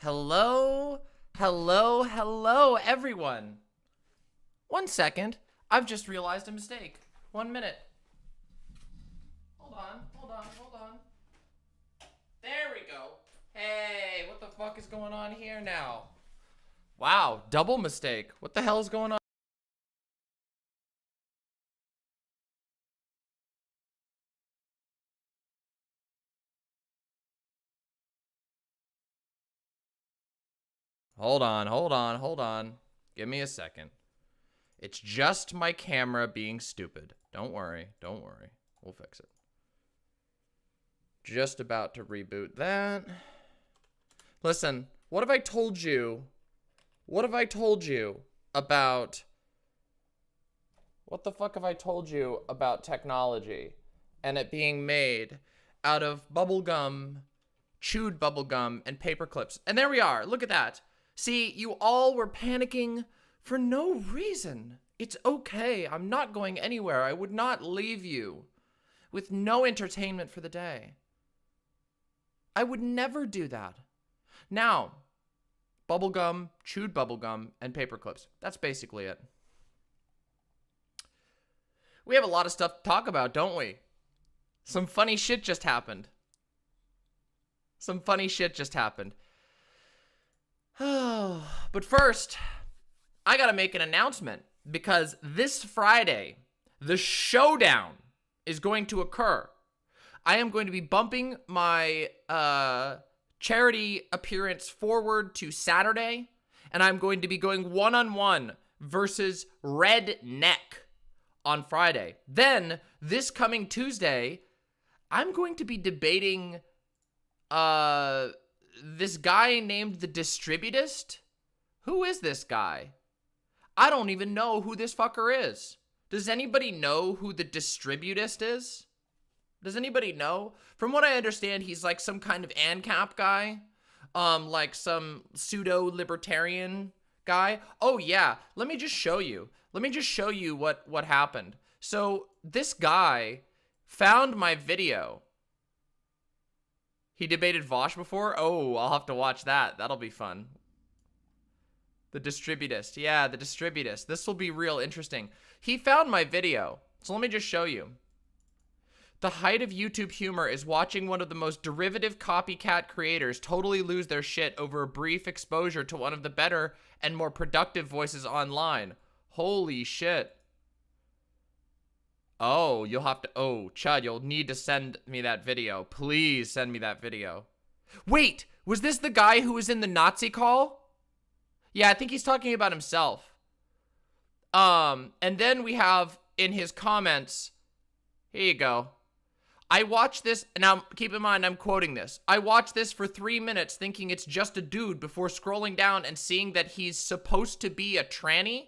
Hello, everyone. 1 second. I've just realized a mistake. 1 minute. Hold on. There we go. Hey, what the fuck is going on here now? Wow, double mistake. What the hell is going on? Hold on. Give me a second. It's just my camera being stupid. Don't worry. We'll fix it. Just about to reboot that. Listen, what have I told you? What the fuck have I told you about technology and it being made out of bubblegum, chewed bubblegum, and paper clips? And there we are. Look at that. See, you all were panicking for no reason. It's okay. I'm not going anywhere. I would not leave you with no entertainment for the day. I would never do that. Now, bubblegum, chewed bubblegum, and paper clips. That's basically it. We have a lot of stuff to talk about, don't we? Some funny shit just happened. But first, I gotta make an announcement because this Friday, the showdown is going to occur. I am going to be bumping my charity appearance forward to Saturday, and I'm going to be going one-on-one versus Redneck on Friday. Then, this coming Tuesday, I'm going to be debating this guy named the Distributist. Who is this guy? I don't even know who this fucker is. Does anybody know who the Distributist is? Does anybody know? From what I understand, he's like some kind of ANCAP guy. Like some pseudo-libertarian guy. Oh yeah, let me just show you. What happened. So this guy found my video. He debated Vosh before? Oh, I'll have to watch that. That'll be fun. The Distributist. Yeah, the Distributist. This will be real interesting. He found my video. So let me just show you. The height of YouTube humor is watching one of the most derivative copycat creators totally lose their shit over a brief exposure to one of the better and more productive voices online. Holy shit. Oh, you'll have to... Oh, Chud, you'll need to send me that video. Please send me that video. Wait, was this the guy who was in the Nazi call? Yeah, I think he's talking about himself. And then we have in his comments, here you go. I watched this, now keep in mind I'm quoting this. I watched this for 3 minutes thinking it's just a dude before scrolling down and seeing that he's supposed to be a tranny.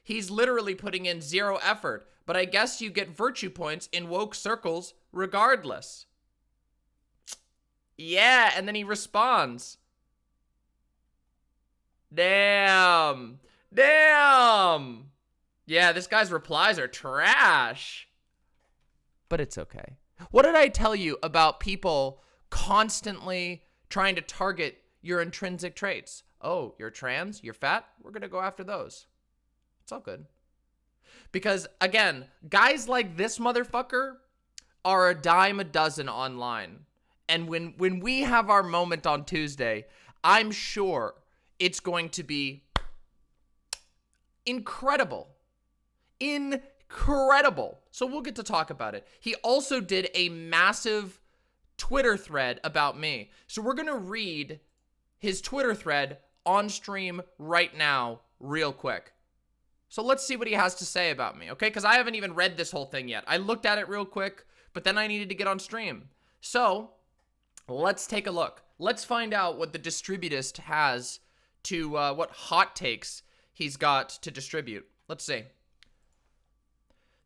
He's literally putting in 0 effort, but I guess you get virtue points in woke circles regardless. Yeah, and then he responds. Damn. Damn. Yeah, this guy's replies are trash. But it's okay. What did I tell you about people constantly trying to target your intrinsic traits? Oh, you're trans? You're fat? We're going to go after those. It's all good. Because, again, guys like this motherfucker are a dime a dozen online. And when we have our moment on Tuesday, I'm sure it's going to be incredible. Incredible. So we'll get to talk about it. He also did a massive Twitter thread about me. So we're going to read his Twitter thread on stream right now real quick. So let's see what he has to say about me, okay? Because I haven't even read this whole thing yet. I looked at it real quick, but then I needed to get on stream. So let's take a look. Let's find out what the distributist has to, what hot takes he's got to distribute. Let's see.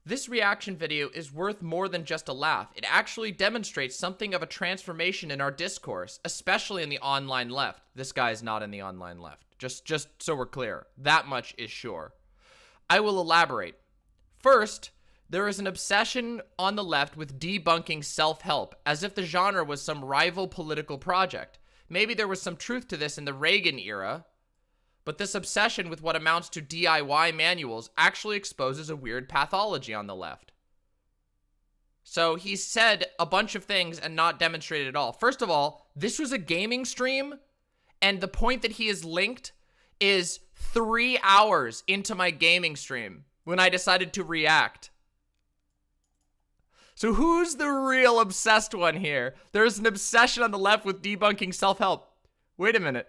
This reaction video is worth more than just a laugh. It actually demonstrates something of a transformation in our discourse, especially in the online left. This guy's not in the online left. Just so we're clear. That much is sure. I will elaborate. First, there is an obsession on the left with debunking self-help, as if the genre was some rival political project. Maybe there was some truth to this in the Reagan era, but this obsession with what amounts to DIY manuals actually exposes a weird pathology on the left. So he said a bunch of things and not demonstrated at all. First of all, this was a gaming stream, and the point that he is linked is 3 hours into my gaming stream when I decided to react. So who's the real obsessed one here? There's an obsession on the left with debunking self-help. Wait a minute.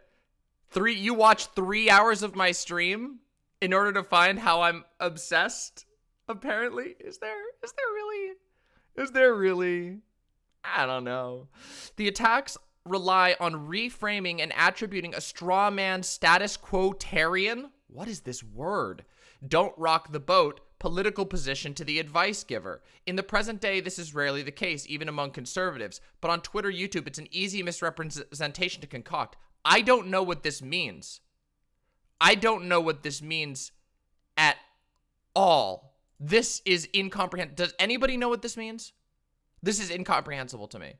You watched 3 hours of my stream in order to find how I'm obsessed? Apparently. Is there really? I don't know. The attacks rely on reframing and attributing a straw man status quo-tarian. What is this word? Don't rock the boat political position to the advice giver. In the present day, this is rarely the case, even among conservatives. But on Twitter, YouTube, it's an easy misrepresentation to concoct. I don't know what this means. I don't know what this means at all. This is incomprehensible. Does anybody know what this means? This is incomprehensible to me.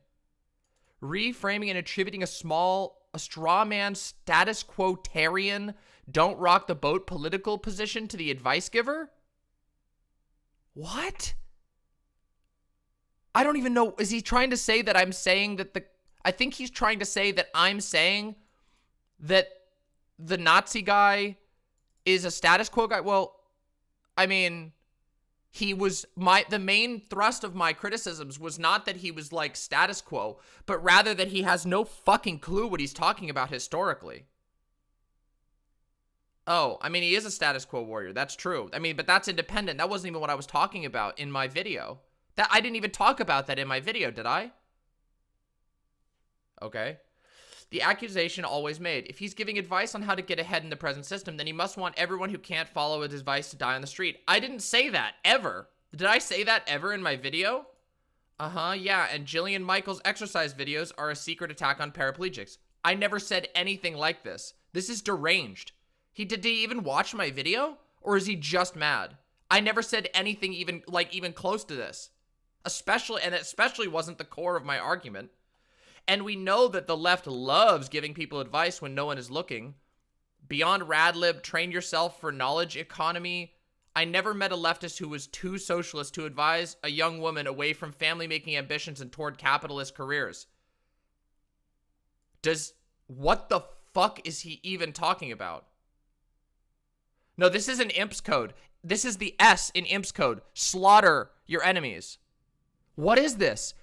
Reframing and attributing a straw man status quo-tarian, don't rock the boat political position to the advice giver? What? I don't even know. Is he trying to say that I'm saying that I think he's trying to say that I'm saying that the Nazi guy is a status quo guy. Well, I mean, the main thrust of my criticisms was not that he was like status quo, but rather that he has no fucking clue what he's talking about historically. Oh, I mean, he is a status quo warrior. That's true. I mean, but that's independent. That wasn't even what I was talking about in my video. I didn't even talk about that in my video, did I? Okay. The accusation always made. If he's giving advice on how to get ahead in the present system, then he must want everyone who can't follow his advice to die on the street. I didn't say that, ever. Did I say that ever in my video? Yeah, and Jillian Michaels' exercise videos are a secret attack on paraplegics. I never said anything like this. This is deranged. Did he even watch my video? Or is he just mad? I never said anything even close to this. Especially wasn't the core of my argument. And we know that the left loves giving people advice when no one is looking. Beyond Radlib, train yourself for knowledge economy. I never met a leftist who was too socialist to advise a young woman away from family-making ambitions and toward capitalist careers. What the fuck is he even talking about? No, this isn't IMP's code. This is the S in IMP's code. Slaughter your enemies. What is this?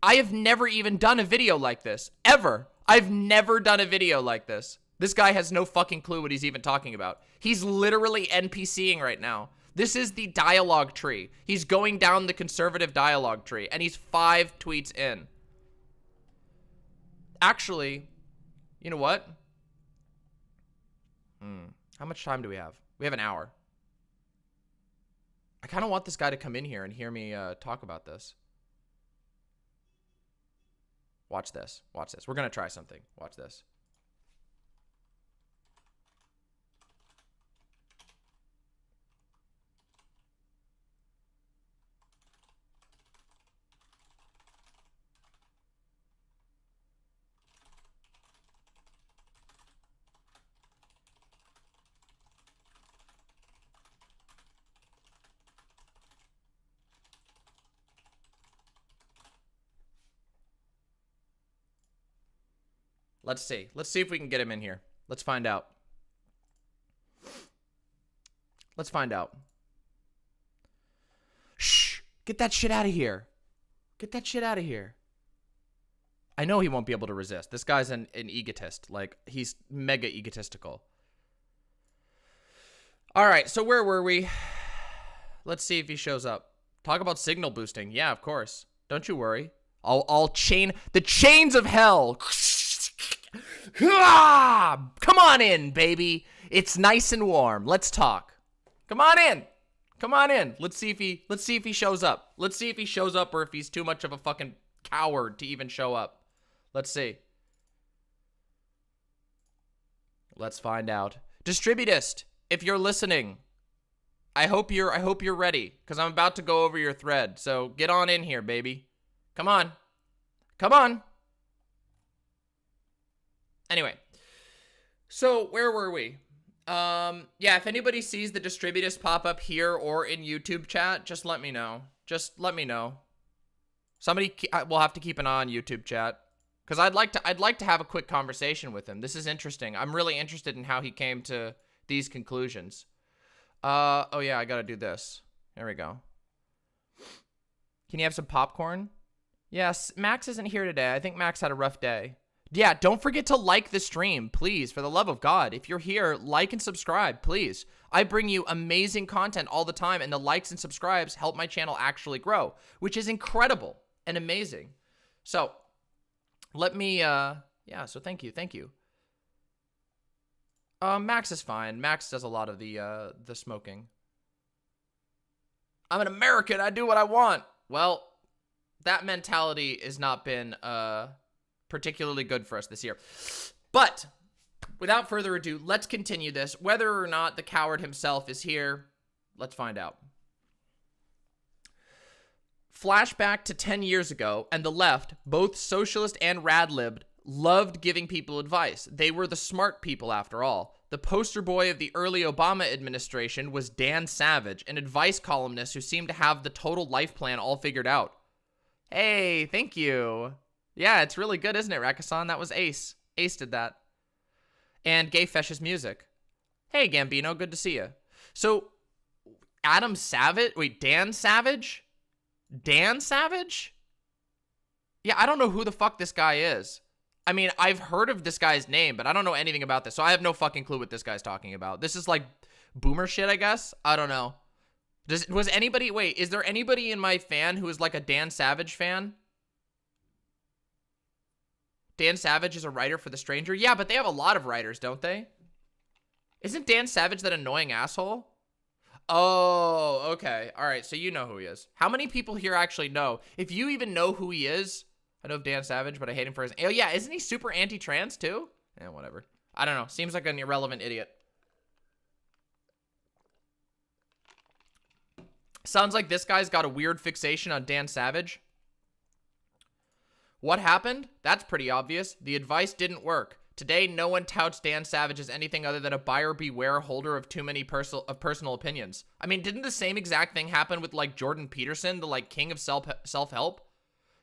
I have never even done a video like this. Ever. I've never done a video like this. This guy has no fucking clue what he's even talking about. He's literally NPCing right now. This is the dialogue tree. He's going down the conservative dialogue tree, and he's 5 tweets in. Actually, you know what? How much time do we have? We have an hour. I kind of want this guy to come in here and hear me talk about this. Watch this. Watch this. We're going to try something. Watch this. Let's see. Let's see if we can get him in here. Let's find out. Let's find out. Shh. Get that shit out of here. Get that shit out of here. I know he won't be able to resist. This guy's an egotist. Like, he's mega egotistical. All right, so where were we? Let's see if he shows up. Talk about signal boosting. Yeah, of course. Don't you worry. I'll chain the chains of hell. Come on in, baby. It's nice and warm. Let's talk. Come on in. Come on in. Let's see if he shows up. Let's see if he shows up or if he's too much of a fucking coward to even show up. Let's see. Let's find out. Distributist, if you're listening, I hope you're ready, because I'm about to go over your thread. So get on in here, baby. Come on. Come on. Anyway, so where were we? Yeah, if anybody sees the Distributist pop up here or in YouTube chat, just let me know. Just let me know. Somebody will have to keep an eye on YouTube chat, because I'd like to have a quick conversation with him. This is interesting. I'm really interested in how he came to these conclusions. Oh yeah, I gotta do this. There we go. Can you have some popcorn? Yes, Max isn't here today. I think Max had a rough day. Yeah, don't forget to like the stream, please, for the love of God. If you're here, like and subscribe, please. I bring you amazing content all the time, and the likes and subscribes help my channel actually grow, which is incredible and amazing. So, let me, yeah, so thank you. Max is fine. Max does a lot of the smoking. I'm an American. I do what I want. Well, that mentality has not been, particularly good for us this year. But without further ado, let's continue this. Whether or not the coward himself is here, let's find out. Flashback to 10 years ago, and the left, both socialist and rad-libbed, loved giving people advice. They were the smart people, after all. The poster boy of the early Obama administration was Dan Savage, an advice columnist who seemed to have the total life plan all figured out. Hey, thank you. Yeah, it's really good, isn't it, Rakasan? That was Ace. Ace did that. And Gay Fesh's music. Hey, Gambino, good to see you. So, Dan Savage? Dan Savage? Yeah, I don't know who the fuck this guy is. I mean, I've heard of this guy's name, but I don't know anything about this, so I have no fucking clue what this guy's talking about. This is like boomer shit, I guess? I don't know. Is there anybody in my fan who is like a Dan Savage fan? Dan Savage is a writer for The Stranger? Yeah, but they have a lot of writers, don't they? Isn't Dan Savage that annoying asshole? Oh, okay. All right, so you know who he is. How many people here actually know? If you even know who he is, I know of Dan Savage, but I hate him for his... Oh, yeah, isn't he super anti-trans, too? Yeah, whatever. I don't know. Seems like an irrelevant idiot. Sounds like this guy's got a weird fixation on Dan Savage. What happened? That's pretty obvious. The advice didn't work. Today, no one touts Dan Savage as anything other than a buyer beware holder of too many personal opinions. I mean, didn't the same exact thing happen with, like, Jordan Peterson, the, like, king of self-help?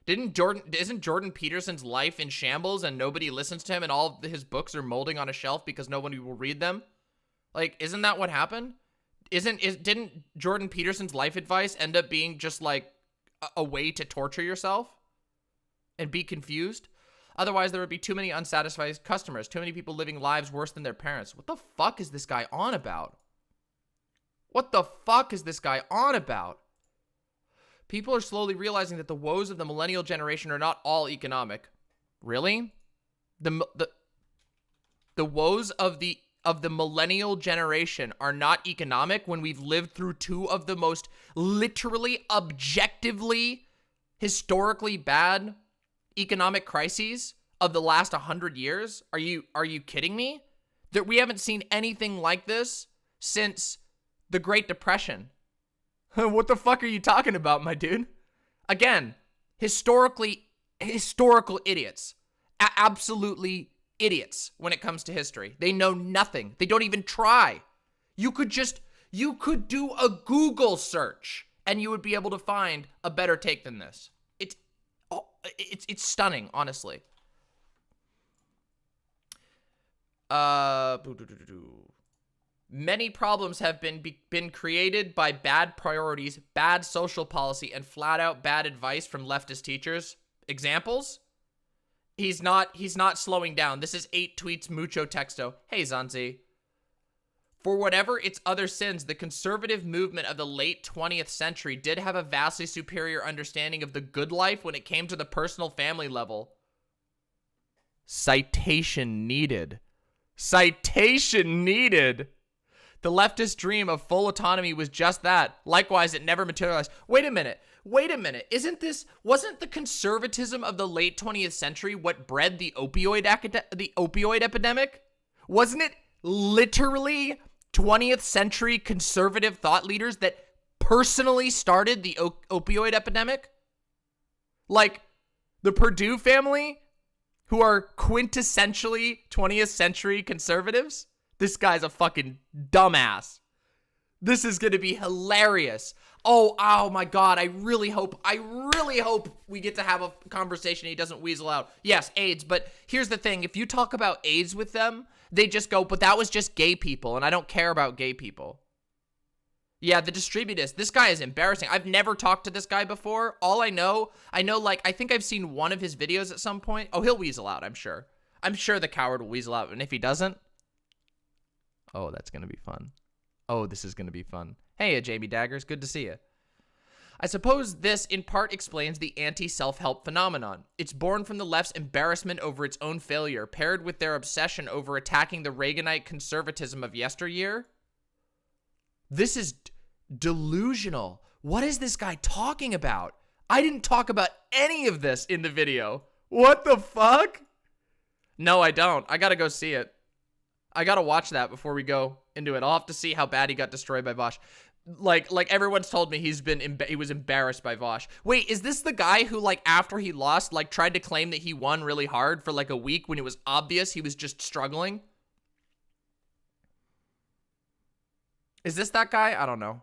Isn't Jordan Peterson's life in shambles and nobody listens to him and all of his books are molding on a shelf because nobody will read them? Like, isn't that what happened? Didn't Jordan Peterson's life advice end up being just, like, a way to torture yourself? And be confused? Otherwise, there would be too many unsatisfied customers, too many people living lives worse than their parents. What the fuck is this guy on about? What the fuck is this guy on about? People are slowly realizing that the woes of the millennial generation are not all economic. Really? The woes of the millennial generation are not economic when we've lived through two of the most literally, objectively, historically bad economic crises of the last 100 years? Are you kidding me? That we haven't seen anything like this since the Great Depression. What the fuck are you talking about, my dude? Again, historical idiots. Absolutely idiots when it comes to history. They know nothing. They don't even try. You could do a Google search and you would be able to find a better take than this. It's stunning, honestly. Many problems have been created by bad priorities, bad social policy, and flat-out bad advice from leftist teachers. Examples? He's not slowing down. This is 8 tweets mucho texto. Hey, Zanzi. For whatever its other sins, the conservative movement of the late 20th century did have a vastly superior understanding of the good life when it came to the personal family level. Citation needed. Citation needed. The leftist dream of full autonomy was just that. Likewise, it never materialized. Wait a minute. Wasn't the conservatism of the late 20th century what bred the opioid epidemic? Wasn't it literally 20th century conservative thought leaders that personally started the opioid epidemic? Like the Purdue family, who are quintessentially 20th century conservatives? This guy's a fucking dumbass. This is going to be hilarious. Oh my God. I really hope we get to have a conversation he doesn't weasel out. Yes, AIDS, but here's the thing. If you talk about AIDS with them, they just go, but that was just gay people, and I don't care about gay people. Yeah, the distributist. This guy is embarrassing. I've never talked to this guy before. All I know, I think I've seen one of his videos at some point. Oh, he'll weasel out, I'm sure. I'm sure the coward will weasel out, and if he doesn't, oh, that's going to be fun. Oh, this is going to be fun. Hey, Jamie Daggers, good to see you. I suppose this, in part, explains the anti-self-help phenomenon. It's born from the left's embarrassment over its own failure, paired with their obsession over attacking the Reaganite conservatism of yesteryear. This is delusional. What is this guy talking about? I didn't talk about any of this in the video. What the fuck? No, I don't. I gotta go see it. I gotta watch that before we go into it. I'll have to see how bad he got destroyed by Vosh. Like everyone's told me he was embarrassed by Vosh. Wait, is this the guy who, like, after he lost, like, tried to claim that he won really hard for like a week when it was obvious he was just struggling? Is this that guy? I don't know.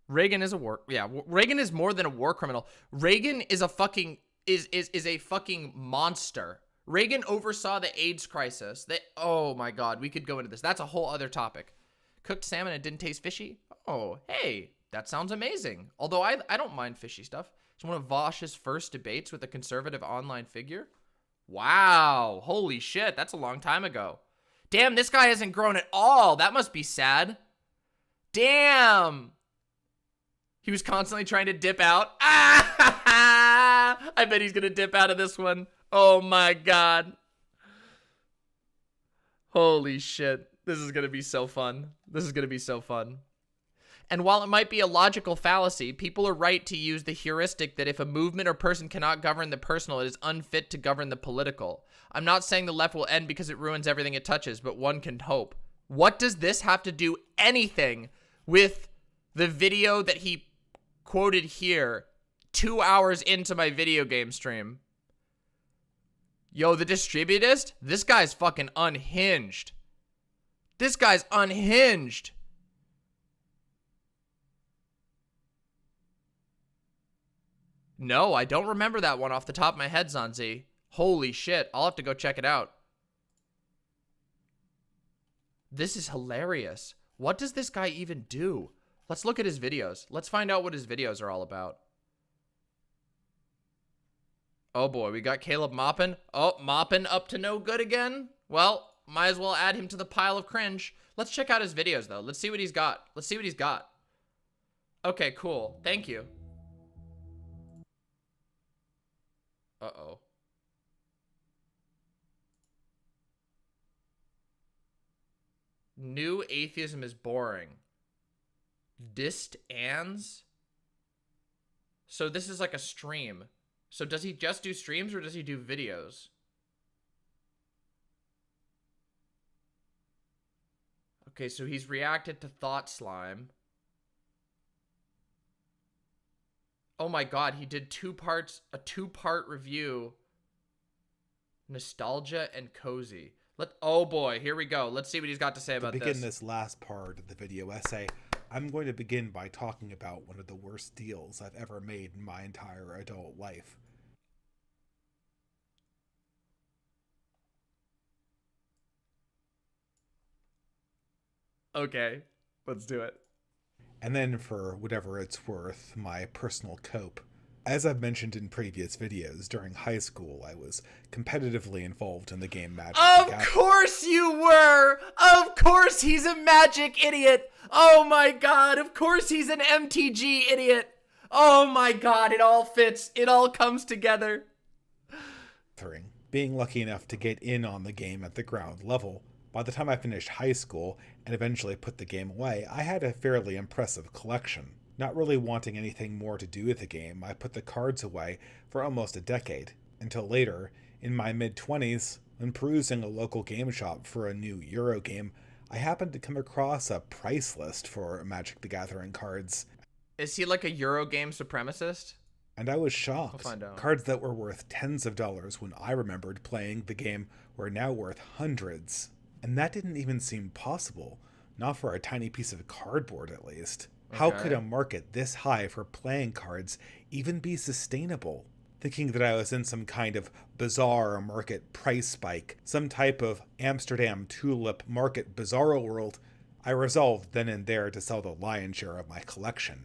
Reagan is Reagan is more than a war criminal. Reagan is a fucking is a fucking monster. Reagan oversaw the AIDS crisis. Oh my God, we could go into this. That's a whole other topic. Cooked salmon and didn't taste fishy? Oh, hey, that sounds amazing. Although I don't mind fishy stuff. It's one of Vosh's first debates with a conservative online figure. Wow, holy shit, that's a long time ago. Damn, this guy hasn't grown at all. That must be sad. Damn. He was constantly trying to dip out. I bet he's gonna dip out of this one. Oh my God. Holy shit. This is gonna be so fun. This is gonna be so fun. And while it might be a logical fallacy, people are right to use the heuristic that if a movement or person cannot govern the personal, it is unfit to govern the political. I'm not saying the left will end because it ruins everything it touches, but one can hope. What does this have to do anything with the video that he quoted here 2 hours into my video game stream? Yo, the distributist? This guy's fucking unhinged. This guy's unhinged. No, I don't remember that one off the top of my head, Zanzi. Holy shit, I'll have to go check it out. This is hilarious. What does this guy even do? Let's look at his videos. Let's find out what his videos are all about. Oh boy, we got Caleb mopping. Oh, mopping up to no good again. Well, might as well add him to the pile of cringe. Let's check out his videos though. Let's see what he's got. Let's see what he's got. Okay, cool. Thank you. Uh-oh. New atheism is boring. Dist ands? So this is like a stream. So does he just do streams or does he do videos? Okay, so he's reacted to Thought Slime. Oh my god, he did a two-part review. Nostalgia and Cozy. Oh boy, here we go. Let's see what he's got to say about this. To begin this last part of the video essay, I'm going to begin by talking about one of the worst deals I've ever made in my entire adult life. Okay, let's do it. And then, for whatever it's worth, my personal cope. As I've mentioned in previous videos, during high school, I was competitively involved in the game Magic the Gathering. Of course you were! Of course he's a Magic idiot! Oh my god, of course he's an MTG idiot! Oh my god, it all fits. It all comes together. Being lucky enough to get in on the game at the ground level, by the time I finished high school and eventually put the game away, I had a fairly impressive collection. Not really wanting anything more to do with the game, I put the cards away for almost a decade, until later, in my mid-20s, when perusing a local game shop for a new Euro game, I happened to come across a price list for Magic the Gathering cards. Is he like a Eurogame supremacist? And I was shocked. We'll find out. Cards that were worth tens of dollars when I remembered playing the game were now worth hundreds. And that didn't even seem possible, not for a tiny piece of cardboard at least. Okay. How could a market this high for playing cards even be sustainable? Thinking that I was in some kind of bizarre market price spike, some type of Amsterdam tulip market bizarro world, I resolved then and there to sell the lion's share of my collection.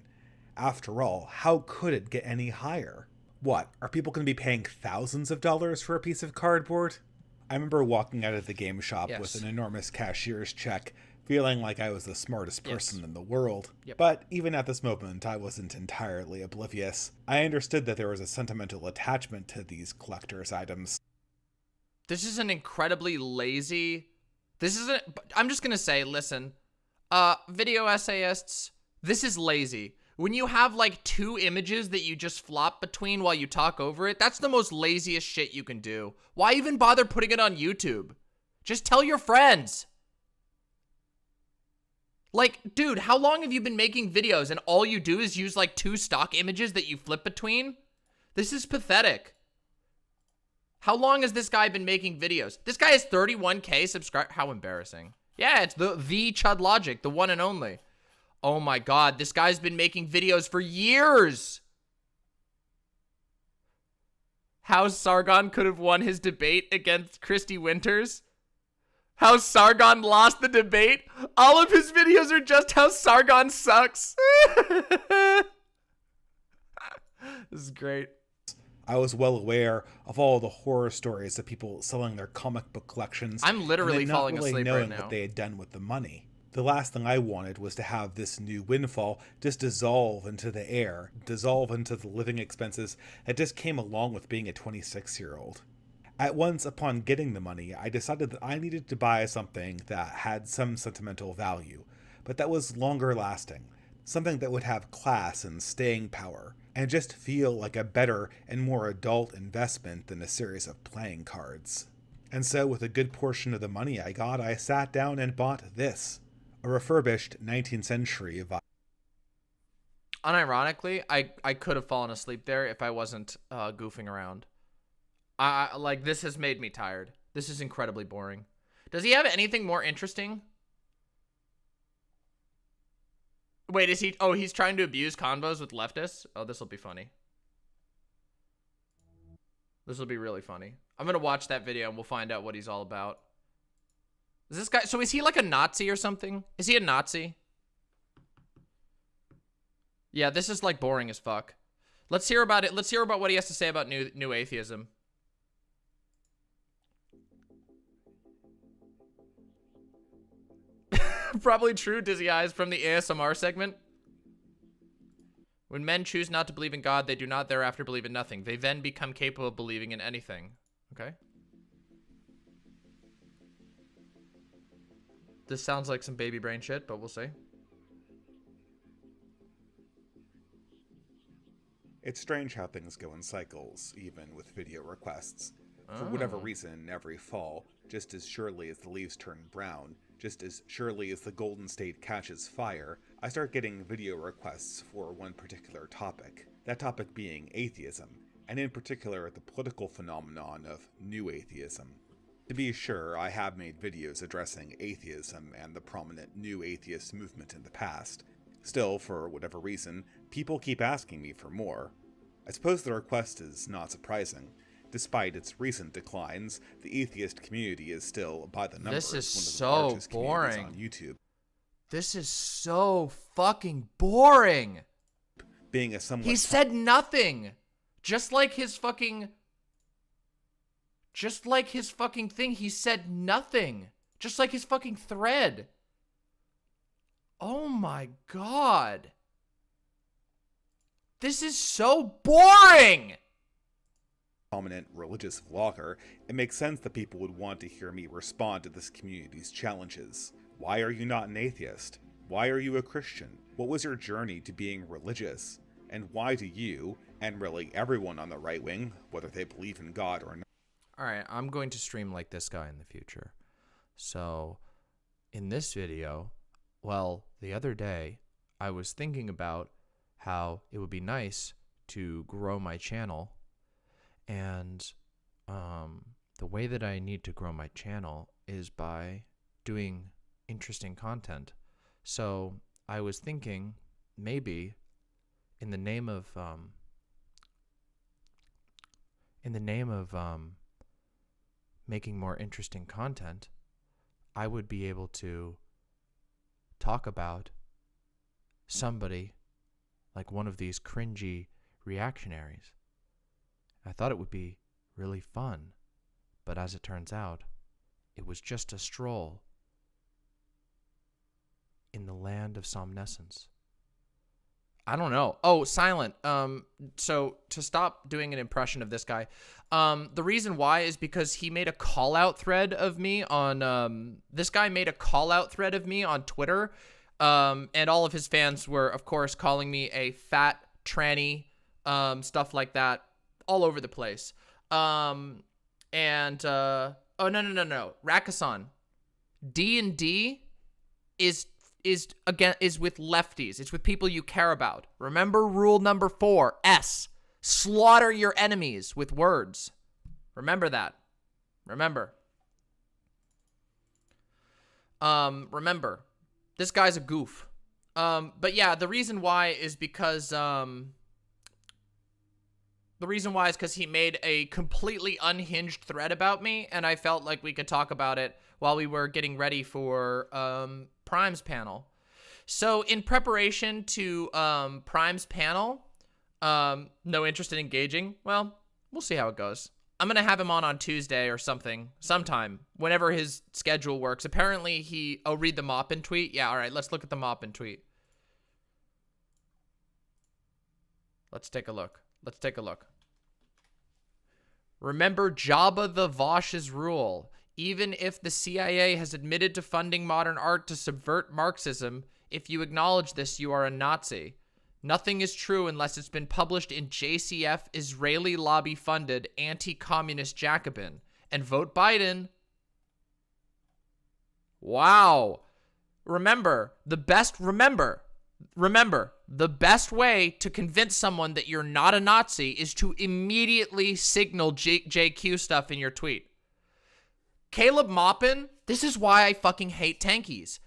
After all, how could it get any higher? What, are people going to be paying thousands of dollars for a piece of cardboard? I remember walking out of the game shop with an enormous cashier's check, feeling like I was the smartest person in the world. But even at this moment, I wasn't entirely oblivious. I understood that there was a sentimental attachment to these collector's items. This is an incredibly lazy... I'm just gonna say, listen, video essayists, this is lazy. When you have like two images that you just flop between while you talk over it, that's the most laziest shit you can do. Why even bother putting it on YouTube? Just tell your friends. Like, dude, how long have you been making videos and all you do is use like two stock images that you flip between? This is pathetic. How long has this guy been making videos? This guy has 31K subscribers. How embarrassing. Yeah, it's the Chud Logic, the one and only. Oh my god, this guy's been making videos for years. How Sargon could have won his debate against Christy Winters. How Sargon lost the debate. All of his videos are just how Sargon sucks. This is great. I was well aware of all the horror stories of people selling their comic book collections. I'm literally falling asleep right now. Not really knowing what they had done with the money. The last thing I wanted was to have this new windfall just dissolve into the air, dissolve into the living expenses that just came along with being a 26-year-old. At once, upon getting the money, I decided that I needed to buy something that had some sentimental value, but that was longer lasting, something that would have class and staying power, and just feel like a better and more adult investment than a series of playing cards. And so, with a good portion of the money I got, I sat down and bought this. A refurbished 19th century vibe. Unironically, I could have fallen asleep there if I wasn't goofing around. Like, this has made me tired. This is incredibly boring. Does he have anything more interesting? Wait, is he... Oh, he's trying to abuse convos with leftists? Oh, this will be funny. This will be really funny. I'm going to watch that video and we'll find out what he's all about. Is this guy... So is he like a Nazi or something? Is he a Nazi? Yeah, this is like boring as fuck. Let's hear about it. Let's hear about what he has to say about new atheism. Probably true, Dizzy Eyes from the ASMR segment. When men choose not to believe in God, they do not thereafter believe in nothing. They then become capable of believing in anything. Okay. This sounds like some baby brain shit, but we'll see. It's strange how things go in cycles, even with video requests. For whatever reason, every fall, just as surely as the leaves turn brown, just as surely as the Golden State catches fire, I start getting video requests for one particular topic. That topic being atheism, and in particular the political phenomenon of new atheism. To be sure, I have made videos addressing atheism and the prominent new atheist movement in the past. Still, for whatever reason, people keep asking me for more. I suppose the request is not surprising. Despite its recent declines, the atheist community is still, by the numbers, one of the largest communities on YouTube. This is so fucking boring. Being a somewhat... He said nothing. Just like his fucking thing, he said nothing. Just like his fucking thread. Oh my god. This is so boring. Prominent religious vlogger, it makes sense that people would want to hear me respond to this community's challenges. Why are you not an atheist? Why are you a Christian? What was your journey to being religious? And why do you, and really everyone on the right wing, whether they believe in God or not... Alright, I'm going to stream like this guy in the future. So, in this video, well, the other day, I was thinking about how it would be nice to grow my channel. And the way that I need to grow my channel is by doing interesting content. So I was thinking maybe in the name of making more interesting content, I would be able to talk about somebody like one of these cringy reactionaries. I thought it would be really fun, but as it turns out, it was just a stroll in the land of somnescence. I don't know. Oh, Silent. So to stop doing an impression of this guy, the reason why is because he made a call-out thread of me on, this guy made a call-out thread of me on Twitter, and all of his fans were, of course, calling me a fat tranny, stuff like that. All over the place. Oh, no. Rakasan. D&D is with lefties. It's with people you care about. Remember rule number 4, S. Slaughter your enemies with words. Remember that. Remember. Remember. This guy's a goof. But yeah, the reason why is because, he made a completely unhinged thread about me, and I felt like we could talk about it while we were getting ready for Prime's panel. So in preparation to Prime's panel, no interest in engaging? Well, we'll see how it goes. I'm going to have him on Tuesday or sometime, whenever his schedule works. Apparently oh, read the Moppin tweet? Yeah, all right, let's look at the Moppin tweet. Let's take a look. Remember Jabba the Vosh's rule. Even if the CIA has admitted to funding modern art to subvert Marxism, if you acknowledge this, you are a Nazi. Nothing is true unless it's been published in JCF Israeli lobby-funded anti-communist Jacobin. And vote Biden. Wow. Remember, the best way to convince someone that you're not a Nazi is to immediately signal JQ stuff in your tweet. Caleb Maupin, this is why I fucking hate tankies.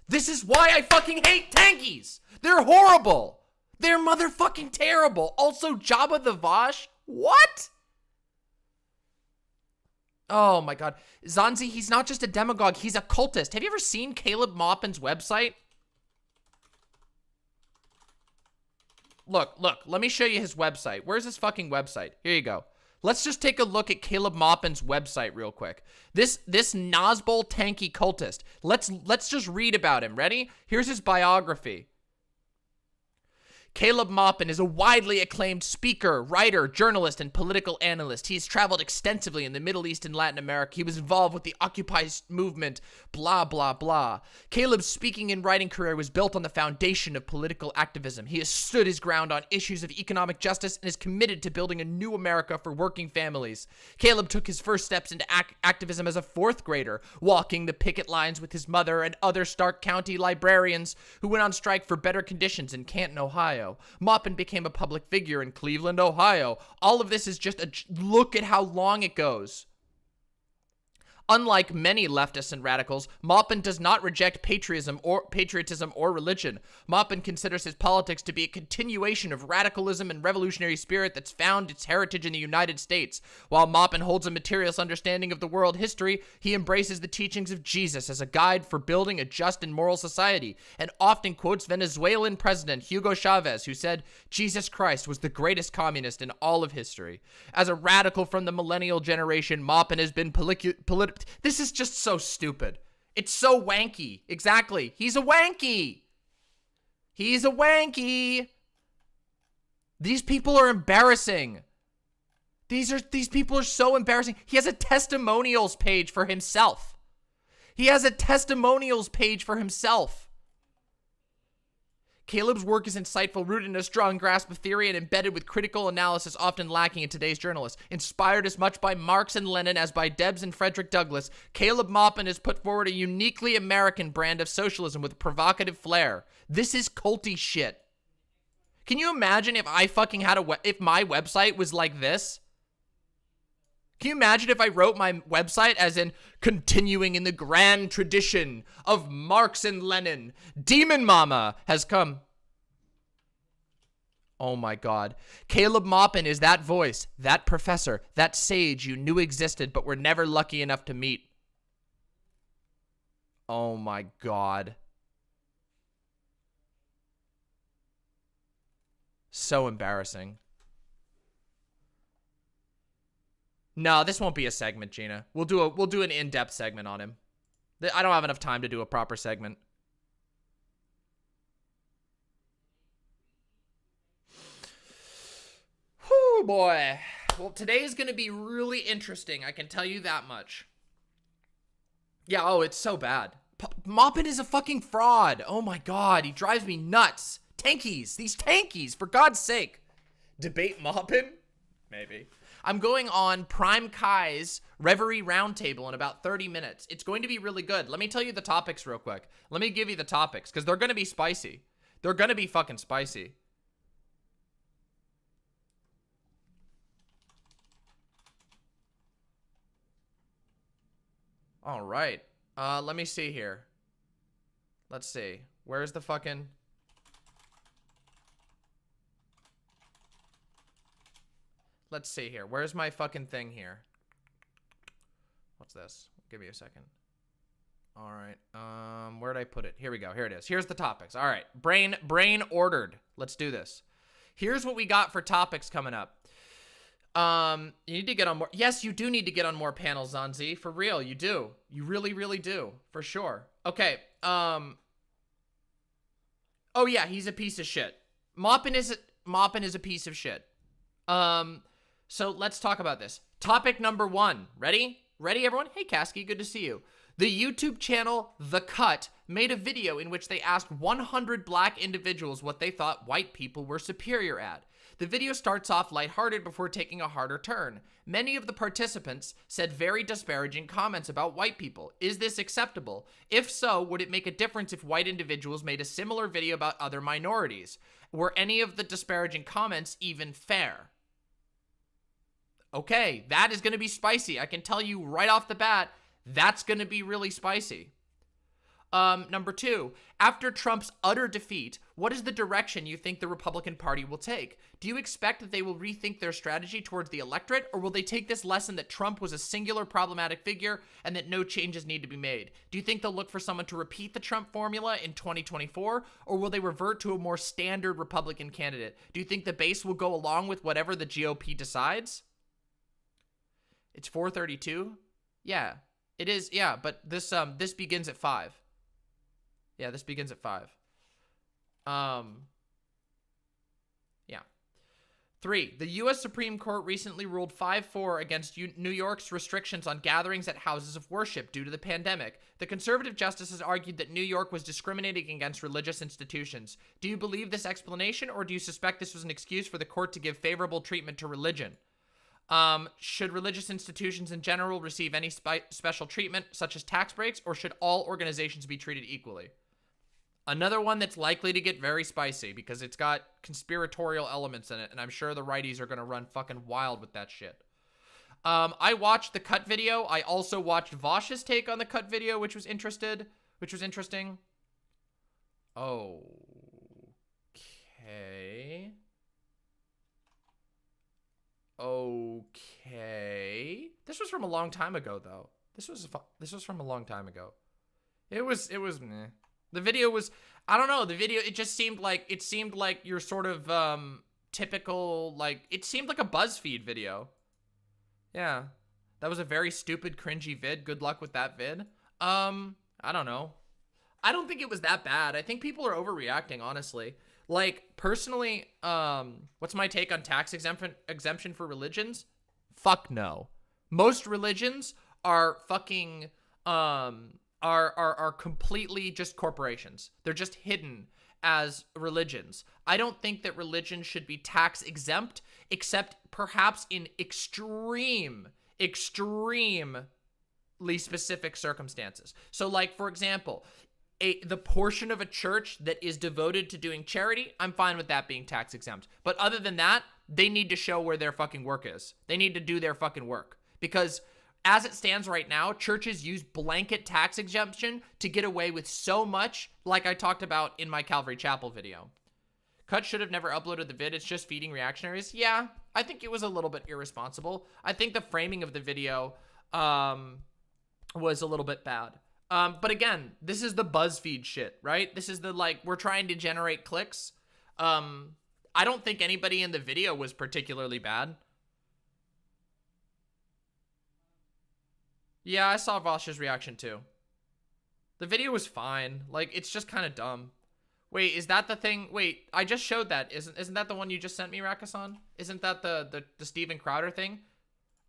They're horrible. They're motherfucking terrible. Also, Jabba the Vosh? What? Oh my god. Zanzi, he's not just a demagogue, he's a cultist. Have you ever seen Caleb Maupin's website? Look, let me show you his website. Where's his fucking website? Here you go. Let's just take a look at Caleb Maupin's website real quick. This Nazbol tanky cultist. Let's just read about him. Ready? Here's his biography. Caleb Maupin is a widely acclaimed speaker, writer, journalist, and political analyst. He's traveled extensively in the Middle East and Latin America. He was involved with the Occupy movement, blah, blah, blah. Caleb's speaking and writing career was built on the foundation of political activism. He has stood his ground on issues of economic justice and is committed to building a new America for working families. Caleb took his first steps into activism as a fourth grader, walking the picket lines with his mother and other Stark County librarians who went on strike for better conditions in Canton, Ohio. Maupin became a public figure in Cleveland, Ohio. All of this is just a look at how long it goes. Unlike many leftists and radicals, Maupin does not reject patriotism or religion. Maupin considers his politics to be a continuation of radicalism and revolutionary spirit that's found its heritage in the United States. While Maupin holds a materialist understanding of the world history, he embraces the teachings of Jesus as a guide for building a just and moral society, and often quotes Venezuelan President Hugo Chavez, who said Jesus Christ was the greatest communist in all of history. As a radical from the millennial generation, Maupin has been This is just so stupid. It's so wanky. Exactly. He's a wanky. He's a wanky. These people are embarrassing. These people are so embarrassing. He has a testimonials page for himself. Caleb's work is insightful, rooted in a strong grasp of theory, and embedded with critical analysis often lacking in today's journalists. Inspired as much by Marx and Lenin as by Debs and Frederick Douglass, Caleb Maupin has put forward a uniquely American brand of socialism with a provocative flair. This is culty shit. Can you imagine if I fucking had if my website was like this? Can you imagine if I wrote my website as in continuing in the grand tradition of Marx and Lenin? Demon Mama has come. Oh my God. Caleb Maupin is that voice, that professor, that sage you knew existed but were never lucky enough to meet. Oh my God. So embarrassing. No, this won't be a segment, Gina. We'll do an in-depth segment on him. I don't have enough time to do a proper segment. Whew, boy. Well, today's going to be really interesting. I can tell you that much. Yeah, oh, it's so bad. Maupin is a fucking fraud. Oh my God, he drives me nuts. Tankies, these tankies, for God's sake. Debate Maupin? Maybe. I'm going on Prime Kai's Reverie Roundtable in about 30 minutes. It's going to be really good. Let me tell you the topics real quick. Let me give you the topics, because they're going to be spicy. They're going to be fucking spicy. All right. Let me see here. Let's see. Where's the fucking... Let's see here. Where's my fucking thing here? What's this? Give me a second. All right. Where did I put it? Here we go. Here it is. Here's the topics. All right. Brain ordered. Let's do this. Here's what we got for topics coming up. You need to get on more. Yes, you do need to get on more panels, Zanzi. For real, you do. You really, really do. For sure. Okay. Oh yeah, he's a piece of shit. Maupin is a piece of shit. So let's talk about this. Topic number 1. Ready? Ready, everyone? Hey, Kasky, good to see you. The YouTube channel The Cut made a video in which they asked 100 black individuals what they thought white people were superior at. The video starts off lighthearted before taking a harder turn. Many of the participants said very disparaging comments about white people. Is this acceptable? If so, would it make a difference if white individuals made a similar video about other minorities? Were any of the disparaging comments even fair? Okay, that is going to be spicy. I can tell you right off the bat, that's going to be really spicy. Number 2, after Trump's utter defeat, What is the direction you think the Republican Party will take? Do you expect that they will rethink their strategy towards the electorate, or will they take this lesson that Trump was a singular problematic figure and that no changes need to be made? Do you think they'll look for someone to repeat the Trump formula in 2024, or will they revert to a more standard Republican candidate? Do you think the base will go along with whatever the GOP decides? It's 4:32. Yeah, it is. Yeah, but this begins at 5. Yeah, this begins at 5. Yeah. 3. The U.S. Supreme Court recently ruled 5-4 against New York's restrictions on gatherings at houses of worship due to the pandemic. The conservative justices argued that New York was discriminating against religious institutions. Do you believe this explanation, or do you suspect this was an excuse for the court to give favorable treatment to religion? Should religious institutions in general receive any special treatment, such as tax breaks, or should all organizations be treated equally? Another one that's likely to get very spicy because it's got conspiratorial elements in it, and I'm sure the righties are going to run fucking wild with that shit. I watched the cut video. I also watched Vosh's take on the cut video, which was interesting. Okay. This was from a long time ago, though. This was from a long time ago. It was meh. The video was, I don't know, it seemed like your sort of, typical, like, it seemed like a BuzzFeed video. Yeah. That was a very stupid, cringy vid. Good luck with that vid. I don't know. I don't think it was that bad. I think people are overreacting, honestly. Like, personally, what's my take on tax exemption for religions? Fuck no. Most religions are fucking, are completely just corporations. They're just hidden as religions. I don't think that religion should be tax exempt, except perhaps in extremely specific circumstances. So, like, for example, the portion of a church that is devoted to doing charity, I'm fine with that being tax exempt. But other than that, they need to show where their fucking work is. They need to do their fucking work. Because as it stands right now, churches use blanket tax exemption to get away with so much, like I talked about in my Calvary Chapel video. Cut should have never uploaded the vid. It's just feeding reactionaries. Yeah, I think it was a little bit irresponsible. I think the framing of the video was a little bit bad. But again, this is the BuzzFeed shit, right? This is the, like, we're trying to generate clicks. I don't think anybody in the video was particularly bad. Yeah, I saw Vosh's reaction too. The video was fine. Like, it's just kind of dumb. Wait, is that the thing? Wait, I just showed that. Isn't that the one you just sent me, Rakasan? Isn't that the Steven Crowder thing?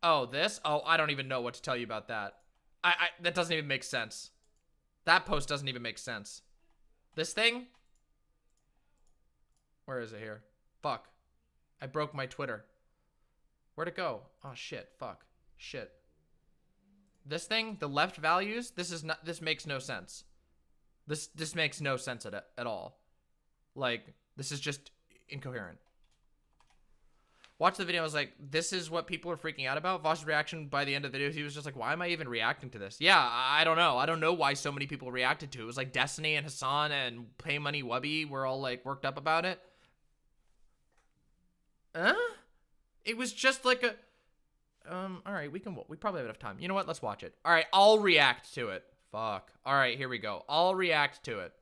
Oh, this? Oh, I don't even know what to tell you about that. That doesn't even make sense. That post doesn't even make sense. This thing? Where is it here? Fuck. I broke my Twitter. Where'd it go? Oh, shit. Fuck. Shit. This thing, the left values, this makes no sense. This makes no sense at all. Like, this is just incoherent. Watch the video, I was like, this is what people are freaking out about? Vosh's reaction by the end of the video, he was just like, why am I even reacting to this? Yeah, I don't know. I don't know why so many people reacted to it. It was like Destiny and Hassan and Pay Money Wubby were all like worked up about it. It was just like a... all right, we probably have enough time. You know what? Let's watch it. All right, I'll react to it. Fuck. All right, here we go. I'll react to it.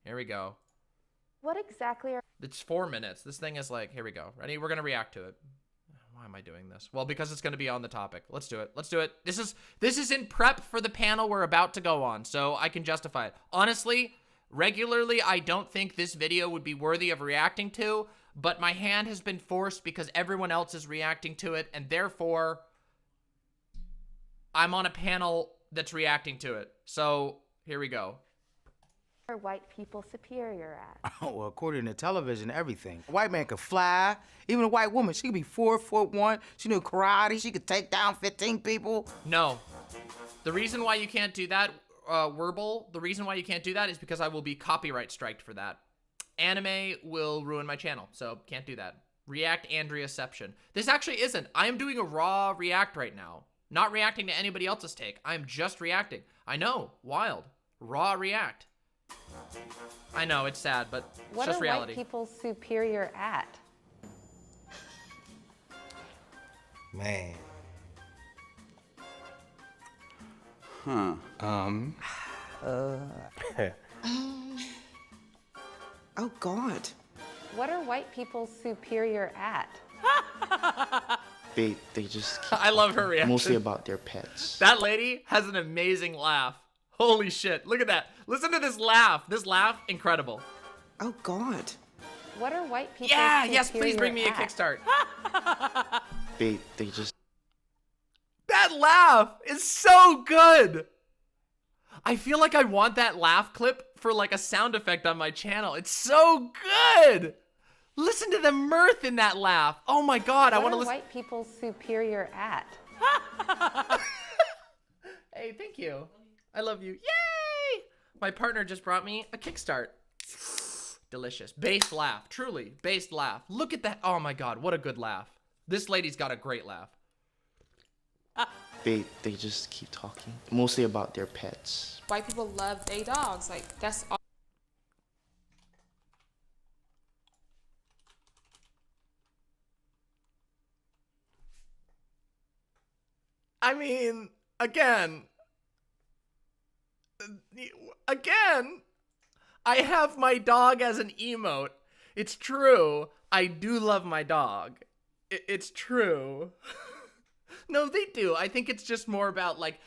Here we go. What exactly are... It's 4 minutes. This thing is like, here we go. Ready? We're going to react to it. Why am I doing this? Well, because it's going to be on the topic. Let's do it. Let's do it. This is in prep for the panel we're about to go on, so I can justify it. Honestly, regularly, I don't think this video would be worthy of reacting to, but my hand has been forced because everyone else is reacting to it, and therefore, I'm on a panel that's reacting to it. So, here we go. Are white people superior at? Oh, well, according to television, everything. A white man could fly. Even a white woman, she could be 4'1". She knew karate. She could take down 15 people. No. The reason why you can't do that, Werble, the reason why you can't do that is because I will be copyright striked for that. Anime will ruin my channel, so can't do that. React Andreaception. This actually isn't. I am doing a raw react right now. Not reacting to anybody else's take. I am just reacting. I know. Wild. Raw react. I know, it's sad, but it's What just are reality. white people superior at? Man. Huh. Oh, God. What are white people superior at? They just keep I love her reaction. mostly about their pets. That lady has an amazing laugh. Holy shit, look at that. Listen to this laugh. This laugh, incredible. Oh, God. What are white people Yeah, superior yes, please bring me a at? kickstart. They just That laugh is so good. I feel like I want that laugh clip for like a sound effect on my channel. It's so good. Listen to the mirth in that laugh. Oh my God, I want to What are listen. white people superior at? Hey, thank you. I love you. Yay! My partner just brought me a kickstart. Delicious. Based laugh. Truly. Based laugh. Look at that. Oh my God, what a good laugh. This lady's got a great laugh. they just keep talking mostly about their pets. White people love their dogs. Like, that's all. I mean, again, I have my dog as an emote. It's true. I do love my dog. It's true. No, they do. I think it's just more about like,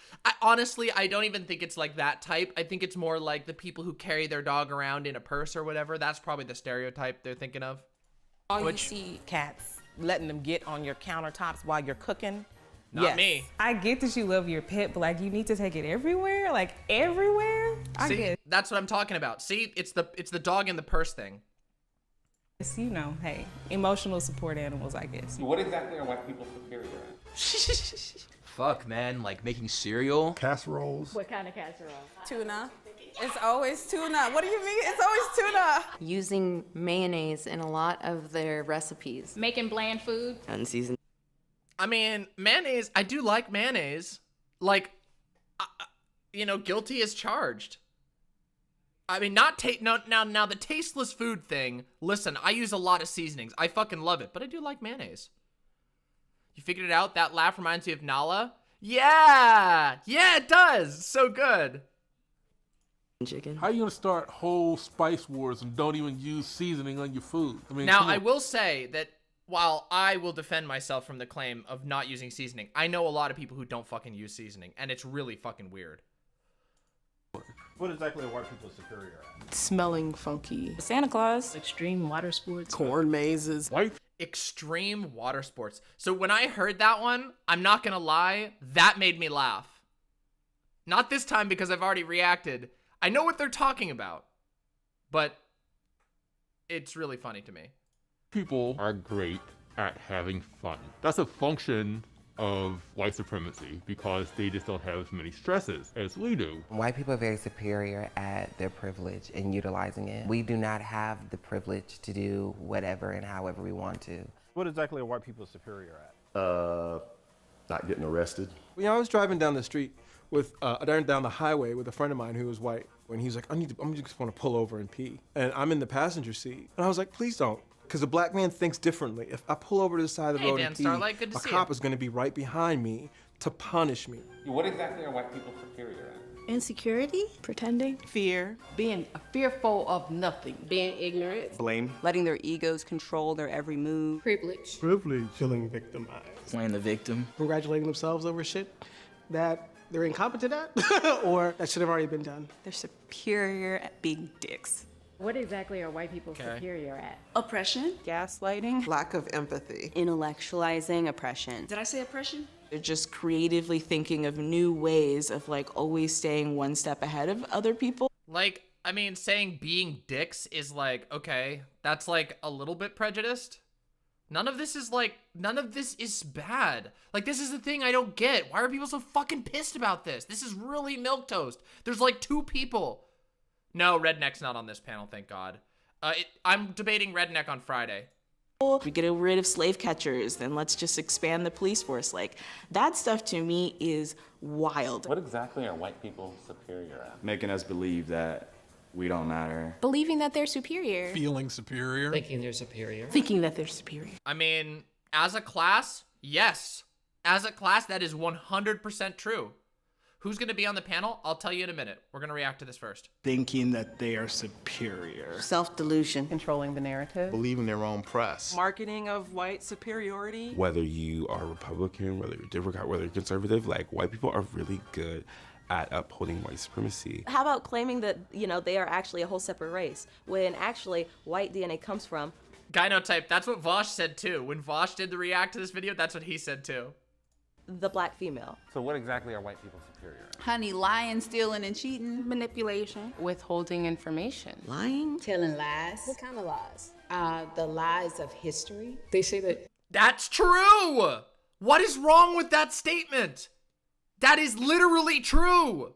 honestly, I don't even think it's like that type. I think it's more like the people who carry their dog around in a purse or whatever. That's probably the stereotype they're thinking of. All Which- you see. Cats, letting them get on your countertops while you're cooking. Not Yes. me. I get that you love your pet, but like you need to take it everywhere, like everywhere. I See, guess, that's what I'm talking about. See, it's the dog in the purse thing. you know, hey, emotional support animals, I guess. What exactly are white people superior at? Fuck, man, like making cereal. Casseroles. What kind of casserole? Tuna. It's always tuna. What do you mean? It's always tuna. Using mayonnaise in a lot of their recipes. Making bland food. Unseasoned. I mean, mayonnaise, I do like mayonnaise. Like, guilty as charged. I mean, now the tasteless food thing, listen, I use a lot of seasonings. I fucking love it, but I do like mayonnaise. You figured it out? That laugh reminds me of Nala? Yeah! Yeah, it does! So good. Chicken. How you gonna start whole spice wars and don't even use seasoning on your food? I mean, Now, come on. I will say that while I will defend myself from the claim of not using seasoning, I know a lot of people who don't fucking use seasoning, and it's really fucking weird. What exactly are white people superior at? Smelling funky. Santa Claus. Extreme water sports. Corn mazes. White Extreme water sports. So when I heard that one, I'm not gonna lie, that made me laugh. Not this time because I've already reacted. I know what they're talking about, but it's really funny to me. people are great at having fun. That's a function of white supremacy because they just don't have as many stresses as we do. White people are very superior at their privilege and utilizing it. We do not have the privilege to do whatever and however we want to. What exactly are white people superior at? Not getting arrested. You know, I was driving down the street with, down the highway with a friend of mine who was white. When he was like, I'm just want to pull over and pee. And I'm in the passenger seat. And I was like, please don't. Because a black man thinks differently. If I pull over to the side of the road Dan and pee, Starlight, good to a see cop you. is going to be right behind me to punish me. What exactly are white people superior at? Insecurity? Pretending? Fear. Being fearful of nothing. Being ignorant. Blame. Letting their egos control their every move. Privilege. Privilege. Feeling victimized. Playing the victim. Congratulating themselves over shit that they're incompetent at or that should have already been done. They're superior at being dicks. What exactly are white people superior at? Oppression? Gaslighting. Lack of empathy. Intellectualizing oppression. Did I say oppression? They're just creatively thinking of new ways of like always staying one step ahead of other people. Like, I mean, saying being dicks is like, okay, that's like a little bit prejudiced. None of this is bad. Like, this is the thing I don't get. Why are people so fucking pissed about this? This is really milquetoast. There's like 2 people. No, Redneck's not on this panel, thank God. I'm debating Redneck on Friday. If we get rid of slave catchers, then let's just expand the police force. Like, that stuff to me is wild. What exactly are white people superior at? Making us believe that We don't matter. Believing that they're superior. Feeling superior. Thinking they're superior. Thinking that they're superior. I mean, as a class, yes. As a class, that is 100% true. Who's going to be on the panel? I'll tell you in a minute. We're going to react to this first. Thinking that they are superior. Self-delusion. Controlling the narrative. Believing their own press. Marketing of white superiority. Whether you are Republican, whether you're Democrat, whether you're conservative, like white people are really good at upholding white supremacy. How about claiming that, they are actually a whole separate race, when actually white DNA comes from... Gynotype, that's what Vosh said too. When Vosh did the react to this video, that's what he said too. the black female. So what exactly are white people superior at? Honey, lying, stealing, and cheating. Manipulation. Withholding information. Lying. Telling lies. What kind of lies? The lies of history. They say that... That's true! What is wrong with that statement? That is literally true!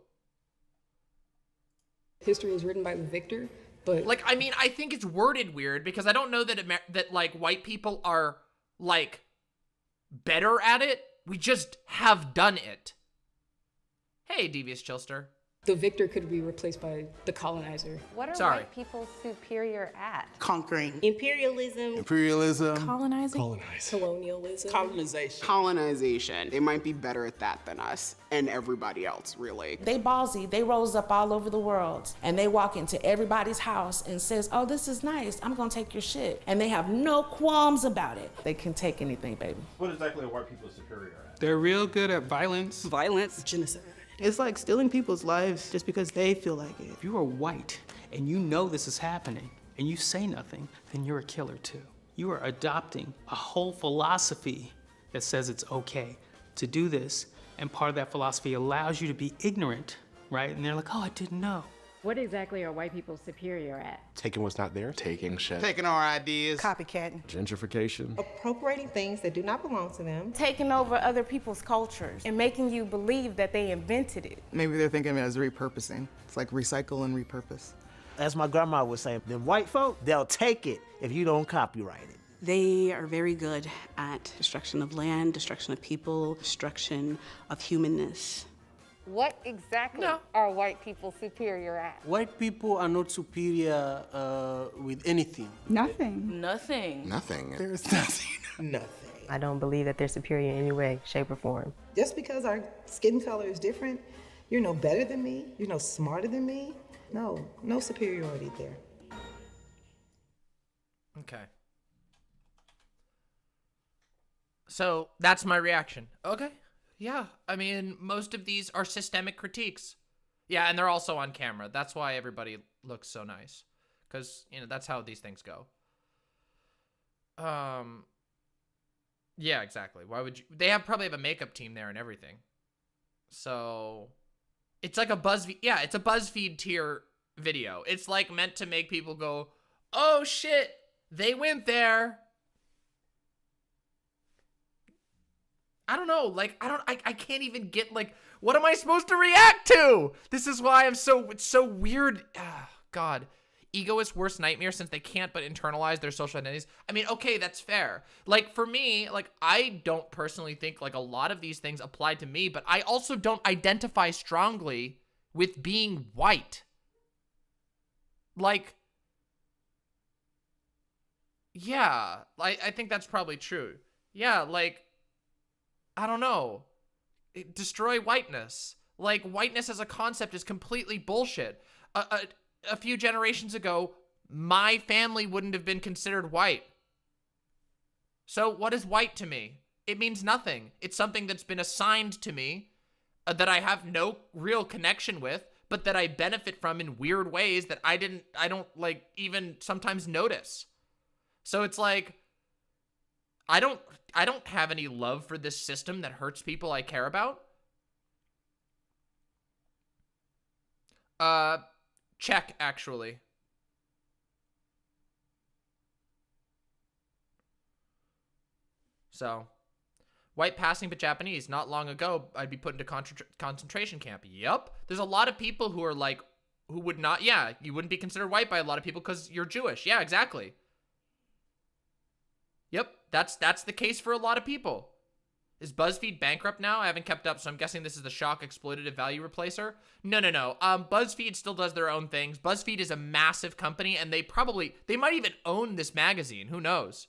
History is written by the victor, but... Like, I mean, I think it's worded weird because I don't know that, that like, white people are, like, better at it. We just have done it. Hey, Devious Chillster. The victor could be replaced by the colonizer. What are Sorry. white people superior at? Conquering. Imperialism. Colonizing. Colonialism. Colonization. Colonization. They might be better at that than us and everybody else, really. They ballsy. They rose up all over the world and they walk into everybody's house and says, oh, this is nice. I'm going to take your shit. And they have no qualms about it. They can take anything, baby. What exactly are white people superior at? They're real good at violence. Violence. Genocide. It's like stealing people's lives just because they feel like it. If you are white and you know this is happening and you say nothing, then you're a killer too. You are adopting a whole philosophy that says it's okay to do this, and part of that philosophy allows you to be ignorant, right? And they're like, oh, I didn't know. What exactly are white people superior at? Taking what's not there. Taking shit. Taking our ideas. Copycatting. Gentrification. Appropriating things that do not belong to them. Taking over other people's cultures and making you believe that they invented it. Maybe they're thinking of it as repurposing. It's like recycle and repurpose. As my grandma would say, them white folk, they'll take it if you don't copyright it. They are very good at destruction of land, destruction of people, destruction of humanness. What exactly are white people superior at? White people are not superior with anything. Nothing. Nothing. Nothing. There's nothing. Nothing. I don't believe that they're superior in any way, shape, or form. Just because our skin color is different, you're no better than me, you're no smarter than me. No, no superiority there. Okay. So, that's my reaction. Okay. Yeah, I mean, most of these are systemic critiques. Yeah, and they're also on camera. That's why everybody looks so nice. Because, you know, that's how these things go. Yeah, exactly. Why would you... They probably have a makeup team there and everything. So, it's like a BuzzFeed... Yeah, it's a BuzzFeed tier video. It's like meant to make people go, oh shit, they went there. I don't know, like, I can't even get, like, what am I supposed to react to? This is why it's so weird. God. Egoist's worst nightmare since they can't but internalize their social identities. I mean, okay, that's fair. Like, for me, like, I don't personally think, like, a lot of these things apply to me, but I also don't identify strongly with being white. Like, yeah, I think that's probably true. Yeah, like, I don't know. Destroy whiteness. Like, whiteness as a concept is completely bullshit. A few generations ago, my family wouldn't have been considered white. So what is white to me? It means nothing. It's something that's been assigned to me that I have no real connection with, but that I benefit from in weird ways that I don't like even sometimes notice. So it's like, I don't have any love for this system that hurts people I care about. Check, actually. So, white passing but Japanese. Not long ago, I'd be put into concentration camp. Yep. There's a lot of people who are like, who would not, yeah, you wouldn't be considered white by a lot of people because you're Jewish. Yeah, exactly. Yep, that's the case for a lot of people. Is BuzzFeed bankrupt now? I haven't kept up, so I'm guessing this is the shock exploitative value replacer. No. BuzzFeed still does their own things. BuzzFeed is a massive company, and they might even own this magazine. Who knows?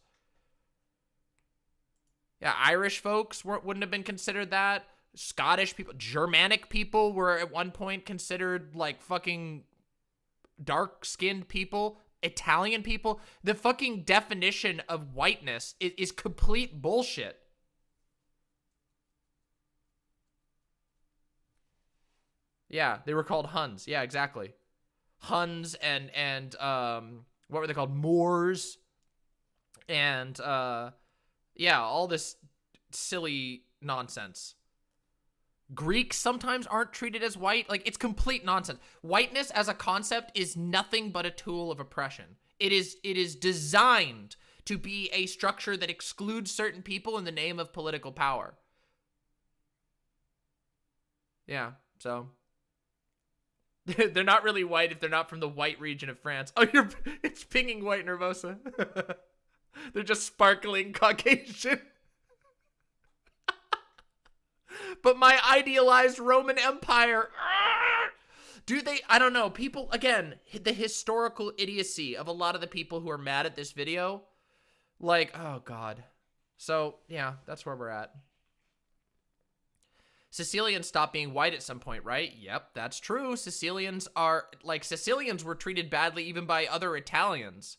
Yeah, Irish folks wouldn't have been considered that. Scottish people, Germanic people were at one point considered like fucking dark-skinned people. Italian people. The fucking definition of whiteness is complete bullshit. Yeah, they were called Huns. Yeah, exactly. Huns and what were they called? Moors. And yeah, all this silly nonsense. Greeks sometimes aren't treated as white. Like, it's complete nonsense. Whiteness as a concept is nothing but a tool of oppression. It is designed to be a structure that excludes certain people in the name of political power. Yeah, so they're not really white if they're not from the white region of France. Oh, it's pinging white Nervosa. They're just sparkling Caucasian. But my idealized Roman Empire. Do they? I don't know. People, again, the historical idiocy of a lot of the people who are mad at this video. Like, oh God. So, yeah, that's where we're at. Sicilians stopped being white at some point, right? Yep, that's true. Sicilians were treated badly even by other Italians.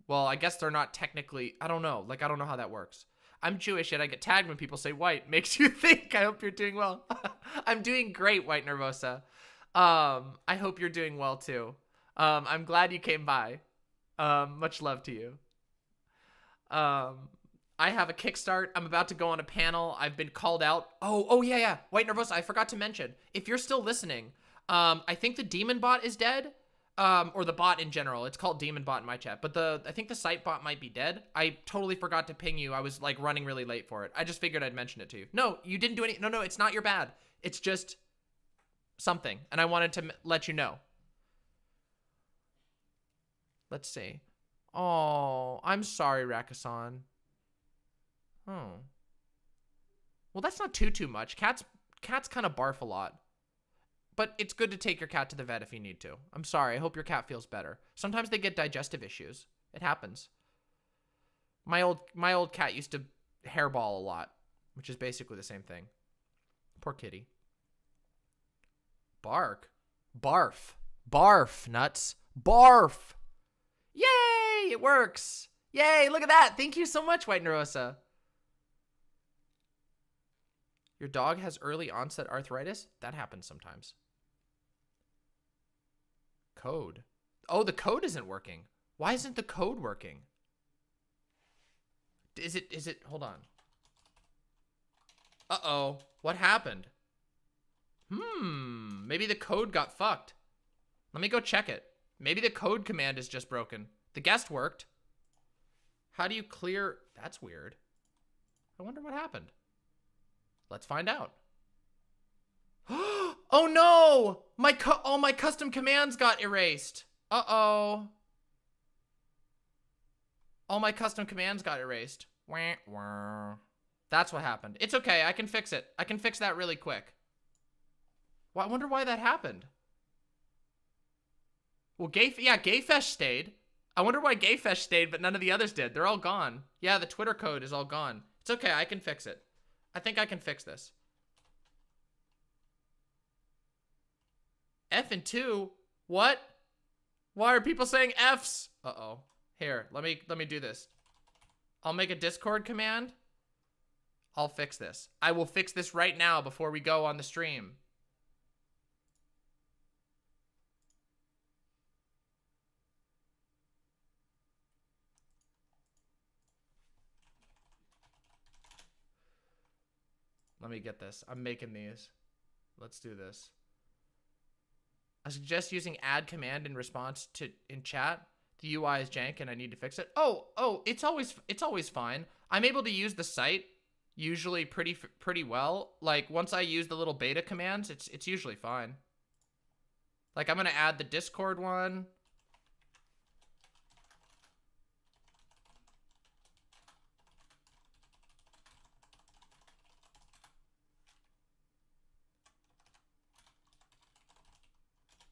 Well, I guess they're not technically, I don't know. Like, I don't know how that works. I'm Jewish, yet I get tagged when people say white. Makes you think. I hope you're doing well. I'm doing great, White Nervosa. I hope you're doing well, too. I'm glad you came by. Much love to you. I have a kickstart. I'm about to go on a panel. I've been called out. Oh yeah. White Nervosa, I forgot to mention. If you're still listening, I think the demon bot is dead. Or the bot in general. It's called demon bot in my chat. But I think the site bot might be dead. I totally forgot to ping you. I was like running really late for it. I just figured I'd mention it to you. No, you didn't do any. No, it's not your bad. It's just something. And I wanted to let you know. Let's see. Oh, I'm sorry, Rakasan. Oh. Well, that's not too much. Cats kind of barf a lot. But it's good to take your cat to the vet if you need to. I'm sorry. I hope your cat feels better. Sometimes they get digestive issues. It happens. My old cat used to hairball a lot, which is basically the same thing. Poor kitty. Bark. Barf. Barf, nuts. Barf. Yay! It works. Yay! Look at that. Thank you so much, White Neurosa. Your dog has early onset arthritis? That happens sometimes. Code. Oh, the code isn't working. Why isn't the code working? Is it, hold on. Uh-oh, what happened? Maybe the code got fucked. Let me go check it. Maybe the code command is just broken. The guest worked. How do you clear? That's weird. I wonder what happened. Let's find out. Oh no! All my custom commands got erased. Uh-oh. All my custom commands got erased. Wah, wah. That's what happened. It's okay. I can fix it. I can fix that really quick. Well, I wonder why that happened. Well, Gayfesh stayed. I wonder why Gayfesh stayed, but none of the others did. They're all gone. Yeah, the Twitter code is all gone. It's okay. I can fix it. I think I can fix this. F and 2? What? Why are people saying F's? Uh-oh. Here, let me do this. I'll make a Discord command. I'll fix this. I will fix this right now before we go on the stream. Let me get this. I'm making these. Let's do this. I suggest using add command in response to in chat. The UI is jank and I need to fix it. Oh, it's always fine. I'm able to use the site usually pretty well. Like once I use the little beta commands, it's usually fine. Like I'm gonna add the Discord one.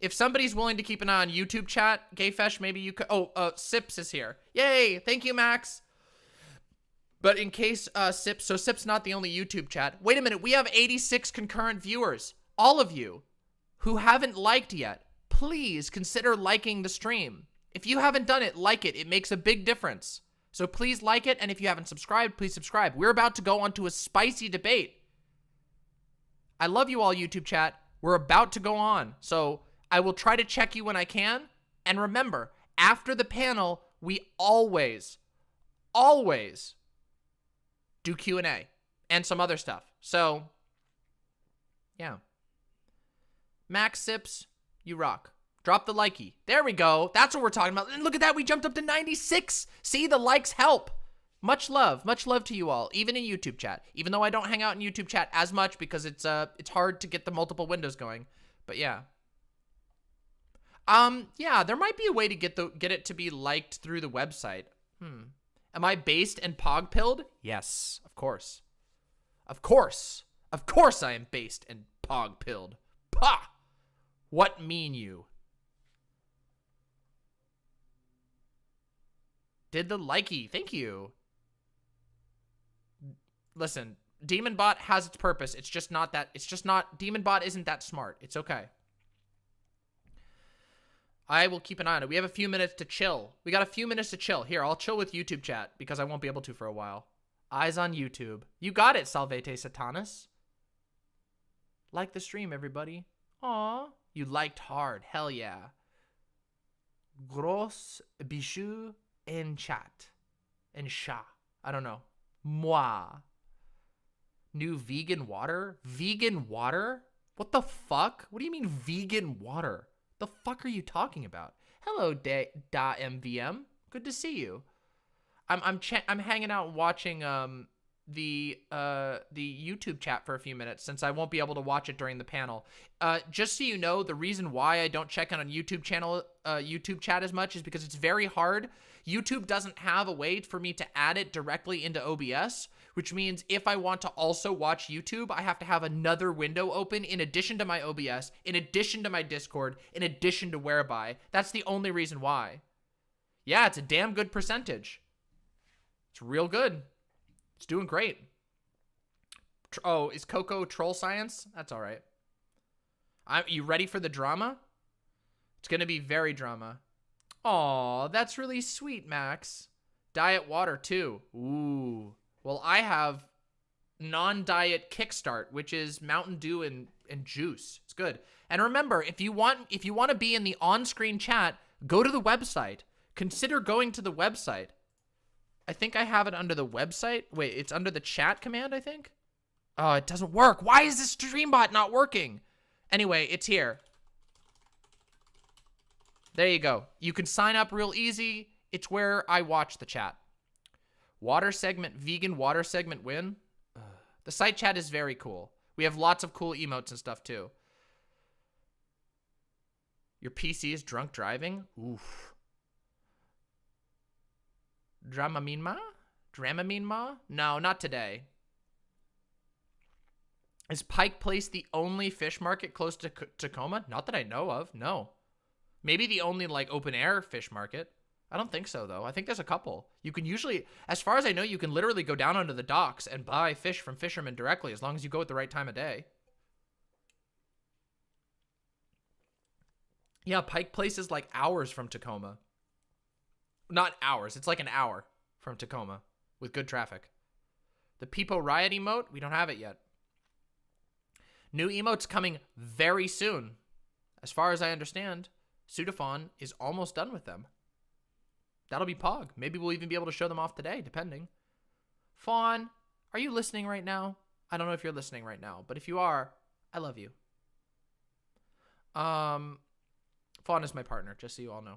if somebody's willing to keep an eye on YouTube chat, Gayfesh, maybe you could. Oh, Sips is here. Yay! Thank you, Max. But in case Sips, so Sips not the only YouTube chat. Wait a minute, we have 86 concurrent viewers. All of you who haven't liked yet, please consider liking the stream. If you haven't done it, like it. It makes a big difference. So please like it, and if you haven't subscribed, please subscribe. We're about to go on to a spicy debate. I love you all, YouTube chat. We're about to go on. So I will try to check you when I can. And remember, after the panel, we always do Q&A and some other stuff. So, yeah. Max Sips, you rock. Drop the likey. There we go. That's what we're talking about. And look at that. We jumped up to 96. See, the likes help. Much love to you all, even in YouTube chat. Even though I don't hang out in YouTube chat as much because it's hard to get the multiple windows going. But yeah. Yeah, there might be a way to get it to be liked through the website. Am I based and pog-pilled? Yes, of course. Of course. Of course I am based and pog-pilled. Pah! What mean you? Did the likey. Thank you. Listen, DemonBot has its purpose. It's just not, DemonBot isn't that smart. It's okay. I will keep an eye on it. We have a few minutes to chill. We got a few minutes to chill. Here, I'll chill with YouTube chat because I won't be able to for a while. Eyes on YouTube. You got it, Salvete Satanas. Like the stream, everybody. Aw. You liked hard. Hell yeah. Gros bichou en chat. En chat. I don't know. Moi. New vegan water? Vegan water? What the fuck? What do you mean vegan water? The fuck are you talking about? Hello, Da MVM. Good to see you. I'm hanging out watching the YouTube chat for a few minutes since I won't be able to watch it during the panel. Just so you know, the reason why I don't check out on YouTube chat as much is because it's very hard. YouTube doesn't have a way for me to add it directly into OBS, which means if I want to also watch YouTube, I have to have another window open in addition to my OBS, in addition to my Discord, in addition to Whereby. That's the only reason why. Yeah, it's a damn good percentage. It's real good. It's doing great. Oh, is Coco troll science? That's all right. You ready for the drama? It's going to be very drama. Aw, that's really sweet, Max. Diet water, too. Ooh. Well, I have non-diet Kickstart, which is Mountain Dew and juice. It's good. And remember, if you want to be in the on-screen chat, go to the website. Consider going to the website. I think I have it under the website. Wait, it's under the chat command, I think? Oh, it doesn't work. Why is this StreamBot not working? Anyway, it's here. There you go. You can sign up real easy. It's where I watch the chat. Water segment, vegan water segment win. The site chat is very cool. We have lots of cool emotes and stuff too. Your PC is drunk driving? Oof. Dramamine ma? Dramamine ma? No, not today. Is Pike Place the only fish market close to Tacoma? Not that I know of, no. Maybe the only, like, open-air fish market. I don't think so, though. I think there's a couple. You can usually, as far as I know, you can literally go down onto the docks and buy fish from fishermen directly, as long as you go at the right time of day. Yeah, Pike Place is, like, hours from Tacoma. Not hours. It's like an hour from Tacoma with good traffic. The Peepo Riot emote, we don't have it yet. New emotes coming very soon. As far as I understand, Sudafon is almost done with them. That'll be Pog. Maybe we'll even be able to show them off today, depending. Fawn, are you listening right now? I don't know if you're listening right now, but if you are, I love you. Fawn is my partner, just so you all know.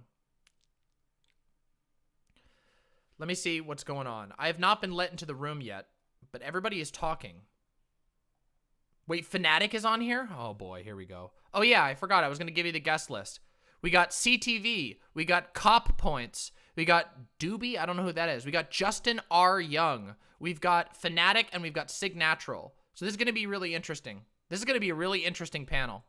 Let me see what's going on. I have not been let into the room yet, but everybody is talking. Wait, Fnatic is on here? Oh boy, here we go. Oh yeah, I forgot. I was going to give you the guest list. We got CTV. We got Cop Points. We got Doobie. I don't know who that is. We got Justin R. Young. We've got Fnatic, and we've got Sig Natural. So this is going to be really interesting. This is going to be a really interesting panel.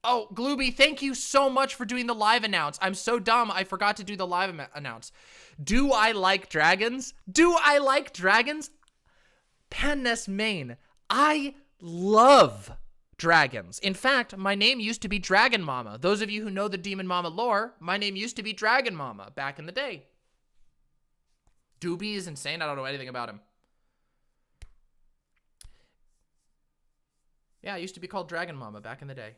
Oh, Glooby, thank you so much for doing the live announce. I'm so dumb, I forgot to do the live announce. Do I like dragons? Do I like dragons? Penness Main. I love dragons. In fact, my name used to be Dragon Mama. Those of you who know the Demon Mama lore, my name used to be Dragon Mama back in the day. Doobie is insane. I don't know anything about him. Yeah, I used to be called Dragon Mama back in the day.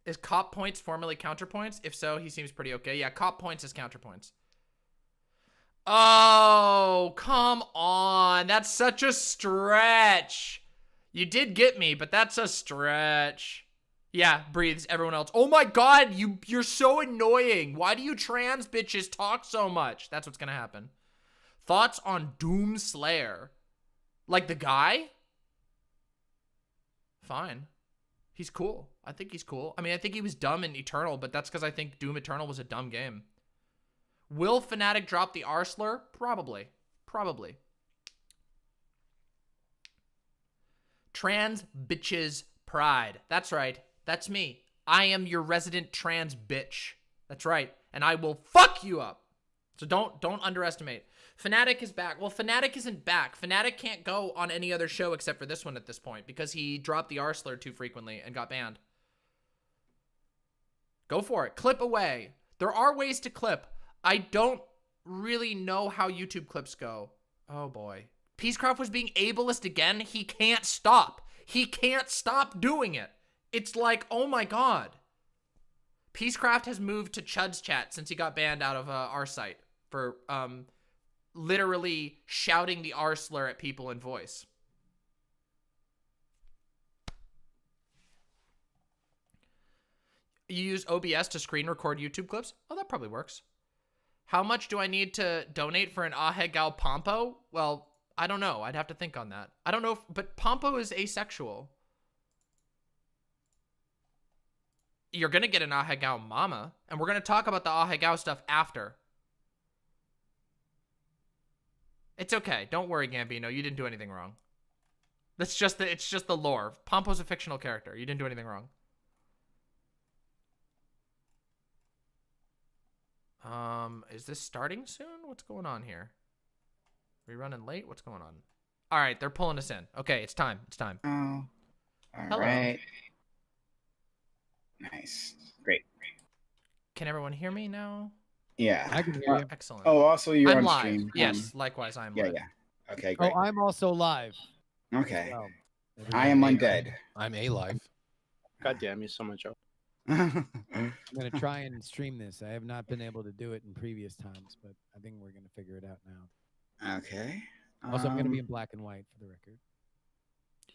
Is cop points formerly counterpoints? If so, he seems pretty okay. Yeah, cop points is counterpoints. Oh, come on. That's such a stretch. You did get me, but that's a stretch. Yeah, breathes everyone else. Oh my God, you're so annoying. Why do you trans bitches talk so much? That's what's gonna happen. Thoughts on Doom Slayer? Like the guy? Fine. He's cool. I think he's cool. I mean, I think he was dumb in Eternal, but that's because I think Doom Eternal was a dumb game. Will Fnatic drop the R slur? Probably. Probably. Trans bitches pride. That's right. That's me. I am your resident trans bitch. That's right. And I will fuck you up. So don't underestimate. Fnatic is back. Well, Fnatic isn't back. Fnatic can't go on any other show except for this one at this point because he dropped the R slur too frequently and got banned. Go for it. Clip away. There are ways to clip. I don't really know how YouTube clips go. Oh boy. Peacecraft was being ableist again. He can't stop. He can't stop doing it. It's like, oh my God. Peacecraft has moved to Chud's chat since he got banned out of our site for literally shouting the R slur at people in voice. You use OBS to screen record YouTube clips? Oh, that probably works. How much do I need to donate for an Ahegao Pompo? Well, I don't know. I'd have to think on that. I don't know, but Pompo is asexual. You're going to get an Ahegao Mama, and we're going to talk about the Ahegao stuff after. It's okay. Don't worry, Gambino. You didn't do anything wrong. It's just the lore. Pompo's a fictional character. You didn't do anything wrong. Is this starting soon? What's going on here? Are we running late? What's going on? All right, they're pulling us in. Okay, it's time. It's time. Oh, all Hello. right. Nice. Great. Can everyone hear me now? Yeah. I can hear you. Excellent. Oh, also you're I'm on live. stream. Yes, likewise, I'm live. Yeah. Okay, great. Oh, I'm also live. Okay. So, I am undead. I'm alive. God damn you so much. I'm gonna try and stream this. I have not been able to do it in previous times, but I think we're gonna figure it out now. Okay. Also, I'm gonna be in black and white for the record.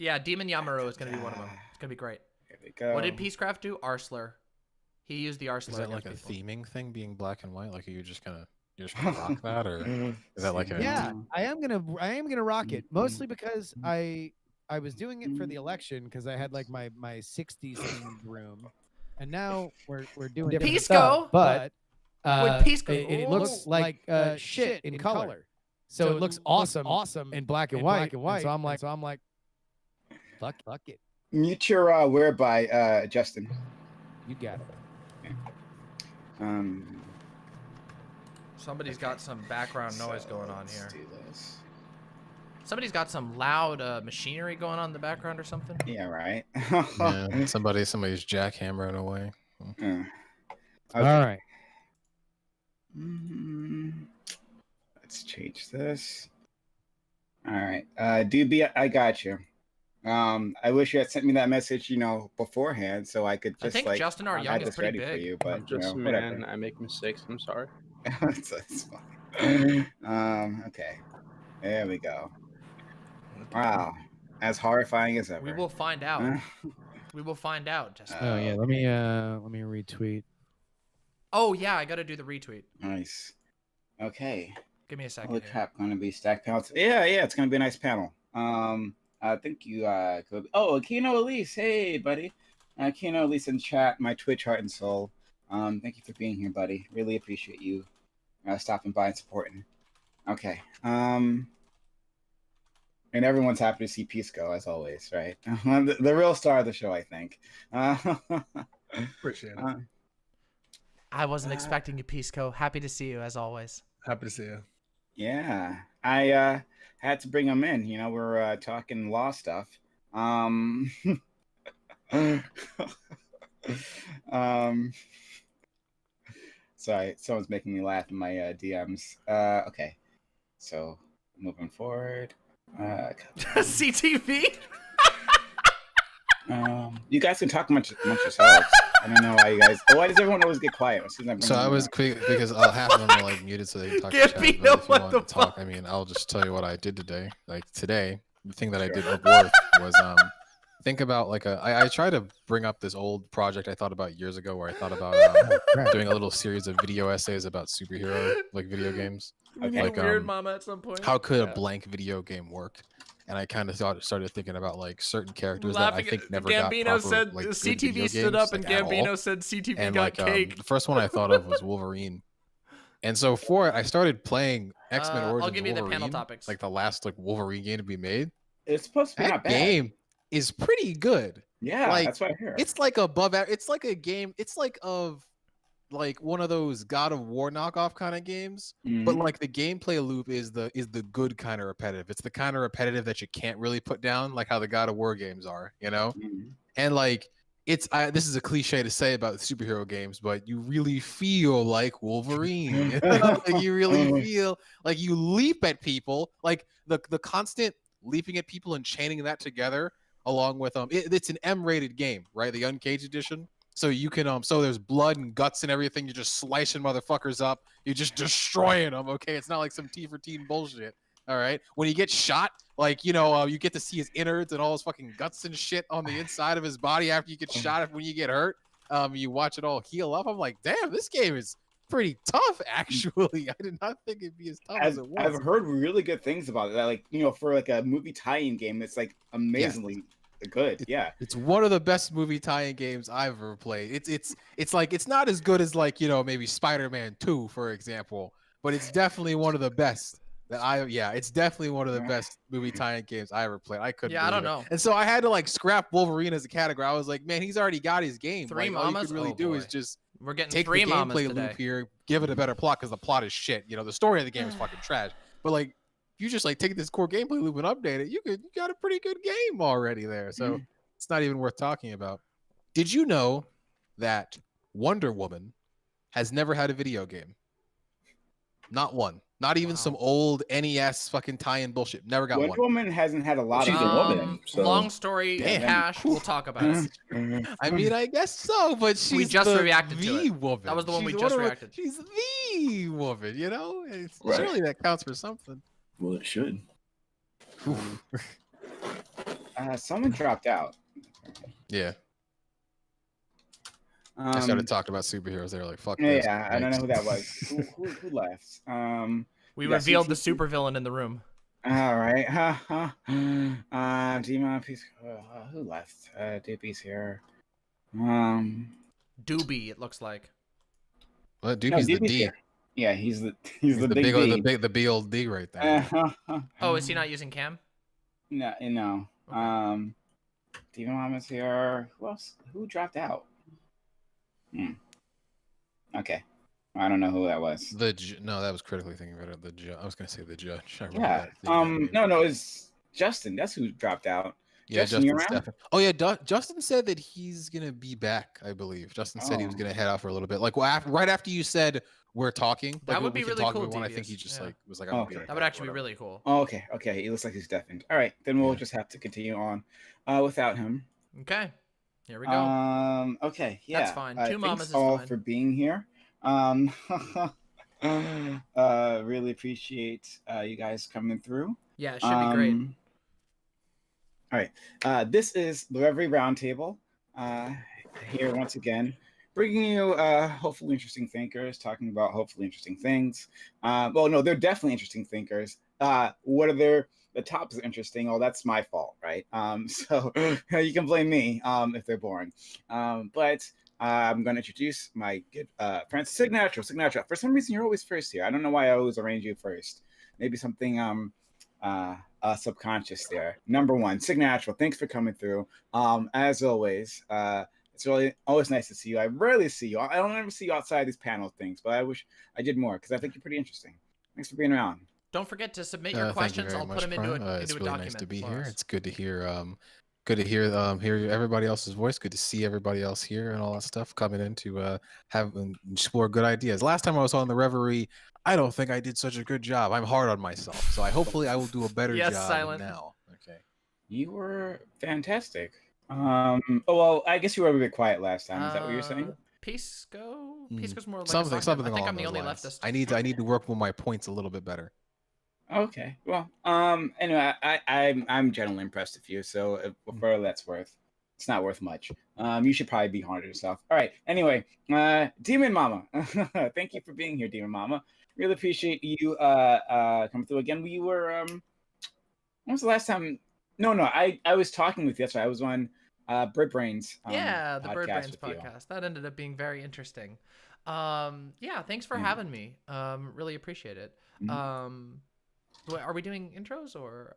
Yeah, Demon Yamaru is going to be one of them. It's going to be great. Here we go. What did Peacecraft do? Arslur. He used the Arslur. Is that like a theming thing, being black and white? Like, are you just gonna rock that, or is that like a? Yeah, I am gonna rock it, mostly because I was doing it for the election because I had like my 60s themed room, and now we're doing different Pisco, stuff, but Pisco, it looks like shit in color. So it looks awesome in black and white. And so I'm like, fuck it. Mute your whereby, Justin. You got it. Somebody's got some background noise going on here. Let's do this. Somebody's got some loud machinery going on in the background or something. Yeah, right. Yeah, somebody's jackhammering away. Okay. All right. Let's change this. All right, DB, I got you. I wish you had sent me that message, beforehand, so I could just I think Justin R. Young have is this pretty ready big. for you. But Just whatever. man, I make mistakes. I'm sorry. It's fine. Okay, there we go. Wow, as horrifying as ever. We will find out. We will find out, Justin. Oh yeah, let me retweet. Oh yeah, I got to do the retweet. Nice. Okay. Give me a second. Holy here. crap, gonna be stacked panel. Yeah, it's gonna be a nice panel. I think you could. Oh, Kino Elise, hey buddy. Kino Elise in chat, my Twitch heart and soul. Thank you for being here, buddy. Really appreciate you stopping by and supporting. Okay. And everyone's happy to see Pisco, as always, right? The real star of the show, I think. Appreciate it. I wasn't expecting you, Pisco. Happy to see you, as always. Happy to see you. Yeah, I had to bring him in. You know, we're talking law stuff. Sorry, someone's making me laugh in my DMs. Okay, so moving forward. CTV. You guys can talk amongst yourselves. I don't know why you guys. Why does everyone always get quiet? So I was quick because I'll have them like muted so they can talk. To chat, but if you want to talk, I mean, I'll just tell you what I did today. Like today, the thing that I did of worth was think about like I try to bring up this old project I thought about years ago where I thought about doing a little series of video essays about superhero like video games. Like Weird Mama at some point. How could a blank video game work? And I kind of started thinking about like certain characters that I think never Gambino got proper, said like, CTV stood up and Gambino said CTV and got like cake. the first one I thought of was Wolverine. And so for it, I started playing X-Men Origins I'll give you the Wolverine, panel topics. like the last like Wolverine game to be made. It's supposed to be not That bad. game is pretty good. Yeah, like, that's what I hear. It's like above. It's like a game. It's like like one of those God of War knockoff kind of games, but like the gameplay loop is the good kind of repetitive. It's the kind of repetitive that you can't really put down, like how the God of War games are, you know. And like it's this is a cliche to say about superhero games, but you really feel like Wolverine. You know? Like you really feel like you leap at people, like the constant leaping at people and chaining that together, along with it's an M-rated game, right? The Uncaged edition. So you can so there's blood and guts and everything. You're just slicing motherfuckers up. You're just destroying them. Okay, it's not like some T for teen bullshit. All right. When he gets shot, like you get to see his innards and all his fucking guts and shit on the inside of his body after you get shot. When you get hurt, you watch it all heal up. I'm like, damn, this game is pretty tough. Actually, I did not think it'd be as tough as it was. I've heard really good things about it. Like for like a movie tie-in game, it's like amazingly. Good, yeah. It's one of the best movie tie-in games I've ever played. It's like it's not as good as like maybe Spider-Man 2, for example, but it's definitely one of the best it's definitely one of the best movie tie-in games I ever played. I couldn't. Yeah, I don't know. And so I had to like scrap Wolverine as a category. I was like, man, he's already got his game. Three like, all you mamas? could really Oh, do boy. is just We're getting take three the mamas gameplay today. loop here, give it a better plot because the plot is shit. The story of the game is fucking trash. But like, if you just like take this core gameplay loop and update it, you got a pretty good game already there. So. It's not even worth talking about. Did you know that Wonder Woman has never had a video game? Not one. Not even some old NES fucking tie-in bullshit. Never got Wonder Woman hasn't had a lot She's of a woman. So. Long story, Cash. We'll talk about it. I mean, I guess so, but she's we just reacted to the it. woman. That was the one we She's just one of- reacted. She's the woman, Right. Surely that counts for something. Well, it should. Someone dropped out. Yeah. I started talking about superheroes. They were like, "Fuck Yeah, this." I don't know who that was. who left? We yeah, revealed the supervillain in the room. All right. Demon piece. Who left? Doopy's here. Doobie, it looks like. Well, Doopy's the D. Here. Yeah, he's the big D. the BLD right there. Oh, is he not using cam? No. Okay. Demon Mama's here. Who else? Who dropped out? Okay. I don't know who that was. No, that was critically thinking about it. I was gonna say the judge. I remember Yeah. that. No, it's Justin. That's who dropped out. Yeah, Justin, you around? Stephan. Oh yeah, Justin said that he's gonna be back. I believe Justin said he was gonna head out for a little bit. Like right after you said we're talking. Like, That would be we can really talk cool. if we want. I Devious. think he just like was like, Oh, I'm gonna be That would actually be really cool. Oh, okay. He looks like he's deafened. All right, then we'll just have to continue on without him. Okay. Here we go. Okay. Yeah. That's fine. Two mamas thanks is all fine. for being here. Really appreciate you guys coming through. Yeah, it should be great. All right. This is the Reverie Roundtable. Here once again, bringing you hopefully interesting thinkers, talking about hopefully interesting things. Well, no, they're definitely interesting thinkers. What are the topics are interesting? Oh, that's my fault, right? So you can blame me if they're boring. But I'm going to introduce my good friend, Signatural. For some reason, you're always first here. I don't know why I always arrange you first. Maybe something subconscious there. Number one, Signatural, thanks for coming through. As always, it's really always nice to see you. I rarely see you. I don't ever see you outside these panel things, but I wish I did more because I think you're pretty interesting. Thanks for being around. Don't forget to submit your questions. I'll put them into It's a really document. nice to be for here. us. It's good to hear. Hear everybody else's voice. Good to see everybody else here and all that stuff coming in to have and explore good ideas. Last time I was on the Reverie, I don't think I did such a good job. I'm hard on myself, so hopefully I will do a better Yes, job Silent. now. Okay. You were fantastic. Oh well, I guess you were a bit quiet last time. Is that what you're saying? Pisco? Pisco's more like Something I think along I'm the those only lines. leftist. I need to work with my points a little bit better. Okay. Well, anyway, I'm generally impressed with you. So for all that's worth, it's not worth much. You should probably be hard on yourself. All right. Anyway, Demon Mama, thank you for being here, Demon Mama. Really appreciate you coming through again. We were when was the last time? No, I was talking with you. That's right. I was on Bird Brains. Yeah, the Bird Brains with podcast. That ended up being very interesting. Yeah, thanks for having me. Really appreciate it. Are we doing intros or?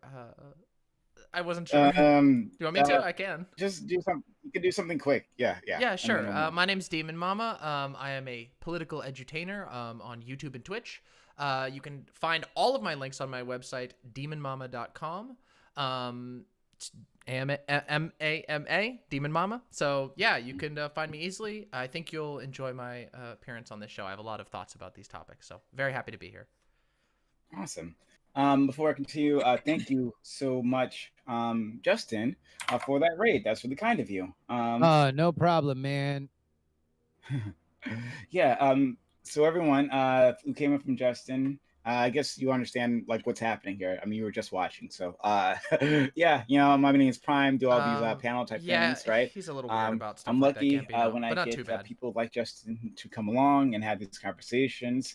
I wasn't sure. Do you want me to? I can. Just do something. You can do something quick. Yeah. Yeah, sure. My name's Demon Mama. I am a political edutainer on YouTube and Twitch. You can find all of my links on my website, demonmama.com. M-A-M-A, Demon Mama. So yeah, you can find me easily. I think you'll enjoy my appearance on this show. I have a lot of thoughts about these topics, so very happy to be here. Awesome. Before I continue, thank you so much, Justin, for that raid. That's really kind of you. No problem, man. Yeah. So everyone who came in from Justin, I guess you understand like what's happening here. I mean, you were just watching, so yeah. My name is Prime. Do all these panel type things, right? He's a little weird about stuff. I'm like lucky that. Can't be when but I not too get bad. people like Justin to come along and have these conversations.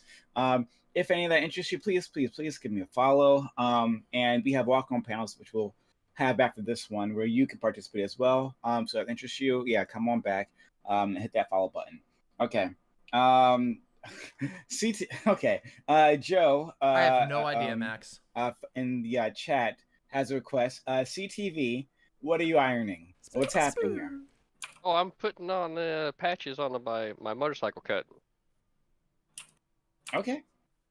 If any of that interests you, please give me a follow. And we have walk-on panels, which we'll have after this one, where you can participate as well. So if that interests you, yeah, come on back and hit that follow button. Okay. CT. Okay. Joe. I have no idea, Max. In the chat has a request. CTV. What are you ironing? What's happening here? Oh, I'm putting on patches on my motorcycle cut. Okay.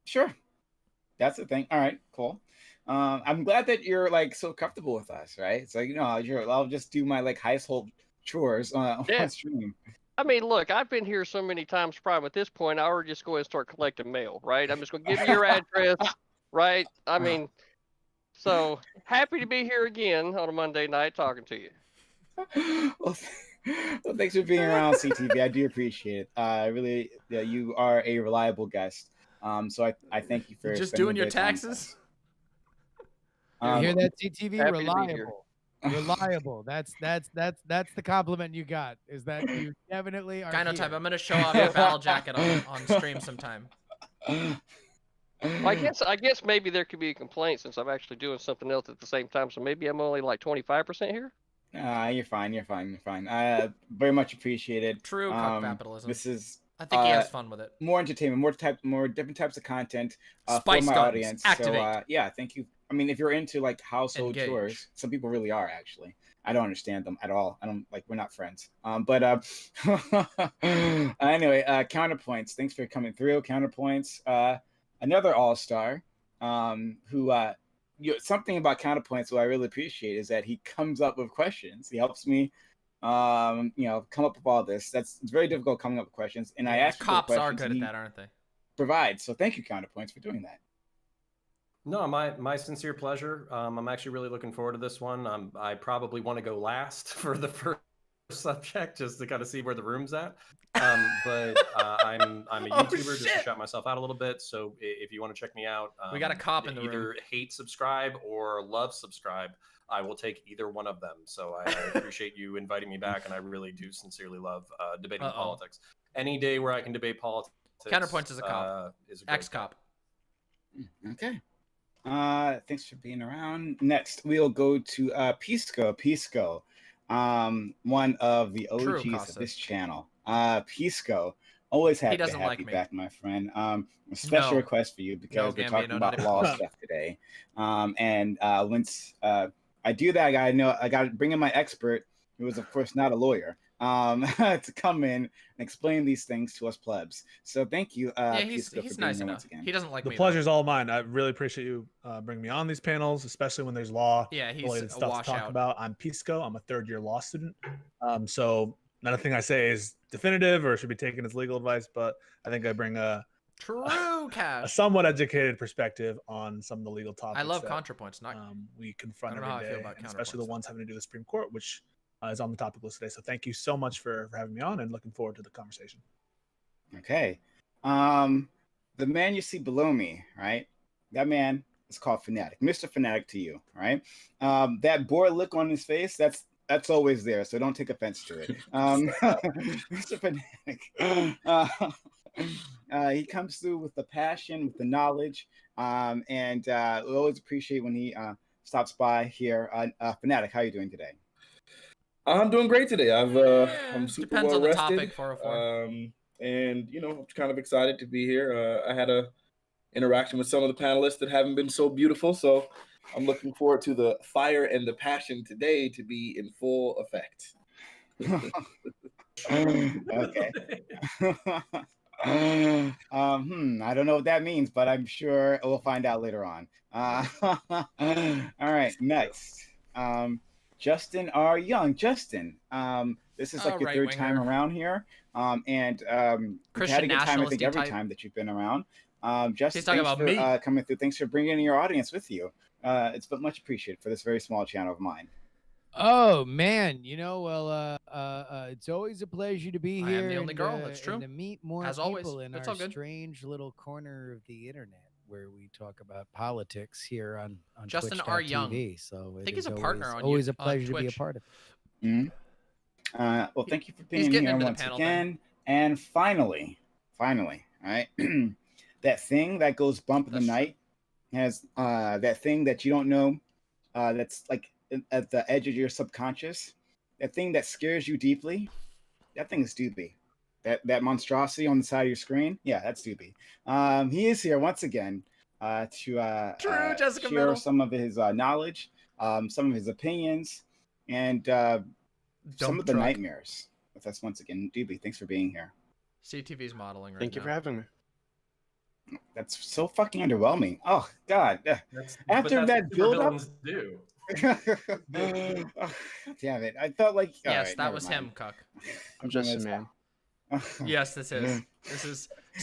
Sure. That's the thing. All right, cool. I'm glad that you're like so comfortable with us, right? It's like, I'll just do my like household chores on stream. I mean, look, I've been here so many times, Prime. At this point, I already just go ahead and start collecting mail, right? I'm just going to give you your address, right? I mean, so happy to be here again on a Monday night talking to you. Well, thanks for being around, CTV. I do appreciate it. Really, you are a reliable guest. So I thank you for just doing your taxes. You hear that, CTV? Happy Reliable. Reliable. That's the compliment you got. Is that you definitely are. Gyno type. I'm gonna show off your battle jacket on stream sometime. Well, I guess maybe there could be a complaint since I'm actually doing something else at the same time. So maybe I'm only like 25% here. You're fine. You're fine. Very much appreciated. True capitalism. This is. I think he has fun with it. More entertainment, more different types of content for Spice my guns. audience. Activate. So yeah, thank you. I mean, if you're into like household Engage. chores, some people really are actually. I don't understand them at all. I don't like. We're not friends. But anyway, Counterpoints. Thanks for coming through. Counterpoints. Another all-star. Who something about Counterpoints what I really appreciate is that he comes up with questions. He helps me come up with all this. It's very difficult coming up with questions. And I ask cops are good at that, aren't they? Provide. So thank you, Counterpoints, for doing that. No, my sincere pleasure. I'm actually really looking forward to this one. I probably want to go last for the first subject just to kind of see where the room's at. But I'm a YouTuber just to shout myself out a little bit. So if you want to check me out, we got a cop in the either room. Hate subscribe or love subscribe. I will take either one of them. So I appreciate you inviting me back, and I really do sincerely love debating politics. Any day where I can debate politics. Counterpoints is a cop. Ex-cop. Okay. Thanks for being around. Next, we'll go to Pisco. One of the OGs of this channel. Pisco. Always happy to have you back, my friend. A special request for you because we're talking about law stuff today. And once I do that, I got to bring in my expert, who is of course not a lawyer, to come in and explain these things to us plebs. So thank you. Yeah, Pisco, he's for being nice here enough. once again. He doesn't like The me. pleasure's all mine. I really appreciate you bringing me on these panels, especially when there's law Yeah, he's related a stuff to talk washout. about. I'm Pisco. I'm a third-year law student. So nothing I say is definitive or should be taken as legal advice, but I think I bring a somewhat educated perspective on some of the legal topics. I love that, ContraPoints. Not we confront I don't know every how I feel day, about and especially the ContraPoints. ones having to do with the Supreme Court, which is on the topic list today. So thank you so much for having me on, and looking forward to the conversation. Okay. The man you see below me, right? That man is called Fanatic. Mr. Fanatic to you, right? That bored look on his face, that's always there, so don't take offense to it. Mr. Fanatic. He comes through with the passion, with the knowledge, and we always appreciate when he stops by here. Fanatic, how are you doing today? I'm doing great today. I'm super depends well on the rested. topic, 404. And I'm kind of excited to be here. I had a interaction with some of the panelists that haven't been so beautiful, so I'm looking forward to the fire and the passion today to be in full effect. Okay. I don't know what that means, but I'm sure we'll find out later on. All right, next. Justin R. Young. Justin, this is like your third time around here. And you've had a good time, I think, every time that you've been around. Justin, thanks for coming through. Thanks for bringing your audience with you. It's been much appreciated for this very small channel of mine. Oh man, it's always a pleasure to be here. I am the only girl. That's true. And to meet more As people always. in That's our all good. strange little corner of the internet where we talk about politics here on Justin R. Young. Twitch.tv. So I think he's a partner on always a on pleasure to be a Twitch. part of it. Mm-hmm. Well, thank you for being here once again. And finally, all right, that thing that goes bump in the night has that thing that you don't know, that's like at the edge of your subconscious, that thing that scares you deeply. That thing is Doobie. That monstrosity on the side of your screen, yeah, that's Doobie. He is here once again to share some of his knowledge, some of his opinions, and some of the nightmares with us once again. Doobie, thanks for being here. CTV's modeling right now. Thank you for having me. That's so fucking underwhelming. Oh God! After that build-up, do. Damn it! I felt like yes, that was him, Cuck. I'm just a man. Yes, this is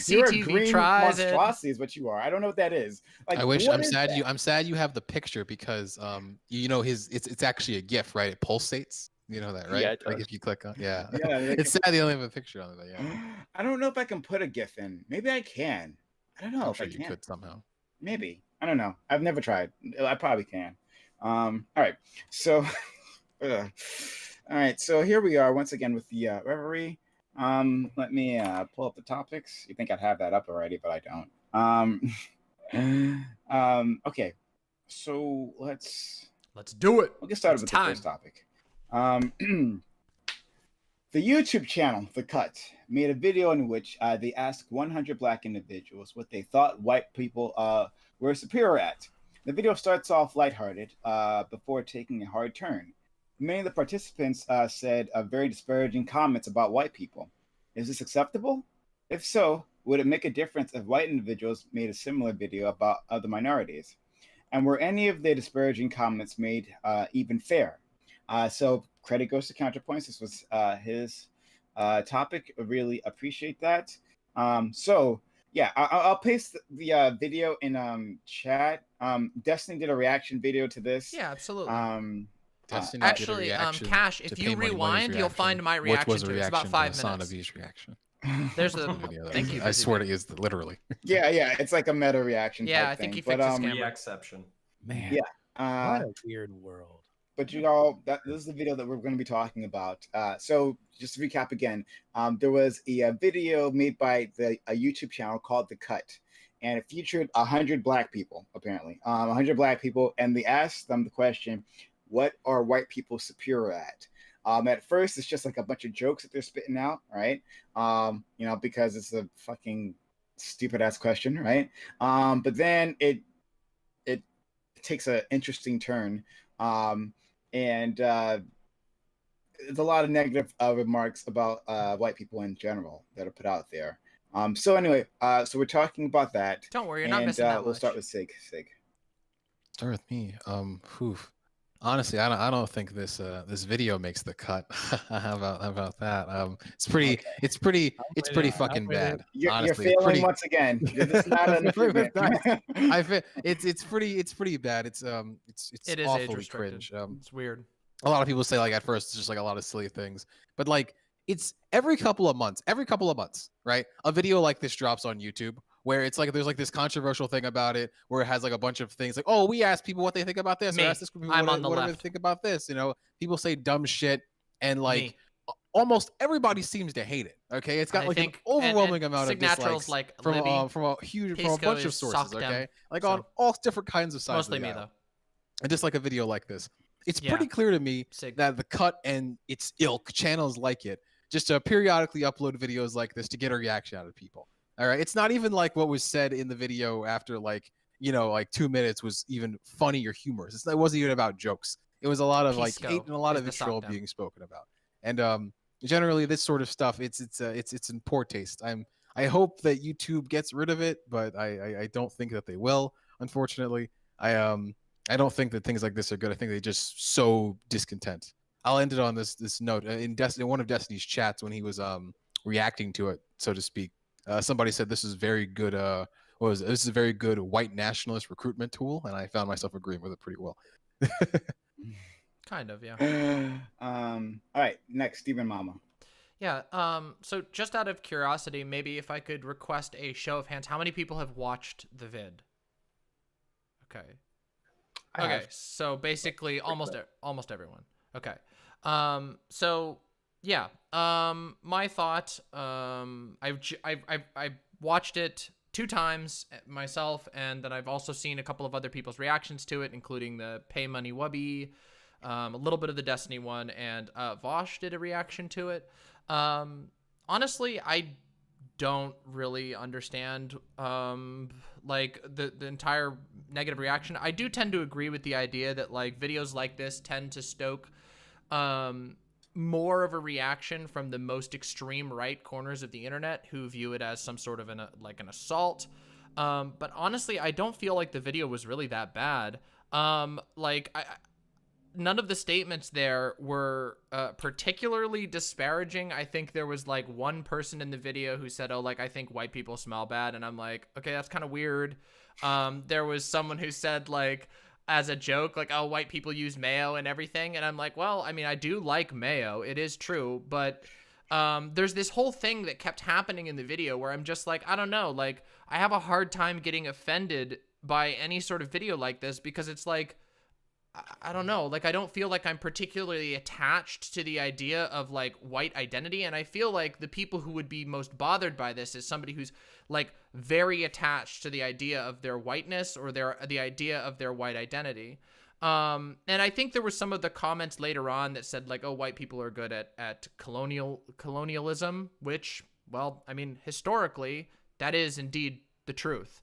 You're a CTV green tries it. monstrosity is what you are. I don't know what that is. Like, I'm sad you have the picture because it's actually a GIF, right? It pulsates. You know that, right? Yeah, like if you click on, yeah. Like, it's sad they only have a picture on it. Yeah. I don't know if I can put a GIF in. Maybe I can. I don't know I'm if sure I you can. could somehow. Maybe. I don't know. I've never tried. I probably can. All right. So, all right. So here we are once again with the Reverie. Let me pull up the topics. You think I'd have that up already, but I don't. Okay. So let's do it. We'll get started with the first topic. The YouTube channel, The Cut, made a video in which they asked 100 black individuals what they thought white people were superior at. The video starts off lighthearted before taking a hard turn. Many of the participants said very disparaging comments about white people. Is this acceptable? If so, would it make a difference if white individuals made a similar video about other minorities? And were any of the disparaging comments made even fair? So credit goes to ContraPoints. This was his topic. I really appreciate that. So yeah, I'll paste the video in chat. Destiny did a reaction video to this. Yeah, absolutely. Actually, Cash, if you rewind, you'll find my reaction to it. It's about 5 minutes. V's reaction. There's the thank you. I swear to you, is literally. Yeah, it's like a meta reaction. Yeah, type I think thing. he fixed his camera. Re-exception. Man, yeah. what a weird world. But you all, this is the video that we're going to be talking about. So just to recap again, there was a video made by a YouTube channel called The Cut, and it featured 100 black people, apparently. 100 black people, and they asked them the question, what are white people superior at? At first, it's just like a bunch of jokes that they're spitting out, right? Because it's a fucking stupid-ass question, right? But then it takes an interesting turn, and there's a lot of negative remarks about white people in general that are put out there. So anyway, so we're talking about that. Don't worry, you're not missing that we'll much. start with Sig. Start with me. Honestly, I don't think this video makes the cut. How about that? It's pretty fucking bad. You're failing once again. It's not an improvement. It's pretty bad. It's It is awfully age cringe. It's weird. A lot of people say like at first it's just like a lot of silly things, but like it's every couple of months, right? A video like this drops on YouTube where it's like there's like this controversial thing about it where it has like a bunch of things like, oh, we ask people what they think about this, or ask this group I'm on the what do left. they think about this. You know, people say dumb shit, and like almost everybody seems to hate it. Okay, it's got I like think, an overwhelming and amount of Signatural's dislikes like Libby, from a Pisco bunch of is sources. socked Okay, them, like so- on all different kinds of sides. Mostly of the me, aisle. though. And just like a video like this, it's Yeah. pretty clear to me Sig. that the cut and its ilk channels like it just periodically upload videos like this to get a reaction out of people. All right, it's not even like what was said in the video after like 2 minutes was even funny or humorous. It wasn't even about jokes. It was a lot of Pisco like hate and a lot is of the vitriol sock being spoken about. And generally, this sort of stuff, it's in poor taste. I hope that YouTube gets rid of it, but I don't think that they will. Unfortunately, I don't think that things like this are good. I think they just sow discontent. I'll end it on this note. In one of Destiny's chats when he was reacting to it, so to speak, somebody said this is very good. This is a very good white nationalist recruitment tool, and I found myself agreeing with it pretty well. Kind of, yeah. All right, next, Stephen Mama. Yeah. So just out of curiosity, maybe if I could request a show of hands, how many people have watched the vid? Okay. Okay. So basically, almost everyone. Okay. So yeah. My thought. I've watched it 2 times myself, and then I've also seen a couple of other people's reactions to it, including the Pay Money Wubby, a little bit of the Destiny one, and Vosh did a reaction to it. Honestly, I don't really understand like the entire negative reaction. I do tend to agree with the idea that like videos like this tend to stoke more of a reaction from the most extreme right corners of the internet, who view it as some sort of an assault. But honestly, I don't feel like the video was really that bad. None of the statements there were particularly disparaging. I think there was like one person in the video who said, oh, like, I think white people smell bad. And I'm like, okay, that's kind of weird. There was someone who said, like, as a joke, like, oh, white people use mayo and everything. And I'm like, well, I mean, I do like mayo. It is true. But there's this whole thing that kept happening in the video where I'm just like, I don't know. Like, I have a hard time getting offended by any sort of video like this because it's like, I don't know, like I don't feel like I'm particularly attached to the idea of like white identity, and I feel like the people who would be most bothered by this is somebody who's like very attached to the idea of their whiteness or the idea of their white identity. And I think there were some of the comments later on that said like, oh, white people are good at colonialism, which, well, I mean, historically that is indeed the truth.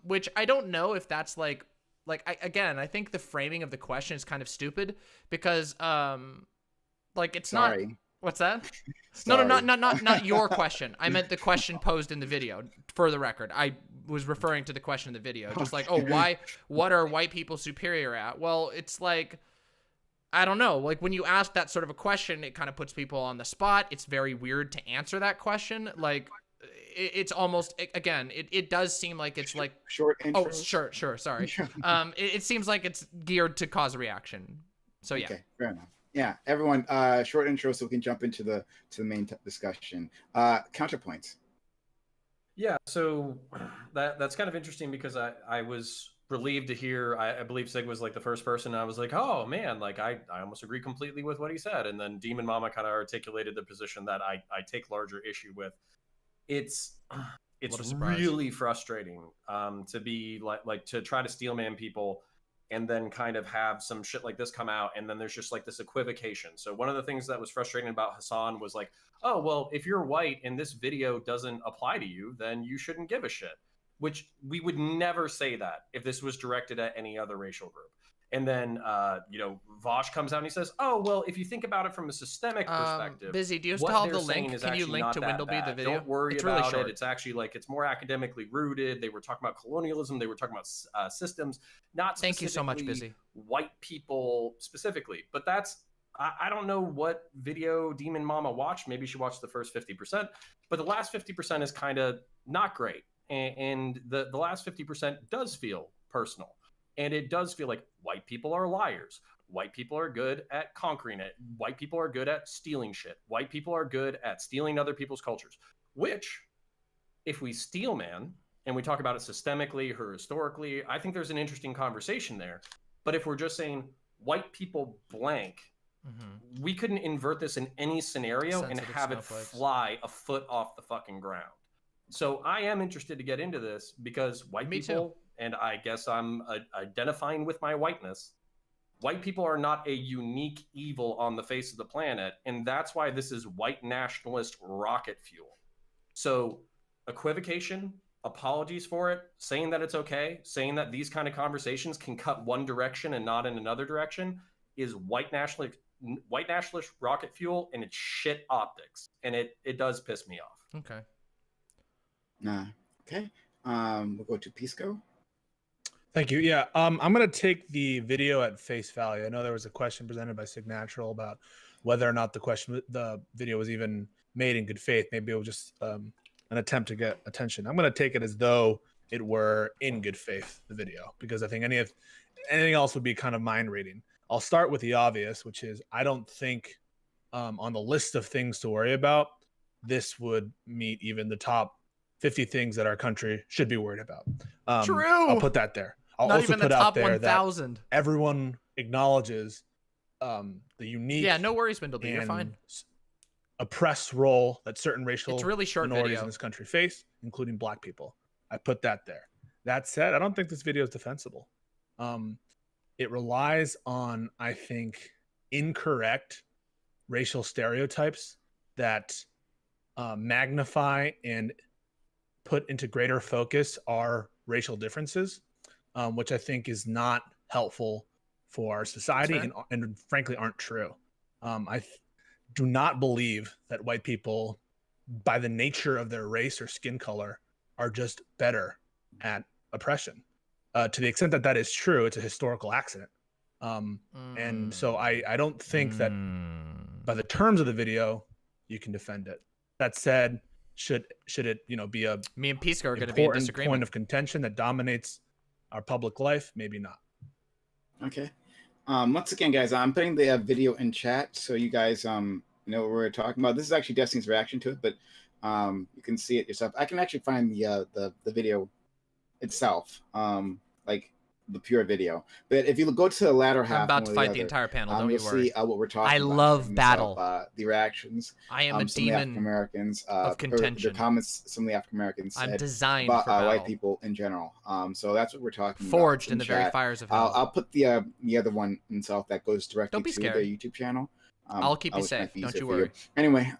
Which I don't know if that's like I think the framing of the question is kind of stupid because like it's not. What's that? No, not your question. I meant the question posed in the video. For the record, I was referring to the question in the video. Just like, oh, what are white people superior at? Well, it's like, I don't know. Like when you ask that sort of a question, it kind of puts people on the spot. It's very weird to answer that question. Like it's almost, again, it does seem like it's like short intro. Oh, sure. Sorry. It seems like it's geared to cause a reaction. So yeah. Okay, fair enough. Yeah, everyone, short intro so we can jump into the main discussion. Counterpoints. Yeah, so that's kind of interesting because I was relieved to hear, I believe Sig was like the first person. I was like, oh man, like I almost agree completely with what he said. And then Demon Mama kind of articulated the position that I take larger issue with. It's really frustrating to be like to try to steelman people and then kind of have some shit like this come out, and then there's just like this equivocation. So one of the things that was frustrating about Hassan was like, oh, well, if you're white and this video doesn't apply to you, then you shouldn't give a shit. which we would never say that if this was directed at any other racial group. And then, Vosh comes out and he says, "Oh, well, if you think about it from a systemic perspective, Busy, do you what still have they're the link? saying is Can you actually link not to that Windleby bad. the video? Don't worry It's about really it. short. It's actually it's more academically rooted. They were talking about colonialism. They were talking about systems, not Thank you so much, specifically Busy. white people specifically. But I don't know what video Demon Mama watched. Maybe she watched the first 50%, but the last 50% is kind of not great. And the last 50% does feel personal. And it does feel like white people are liars. White people are good at conquering it. White people are good at stealing shit. White people are good at stealing other people's cultures. Which, if we steal, man, and we talk about it systemically or historically, I think there's an interesting conversation there. But if we're just saying white people blank, we couldn't invert this in any scenario and Sensitive have it snowflakes. fly a foot off the fucking ground. So I am interested to get into this because white Me people, and I guess I'm identifying with my whiteness, white people are not a unique evil on the face of the planet, and that's why this is white nationalist rocket fuel. So equivocation, apologies for it, saying that it's okay, saying that these kind of conversations can cut one direction and not in another direction is white nationalist rocket fuel, and it's shit optics, and it does piss me off. Okay. Okay. We'll go to Pisco. Thank you. Yeah. I'm going to take the video at face value. I know there was a question presented by Sig Natural about whether or not the video was even made in good faith. Maybe it was just an attempt to get attention. I'm going to take it as though it were in good faith, the video, because I think anything else would be kind of mind reading. I'll start with the obvious, which is I don't think on the list of things to worry about, this would meet even the top 50 things that our country should be worried about. True. I'll put that there. I'll Not also even the put top out there 1,000. that everyone acknowledges the unique. Yeah, no worries, Windleby. You're fine. Oppressed role that certain racial It's really short minorities video. in this country face, including Black people. I put that there. That said, I don't think this video is defensible. It relies on, I think, incorrect racial stereotypes that magnify and put into greater focus our racial differences, which I think is not helpful for our society and frankly aren't true. I do not believe that white people, by the nature of their race or skin color, are just better at oppression. To the extent that that is true, it's a historical accident. And so I don't think that by the terms of the video, you can defend it. That said, should it be a me and Pisco are going to be in disagreement point of contention that dominates our public life? Maybe not. Okay. Once again, guys, I'm putting the video in chat so you guys know what we're talking about. This is actually Destiny's reaction to it, but you can see it yourself. I can actually find the video itself, like the pure video. But if you go to the latter half, I'm about to fight the other, entire panel. Don't you'll you worry. see what we're talking I about. love battle. The reactions. I am a some demon of the African Americans of contention. The comments some of the African Americans I'm said designed about for battle. white people in general. So that's what we're talking Forged about. in the very chat. fires of hell. I'll put the other one itself that goes directly Don't be to scared. the YouTube channel. I'll keep you which might safe. be Don't easier you for worry. Anyway,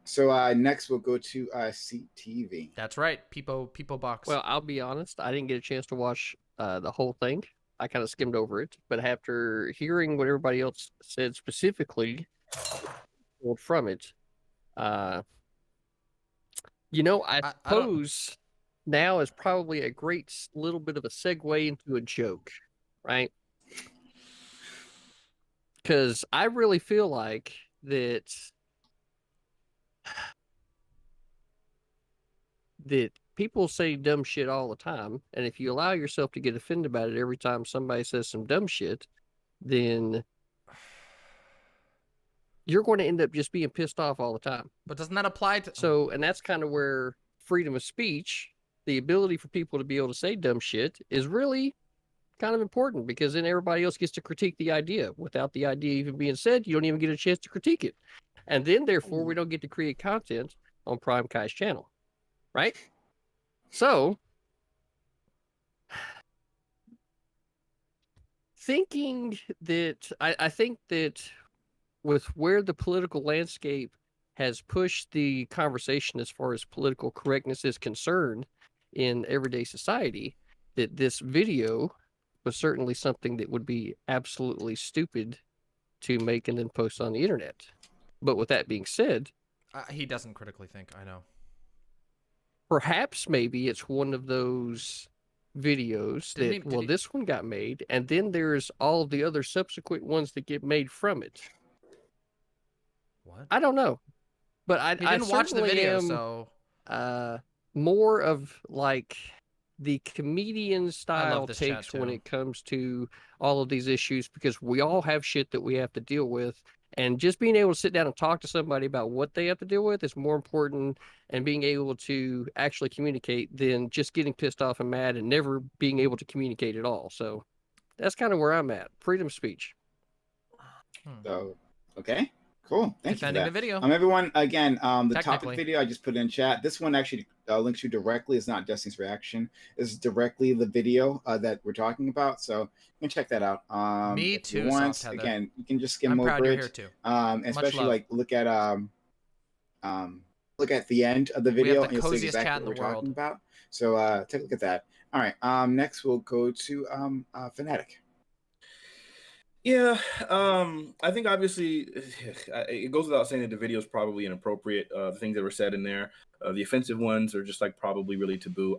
so next we'll go to CTV. That's right, People Box. Well, I'll be honest. I didn't get a chance to watch the whole thing. I kind of skimmed over it, but after hearing what everybody else said specifically from it, I suppose now is probably a great little bit of a segue into a joke, right? Because I really feel like that people say dumb shit all the time, and if you allow yourself to get offended about it every time somebody says some dumb shit, then you're going to end up just being pissed off all the time. But doesn't that apply to... So, and that's kind of where freedom of speech, the ability for people to be able to say dumb shit, is really kind of important, because then everybody else gets to critique the idea. Without the idea even being said, you don't even get a chance to critique it. And then, therefore, we don't get to create content on Prime Kai's channel, right? So, thinking that, I think that with where the political landscape has pushed the conversation as far as political correctness is concerned, in everyday society, that this video was certainly something that would be absolutely stupid to make and then post on the internet. But with that being said, he doesn't critically think. I know. Perhaps maybe it's one of those videos that this one got made, and then there's all the other subsequent ones that get made from it. What? I don't know, but I didn't watch the video, am, so more of like the comedian style this chat takes when too. it comes to all of these issues, because we all have shit that we have to deal with. And just being able to sit down and talk to somebody about what they have to deal with is more important, and being able to actually communicate than just getting pissed off and mad and never being able to communicate at all. So that's kind of where I'm at. Freedom of speech. So, okay, cool. Thank Defending you for that. the video. Everyone, again, the topic Technically. video I just put in chat. This one actually links you directly. It's not Destiny's reaction. This is directly the video that we're talking about. So you can check that out. Me if you too, want, Soft Heather. again, you can just skim I'm over proud you're it. here too. Especially love. like look at the end of the We have video the and you'll see coziest exactly chat in what the we're world. talking about. So take a look at that. All right. Next we'll go to Fanatic. Yeah, I think obviously it goes without saying that the video is probably inappropriate. The things that were said in there, the offensive ones are just like probably really taboo.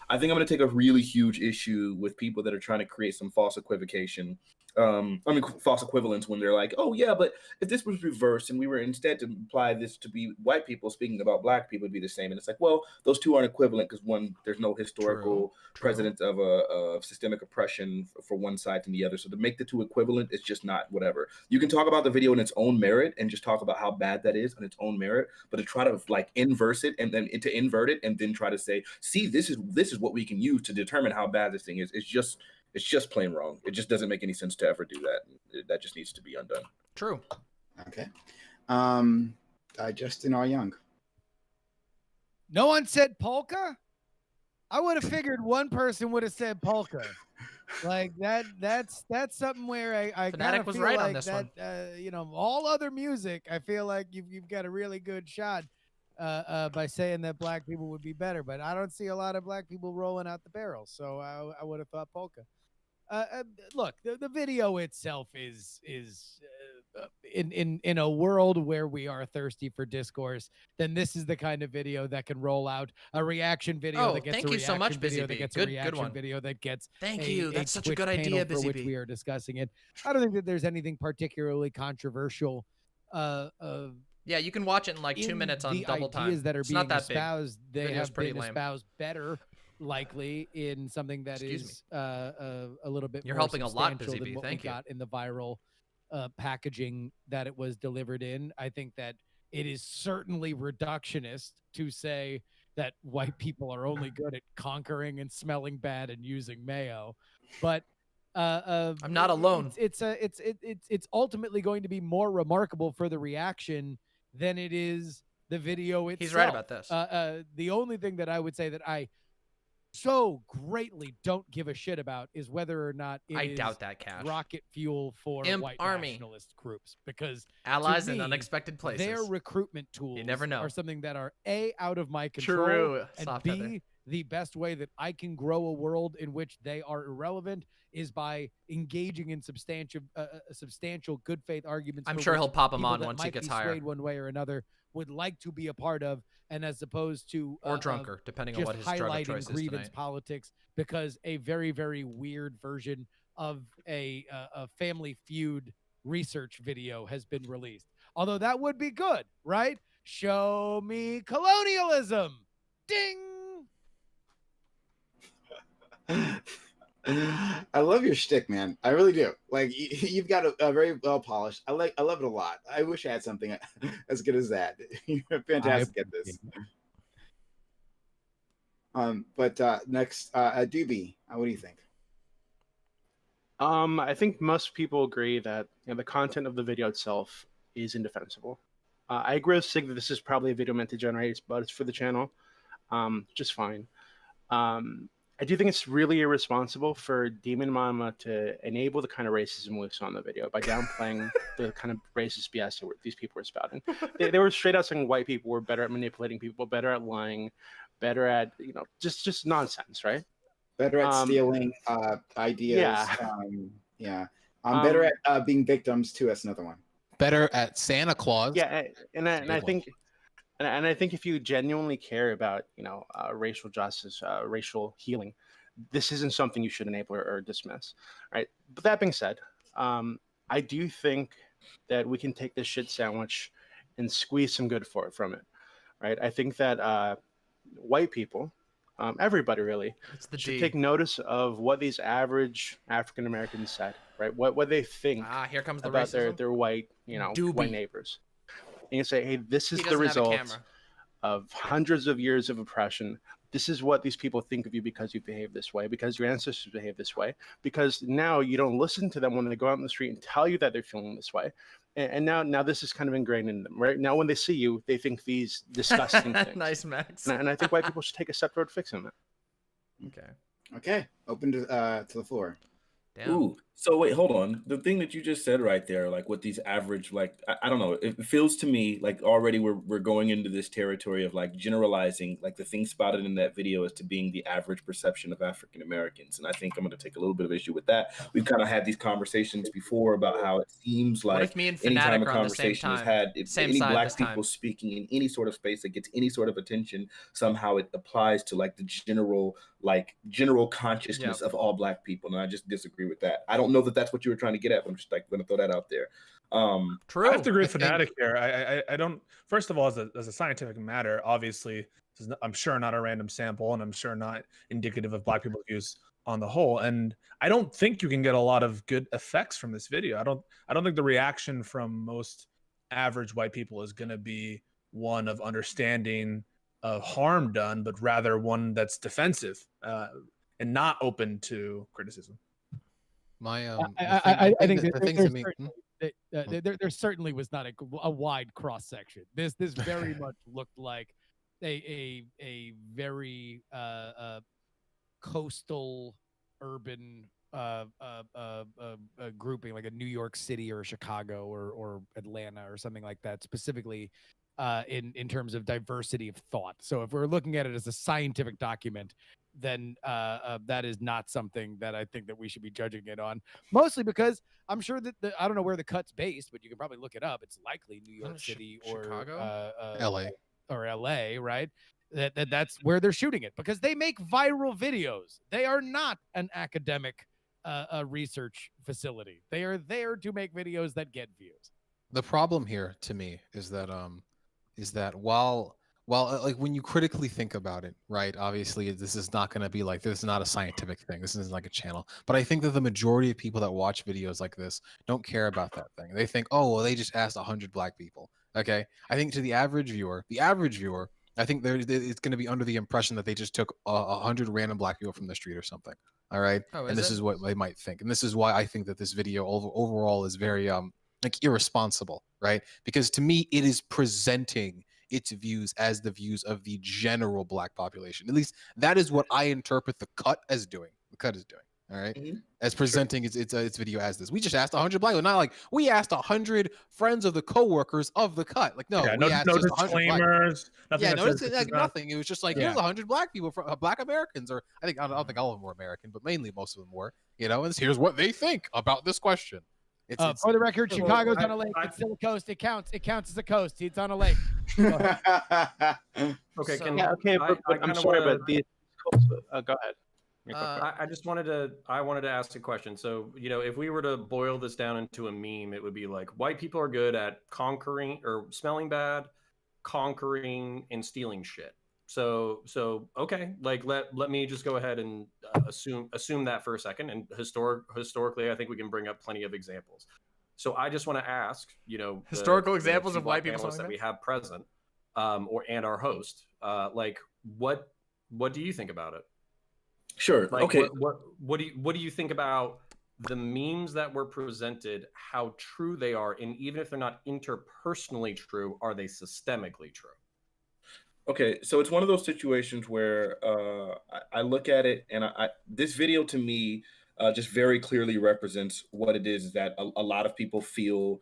I think I'm going to take a really huge issue with people that are trying to create some false equivocation. False equivalence when they're like, oh yeah, but if this was reversed and we were instead to imply this to be white people speaking about black people, it'd be the same. And it's like, well, those two aren't equivalent because one, there's no historical precedent of a systemic oppression for one side than the other. So to make the two equivalent, it's just not whatever. You can talk about the video in its own merit and just talk about how bad that is on its own merit, but to try to like inverse it and then to invert it and then try to say, see, this is what we can use to determine how bad this thing is. It's just plain wrong. It just doesn't make any sense to ever do that. That just needs to be undone. True. Okay. Justin R. Young. No one said polka? I would have figured one person would have said polka. Like that's something where I Fanatic was feel right like on this that, one. All other music, I feel like you've got a really good shot by saying that black people would be better, but I don't see a lot of black people rolling out the barrel, so I would have thought polka. Look, the video itself is in a world where we are thirsty for discourse, then this is the kind of video that can roll out a reaction video that gets thank a you reaction so much, Busy video Bee. that gets Good a reaction one. video that gets Thank you. That's such a Twitch good idea, panel Busy for which Bee. we are discussing it. I don't think that there's anything particularly controversial. Yeah, you can watch it in like 2 minutes on double time. The ideas that are it's being not that espoused, big. they Video's have pretty been lame. espoused better, likely in something that is a little bit You're more helping a lot, substantial Busy than Bee. what Thank we you. got in the viral packaging that it was delivered in. I think that it is certainly reductionist to say that white people are only good at conquering and smelling bad and using mayo, but I'm not alone. It's ultimately going to be more remarkable for the reaction than it is the video itself. He's right about this. The only thing that I would say that I so greatly don't give a shit about is whether or not it I is doubt that, Cash. rocket fuel for Imp white Army. nationalist groups, because Allies to in me, unexpected places. their recruitment tools never know. are something that are A, out of my control, True, and Soft B, Heather. the best way that I can grow a world in which they are irrelevant is by engaging in substantial good faith arguments. I'm for sure which he'll pop 'em people on that once he might gets be higher. swayed one way or another would like to be a part of, and as opposed to Or drunker, depending on just what his drug of highlighting choice is grievance tonight. politics, because a very, very weird version of a Family Feud research video has been released. Although that would be good, right? Show me colonialism. Ding. I love your shtick, man. I really do. Like you've got a very well polished. I love it a lot. I wish I had something as good as that. You're fantastic at this. But next, Doobie, what do you think? I think most people agree that the content of the video itself is indefensible. I agree with Sig that this is probably a video meant to generate buzz for the channel, just fine. I do think it's really irresponsible for Demon Mama to enable the kind of racism we saw in the video by downplaying the kind of racist BS that these people were spouting. They were straight out saying white people were better at manipulating people, better at lying, better at just nonsense, right? Better at stealing ideas. Yeah. Better at being victims too. That's another one. Better at Santa Claus. Yeah, and I think if you genuinely care about racial justice, racial healing, this isn't something you should enable or dismiss, right? But that being said, I do think that we can take this shit sandwich and squeeze some good from it, right? I think that white people, everybody really, should take notice of what these average African Americans said, right? What they think here comes the about racism. their white, white neighbors. And you say, hey, this is the result of hundreds of years of oppression. This is what these people think of you because you behave this way, because your ancestors behave this way, because now you don't listen to them when they go out in the street and tell you that they're feeling this way. And now this is kind of ingrained in them, right? Now when they see you, they think these disgusting things. Nice, Max. And I think white people should take a step toward fixing that. Okay. Open to the floor. Damn. Ooh, so wait, hold on. The thing that you just said right there, like with these average, like I don't know, it feels to me like already we're going into this territory of like generalizing, like the thing spotted in that video as to being the average perception of African Americans, and I think I'm going to take a little bit of issue with that. We've kind of had these conversations before about how it seems like if me and anytime Fanatic a are on the same conversation is time? had, if Same any side black this time. people speaking in any sort of space that gets any sort of attention, somehow it applies to like the general consciousness of all black people, and I just disagree with that. I don't know that that's what you were trying to get at, but I'm just like going to throw that out there. True. I have to agree with Fanatic here. I don't. First of all, as a scientific matter, obviously, this is, I'm sure, not a random sample, and I'm sure not indicative of black people's views on the whole. And I don't think you can get a lot of good effects from this video. I don't think the reaction from most average white people is going to be one of understanding harm done, but rather one that's defensive and not open to criticism. I think there certainly was not a wide cross section. This very much looked like a very coastal urban grouping, like a New York City or Chicago or Atlanta or something like that, specifically in terms of diversity of thought. So if we're looking at it as a scientific document, then that is not something that I think that we should be judging it on. Mostly because I'm sure that I don't know where the cut's based, but you can probably look it up. It's likely New York City or Chicago? LA, right? That's where they're shooting it, because they make viral videos. They are not an academic research facility. They are there to make videos that get views. The problem here to me is that while like when you critically think about it, right, obviously this is not going to be like, this is not a scientific thing, this isn't like a channel, but I think that the majority of people that watch videos like this don't care about that thing. They think, oh well, they just asked 100 black people. Okay, I think to the average viewer, I think it's going to be under the impression that they just took 100 random black people from the street or something. All right, and this is what they might think, and this is why I think that this video overall is very like irresponsible, right? Because to me, it is presenting its views as the views of the general black population. At least that is what I interpret the cut as doing. All right, as presenting its video as this. We just asked 100 black people, not like we asked 100 friends of the co-workers of the cut. Like no, we asked no just 100 disclaimers. Yeah, no, like nothing. It was just like here's 100 black people from Black Americans, or I don't think all of them were American, but mainly most of them were. And here's what they think about this question. It's for the record, Chicago's on a lake. It's still a coast. It counts. It counts as a coast. It's on a lake. Okay, I'm sorry, but these. Go ahead. I wanted to ask a question. So, if we were to boil this down into a meme, it would be like white people are good at conquering or smelling bad, conquering, and stealing shit. So okay, like let me just go ahead and assume that for a second. And historically, I think we can bring up plenty of examples. So I just want to ask, historical examples of white people that we have present, and our host, like what do you think about it? Sure. Like, okay. What do you think about the memes that were presented? How true they are, and even if they're not interpersonally true, are they systemically true? Okay, so it's one of those situations where I look at it, and this video to me just very clearly represents what it is that a lot of people feel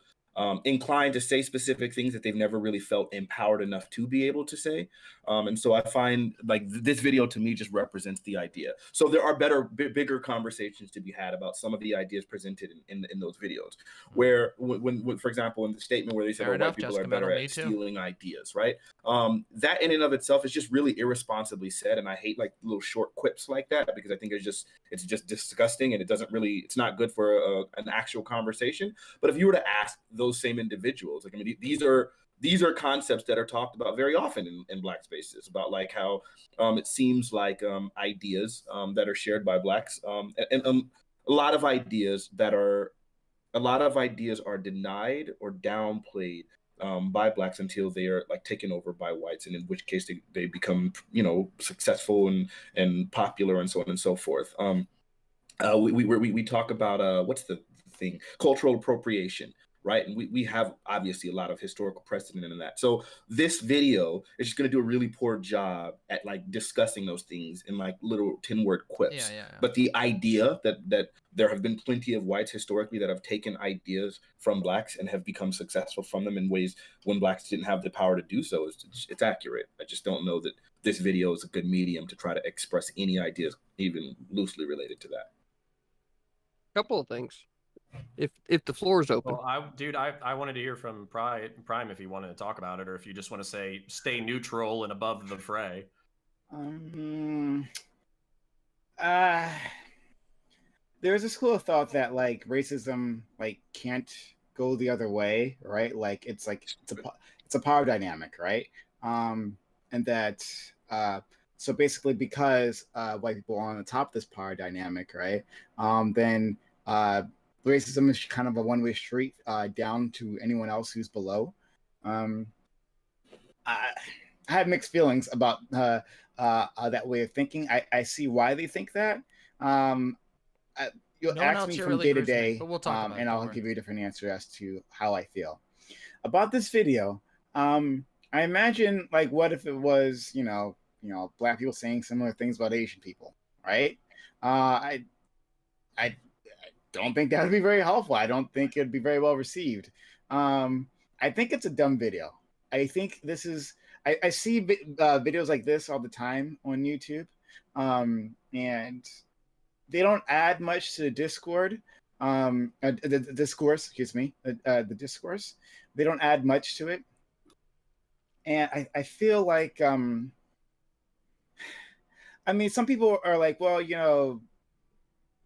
inclined to say specific things that they've never really felt empowered enough to be able to say. And so I find like this video to me just represents the idea. So there are bigger conversations to be had about some of the ideas presented in those videos. Where when for example, in the statement where they said white people are better at stealing ideas, right? That in and of itself is just really irresponsibly said, and I hate like little short quips like that because I think it's just disgusting and it's not good for an actual conversation. But if you were to ask those same individuals, like I mean, these are concepts that are talked about very often in Black spaces about like how it seems like ideas that are shared by Blacks and a lot of ideas are denied or downplayed by Blacks until they are like taken over by whites, and in which case they become successful and popular and so on and so forth. We talk about what's the thing, cultural appropriation, right? And we have obviously a lot of historical precedent in that. So this video is just going to do a really poor job at like discussing those things in like little 10-word quips. Yeah. But the idea that there have been plenty of whites historically that have taken ideas from Blacks and have become successful from them in ways when Blacks didn't have the power to do so, it's accurate. I just don't know that this video is a good medium to try to express any ideas even loosely related to that. Couple of things. If the floor is open. Well, I wanted to hear from Prime if you wanted to talk about it, or if you just want to say stay neutral and above the fray. There's a school of thought that like racism like can't go the other way, right? Like it's a power dynamic, right? And that so basically because white people are on the top of this power dynamic, right? Then racism is kind of a one-way street down to anyone else who's below. I have mixed feelings about that way of thinking. I see why they think that. You'll ask me from day to day, and I'll give you a different answer as to how I feel about this video. I imagine like, what if it was, Black people saying similar things about Asian people, right? I don't think that would be very helpful. I don't think it'd be very well received. I think it's a dumb video. I think this is, I see videos like this all the time on YouTube, and they don't add much to the discourse. The discourse. They don't add much to it. And I feel like, I mean, some people are like, well,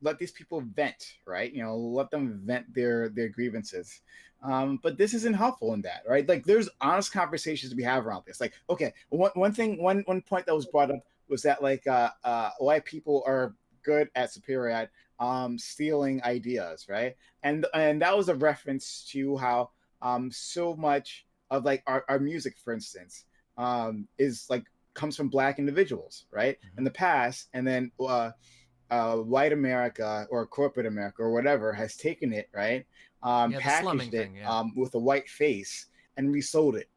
let these people vent, right? Let them vent their grievances. But this isn't helpful in that, right? Like, there's honest conversations we have around this. Like, okay, one point that was brought up was that like white people are good at superior at stealing ideas, right? And that was a reference to how so much of like our music, for instance, is like comes from Black individuals, right? In the past, and then white America or corporate America or whatever has taken it, right? Packaged it with a white face and resold it,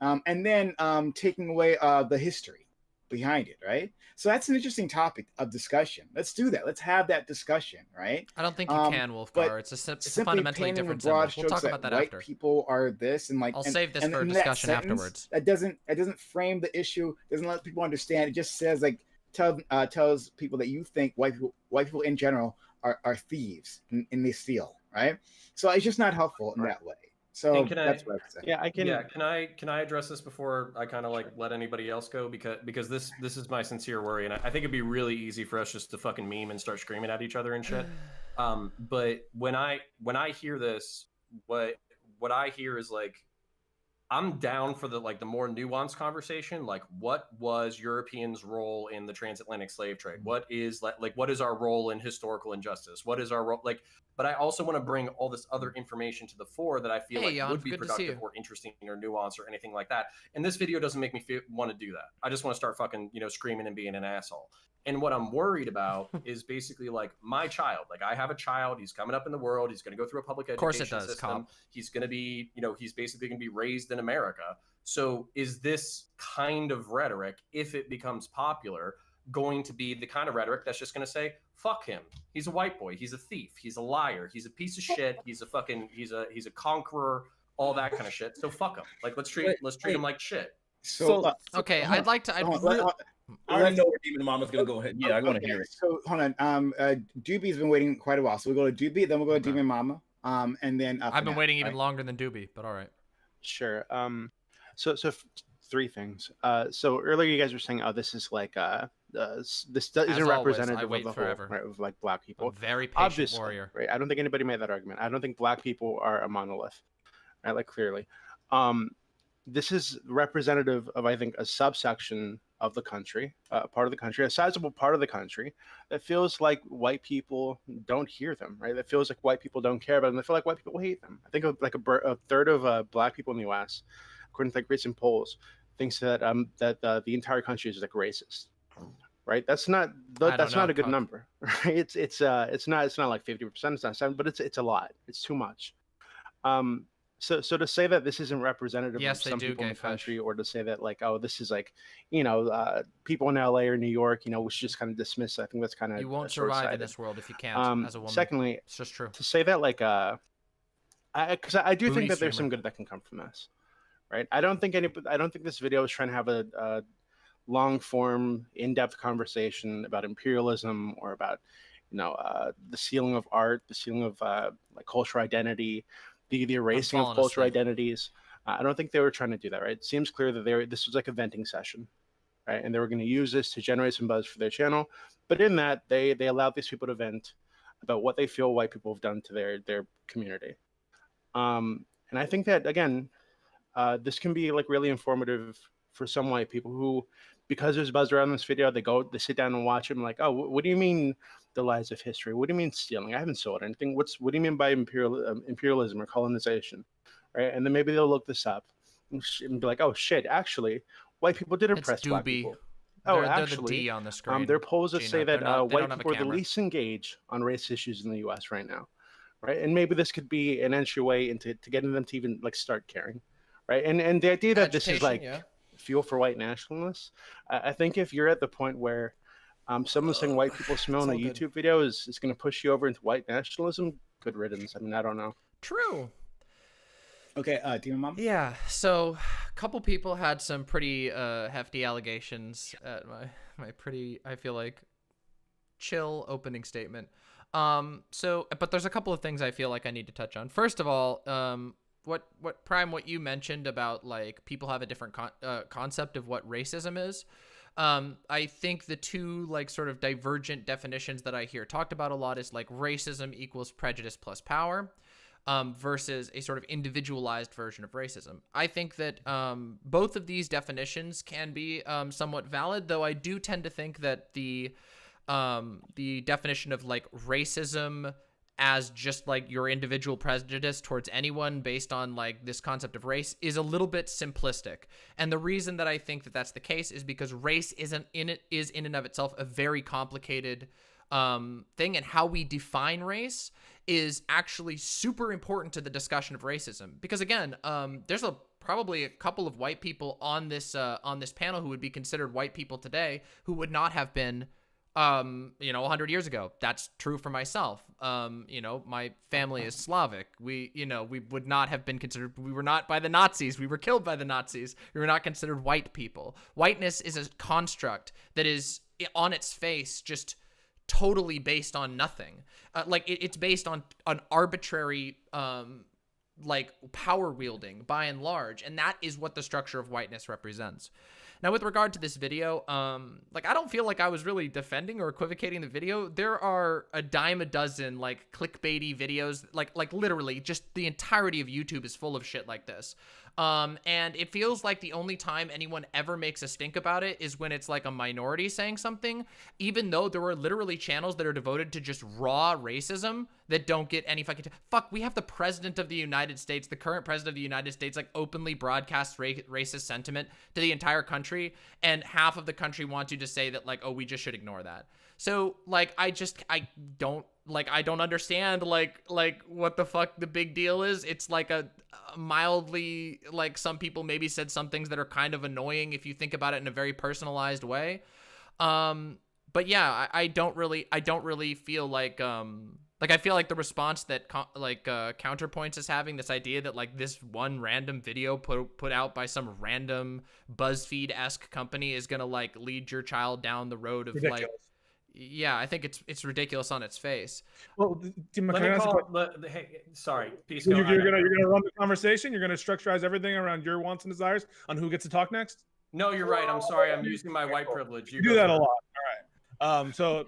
and then taking away the history behind it, right? So that's an interesting topic of discussion. Let's do that. Let's have that discussion, right? I don't think you can, Wolfgar. It's a fundamentally different symbol. We'll talk about that after. White people are this, and like I'll save this for a discussion afterwards. That doesn't frame the issue. Doesn't let people understand. It just says like tells people that you think white people in general are thieves and they steal, right? So it's just not helpful in that way. So that's what I say. Yeah, I can. Yeah, can I address this before I kind of like let anybody else go, because this is my sincere worry, and I think it'd be really easy for us just to fucking meme and start screaming at each other and shit. But when I hear this, what I hear is like, I'm down for the more nuanced conversation. Like, what was Europeans' role in the transatlantic slave trade? What is what is our role in historical injustice? What is our role? But I also want to bring all this other information to the fore that I feel would be productive or interesting or nuanced or anything like that. And this video doesn't make me want to do that. I just want to start fucking, screaming and being an asshole. And what I'm worried about is basically like my child. Like, I have a child. He's coming up in the world. He's going to go through a public education system. He's going to be, he's basically going to be raised in America. So is this kind of rhetoric, if it becomes popular, going to be the kind of rhetoric that's just going to say, fuck him. He's a white boy. He's a thief. He's a liar. He's a piece of shit. He's a conqueror. All that kind of shit. So fuck him. Like let's treat him like shit. So okay, I'd like to. I already know where Demon Mama's gonna go ahead. Yeah, I want to hear it. So hold on. Doobie's been waiting quite a while, so we'll go to Doobie, then we'll go to Demon Mama, and then I've been waiting even longer than Doobie, but all right. Sure. So three things. So earlier you guys were saying, oh, this is like this isn't representative of the whole, right, of like black people. Very patient Obviously, warrior. Right. I don't think anybody made that argument. I don't think black people are a monolith. Right. Like clearly, this is representative of, I think, a subsection of the country, part of the country, a sizable part of the country that feels like white people don't hear them, right? That feels like white people don't care about them. They feel like white people hate them. I think like a third of black people in the U.S., according to like recent polls, thinks that the entire country is like racist, right? That's not a good number, right? It's not like 50%, it's not 7%, but it's a lot. It's too much. So to say that this isn't representative of some people in the country, or to say that like, oh, this is like, people in LA or New York, we should just kind of dismiss. I think that's kind of, you won't survive in this world if you can't as a woman. Secondly, it's just true to say that like, because I do think that there's some good that can come from this, right? I don't think this video is trying to have a long form, in-depth conversation about imperialism or about, the stealing of art, the stealing of like cultural identity. The erasing of cultural identities. I don't think they were trying to do that, right? It seems clear that this was like a venting session, right? And they were going to use this to generate some buzz for their channel. But in that, they allowed these people to vent about what they feel white people have done to their community. And I think that, again, this can be like really informative for some white people who, because there's buzz around this video, they sit down and watch it and like, oh, what do you mean the lies of history? What do you mean stealing? I haven't stolen anything. What do you mean by imperialism or colonization, right? And then maybe they'll look this up and be like, oh shit, actually, white people did oppress black people. They're the D on the screen. There are polls that say that white people are the least engaged on race issues in the U.S. right now, right? And maybe this could be an entryway into getting them to even like start caring, right? And the idea that this is like fuel for white nationalists, I think if you're at the point where someone saying white people smell in a YouTube video is going to push you over into white nationalism, good riddance. I mean, I don't know. True. Okay, Demon Mom? Yeah, so a couple people had some pretty hefty allegations at my pretty, I feel like, chill opening statement. But there's a couple of things I feel like I need to touch on. First of all, what you mentioned about like people have a different concept of what racism is. I think the two like sort of divergent definitions that I hear talked about a lot is like racism equals prejudice plus power, versus a sort of individualized version of racism. I think that both of these definitions can be somewhat valid, though I do tend to think that the definition of like racism as just like your individual prejudice towards anyone based on like this concept of race is a little bit simplistic. And the reason that I think that that's the case is because race is in and of itself a very complicated thing, and how we define race is actually super important to the discussion of racism. Because again, there's probably a couple of white people on this panel who would be considered white people today who would not have been 100 years ago. That's true for myself. My family is Slavic. We would not have been considered, we were not by the Nazis. We were killed by the Nazis. We were not considered white people. Whiteness is a construct that is on its face just totally based on nothing. It's based on an arbitrary, like power wielding by and large. And that is what the structure of whiteness represents. Now, with regard to this video, I don't feel like I was really defending or equivocating the video. There are a dime a dozen, like, clickbaity videos, like literally, just the entirety of YouTube is full of shit like this. And it feels like the only time anyone ever makes a stink about it is when it's, like, a minority saying something, even though there are literally channels that are devoted to just raw racism that don't get any fucking... Fuck, we have the president of the United States, the current president of the United States, like, openly broadcasts racist sentiment to the entire country, and half of the country wants you to say that, like, oh, we just should ignore that. So, like, I don't understand, like, what the fuck the big deal is. It's, like, a mildly, like, some people maybe said some things that are kind of annoying if you think about it in a very personalized way. But yeah, I don't really feel like I feel like the response that Counterpoints is having, this idea that like this one random video put out by some random BuzzFeed-esque company is gonna like lead your child down the road of Ridiculous. like, yeah, I think it's ridiculous on its face. Well, Hey, sorry, Peace. You're gonna run the conversation. You're gonna structurize everything around your wants and desires on who gets to talk next. No, you're right. I'm sorry. I'm using my white privilege. You do that a lot. All right.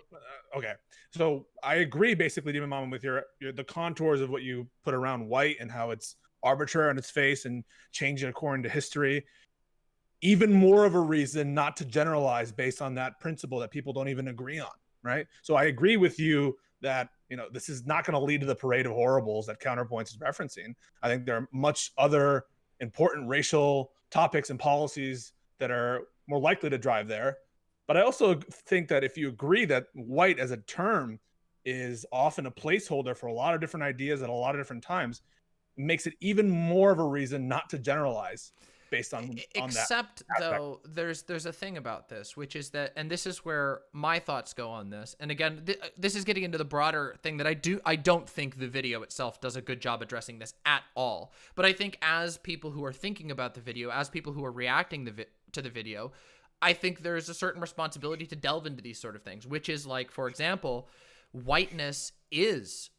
Okay. So I agree, basically, Demon Mama, with your the contours of what you put around white and how it's arbitrary on its face and changing according to history. Even more of a reason not to generalize based on that principle that people don't even agree on, right? So I agree with you that, you know, this is not going to lead to the parade of horribles that Counterpoints is referencing. I think there are much other important racial topics and policies that are more likely to drive there. But I also think that if you agree that white as a term is often a placeholder for a lot of different ideas at a lot of different times, it makes it even more of a reason not to generalize based on Except that though, there's a thing about this, which is that, and this is where my thoughts go on this. And again, this is getting into the broader thing that I don't think the video itself does a good job addressing this at all. But I think as people who are thinking about the video, as people who are reacting to the video, I think there's a certain responsibility to delve into these sort of things, which is like, for example, whiteness is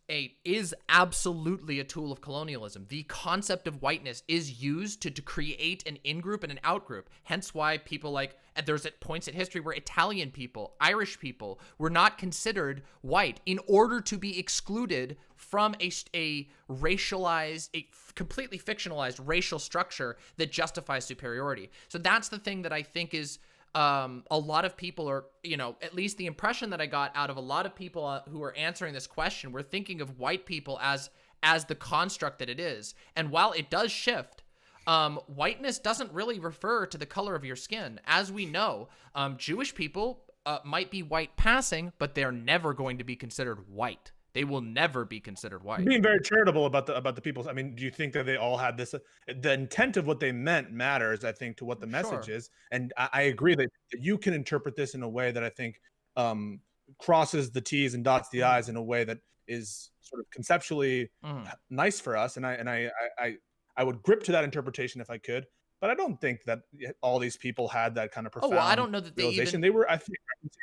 absolutely a tool of colonialism. The concept of whiteness is used to create an in-group and an out-group. Hence why people like, there's at points in history where Italian people, Irish people were not considered white in order to be excluded from a racialized, a completely fictionalized racial structure that justifies superiority. So that's the thing that I think is a lot of people are, you know, at least the impression that I got out of a lot of people who are answering this question were thinking of white people as the construct that it is. And while it does shift, whiteness doesn't really refer to the color of your skin. As we know, Jewish people might be white passing, but they're never going to be considered white. They will never be considered white. Being very charitable about the people. I mean, do you think that they all had this? The intent of what they meant matters, I think, to what the message is. And I agree that you can interpret this in a way that I think crosses the T's and dots the I's in a way that is sort of conceptually nice for us. And I would grip to that interpretation if I could. But I don't think that all these people had that kind of profound I don't know that they realization. even. They were, I think,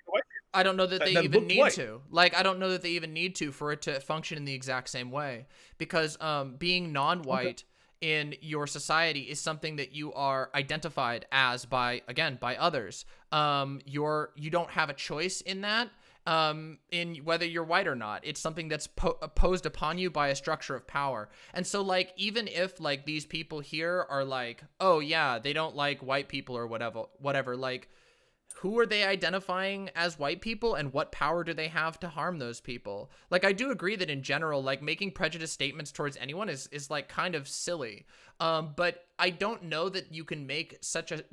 white. I don't know that they even need white. to. Like, I don't know that they even need to for it to function in the exact same way. Because being non-white in your society is something that you are identified as by others. You don't have a choice in that, in whether you're white or not. It's something that's posed upon you by a structure of power. And so, like, even if, like, these people here are like, oh, yeah, they don't like white people or whatever, like, who are they identifying as white people and what power do they have to harm those people? Like, I do agree that in general, like, making prejudice statements towards anyone is like kind of silly. But I don't know that you can make such a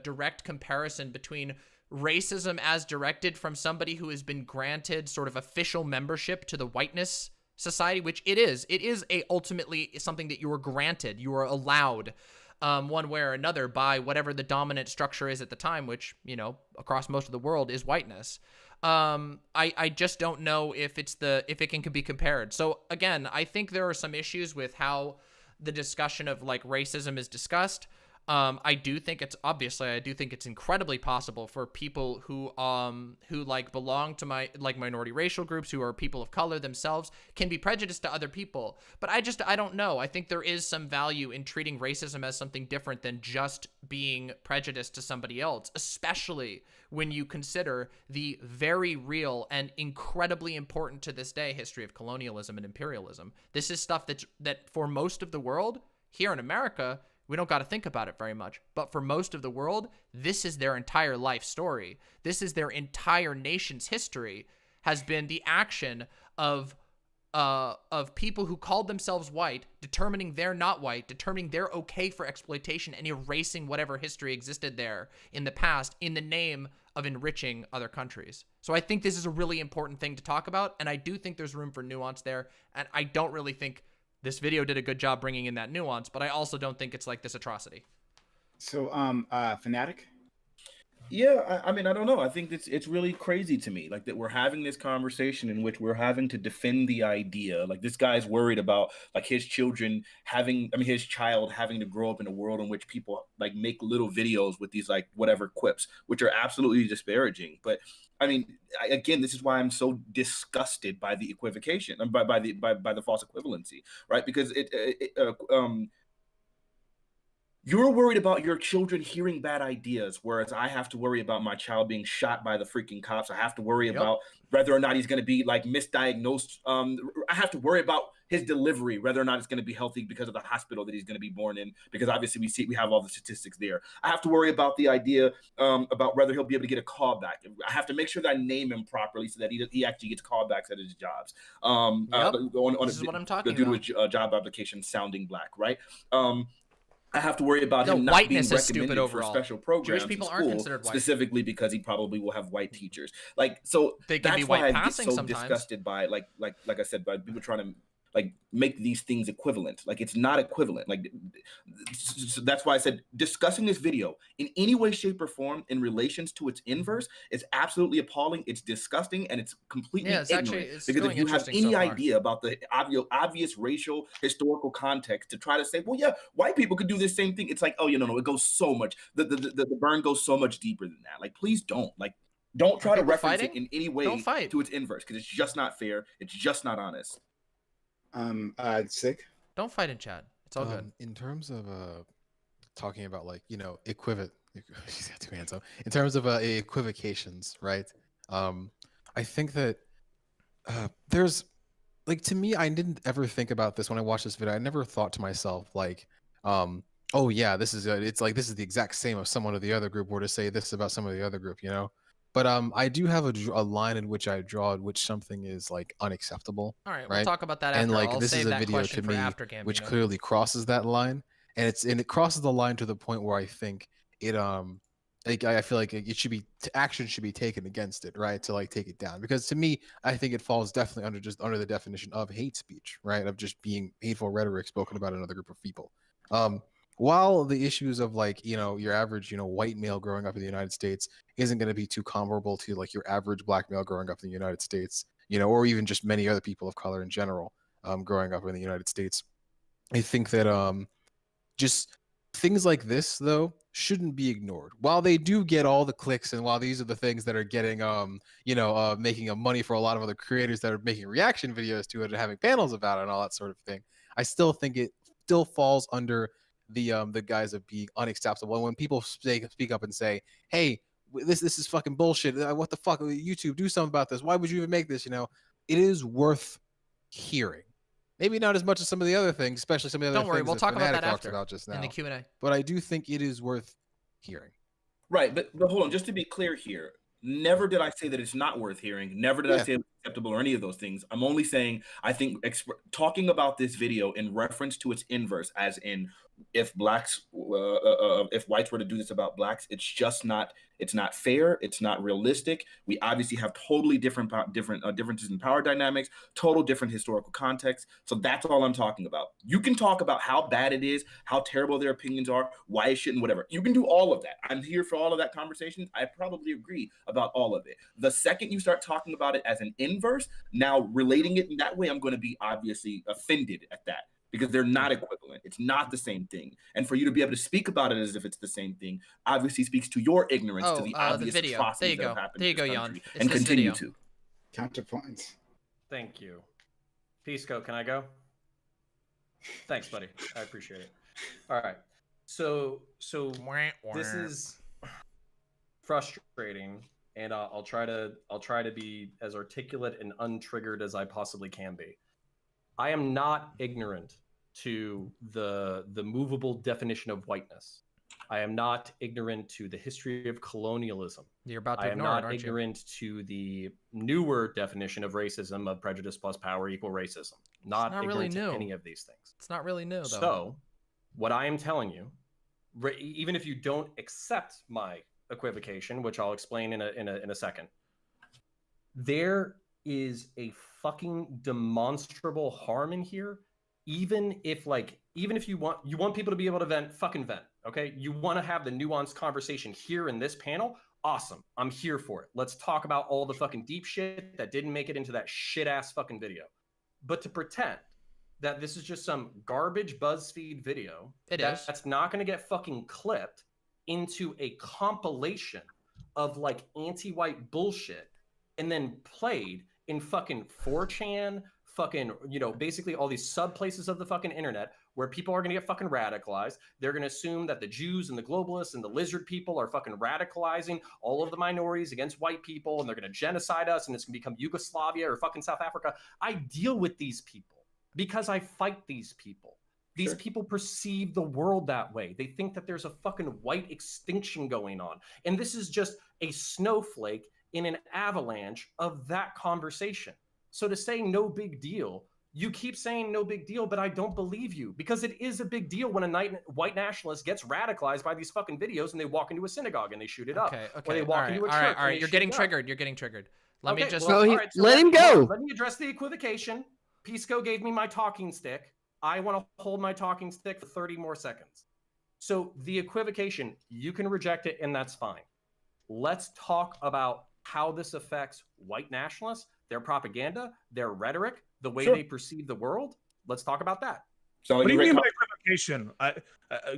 direct comparison between racism as directed from somebody who has been granted sort of official membership to the whiteness society, which it is ultimately something that you were granted, you are allowed one way or another by whatever the dominant structure is at the time, which, you know, across most of the world is whiteness. I just don't know if it can be compared. So again, I think there are some issues with how the discussion of like racism is discussed. I do think it's incredibly possible for people who like belong to minority racial groups, who are people of color themselves, can be prejudiced to other people. But I don't know. I think there is some value in treating racism as something different than just being prejudiced to somebody else, especially when you consider the very real and incredibly important to this day history of colonialism and imperialism. This is stuff that for most of the world here in America, we don't got to think about it very much. But for most of the world, this is their entire life story. This is their entire nation's history, has been the action of people who called themselves white, determining they're not white, determining they're okay for exploitation, and erasing whatever history existed there in the past in the name of enriching other countries. So I think this is a really important thing to talk about, and I do think there's room for nuance there, and I don't really think this video did a good job bringing in that nuance, but I also don't think it's like this atrocity. So, Fanatic? Yeah, I mean, I don't know. I think it's really crazy to me, like that we're having this conversation in which we're having to defend the idea. Like this guy's worried about like his children having, I mean, his child having to grow up in a world in which people like make little videos with these like whatever quips, which are absolutely disparaging. But I mean, again, this is why I'm so disgusted by the equivocation, by the false equivalency, right? Because you're worried about your children hearing bad ideas, whereas I have to worry about my child being shot by the freaking cops. I have to worry about whether or not he's going to be like misdiagnosed. I have to worry about his delivery, whether or not it's going to be healthy because of the hospital that he's going to be born in, because obviously we have all the statistics there. I have to worry about the idea about whether he'll be able to get a call back. I have to make sure that I name him properly so that he actually gets callbacks at his jobs. This is what I'm talking due about. to a job application sounding black, right? I have to worry about No, him not being whiteness is stupid recommended for overall. special programs Jewish people in aren't school, considered white. specifically because he probably will have white teachers. Like, so They can that's be why white I get passing so sometimes. disgusted by like I said, by people trying to like make these things equivalent. Like it's not equivalent. Like so that's why I said discussing this video in any way, shape, or form in relations to its inverse is absolutely appalling. It's disgusting and it's completely Yeah, it's ignorant. actually- it's Because going if you have interesting any so far. idea about the obvious racial historical context to try to say, well, yeah, white people could do this same thing. It's like, oh, no, it goes so much. The burn goes so much deeper than that. Like, please don't. Like, don't try to people reference fighting? it in any way Don't fight. to its inverse because it's just not fair. It's just not honest. Sick. Don't fight in chat. It's all good. In terms of talking about like she's got two hands up. In terms of equivocations, right? I think that there's like, to me, I didn't ever think about this when I watched this video. I never thought to myself like, oh yeah, this is it's like this is the exact same if someone of the other group were to say this about some of the other group, you know. But I do have a line in which I draw in which something is like unacceptable. All right, right? we'll talk about that after. And like I'll this save is a that video question to for me after Gambino. which clearly crosses that line, and it crosses the line to the point where I think it like I feel like it should be action should be taken against it, right? To like take it down, because to me I think it falls definitely under the definition of hate speech, right? Of just being hateful rhetoric spoken about another group of people. While the issues of like, your average, white male growing up in the United States isn't going to be too comparable to like your average black male growing up in the United States, or even just many other people of color in general, growing up in the United States. I think that just things like this though shouldn't be ignored. While they do get all the clicks, and while these are the things that are getting making money for a lot of other creators that are making reaction videos to it and having panels about it and all that sort of thing, I still think it still falls under the guise of being unacceptable. And when people speak up and say, hey, this is fucking bullshit, what the fuck, YouTube, do something about this, why would you even make this, it is worth hearing. Maybe not as much as some of the other things, especially some of the other Don't worry, things we'll that talk about Fanatic that talked after about just now in the Q&A. But I do think it is worth hearing. Right, but hold on, just to be clear here, never did I say that it's not worth hearing. Never did I say it was acceptable or any of those things. I'm only saying I think talking about this video in reference to its inverse, as in if if whites were to do this about blacks, it's just not. It's not fair. It's not realistic. We obviously have totally different differences in power dynamics, total different historical context. So that's all I'm talking about. You can talk about how bad it is, how terrible their opinions are, why it shouldn't, whatever. You can do all of that. I'm here for all of that conversation. I probably agree about all of it. The second you start talking about it as an inverse, now relating it in that way, I'm going to be obviously offended at that, because they're not equivalent. It's not the same thing. And for you to be able to speak about it as if it's the same thing obviously speaks to your ignorance to the obvious atrocities that have happened in this country and continue to. Counterpoints. Thank you. Pisco, can I go? Thanks, buddy. I appreciate it. All right. So this is frustrating, and I'll try to be as articulate and untriggered as I possibly can be. I am not ignorant to the movable definition of whiteness. I am not ignorant to the history of colonialism. You're about to I am ignore it, not aren't you? ignorant to the newer definition of racism, of prejudice plus power equal racism. Not not ignorant really to new. any of these things. It's not really new, though. So, what I am telling you, even if you don't accept my equivocation, which I'll explain in a second, there is a fucking demonstrable harm in here. Even if you want people to be able to vent, fucking vent. Okay, you want to have the nuanced conversation here in this panel, Awesome. I'm here for it. Let's talk about all the fucking deep shit that didn't make it into that shit ass fucking video. But to pretend that this is just some garbage BuzzFeed video that's not going to get fucking clipped into a compilation of like anti-white bullshit and then played in fucking 4chan, fucking, you know, basically all these sub places of the fucking internet where people are going to get fucking radicalized. They're going to assume that the Jews and the globalists and the lizard people are fucking radicalizing all of the minorities against white people, and they're going to genocide us, and it's going to become Yugoslavia or fucking South Africa. I deal with these people because I fight these people. These people perceive the world that way. They think that there's a fucking white extinction going on. And this is just a snowflake in an avalanche of that conversation. So to say no big deal, you keep saying no big deal, but I don't believe you, because it is a big deal when a white nationalist gets radicalized by these fucking videos and they walk into a synagogue and they shoot it up. Or they walk into a church. All right. You're getting triggered. You're getting triggered. Let me just... let him go. Let me address the equivocation. Pisco gave me my talking stick. I want to hold my talking stick for 30 more seconds. So the equivocation, you can reject it and that's fine. Let's talk about how this affects white nationalists, their propaganda, their rhetoric, the way they perceive the world. Let's talk about that. So what do you mean by equivocation?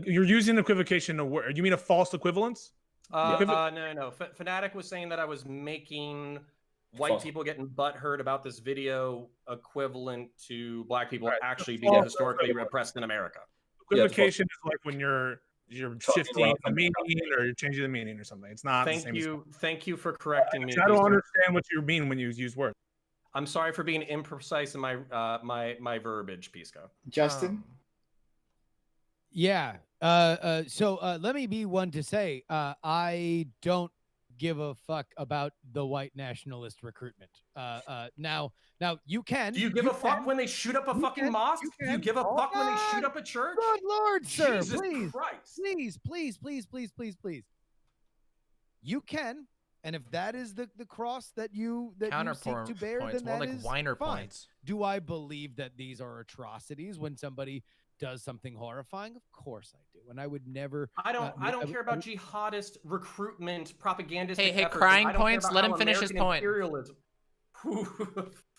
You're using equivocation. You mean a false equivalence? No. Fanatic was saying that I was making white people getting butthurt about this video equivalent to black people actually being historically repressed in America. Equivocation is like when you're shifting the meaning or you're changing the meaning or something. It's not the same. Thank you for correcting me. I don't understand what you mean when you use words. I'm sorry for being imprecise in my verbiage, Pisco. Justin? Yeah. So let me be one to say I don't give a fuck about the white nationalist recruitment. Now you can. Do you give a fuck when they shoot up a fucking mosque? Do you give a fuck when they shoot up a church? Good Lord, sir. Jesus Christ. Please. You can. And if that is the cross that you seek to bear, then that is whiner fine. points. Do I believe that these are atrocities when somebody does something horrifying? Of course I do, and I would never. I don't care about jihadist recruitment, propagandistic. Hey, crying points. Let him finish his point.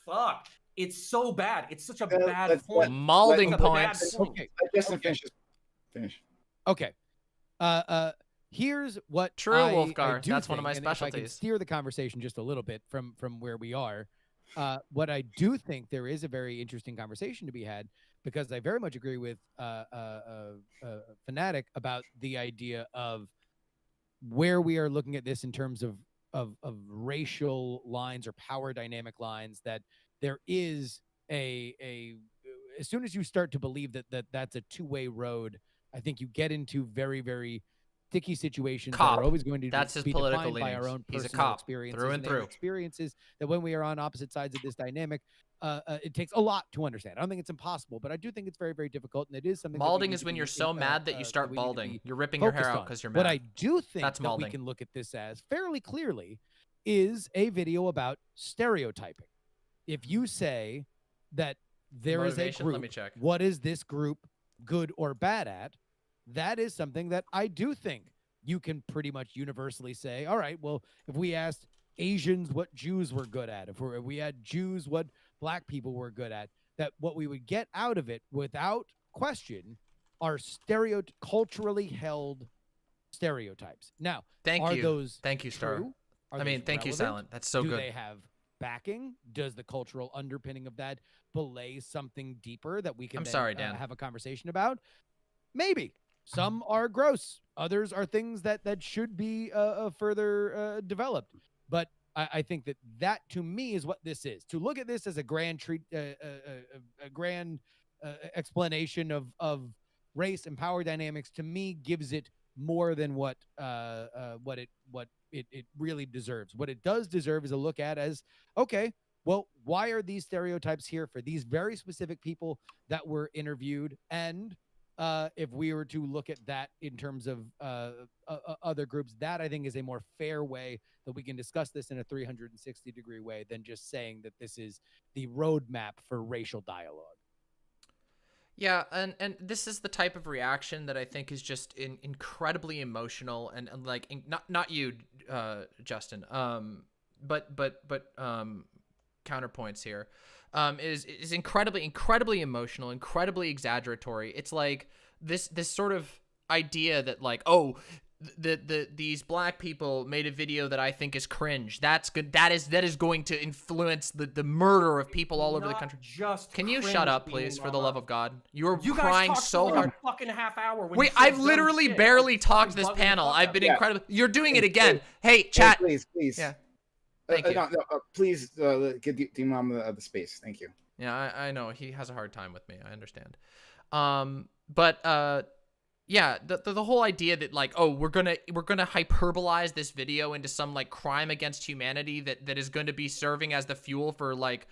Fuck! It's so bad. It's such a bad point. Malding points. Okay, Justin, finish. Okay. Here's what Wolfgar. I That's one of my think, and if I can specialties. steer the conversation just a little bit from where we are. What I do think there is a very interesting conversation to be had, because I very much agree with Fanatic about the idea of where we are looking at this in terms of racial lines or power dynamic lines, that there is as soon as you start to believe that's a two-way road, I think you get into very, very sticky situations that are always going to be defined by our own personal experiences. Through and through. Experiences that when we are on opposite sides of this dynamic, it takes a lot to understand. I don't think it's impossible, but I do think it's very, very difficult, and it is something. Balding is when you're so mad that you start balding. You're ripping your hair out because you're mad. What I do think that's that we can look at this as fairly clearly is a video about stereotyping. If you say that there is a group, let me check. What is this group good or bad at? That is something that I do think you can pretty much universally say, all right, well, if we asked Asians what Jews were good at, if we had Jews what black people were good at, that what we would get out of it without question are culturally held stereotypes. Now, thank you, true? Star. Thank you, Silent. That's so good. Do they have backing? Does the cultural underpinning of that belay something deeper that we can Dan. Have a conversation about? Maybe. Some are gross. Others are things that should be further developed. But I think that to me is what this is. To look at this as a grand explanation of race and power dynamics, to me gives it more than what it really deserves. What it does deserve is a look at as, okay, well, why are these stereotypes here for these very specific people that were interviewed? And if we were to look at that in terms of other groups, that I think is a more fair way that we can discuss this in a 360-degree way than just saying that this is the roadmap for racial dialogue. Yeah, and this is the type of reaction that I think is just incredibly emotional and like not you, Justin. But counterpoints here is incredibly emotional, incredibly exaggeratory. It's like this sort of idea that like, oh, these black people made a video that I think is cringe. That's good. That is going to influence the murder of people all over the country. Can you shut up, please, for the love of God? You crying so hard. Fucking half hour. When Wait, I've literally barely talked this panel. I've been incredible. You're doing it again. Hey, chat. Please. Yeah. Thank you. Please give Demon Mama the space. Thank you. Yeah, I know he has a hard time with me. I understand. But yeah, the whole idea that like, oh, we're gonna hyperbolize this video into some like crime against humanity that is going to be serving as the fuel for like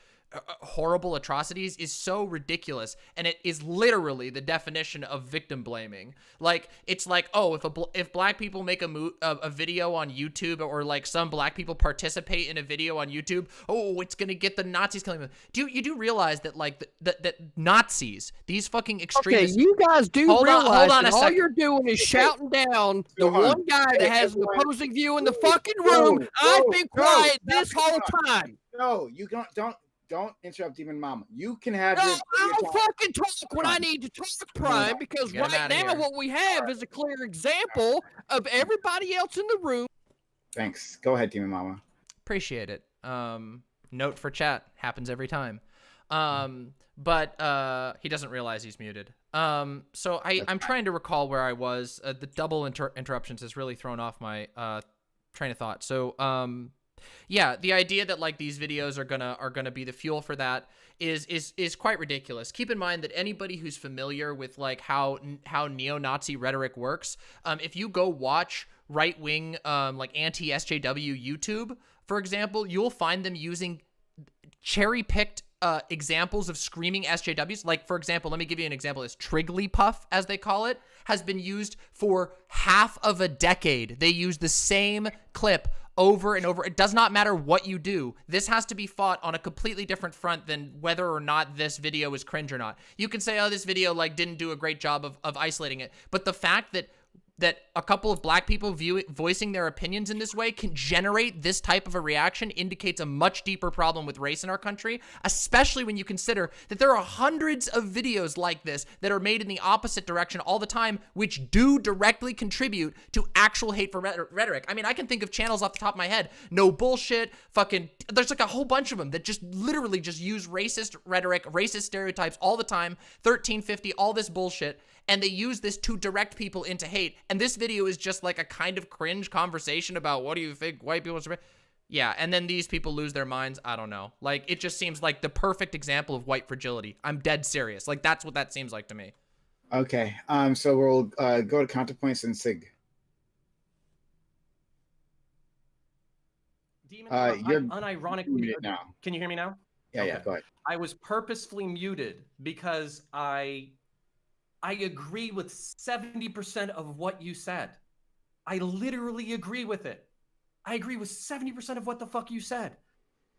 horrible atrocities is so ridiculous, and it is literally the definition of victim blaming. Like, it's like, oh, if black people make a video on YouTube, or like some black people participate in a video on YouTube, oh, it's gonna get the Nazis killing them. You do realize that like that Nazis, these fucking extremists. Okay, you guys do realize hold on that all you're doing is shouting down the one guy that has an opposing view in the fucking room. I've been quiet this whole time. No, you don't interrupt Demon Mama. You can have No, your I'll fucking talk when I need to talk, Prime, because Get him right outta now here. what we have is a clear example of everybody else in the room. Thanks. Go ahead, Demon Mama. Appreciate it. Note for chat, happens every time. But he doesn't realize he's muted. So I'm trying to recall where I was. The double interruptions has really thrown off my train of thought. So yeah, the idea that like these videos are gonna be the fuel for that is quite ridiculous. Keep in mind that anybody who's familiar with like how neo-Nazi rhetoric works, if you go watch right-wing like anti-SJW YouTube, for example, you'll find them using cherry-picked examples of screaming SJWs. Like, for example, let me give you an example. This Trigglypuff, as they call it, has been used for half of a decade. They use the same clip over and over. It does not matter what you do. This has to be fought on a completely different front than whether or not this video is cringe or not. You can say, oh, this video like didn't do a great job of isolating it. But the fact that a couple of black people voicing their opinions in this way can generate this type of a reaction indicates a much deeper problem with race in our country, especially when you consider that there are hundreds of videos like this that are made in the opposite direction all the time, which do directly contribute to actual hateful rhetoric. I mean, I can think of channels off the top of my head. No bullshit, fucking, there's like a whole bunch of them that just literally just use racist rhetoric, racist stereotypes all the time, 1350, all this bullshit. And they use this to direct people into hate. And this video is just like a kind of cringe conversation about what do you think white people should be? Yeah, and then these people lose their minds. I don't know. Like, it just seems like the perfect example of white fragility. I'm dead serious. Like, that's what that seems like to me. Okay, so we'll go to counterpoints and Sig. Demon, you're unironically muted now. Can you hear me now? Yeah, go ahead. I was purposefully muted because I agree with 70% of what you said. I literally agree with it. I agree with 70% of what the fuck you said.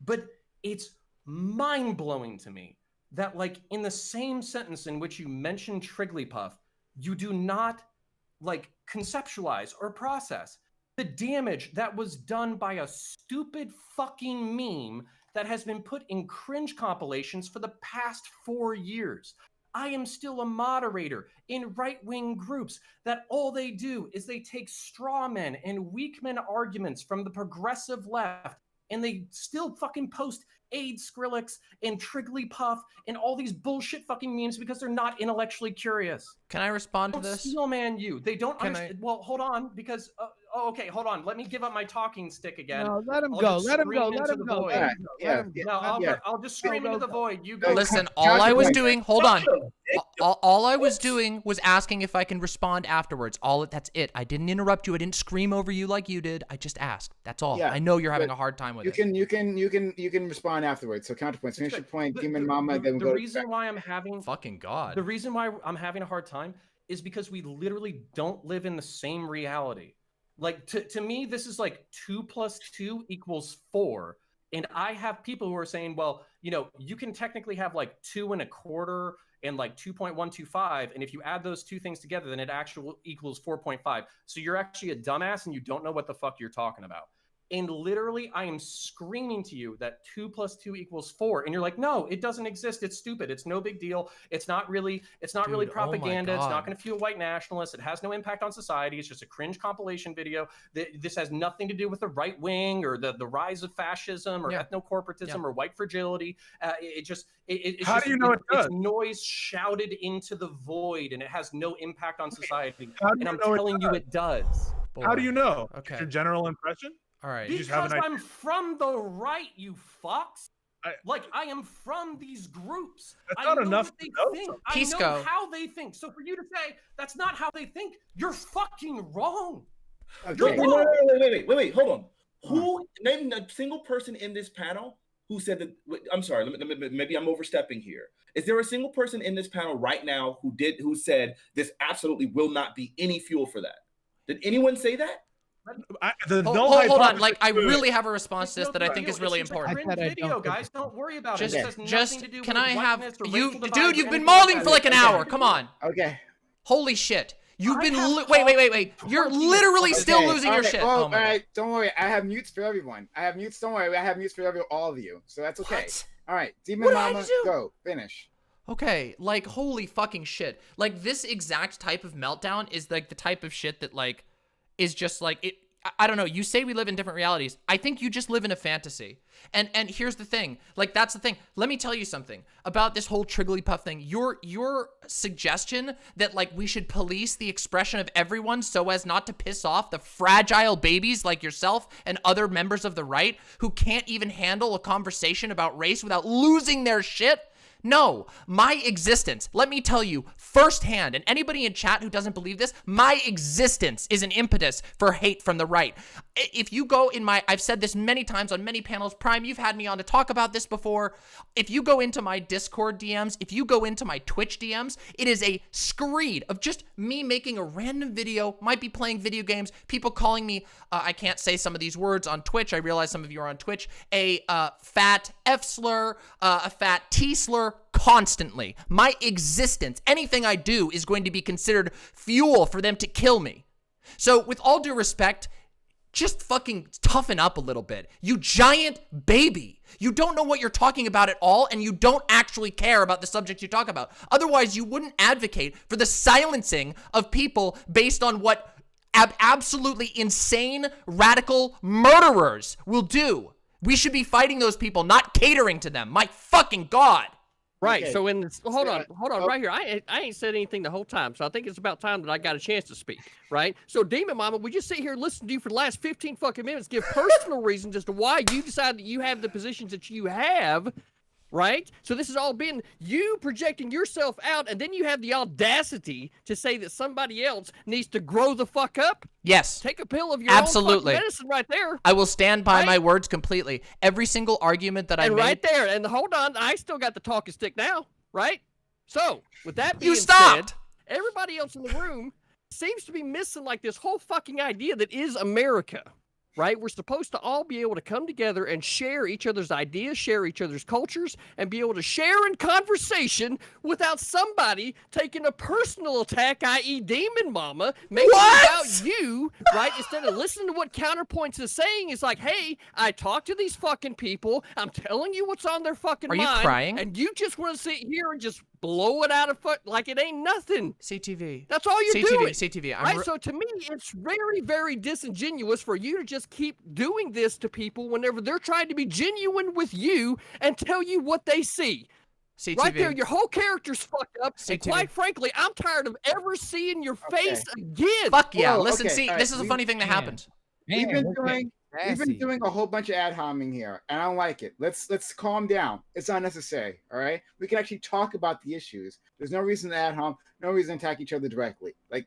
But it's mind-blowing to me that, like, in the same sentence in which you mentioned Trigglypuff, you do not, like, conceptualize or process the damage that was done by a stupid fucking meme that has been put in cringe compilations for the past 4 years. I am still a moderator in right-wing groups that all they do is they take straw men and weak men arguments from the progressive left, and they still fucking post AIDS Skrillex and Trigglypuff and all these bullshit fucking memes because they're not intellectually curious. Can I respond to this? Steel man you. They don't understand. Well, hold on, because okay, hold on. Let me give up my talking stick again. No, let him go. Let him go. Let him go. I'll just scream into the void. You go. Listen, all I was doing, hold on. All I was doing was asking if I can respond afterwards. That's it. I didn't interrupt you. I didn't scream over you like you did. I just asked. That's all. Yeah, I know you're having a hard time with it. You can respond afterwards. So counterpoints. Finish your point, Demon Mama. Then the reason why I'm having fucking God. The reason why I'm having a hard time is because we literally don't live in the same reality. Like, to me, this is like 2 + 2 = 4. And I have people who are saying, well, you know, you can technically have like 2 1/4 and like 2.125. And if you add those two things together, then it actually equals 4.5. So you're actually a dumbass and you don't know what the fuck you're talking about. And literally, I am screaming to you that 2 + 2 = 4, and you're like, "No, it doesn't exist. It's stupid. It's no big deal. It's not really propaganda. It's not going to fuel white nationalists. It has no impact on society. It's just a cringe compilation video. This has nothing to do with the right wing or the rise of fascism or ethno-corporatism or white fragility. It's How do you know it does? It's noise shouted into the void, and it has no impact on society. How do And you I'm know it telling you, it does. How do you know? Okay. Your general impression? All right. You just have Because an idea. I'm from the right, you fucks. I am from these groups. That's I not know enough what they to know think. something. I Pisco. know how they think. So for you to say that's not how they think, you're fucking wrong. Okay. Wait, hold on. Who name a single person in this panel who said that? I'm sorry, maybe I'm overstepping here. Is there a single person in this panel right now who said this absolutely will not be any fuel for that? Did anyone say that? Hold on. Like, I really have a response to this that I think is really important. Video, guys, don't worry about it. This has nothing to do Can with I have whiteness or you, racial divide dude? or You've been anything molding like for that. like an hour. Come on. Okay. Holy shit. You've been wait. You're literally still losing your shit. Well, Oh all my God. right, don't worry. I have mutes for everyone. I have mutes. Don't worry. I have mutes for all of you. So that's okay. All right, Demon What did I Mama, do? go finish. Okay, like, holy fucking shit. Like, this exact type of meltdown is like the type of shit that like is just like it. I don't know. You say we live in different realities. I think you just live in a fantasy. And here's the thing. Like, that's the thing. Let me tell you something about this whole Trigglypuff thing. Your suggestion that like we should police the expression of everyone so as not to piss off the fragile babies like yourself and other members of the right who can't even handle a conversation about race without losing their shit. No, my existence, let me tell you firsthand, and anybody in chat who doesn't believe this, my existence is an impetus for hate from the right. If you go in I've said this many times on many panels, Prime, you've had me on to talk about this before. If you go into my Discord DMs, if you go into my Twitch DMs, it is a screed of just me making a random video, might be playing video games, people calling me, I can't say some of these words on Twitch, I realize some of you are on Twitch, a fat F slur, a fat T slur, constantly. My existence, anything I do is going to be considered fuel for them to kill me. So with all due respect, just fucking toughen up a little bit. You giant baby. You don't know what you're talking about at all, and you don't actually care about the subject you talk about. Otherwise, you wouldn't advocate for the silencing of people based on what absolutely insane, radical murderers will do. We should be fighting those people, not catering to them. My fucking God. Right. Okay. So in this, hold on, right here. I ain't said anything the whole time, so I think it's about time that I got a chance to speak. Right. So Demon Mama, we just sit here and listen to you for the last 15 fucking minutes, give personal reasons as to why you decide that you have the positions that you have. Right? So this has all been you projecting yourself out, and then you have the audacity to say that somebody else needs to grow the fuck up? Yes. Take a pill of your Absolutely. own fucking medicine right there. I will stand by my words completely. Every single argument that I made. Right there, and hold on, I still got the talking stick now, right? So, with that being You stopped! said, everybody else in the room seems to be missing like this whole fucking idea that is America. Right? We're supposed to all be able to come together and share each other's ideas, share each other's cultures, and be able to share in conversation without somebody taking a personal attack, i.e. Demon Mama, making it about you, right? Instead of listening to what Counterpoints is saying, it's like, hey, I talked to these fucking people, I'm telling you what's on their fucking mind. Are you crying? And you just want to sit here and just blow it out of like it ain't nothing. CTV. That's all you're doing. CTV. Right? So to me, it's very, very disingenuous for you to just keep doing this to people whenever they're trying to be genuine with you and tell you what they see. CTV. Right there, your whole character's fucked up. And CTV. quite frankly, I'm tired of ever seeing your face again. Fuck yeah. Whoa, Listen, okay, see, all right, this is a funny thing that happens. We've been doing a whole bunch of ad homing here, and I don't like it. Let's calm down. It's unnecessary. All right, we can actually talk about the issues. There's no reason to ad hom, no reason to attack each other directly. Like,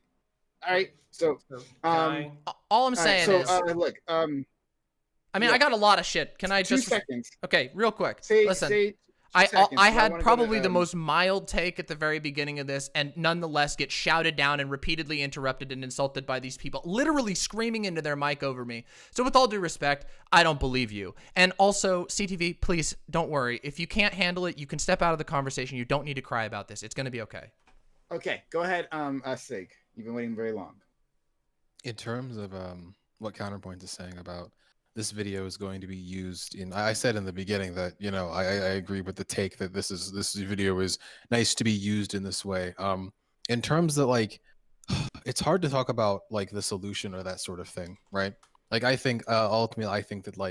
all right. So, all I'm saying is, look. I mean, I got a lot of shit. Can I 2 just? seconds. Okay, real quick. Listen. I had probably the most mild take at the very beginning of this, and nonetheless get shouted down and repeatedly interrupted and insulted by these people, literally screaming into their mic over me. So with all due respect, I don't believe you. And also, CTV, please don't worry. If you can't handle it, you can step out of the conversation. You don't need to cry about this. It's going to be okay. Okay, go ahead, Sig. You've been waiting very long. In terms of what Counterpoint is saying about this video is going to be used in, I said in the beginning that, you know, I agree with the take that this video is nice to be used in this way. In terms that, like, it's hard to talk about like the solution or that sort of thing, right? Like, I think ultimately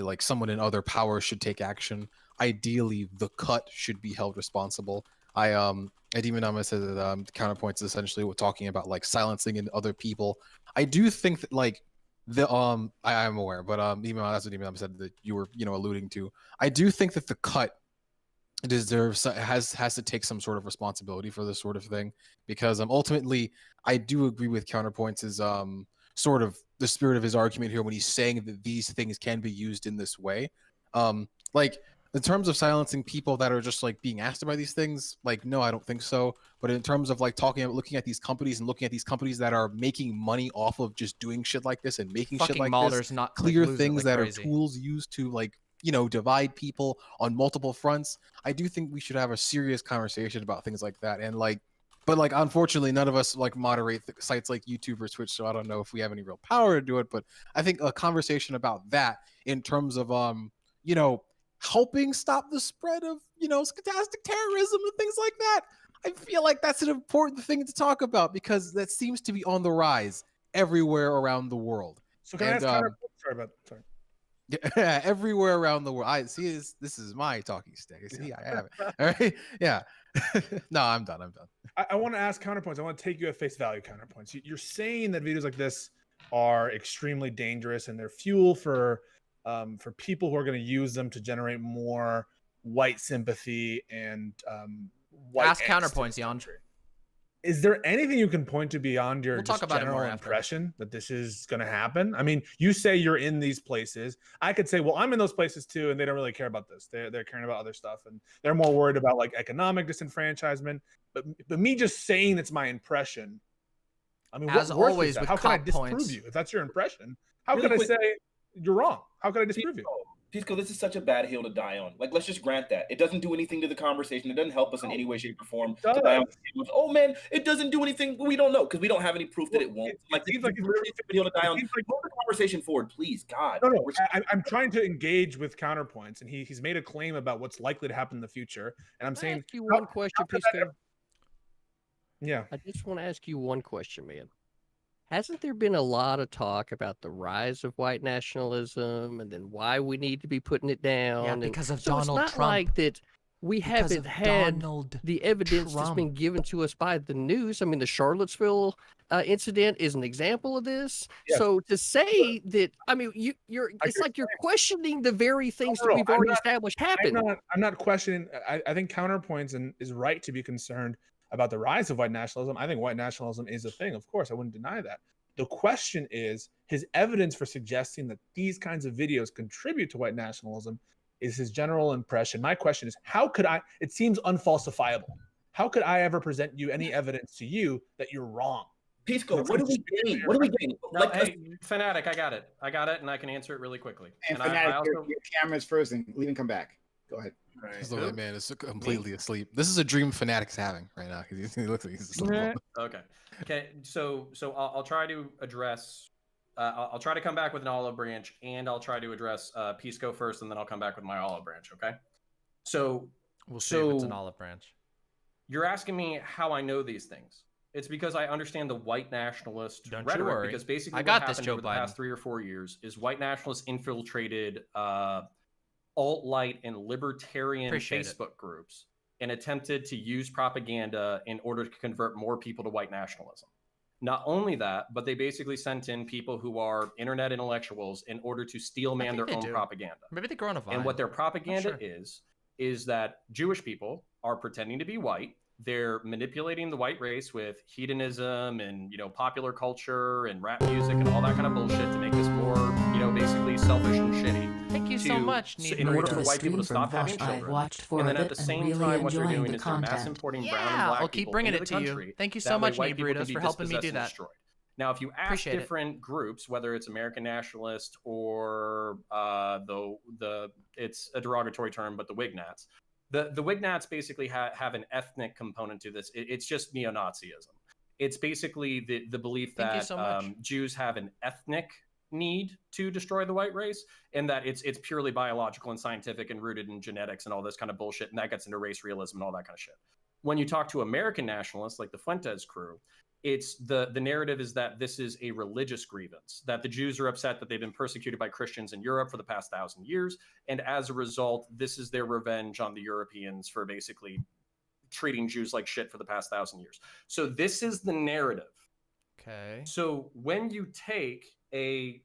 like someone in other power should take action. Ideally, the cut should be held responsible. Even Nama said that Counterpoints is essentially talking about like silencing in other people. I do think that like I'm aware, but even that's what Nama said that you were, you know, alluding to. I do think that the cut has to take some sort of responsibility for this sort of thing, because ultimately I do agree with Counterpoints' sort of the spirit of his argument here when he's saying that these things can be used in this way. Like, in terms of silencing people that are just like being asked about these things, like, no, I don't think so. But in terms of like looking at these companies and looking at these companies that are making money off of just doing shit like this and making Fucking shit like Mahler's this, not clear like, things like that crazy. are tools used to like, you know, divide people on multiple fronts. I do think we should have a serious conversation about things like that. And like, but like, unfortunately, none of us like moderate sites like YouTube or Twitch, so I don't know if we have any real power to do it. But I think a conversation about that in terms of you know, helping stop the spread of, you know, stochastic terrorism and things like that, I feel like that's an important thing to talk about, because that seems to be on the rise everywhere around the world. So can I ask sorry. Yeah, everywhere around the world. I see this is my talking stick. See, I have it. All right. Yeah. No, I'm done. I want to ask Counterpoints. I want to take you at face value, Counterpoints. You're saying that videos like this are extremely dangerous and they're fuel for people who are going to use them to generate more white sympathy and white. Ask Counterpoints, Jan. Is there anything you can point to beyond your talk about it general more after. impression that this is going to happen? I mean, you say you're in these places. I could say, well, I'm in those places too, and they don't really care about this. They're caring about other stuff, and they're more worried about like economic disenfranchisement. But me just saying it's my impression. I mean, as what always, with how can I cop disprove points. you if that's your impression? How can I say you're wrong? How can I disprove you? Pisco, this is such a bad hill to die on. Like, let's just grant that. It doesn't do anything to the conversation. It doesn't help us in any way, shape, or form. To die on oh, man, it doesn't do anything. We don't know because we don't have any proof that it won't. Like, it's a hill to die on. Move the conversation forward, please. God. No. I'm trying to engage with Counterpoints, and he's made a claim about what's likely to happen in the future. And I'm saying, ask you one question, Pisco. Yeah. I just want to ask you one question, man. Hasn't there been a lot of talk about the rise of white nationalism and then why we need to be putting it down? Yeah, because of so Donald it's not Trump. like that we Because haven't of had Donald the evidence that's been given to us by the news. I mean, the Charlottesville incident is an example of this. Yes. So to say that, I mean, it's like you're questioning the very things that we've already established happened. I'm not questioning. I think Counterpoints is right to be concerned about the rise of white nationalism. I think white nationalism is a thing. Of course, I wouldn't deny that. The question is his evidence for suggesting that these kinds of videos contribute to white nationalism is his general impression. My question is, how could I? It seems unfalsifiable. How could I ever present you any evidence to you that you're wrong? Pisco, what do we gain? What do we gain? No, hey, Fanatic, I got it, and I can answer it really quickly. And Fanatic, your camera's frozen. Leave and come back. Go ahead. This little man is completely asleep. This is a dream Fanatic's having right now. He looks like he's asleep. Okay. So I'll try to address. I'll try to come back with an olive branch, and I'll try to address Pisco first, and then I'll come back with my olive branch. Okay. So we'll see if it's an olive branch. You're asking me how I know these things. It's because I understand the white nationalist rhetoric. Because basically, what happened over the past 3 or 4 years is white nationalists infiltrated alt-light and libertarian Facebook groups and attempted to use propaganda in order to convert more people to white nationalism. Not only that, but they basically sent in people who are internet intellectuals in order to steel man their own propaganda. Maybe they grow on a vine. And what their propaganda is that Jewish people are pretending to be white. They're manipulating the white race with hedonism and, popular culture and rap music and all that kind of bullshit to make us more, basically selfish and shitty. Thank you so much, Need in order for Burritos. white people to stop having I've children, watched for and a then at bit the and same really time, what they're enjoying doing the is they're mass content. importing brown and black I'll keep people bringing into it the to you. country. Thank you so That way much, white Need people can Burritos, be for helping me dispossessed do and that. destroyed. Now, if you ask Appreciate it. different groups, whether it's American nationalist or it's a derogatory term, but the Wignats, the Wignats basically have an ethnic component to this. It's just neo-Nazism. It's basically the belief Thank you that so much. Jews have an ethnic need to destroy the white race, and that it's purely biological and scientific and rooted in genetics and all this kind of bullshit, and that gets into race realism and all that kind of shit. When you talk to American nationalists like the Fuentes crew, it's the narrative is that this is a religious grievance, that the Jews are upset that they've been persecuted by Christians in Europe for the past 1,000 years, and as a result, this is their revenge on the Europeans for basically treating Jews like shit for the past 1,000 years. So this is the narrative. Okay. So when you take a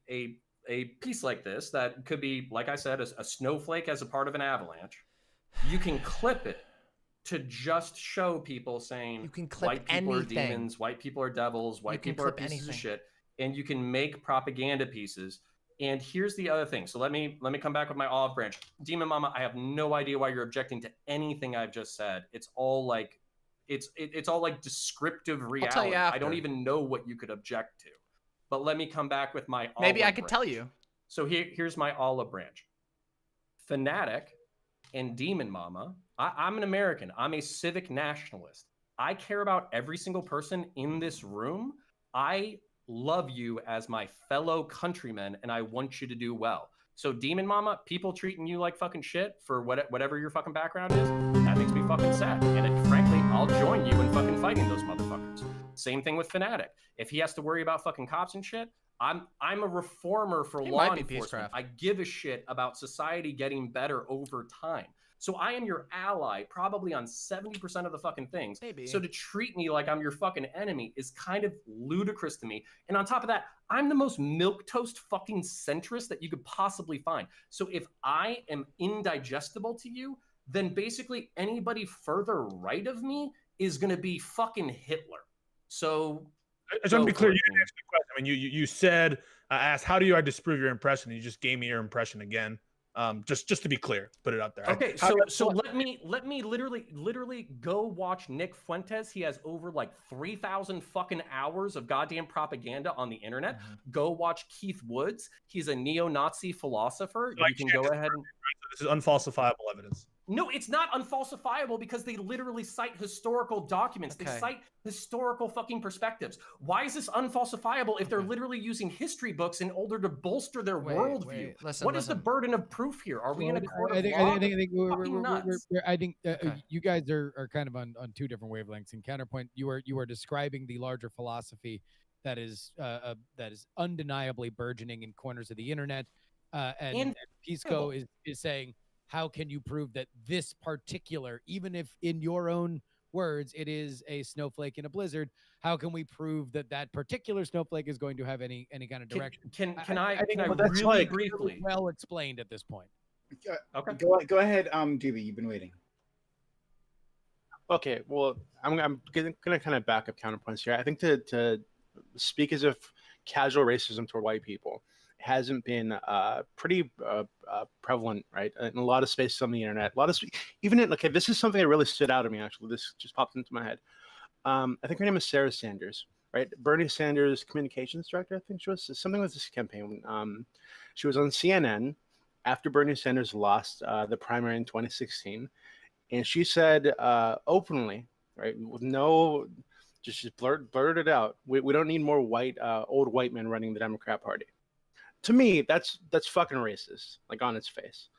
piece like this that could be, like I said, a snowflake as a part of an avalanche, you can clip it to just show people saying You can clip white people anything. are demons, white people are devils, white can people are clip pieces of anything. shit, and you can make propaganda pieces. And here's the other thing. So let me come back with my olive branch. Demon Mama, I have no idea why you're objecting to anything I've just said. It's all like it's all like descriptive reality. tell you I don't after. even know what you could object to. But let me come back with my Maybe I olive could branch. tell you. So here's my olive branch. Fanatic and Demon Mama, I'm an American. I'm a civic nationalist. I care about every single person in this room. I love you as my fellow countrymen, and I want you to do well. So Demon Mama, people treating you like fucking shit for whatever your fucking background is, that makes me fucking sad. And frankly, I'll join you in fucking fighting those motherfuckers. Same thing with Fanatic. If he has to worry about fucking cops and shit, I'm a reformer for He law might be enforcement. Peacecraft. I give a shit about society getting better over time. So I am your ally probably on 70% of the fucking things. Maybe. So to treat me like I'm your fucking enemy is kind of ludicrous to me. And on top of that, I'm the most milquetoast fucking centrist that you could possibly find. So if I am indigestible to you, then basically anybody further right of me is going to be fucking Hitler. So I just want to be clear, you didn't answer the question. I mean, you said, I asked, how do I disprove your impression? And you just gave me your impression again. Just to be clear, put it out there. Okay, so let me literally go watch Nick Fuentes. He has over like 3,000 fucking hours of goddamn propaganda on the internet. Go watch Keith Woods. He's a neo-Nazi philosopher. Like, You can go ahead and this is unfalsifiable evidence. No, it's not unfalsifiable because they literally cite historical documents. They Okay. cite historical fucking perspectives. Why is this unfalsifiable if they're literally using history books in order to bolster their worldview? What is the burden of proof here? Are we in a court of law? I think Fucking nuts. you guys are kind of on two different wavelengths. In Counterpoint, you are describing the larger philosophy that is undeniably burgeoning in corners of the internet, and Pisco is saying, how can you prove that this particular, even if in your own words it is a snowflake in a blizzard, how can we prove that that particular snowflake is going to have any kind of direction? Can I think really really briefly? well explained at this point. Okay. Go ahead, Doobie. You've been waiting. Okay, well, I'm gonna kind of back up counterpoints here. I think to speak as if casual racism toward white people hasn't been pretty prevalent, right? In a lot of spaces on the internet, this is something that really stood out to me. Actually, this just popped into my head. I think her name is Sarah Sanders, right? Bernie Sanders' communications director, I think she was, something with this campaign. She was on CNN after Bernie Sanders lost the primary in 2016, and she said openly, right, with no, just blurted out, we don't need more old white men running the Democrat Party. To me, that's fucking racist, like on its face.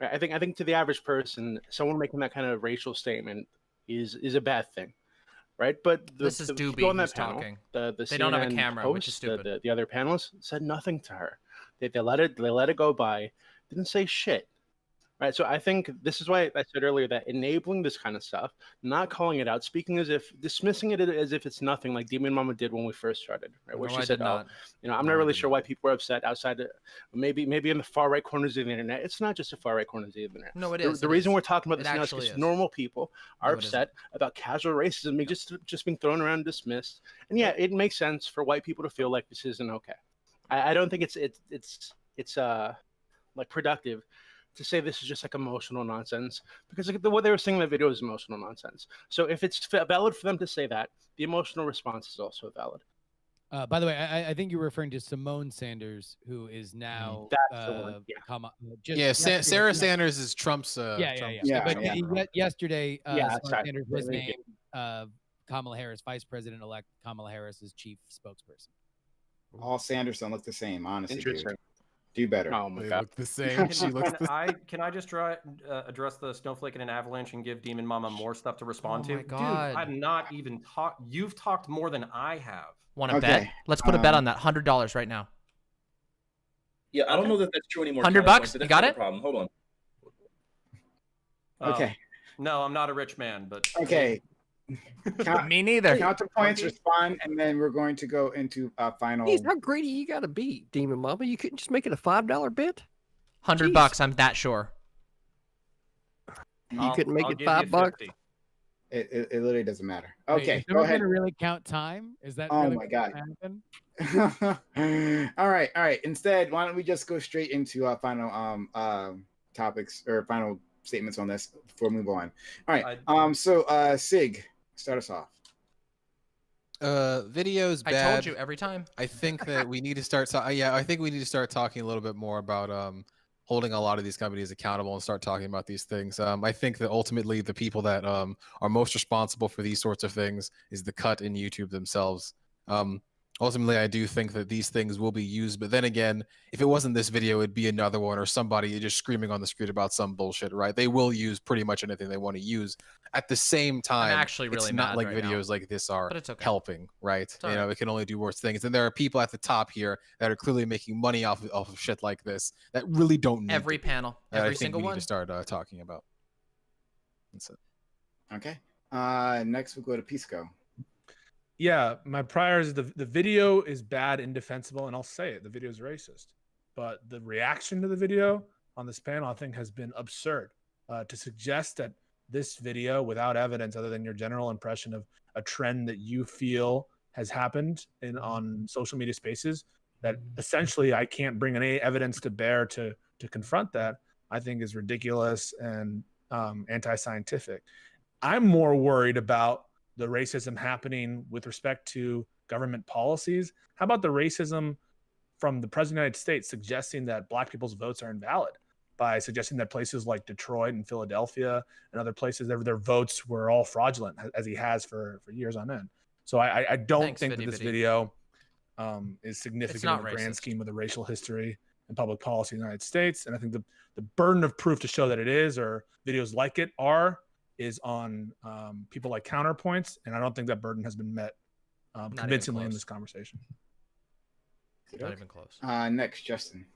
Right? I think to the average person, someone making that kind of racial statement is a bad thing, right? But This is Doobie people on that who's panel, talking. The They don't have a CNN camera, which is host, stupid. The other panelists said nothing to her. They let it go by. Didn't say shit. Right, so I think this is why I said earlier that enabling this kind of stuff, not calling it out, dismissing it as if it's nothing, like Demon Mama did when we first started, right? Where No, she I said, did not. I'm not really sure why people are upset outside, maybe in the far right corners of the internet. It's not just the far right corners of the internet. No, it The, is. the it reason is. we're talking about It this now is actually because is. normal people are No, it upset about casual racism just being thrown around and dismissed. And yeah, it makes sense for white people to feel like this isn't okay. I don't think it's like productive to say this is just like emotional nonsense, because like what they were saying in the video is emotional nonsense. So if it's valid for them to say that, the emotional response is also valid. By the way, I think you're referring to Simone Sanders, who is now That's the one. Yeah. Sarah Sanders is Trump's. But yesterday, Simone sorry. Sanders was Thank you. named Kamala Harris, Vice President-elect Kamala Harris's chief spokesperson. All Sanders don't look the same, honestly. Interesting. Dude. Do better. Oh my god, look the same. Can I just address the snowflake and an avalanche and give Demon Mama more stuff to respond to? my God. Dude, I'm not even talk. You've talked more than I have. Want to bet? Let's put a bet on that. $100 right now. Yeah, I don't know that that's true anymore. $100? You got it? Problem. Hold on. Okay. No, I'm not a rich man, but Okay. Me neither. Counterpoints, respond, and then we're going to go into final. Jeez, how greedy you got to be, Demon Mama? You couldn't just make it a $5 bet? $100. I'm that sure. You couldn't make I'll it give you $5? 50. It literally doesn't matter. Wait, Okay, is go someone ahead. gonna really count time? Is that Oh really my what's God. gonna happen? all right. Instead, why don't we just go straight into our final topics or final statements on this before we move on? All right. So Sig, start us off. Video's bad. I told you every time. I think that we need to start. I think we need to start talking a little bit more about holding a lot of these companies accountable and start talking about these things. I think that ultimately the people that are most responsible for these sorts of things is the cut in YouTube themselves. Ultimately, I do think that these things will be used, but then again, if it wasn't this video, it'd be another one or somebody just screaming on the street about some bullshit, right? They will use pretty much anything they want to use. At the same time, I'm actually really it's not mad like right videos now. like this are But it's okay. helping, right? It's all You know, right. it can only do worse things. And there are people at the top here that are clearly making money off of shit like this that really don't need Every to be, panel, that every I think single we need one. to start talking about. That's it. Okay. Next we'll go to Pisco. Yeah, my prior is the video is bad, indefensible, and I'll say it, the video is racist. But the reaction to the video on this panel, I think, has been absurd. To suggest that this video, without evidence other than your general impression of a trend that you feel has happened on social media spaces, that essentially I can't bring any evidence to bear to confront that, I think is ridiculous and anti-scientific. I'm more worried about the racism happening with respect to government policies. How about the racism from the President of the United States suggesting that Black people's votes are invalid by suggesting that places like Detroit and Philadelphia and other places, their votes were all fraudulent, as he has for years on end. So I don't think that this video is significant in the grand scheme of the racial history and public policy in the United States. And I think the burden of proof to show that it is, or videos like it is on people like Counterpoints, and I don't think that burden has been met convincingly in this conversation. Not even close. Next, Justin.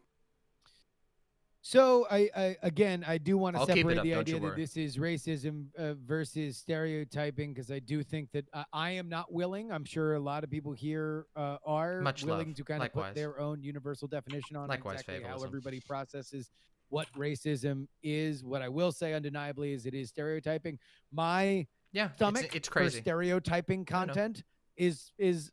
So I do want to I'll keep it separate up, the don't idea you that worry. this is racism versus stereotyping, because I do think that I am not willing. I'm sure a lot of people here are Much willing love. to kind of Likewise. put their own universal definition on Likewise, exactly how favoritism. everybody processes what racism is. What I will say undeniably is it is stereotyping. My stomach it's for crazy. stereotyping content is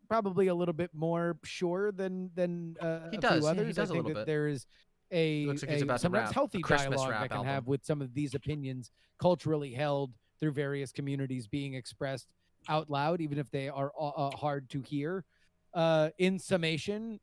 probably a little bit more sure than a He few does. others. He does a I think little that bit. there is a Looks like he's about to sometimes rap healthy a Christmas dialogue rap that can album. have with some of these opinions culturally held through various communities being expressed out loud, even if they are hard to hear. In summation,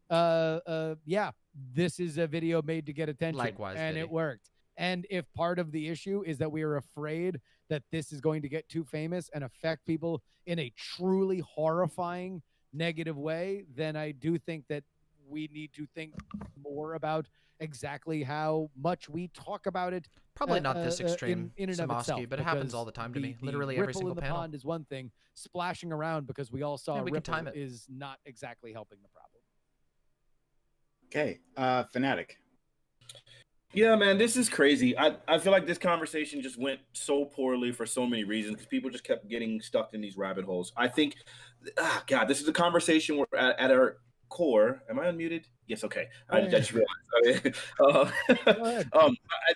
this is a video made to get attention. Likewise, and Biddy. it worked. And if part of the issue is that we are afraid that this is going to get too famous and affect people in a truly horrifying negative way, then I do think that we need to think more about exactly how much we talk about it. Probably not this extreme, in and of Samosky, itself, but it happens because all the time to me. the Literally every ripple single in the panel. pond is one thing. Splashing around because we all saw Yeah, a we can ripple time it. is not exactly helping the problem. Okay, Fanatic. Yeah, man, this is crazy. I feel like this conversation just went so poorly for so many reasons because people just kept getting stuck in these rabbit holes. I think, God, this is a conversation where at our core. Am I unmuted? Yes, okay. I just realized. I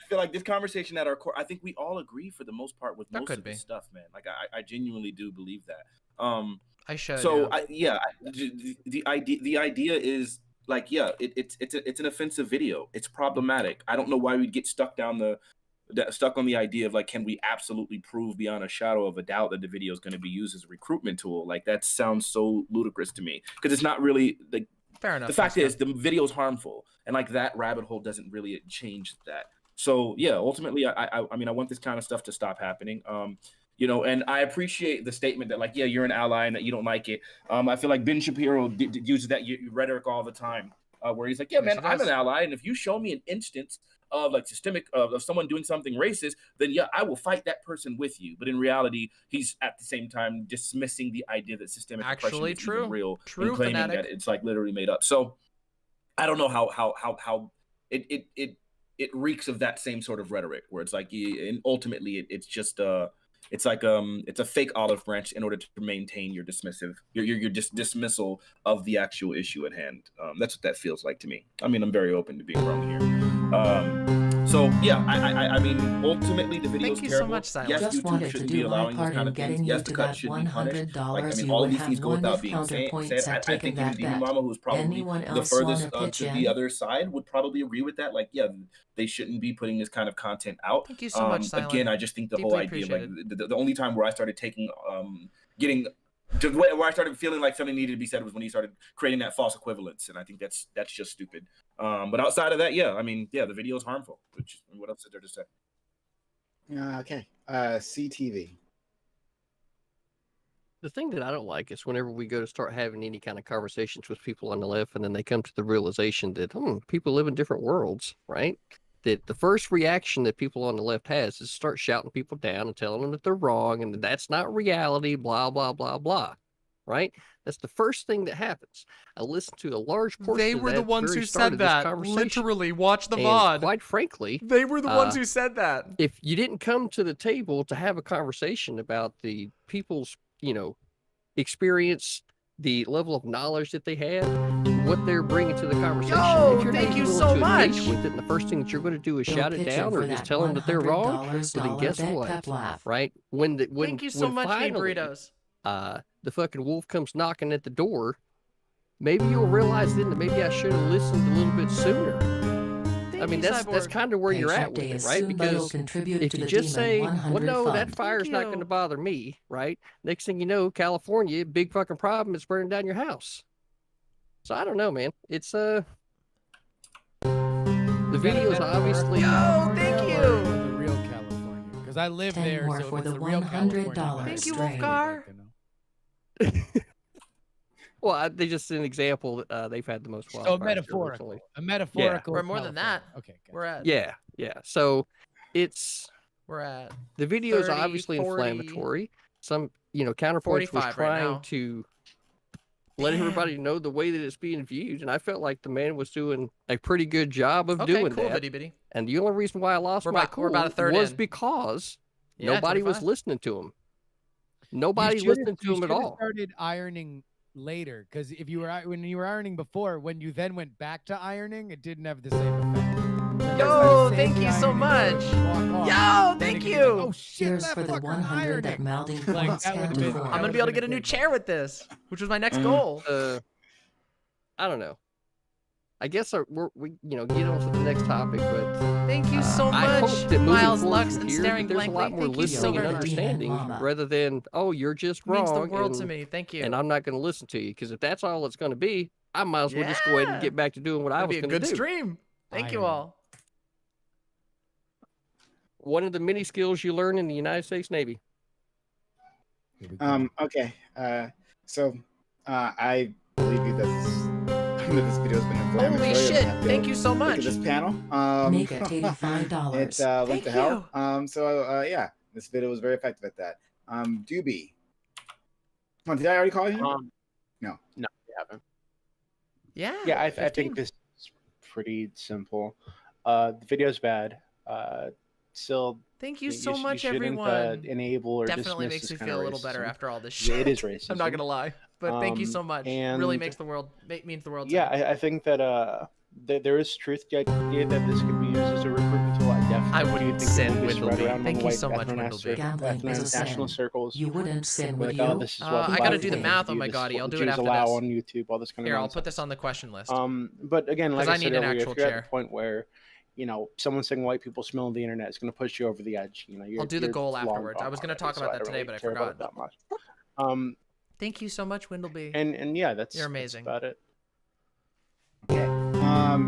feel like this conversation at our core, I think we all agree for the most part with most of this stuff, man. Like I genuinely do believe that. I should. So yeah. the idea is like, yeah, it's an offensive video. It's problematic. I don't know why we'd get stuck on the idea of like, can we absolutely prove beyond a shadow of a doubt that the video is going to be used as a recruitment tool? Like, that sounds so ludicrous to me, because it's not really like. Fair enough. The fact is, the video is harmful, and like that rabbit hole doesn't really change that. So yeah, ultimately, I mean, I want this kind of stuff to stop happening. You know, and I appreciate the statement that like, yeah, you're an ally and that you don't like it. I feel like Ben Shapiro uses that rhetoric all the time, where he's like, yeah, man, I'm an ally, and if you show me an instance of like systemic of someone doing something racist, then yeah, I will fight that person with you. But in reality, he's at the same time dismissing the idea that systemic oppression is even real, and claiming that it's like literally made up. So I don't know how it reeks of that same sort of rhetoric, where it's like, and ultimately it's just it's like it's a fake olive branch in order to maintain your dismissal of the actual issue at hand. That's what that feels like to me. I mean, I'm very open to being wrong here. So yeah, I mean, ultimately the video is terrible. So much, Silas. Yes, YouTube shouldn't be allowing this kind of things. Yes, the cut should be punished. Like, I mean, all of these things go without being said. I think even Demon Mama, who's probably the furthest to the other side, would probably agree with that. Like, yeah, they shouldn't be putting this kind of content out. Thank you so much, Silent. Again, I just think the whole idea, like the only time where I started taking, where I started feeling like something needed to be said was when he started creating that false equivalence, and I think that's just stupid. But outside of that, yeah, I mean, yeah, the video is harmful. Which, what else is there to say? Okay, CTV. The thing that I don't like is whenever we go to start having any kind of conversations with people on the left, and then they come to the realization that people live in different worlds, right? That the first reaction that people on the left has is start shouting people down and telling them that they're wrong and that that's not reality, blah, blah, blah, blah, right? That's the first thing that happens. I listened to a large portion They of were that the ones who said that. Literally, watch the and VOD. Quite frankly, they were the ones who said that. If you didn't come to the table to have a conversation about the people's, experience, the level of knowledge that they have, what they're bringing to the conversation. Yo, if you're thank not you willing so to much. engage with it, and the first thing that you're going to do is shout it down or just tell them that they're wrong, well, then guess what? Right? When Thank you so much, finally, burritos. The fucking wolf comes knocking at the door, maybe you'll realize then that maybe I should have listened a little bit sooner. I mean, that's kind of where you're at with it, right? Because if you just say, well, no, that fire's not going to bother me, right? Next thing you know, California, big fucking problem, it's burning down your house. So I don't know, man. It's the videos obviously. Yo, thank you. The real California, because I live there. So for it's the real $100 Thank you, Wolfgar. Well, they just an example. They've had the most wildfires. So metaphorical. A metaphorical. Or more than that. Okay. We're at. Yeah. So we're at. The video is 30, obviously 40, inflammatory. Some Counterpoints was trying to let everybody know the way that it's being viewed, and I felt like the man was doing a pretty good job of doing cool, that. bitty. And the only reason why I lost my cool was because nobody was listening to him. Nobody listened to him at all. Started ironing later, because if you were when you were ironing before, when you then went back to ironing, it didn't have the same effect. Yo, thank you so much. Yo, thank you. Oh shit! Here's for the 100 that melding points had to form. I'm gonna be able to get a new chair with this, which was my next goal. I don't know. I guess we get on to the next topic, but thank you so I much, hope that Miles moving Lux forward and here, staring there's a lot blankly. more Thank you so listening and much. understanding rather than you're just wrong. Means the world to and- me. Thank you. And I'm not going to listen to you, because if that's all it's going to be, I might as well just go ahead and get back to doing what I That'd was be a going to good do. stream. Thank you all. One of the many skills you learn in the United States Navy. Okay. So I believe you that this video has been inflammatory. Holy shit! Thank you so much. Look at this panel. Make it $85. It's linked to hell. So yeah, this video was very effective at that. Doobie. Come on, did I already call you? No. No, you haven't. Yeah. Yeah, I think this is pretty simple. The video's bad. Still. Thank you so you much, shouldn't, everyone. Enable or definitely dismiss makes me this feel a kind of little better racism. after all this Yeah, shit. it is racism. I'm not gonna lie, but thank you so much. Really makes the world means the world. Yeah, I think that there is truth to the idea that this could be used as a recruitment tool. I definitely I Do you wouldn't think sin, that this spread Windleby. around Thank among you white so much, Windleby. Gambling is a sin. national circles? You wouldn't sin, would Like, you? oh, this is what I gotta Bible do the Jews math on do, my this is Gotti. what I'll the do it Jews after allow this. on YouTube, all this kind of Here, I'll nonsense. put this on the question list. But again, like 'Cause I I said need an earlier, actual if you're chair. at the point where, you know, someone saying white people smell the internet, it's going to push you over the edge. You know, I'll do the you're goal long afterwards. I gone was gonna already, talk so about I that don't today, really but I care about forgot. it that much. Thank you so much, Windleby. And yeah, that's amazing. That's about it.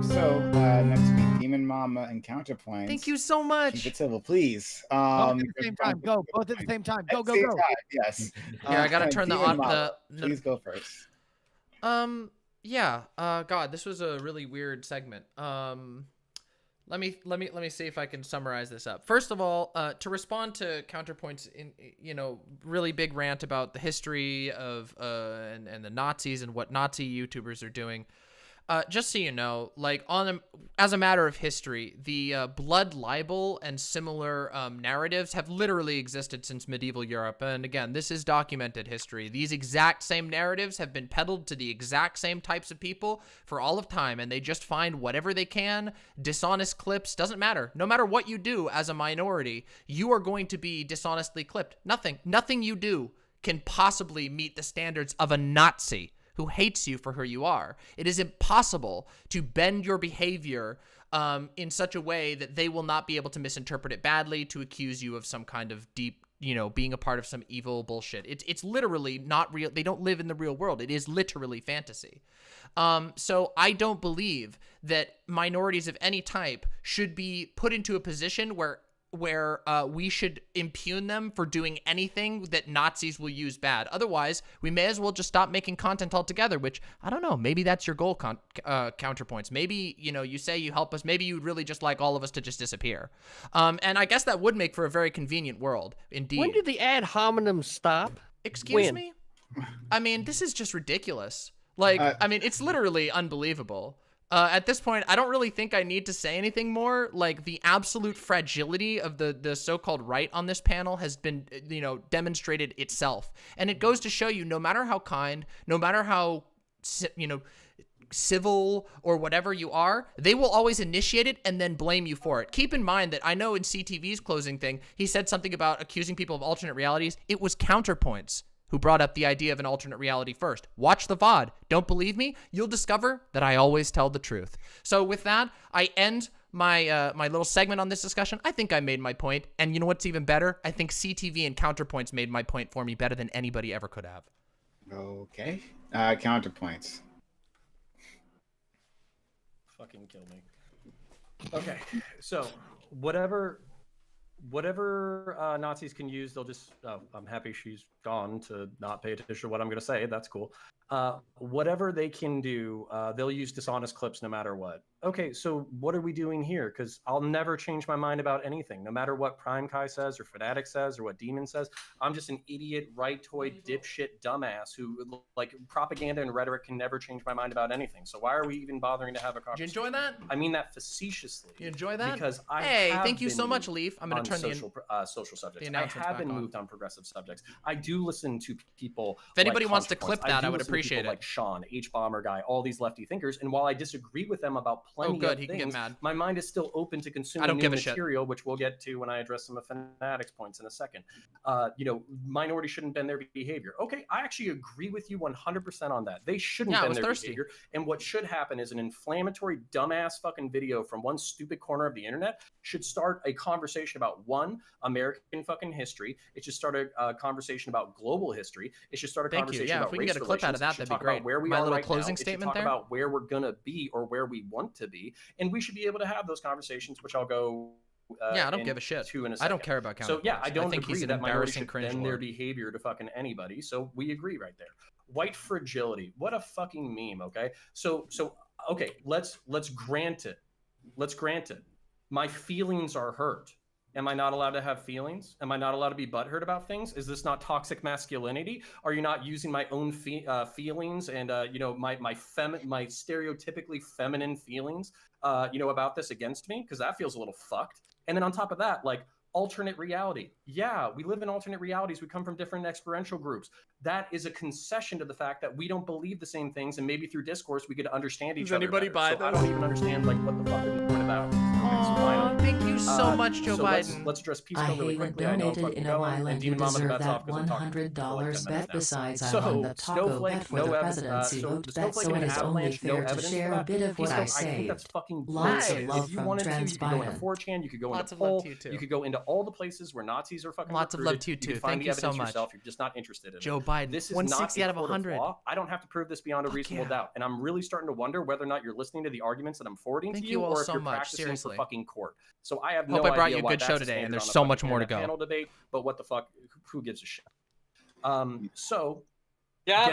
So next week, Demon Mama and Counterpoints. Thank you so much. Keep it civil, please. Both at the same time. Go. Both at the same time. Go, At go, the same go. time, yes. Here, I gotta turn Demon Mama, the please go first. Yeah. God, this was a really weird segment. Let me see if I can summarize this up. First of all, to respond to Counterpoint's really big rant about the history of and the Nazis and what Nazi YouTubers are doing. Just so you know, like as a matter of history, the blood libel and similar narratives have literally existed since medieval Europe. And again, this is documented history. These exact same narratives have been peddled to the exact same types of people for all of time, and they just find whatever they can. Dishonest clips, doesn't matter. No matter what you do as a minority, you are going to be dishonestly clipped. Nothing you do can possibly meet the standards of a Nazi who hates you for who you are. It is impossible to bend your behavior in such a way that they will not be able to misinterpret it badly, to accuse you of some kind of deep, being a part of some evil bullshit. It's literally not real. They don't live in the real world. It is literally fantasy. So I don't believe that minorities of any type should be put into a position where we should impugn them for doing anything that Nazis will use bad. Otherwise, we may as well just stop making content altogether, which, I don't know, maybe that's your goal, Counterpoints. Maybe, you say you help us. Maybe you'd really just like all of us to just disappear. And I guess that would make for a very convenient world, indeed. When did the ad hominem stop? Excuse me? I mean, this is just ridiculous. Like, I mean, it's literally unbelievable. At this point, I don't really think I need to say anything more. Like, the absolute fragility of the so-called right on this panel has been, demonstrated itself. And it goes to show you, no matter how kind, no matter how, civil or whatever you are, they will always initiate it and then blame you for it. Keep in mind that I know in CTV's closing thing, he said something about accusing people of alternate realities. It was Counterpoints who brought up the idea of an alternate reality first. Watch the VOD. Don't believe me? You'll discover that I always tell the truth. So with that, I end my my little segment on this discussion. I think I made my point. And you know what's even better? I think CTV and Counterpoints made my point for me better than anybody ever could have. Okay. Counterpoints. Fucking kill me. Okay, so whatever Nazis can use, they'll just. Oh, I'm happy she's gone to not pay attention to what I'm going to say. That's cool. Whatever they can do, they'll use dishonest clips no matter what. Okay, so what are we doing here? Because I'll never change my mind about anything, no matter what Prime Kai says or Fanatic says or what Demon says. I'm just an idiot, right-toid, dipshit, dumbass who, like, propaganda and rhetoric can never change my mind about anything. So why are we even bothering to have a conversation? Did you enjoy that? I mean that facetiously. You enjoy that? Because I Hey, have thank you been so much, moved Leaf. I'm going to on turn social subjects. the I announcements have been back on. moved on progressive subjects. I do listen to people. If anybody like wants to Counterpoints. clip that, do I would listen to appreciate people it. Like Sean, H-Bomber guy, all these lefty thinkers. And while I disagree with them about plenty good, of he things, can get mad. my mind is still open to consuming I don't new give a shit. material, which we'll get to when I address some of Fanatic's points in a second. Minorities shouldn't bend their behavior. Okay, I actually agree with you 100% on that. They shouldn't Yeah, I bend was their thirsty. behavior. And what should happen is an inflammatory, dumbass fucking video from one stupid corner of the internet should start a conversation about, one, American fucking history. It should start a conversation about global history. It should start a Thank you. conversation Yeah, about if we can get race a clip out of relations. that, It should that'd be talk great. about where we My are little right closing now. It should statement talk there? about where we're gonna be or where we want to be, and we should be able to have those conversations, which I'll go. Yeah, I don't give a shit. In a I don't second. care about So yeah, Counterpoints. I don't think agree he's an that minorities embarrassing should cringe bend their lord. behavior to fucking anybody. So we agree right there. White fragility. What a fucking meme. Okay. So okay. Let's grant it. Let's grant it. My feelings are hurt. Am I not allowed to have feelings? Am I not allowed to be butthurt about things? Is this not toxic masculinity? Are you not using my own feelings and my stereotypically feminine feelings about this against me? Because that feels a little fucked. And then on top of that, like, alternate reality. Yeah, we live in alternate realities. We come from different experiential groups. That is a concession to the fact that we don't believe the same things, and maybe through discourse we could understand each other. Does anybody buy this? I don't even understand like what the fuck is the point of that. Aw, thank you so much, Joe Biden. Let's address Peace I Code really haven't quickly. I know I'm donated fucking in a going, while, and and you Demon Mama deserve bets that off because I'm talking for like 10 $100 minutes bet. now. Besides, I So, won the taco Snowflake, bet for no the evidence. presidency So vote the bet, Snowflake so and it is only Avalanche, no fair to evidence share for a that. bit of what Peace I Code, I think say. that's fucking Lots bullshit. of love If you from wanted to, Trans you could go into Biden. 4chan, you could go Lots into of love Poll, to you, too. you could go into all the places where Nazis are fucking Lots of recruited. love to you, You too. can find Thank the you so evidence much. yourself. You're just not interested in Joe it. Biden, This is 160 not out of a court 100. law. I don't have to prove this beyond a reasonable doubt. And I'm really starting to wonder whether or not you're listening to the arguments that I'm forwarding Thank to you you, all or if so you're much, practicing seriously. for fucking court. So I have Hope no I brought idea you a why good that's show a today, and standard there's on a so fucking much more to panel go. debate, but what the fuck? Who gives a shit? So Got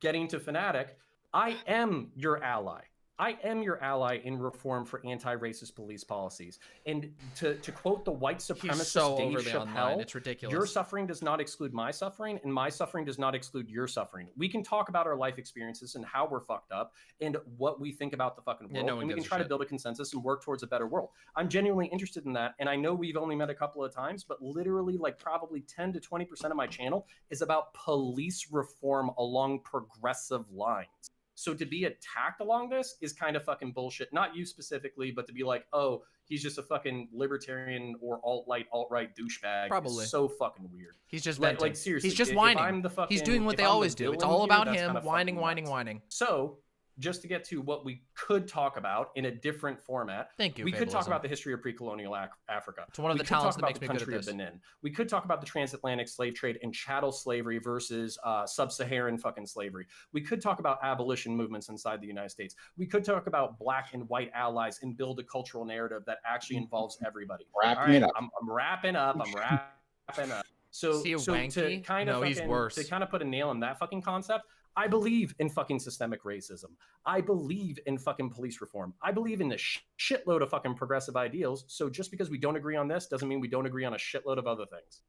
getting to Fanatic, I am your ally. I am your ally in reform for anti-racist police policies. And to quote the white supremacist so Dave overly online. Chappelle, It's ridiculous. your suffering does not exclude my suffering, and my suffering does not exclude your suffering. We can talk about our life experiences and how we're fucked up and what we think about the fucking world, Yeah, no one and we can gives a try to shit. build a consensus and work towards a better world. I'm genuinely interested in that, and I know we've only met a couple of times, but literally like probably 10 to 20% of my channel is about police reform along progressive lines. So to be attacked along this is kind of fucking bullshit. Not you specifically, but to be like, oh, he's just a fucking libertarian or alt-right douchebag. Probably. Is so fucking weird. He's just like, venting. like seriously. He's just if whining. I'm the He's fucking- doing what if they I'm the always do. It's villain all here, about that's him kinda whining, fucking whining, nuts. whining. So just to get to what we could talk about in a different format. Thank you, We could talk Fableism. about the history of pre-colonial Africa. It's one of We the could talk talents that about makes the me good at country of this. Benin. We could talk about the transatlantic slave trade and chattel slavery versus sub-Saharan fucking slavery. We could talk about abolition movements inside the United States. We could talk about black and white allies and build a cultural narrative that actually involves everybody. Wrapping it up. I'm wrapping up. I'm wrapping up. So, Is he a so to wanky? kind of No, he's fucking, worse. to kind of put a nail in that fucking concept, I believe in fucking systemic racism. I believe in fucking police reform. I believe in the shitload of fucking progressive ideals. So just because we don't agree on this doesn't mean we don't agree on a shitload of other things.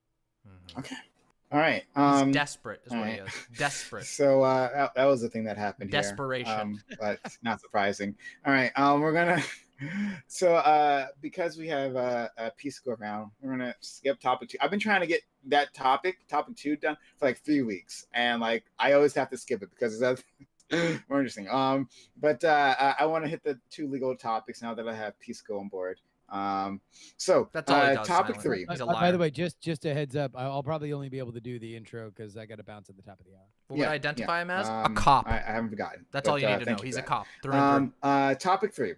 Okay. All right. He's desperate is all what he right. is. Desperate. So that was the thing that happened here. Desperation. But not surprising. All right. We're gonna. So because we have a piece to go around, we're gonna skip topic 2. I've been trying to get that topic 2 done for like 3 weeks, and like I always have to skip it because that's more interesting. But I want to hit the 2 legal topics now that I have Pisco on board. So That's all he does, topic Silent. 3. He's a By liar. the way, just a heads up, I'll probably only be able to do the intro because I got to bounce at the top of the hour. What would I identify him as? A Um, cop. I haven't forgotten. That's all you need to thank know. for He's a that. cop. Through and through. Topic 3.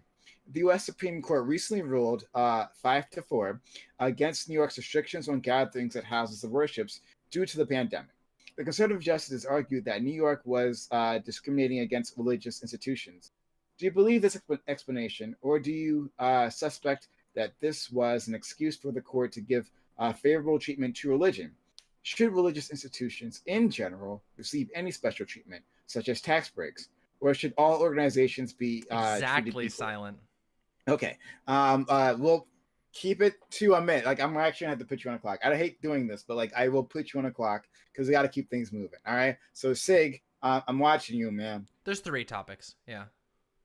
The U.S. Supreme Court recently ruled 5-4 against New York's restrictions on gatherings at houses of worships due to the pandemic. The conservative justices argued that New York was discriminating against religious institutions. Do you believe this explanation, or do you suspect that this was an excuse for the court to give favorable treatment to religion? Should religious institutions in general receive any special treatment, such as tax breaks, or should all organizations be Exactly silent. Okay. We'll keep it to a minute. Like I'm actually gonna have to put you on a clock. I hate doing this, but like I will put you on a clock because we got to keep things moving. All right. So Sig, I'm watching you, man. There's 3 topics. Yeah.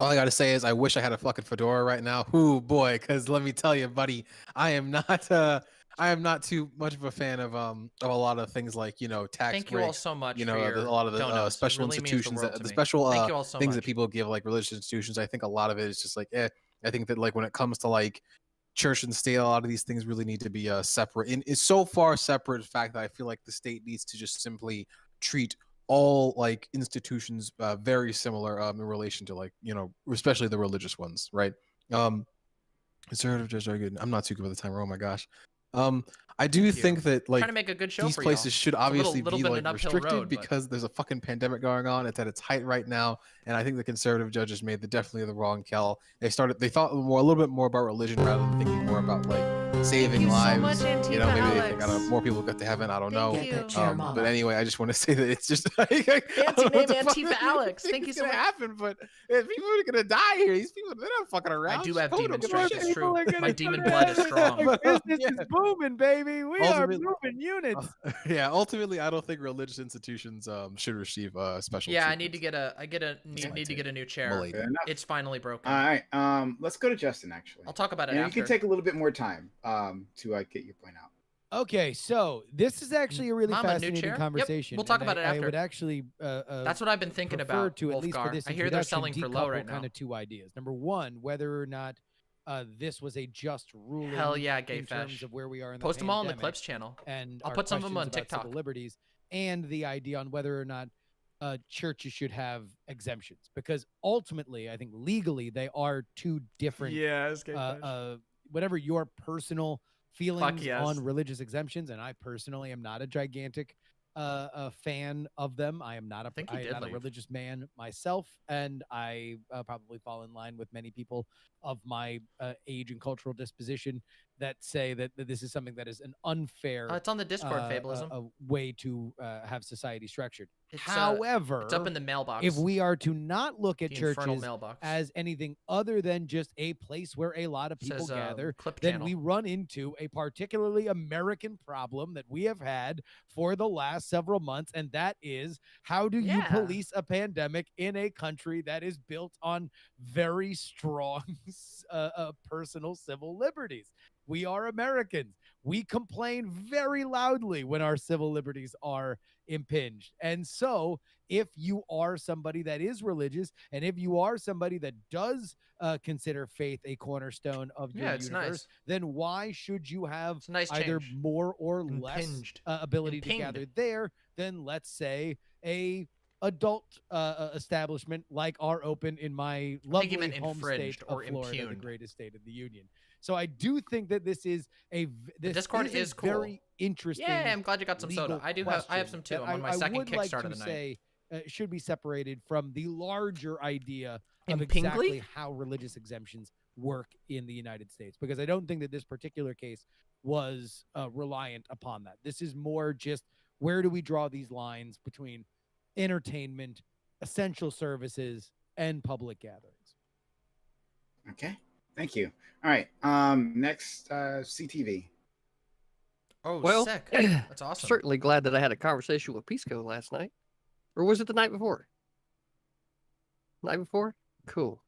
All I gotta say is I wish I had a fucking fedora right now. Ooh boy, because let me tell you, buddy, I am not too much of a fan of a lot of things like tax Thank you all breaks, so much a for your lot of the donuts. It special really means the institutions, world to the me. special Thank you all so things much. that people give like religious institutions. I think a lot of it is just like I think that like when it comes to like church and state, a lot of these things really need to be separate. And it's so far separate, in fact, that I feel like the state needs to just simply treat all like institutions very similar in relation to like especially the religious ones, right? Conservative judge argued. I'm not too good with the timer. Oh my gosh. I do think that like Trying to make a good show these for places y'all. should It's a little obviously bit be of like an uphill restricted road, but- because there's a fucking pandemic going on. It's at its height right now, and I think the conservative judges made definitely the wrong call. They thought a little bit more about religion rather than thinking more about like saving you so lives. much, Antifa maybe they think Alex. More people got to heaven. I don't know. you. But anyway, I just want to say that it's just like, Fancy name Antifa Alex. Thank you so much. Happen, but people are gonna die here. These people, they're not fucking around. I do Just have go to demon the strength. church. It's true. People are gonna My demon blood is strong. Business is booming, baby. We are Ultimately- moving units. Yeah, ultimately, I don't think religious institutions should receive special. Yeah, I treatment. need to get a new chair. Malay. It's finally broken. All right. Let's go to Justin. Actually, I'll talk about it and after. you can take a little bit more time. to get your point out. Okay, so this is actually a really Mama, new fascinating chair? Yep, conversation. we'll talk and about it after. I would actually That's what I've been thinking prefer about, to, at least for Wolfgar. this I hear they're introduction, selling for low right decouple now. kind of two ideas. Number one, whether or not this was a just ruling. Hell yeah, gay in fesh. terms of where we are in the Post them all on the pandemic Clips channel. and I'll our put some of them on questions about TikTok. civil liberties, and the idea on whether or not churches should have exemptions, because ultimately, I think legally they are two different. Yes, gay fesh. Whatever your personal feelings yes. on religious exemptions, and I personally am not a gigantic a fan of them. I am not a religious man myself, and I probably fall in line with many people of my age and cultural disposition that say that this is something that is an unfair. It's on the Discord, Fableism. A way to have society structured. It's up in the mailbox. If we are to not look at The infernal churches mailbox. as anything other than just a place where a lot of people Says, gather, Clip then channel. we run into a particularly American problem that we have had for the last several months, and that is, how do you police a pandemic in a country that is built on very strong personal civil liberties? We are Americans. We complain very loudly when our civil liberties are impinged. And so if you are somebody that is religious, and if you are somebody that does consider faith a cornerstone of your universe, then why should you have either more or less ability to gather there than, let's say, a adult establishment like our open in my lovely home state of Florida, the greatest state in the union. So I do think that this is the Discord is cool. Very interesting. Yeah, I'm glad you got some soda. I have some too. I'm on my second Kickstarter of the night. Should be separated from the larger idea of In exactly Pingley? how religious exemptions work in the United States, because I don't think that this particular case was reliant upon that. This is more just, where do we draw these lines between entertainment, essential services, and public gatherings? Okay, thank you. All right, next, CTV. Oh, Well, sick. That's awesome. Certainly glad that I had a conversation with Pisco last night. Or was it the night before? Night before? Cool.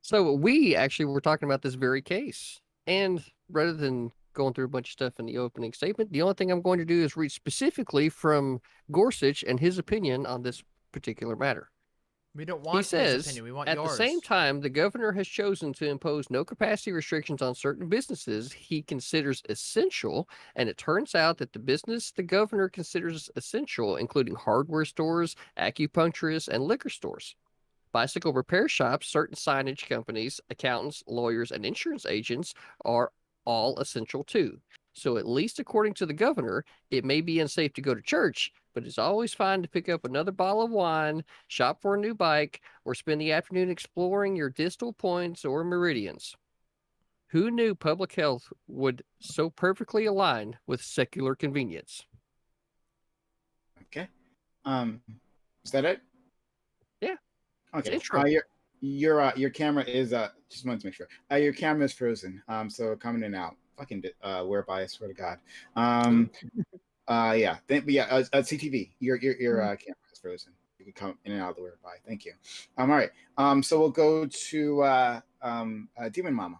So we actually were talking about this very case. And rather than going through a bunch of stuff in the opening statement, the only thing I'm going to do is read specifically from Gorsuch and his opinion on this particular matter. We don't want He says, his opinion. We want at yours. the same time, the governor has chosen to impose no capacity restrictions on certain businesses he considers essential, and it turns out that the business the governor considers essential, including hardware stores, acupuncturists, and liquor stores, bicycle repair shops, certain signage companies, accountants, lawyers, and insurance agents are all essential too. So at least according to the governor, it may be unsafe to go to church, but it's always fine to pick up another bottle of wine, shop for a new bike, or spend the afternoon exploring your distal points or meridians. Who knew public health would so perfectly align with secular convenience? Okay. Is that it? Yeah. Okay. Intro. Your camera is just wanted to make sure. Your camera is frozen. So coming in and out. Fucking whereby, I swear to God. Yeah. CTV. Your camera is frozen. You can come in and out of the whereby. Thank you. All right. So we'll go to Demon Mama.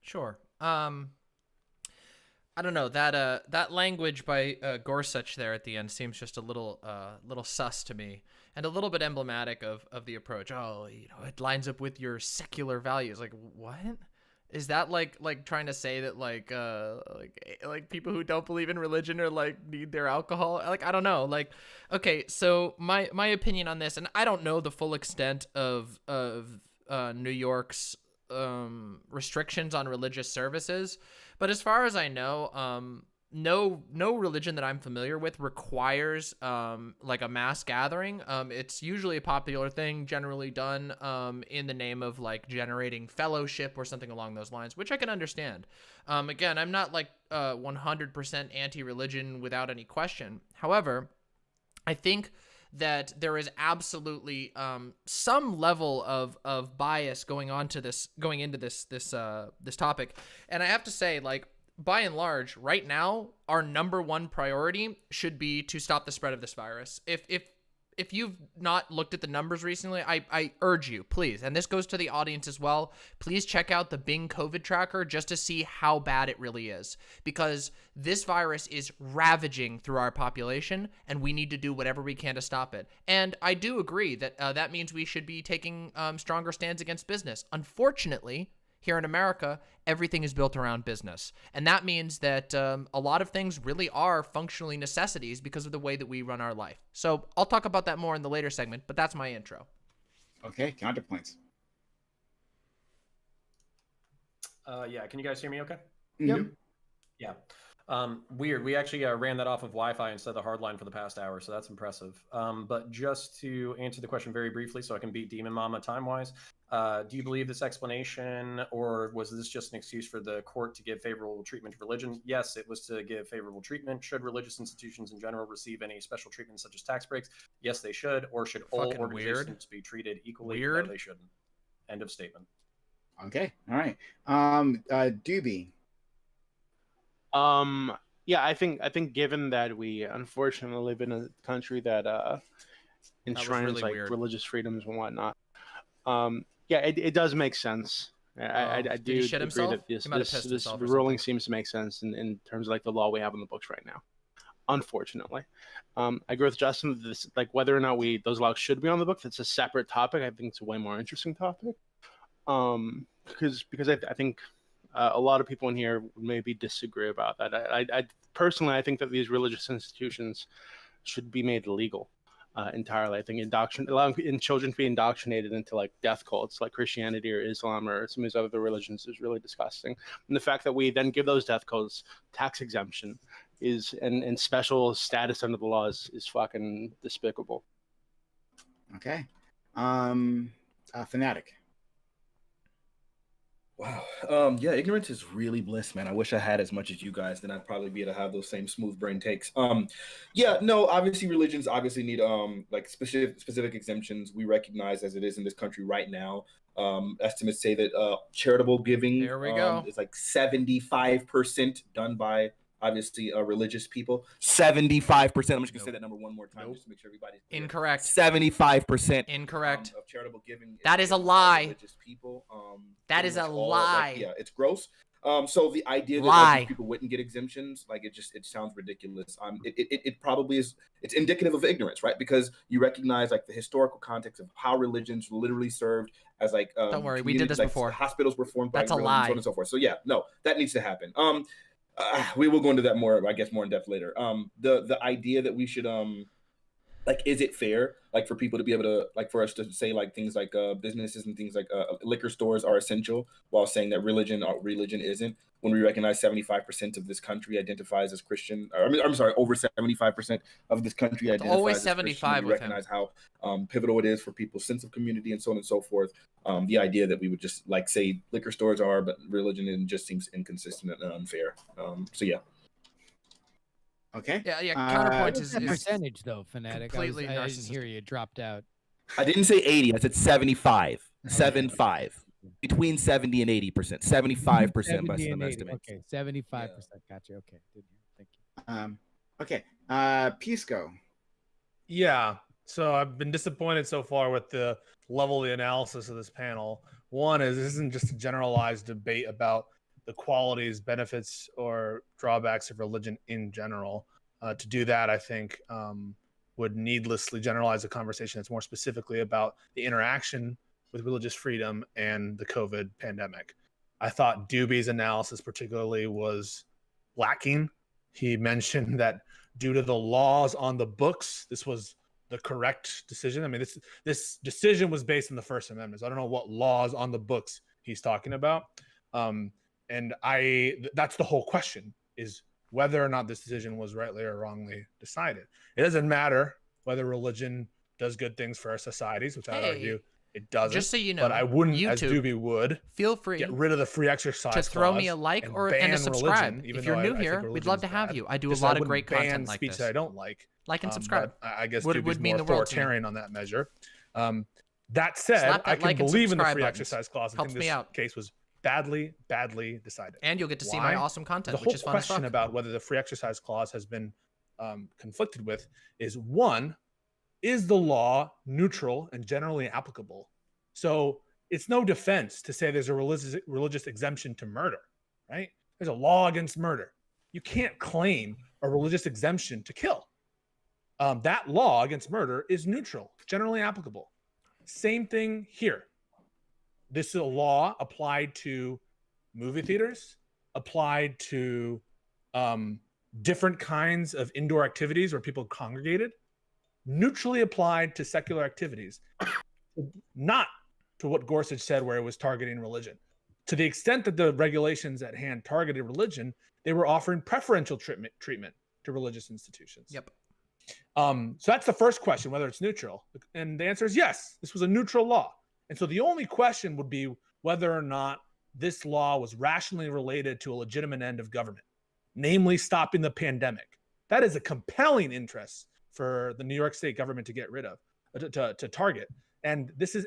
Sure. I don't know, that language by Gorsuch there at the end seems just a little sus to me, and a little bit emblematic of the approach. Oh, it lines up with your secular values. Like, what? Is that like trying to say that like people who don't believe in religion or need their alcohol? I don't know. Okay, so my opinion on this, and I don't know the full extent of New York's restrictions on religious services, but as far as I know, no religion that I'm familiar with requires a mass gathering. It's usually a popular thing, generally done in the name of generating fellowship or something along those lines, which I can understand. Again, I'm not 100% anti-religion without any question. However, I think that there is absolutely some level of bias going into this topic, and I have to say, by and large, right now, our number one priority should be to stop the spread of this virus. If if you've not looked at the numbers recently, I urge you, please, and this goes to the audience as well, please check out the Bing COVID tracker just to see how bad it really is. Because this virus is ravaging through our population, and we need to do whatever we can to stop it. And I do agree that that means we should be taking stronger stands against business. Unfortunately, here in America, everything is built around business. And that means that a lot of things really are functionally necessities because of the way that we run our life. So I'll talk about that more in the later segment, but that's my intro. Okay, counterpoints. Yeah, can you guys hear me okay? Yep. Yeah. Weird. We actually ran that off of Wi-Fi instead of the hard line for the past hour, so that's impressive. But just to answer the question very briefly so I can beat Demon Mama time-wise, do you believe this explanation, or was this just an excuse for the court to give favorable treatment to religion? Yes, it was to give favorable treatment. Should religious institutions in general receive any special treatment such as tax breaks? Yes, they should. Or should all Fucking organizations be treated equally? Weird. No, they shouldn't. End of statement. Okay, all right. Doobie. Yeah, I think given that we unfortunately live in a country that enshrines really like weird. religious freedoms and whatnot, yeah, it does make sense. I Did do he shit agree himself? that this He might have pissed this himself or ruling seems to make sense in terms of like the law we have on the books right now. Unfortunately, I agree with Justin that this, like whether or not those laws should be on the book, that's a separate topic. I think it's a way more interesting topic. Because I think a lot of people in here would maybe disagree about that. I personally, I think that these religious institutions should be made illegal entirely. I think allowing children to be indoctrinated into like death cults like Christianity or Islam or some of these other religions is really disgusting. And the fact that we then give those death cults tax exemption and special status under the laws is fucking despicable. Okay. Fanatic. Wow. Yeah, ignorance is really bliss, man. I wish I had as much as you guys, then I'd probably be able to have those same smooth brain takes. Yeah, no, obviously religions obviously need like specific exemptions. We recognize as it is in this country right now. Estimates say that charitable giving is like 75% done by obviously religious people. 75%. I'm just gonna say that number one more time just to make sure everybody's clear. Incorrect. 75%. Incorrect. Of charitable giving. That is a lie. Religious people. That is a lie. Like, yeah, it's gross. So the idea that Lie. these people wouldn't get exemptions, like it sounds ridiculous. It probably is. It's indicative of ignorance, right? Because you recognize like the historical context of how religions literally served as like. Don't worry, we did this like, before. Hospitals were formed by That's a religions, lie. so on and so forth. So yeah, no, that needs to happen. We will go into that more, I guess, more in depth later. The idea that we should like, is it fair, like, for people to be able to, like, for us to say like things like businesses and things like liquor stores are essential, while saying that religion isn't, when we recognize 75% of this country identifies as Christian. I'm sorry, over 75% of this country identifies always as 75 Christian. We with him. recognize how pivotal it is for people's sense of community and so on and so forth. The idea that we would just like say liquor stores are, but religion just seems inconsistent and unfair. So yeah. Okay. Yeah. Counterpoint is percentage though, Fanatic. Completely I didn't hear you. Dropped out. I didn't say 80. I said 75. 75. Between 70 and 80%. 75% by some estimates. Okay, 75%. Gotcha. Okay. Thank you. Okay. Pisco. Yeah. So I've been disappointed so far with the level of the analysis of this panel. One is this isn't just a generalized debate about the qualities, benefits, or drawbacks of religion in general. To do that, I think, would needlessly generalize the conversation. That's more specifically about the interaction with religious freedom and the COVID pandemic. I thought Doobie's analysis particularly was lacking. He mentioned that due to the laws on the books, this was the correct decision. I mean, this decision was based on the First Amendment. So I don't know what laws on the books he's talking about. And that's the whole question, is whether or not this decision was rightly or wrongly decided. It doesn't matter whether religion does good things for our societies, which I would argue it doesn't. Just so you know, but I wouldn't, YouTube, as Doobie would, feel free get rid of the free exercise to throw clause me a like and and a ban subscribe. religion, If you're new I here, think we'd love to religion's have bad. you. I do a Just lot of wouldn't great ban content like speech this. that I don't like. Like and subscribe. But I guess would Doobie's mean more the world to me. authoritarian on that measure. That said, Slap that I can like and believe in the subscribe free buttons. exercise clause. I Helps think me this out. case was badly decided. And you'll get to see Why? my awesome content, The which whole is fun as question fuck. about whether the free exercise clause has been conflicted with is, one, is the law neutral and generally applicable? So it's no defense to say there's a religious exemption to murder, right? There's a law against murder. You can't claim a religious exemption to kill. That law against murder is neutral, generally applicable. Same thing here. This is a law applied to movie theaters, applied to different kinds of indoor activities where people congregated, neutrally applied to secular activities, not to what Gorsuch said where it was targeting religion. To the extent that the regulations at hand targeted religion, they were offering preferential treatment to religious institutions. Yep. So that's the first question, whether it's neutral. And the answer is yes, this was a neutral law. And so the only question would be whether or not this law was rationally related to a legitimate end of government, namely stopping the pandemic. That is a compelling interest for the New York State government to get rid of, to target. And this is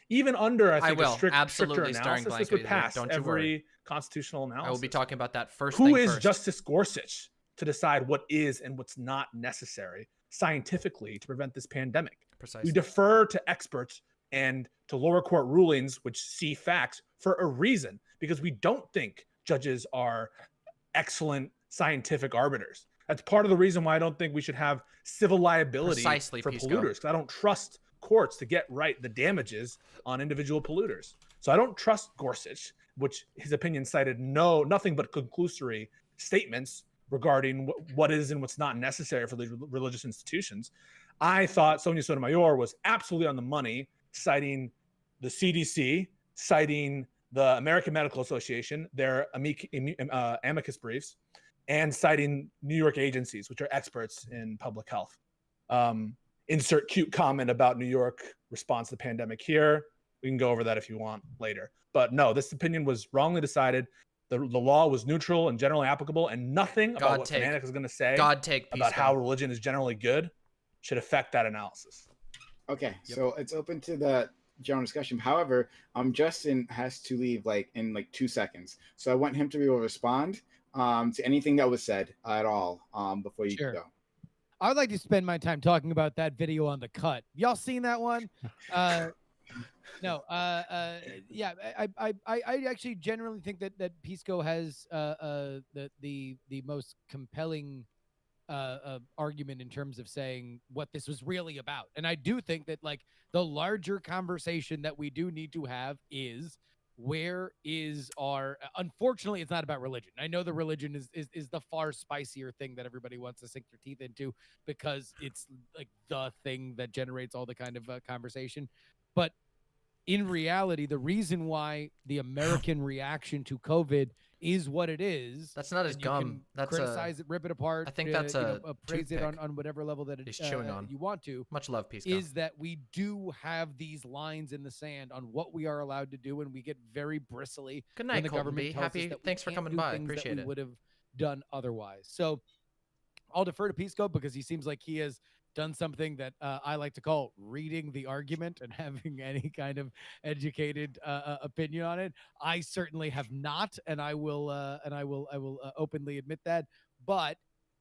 even under, I think, a stricter analysis, this would pass every constitutional analysis. I will be talking about that first. Who is Justice Gorsuch to decide what is and what's not necessary scientifically to prevent this pandemic? Precisely. We defer to experts and to lower court rulings which see facts for a reason, because we don't think judges are excellent scientific arbiters. That's part of the reason why I don't think we should have civil liability for polluters, because I don't trust courts to get right the damages on individual polluters. So I don't trust Gorsuch, which his opinion cited nothing but conclusory statements regarding what is and what's not necessary for the religious institutions. I thought Sonia Sotomayor was absolutely on the money, citing the CDC, citing the American Medical Association, their amicus briefs, and citing New York agencies, which are experts in public health. Insert cute comment about New York response to the pandemic here. We can go over that if you want later. But no, this opinion was wrongly decided. The law was neutral and generally applicable, and nothing about what Fanatic is going to say about how religion is generally good should affect that analysis. Okay, so it's open to the general discussion. However, Justin has to leave in 2 seconds. So I want him to be able to respond to anything that was said at all before you go. I would like to spend my time talking about that video on the cut. Y'all seen that one? No. Yeah. I actually generally think that Pisco has the most compelling argument in terms of saying what this was really about. And I do think that the larger conversation that we do need to have is, where is our, unfortunately, it's not about religion. I know the religion is the far spicier thing that everybody wants to sink their teeth into because it's the thing that generates all the kind of conversation. But in reality, the reason why the American reaction to COVID is what it is. That's not his gum. That's criticize it, rip it apart. I think that's praise it on whatever level that he's chewing on. You want to. Much love, Pisco. Is that we do have these lines in the sand on what we are allowed to do, and we get very bristly. Good night, when the Colton government B. tells Happy. us that Thanks for we can't coming do by. things Appreciate that it. we would have done otherwise. So I'll defer to Pisco because he seems like he has done something that I like to call reading the argument and having any kind of educated opinion on it. I certainly have not, and I will openly admit that. But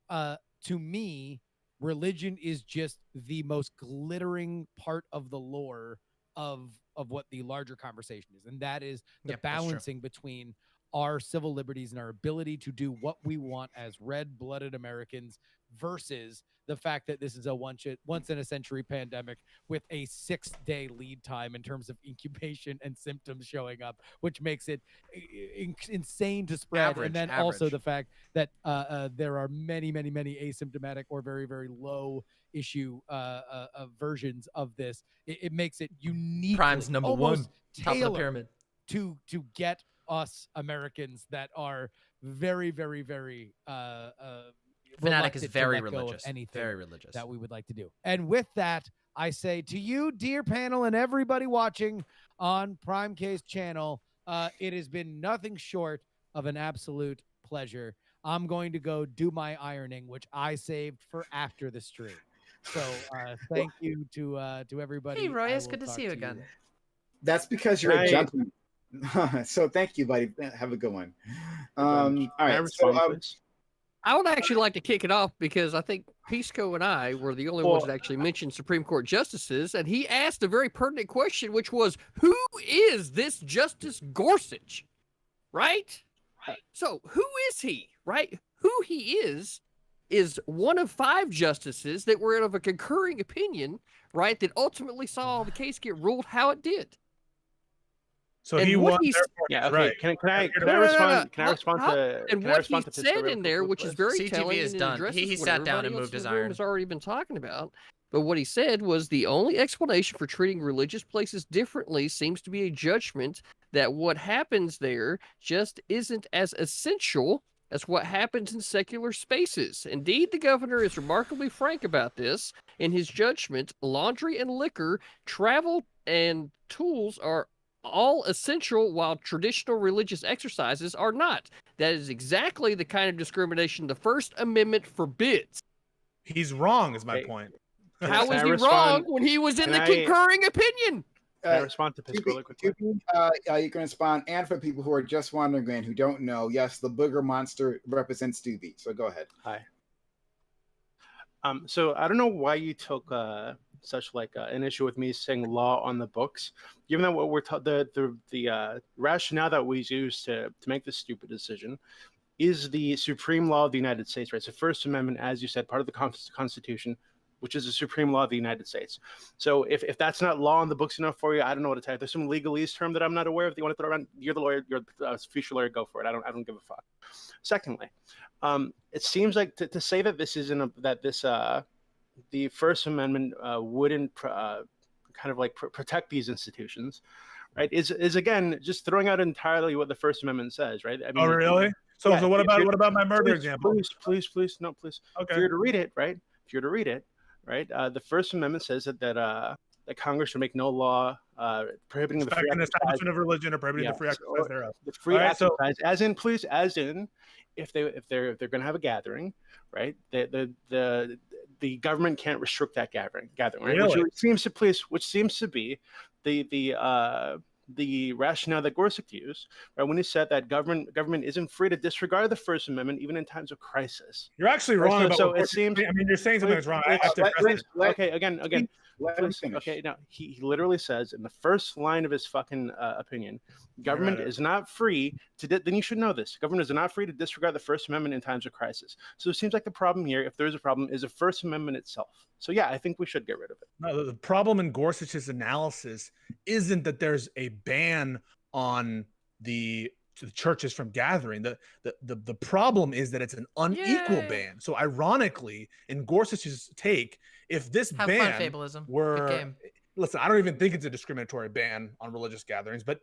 to me, religion is just the most glittering part of the lore of what the larger conversation is, and that is the balancing between our civil liberties and our ability to do what we want as red-blooded Americans versus the fact that this is a once in a century pandemic with a 6-day lead time in terms of incubation and symptoms showing up, which makes it insane to spread. And then also the fact that there are many asymptomatic or very, very low issue versions of this. It makes it unique. Prime's number one, top of the pyramid. To get us Americans that are very, very, very Fanatic is very religious. Very religious. That we would like to do. And with that, I say to you, dear panel, and everybody watching on Prime Case channel, it has been nothing short of an absolute pleasure. I'm going to go do my ironing, which I saved for after the stream. So thank you to everybody. Hey, Roy, it's good to see you again. That's because you're a gentleman. So thank you, buddy. Have a good one. All right. So, I would actually like to kick it off because I think Pisco and I were the only ones that actually mentioned Supreme Court justices, and he asked a very pertinent question, which was, who is this Justice Gorsuch? Right? So who is he? Right? Who he is one of 5 justices that were of a concurring opinion, right, that ultimately saw the case get ruled how it did. So he won. Yeah. Okay. Right. Can I respond? Can I respond to? And can I what he respond to said in there, which is very CTV telling, is and done. addresses He what sat down everybody and else moved in his the room iron. has already been talking about. But what he said was the only explanation for treating religious places differently seems to be a judgment that what happens there just isn't as essential as what happens in secular spaces. Indeed, the governor is remarkably frank about this. In his judgment, laundry and liquor, travel and tools are all essential while traditional religious exercises are not. That is exactly the kind of discrimination the First Amendment forbids. He's wrong, is my point. How was he wrong when he was in the concurring opinion? Can I respond to Pisco really quickly? You can respond, and for people who are just wondering and who don't know, yes, the booger monster represents Doobie. So go ahead. Hi. So I don't know why you took such like an issue with me saying law on the books, given that what we're the rationale that we use to make this stupid decision is the supreme law of the United States, right? So First Amendment, as you said, part of the Constitution, which is the supreme law of the United States. So if that's not law on the books enough for you, I don't know what to tell you. There's some legalese term that I'm not aware of. If you want to throw around, you're the lawyer, you're the future lawyer, go for it. I don't give a fuck. Secondly, it seems like to say that this isn't the First Amendment wouldn't kind of like protect these institutions, right? Is again just throwing out entirely what the First Amendment says, right? I mean, oh, really? So, yeah, so what about my murder example? Please, okay. If you're to read it, right? Right, the First Amendment says that Congress should make no law prohibiting the free establishment of religion or prohibiting the free exercise thereof. The free exercise, as in if they're going to have a gathering, right? The government can't restrict that gathering, right? Really? Which seems to be the rationale that Gorsuch used, right, when he said that government isn't free to disregard the First Amendment even in times of crisis. You're actually wrong about. So it seems. I mean, you're saying something that's wrong. Okay, again. Okay, no, he literally says in the first line of his fucking opinion, government is not free to. Then you should know this. Government is not free to disregard the First Amendment in times of crisis. So it seems like the problem here, if there is a problem, is the First Amendment itself. So yeah, I think we should get rid of it. No, the problem in Gorsuch's analysis isn't that there's a ban on the churches from gathering. The problem is that it's an unequal ban. So ironically, in Gorsuch's take, if this ban were, listen, I don't even think it's a discriminatory ban on religious gatherings, but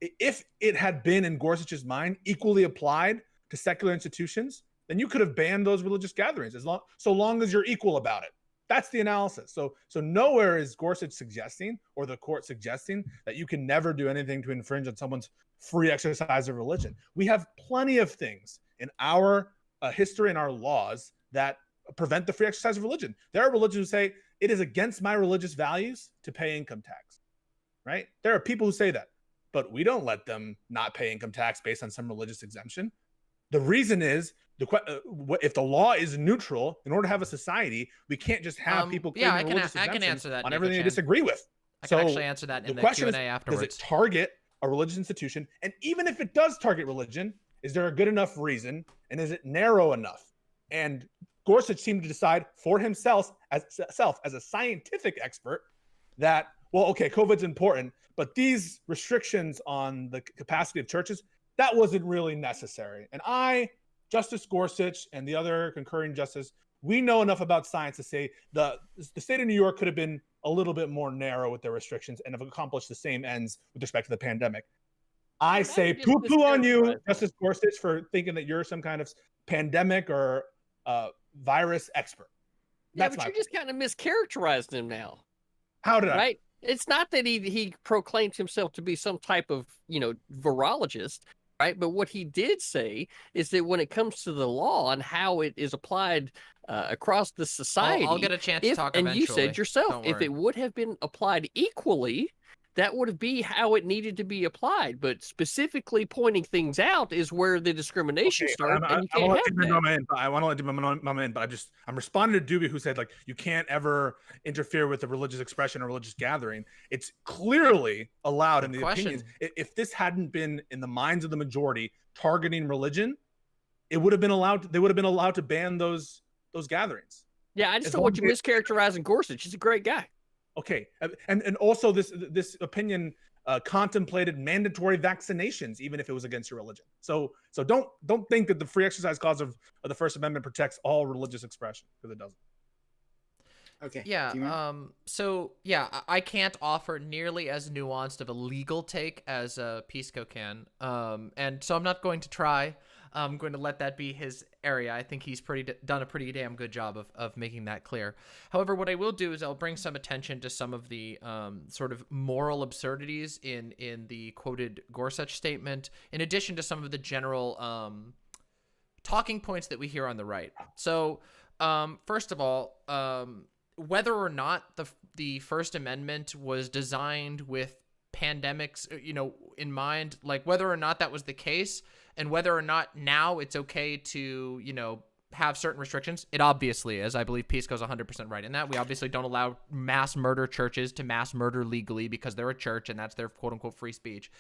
if it had been in Gorsuch's mind equally applied to secular institutions, then you could have banned those religious gatherings so long as you're equal about it. That's the analysis. So nowhere is Gorsuch suggesting, or the court suggesting, that you can never do anything to infringe on someone's free exercise of religion. We have plenty of things in our history and our laws that prevent the free exercise of religion. There are religions who say it is against my religious values to pay income tax, right? There are people who say that, but we don't let them not pay income tax based on some religious exemption. The reason is, if the law is neutral, in order to have a society, we can't just have people claiming religious exemptions on everything they disagree with. I can actually answer that in the Q&A afterwards. Does it target a religious institution? And even if it does target religion, is there a good enough reason? And is it narrow enough? And Gorsuch seemed to decide for himself as a scientific expert that, well, okay, COVID's important, but these restrictions on the capacity of churches, that wasn't really necessary. And Justice Gorsuch and the other concurring justice, we know enough about science to say the state of New York could have been a little bit more narrow with their restrictions and have accomplished the same ends with respect to the pandemic. I say poo-poo on you, Justice Gorsuch, for thinking that you're some kind of pandemic or virus expert. That's but you just kind of mischaracterized him now. How did I? Right? It's not that he proclaimed himself to be some type of, virologist, right? But what he did say is that when it comes to the law and how it is applied across the society, I'll get a chance to talk eventually. And you said yourself, if it would have been applied equally, that would be how it needed to be applied. But specifically pointing things out is where the discrimination starts, and you can't have that. I want to let Mama in, but I'm responding to Doobie, who said, like, you can't ever interfere with a religious expression or religious gathering. It's clearly allowed in the opinions. If this hadn't been in the minds of the majority targeting religion, it would have been allowed. They would have been allowed to ban those gatherings. Yeah, I just don't want you mischaracterizing Gorsuch. He's a great guy. Okay, and also this opinion contemplated mandatory vaccinations, even if it was against your religion. So don't think that the free exercise clause of the First Amendment protects all religious expression, because it doesn't. Okay. Yeah. So yeah, I can't offer nearly as nuanced of a legal take as Pisco can. And so I'm not going to try. I'm going to let that be his area. I think he's done a pretty damn good job of making that clear. However, what I will do is I'll bring some attention to some of the sort of moral absurdities in the quoted Gorsuch statement, in addition to some of the general talking points that we hear on the right. So first of all, whether or not the First Amendment was designed with pandemics, in mind, like whether or not that was the case, and whether or not now it's okay to, have certain restrictions, it obviously is. I believe Pisco's 100% right in that. We obviously don't allow mass murder churches to mass murder legally because they're a church and that's their quote unquote free speech.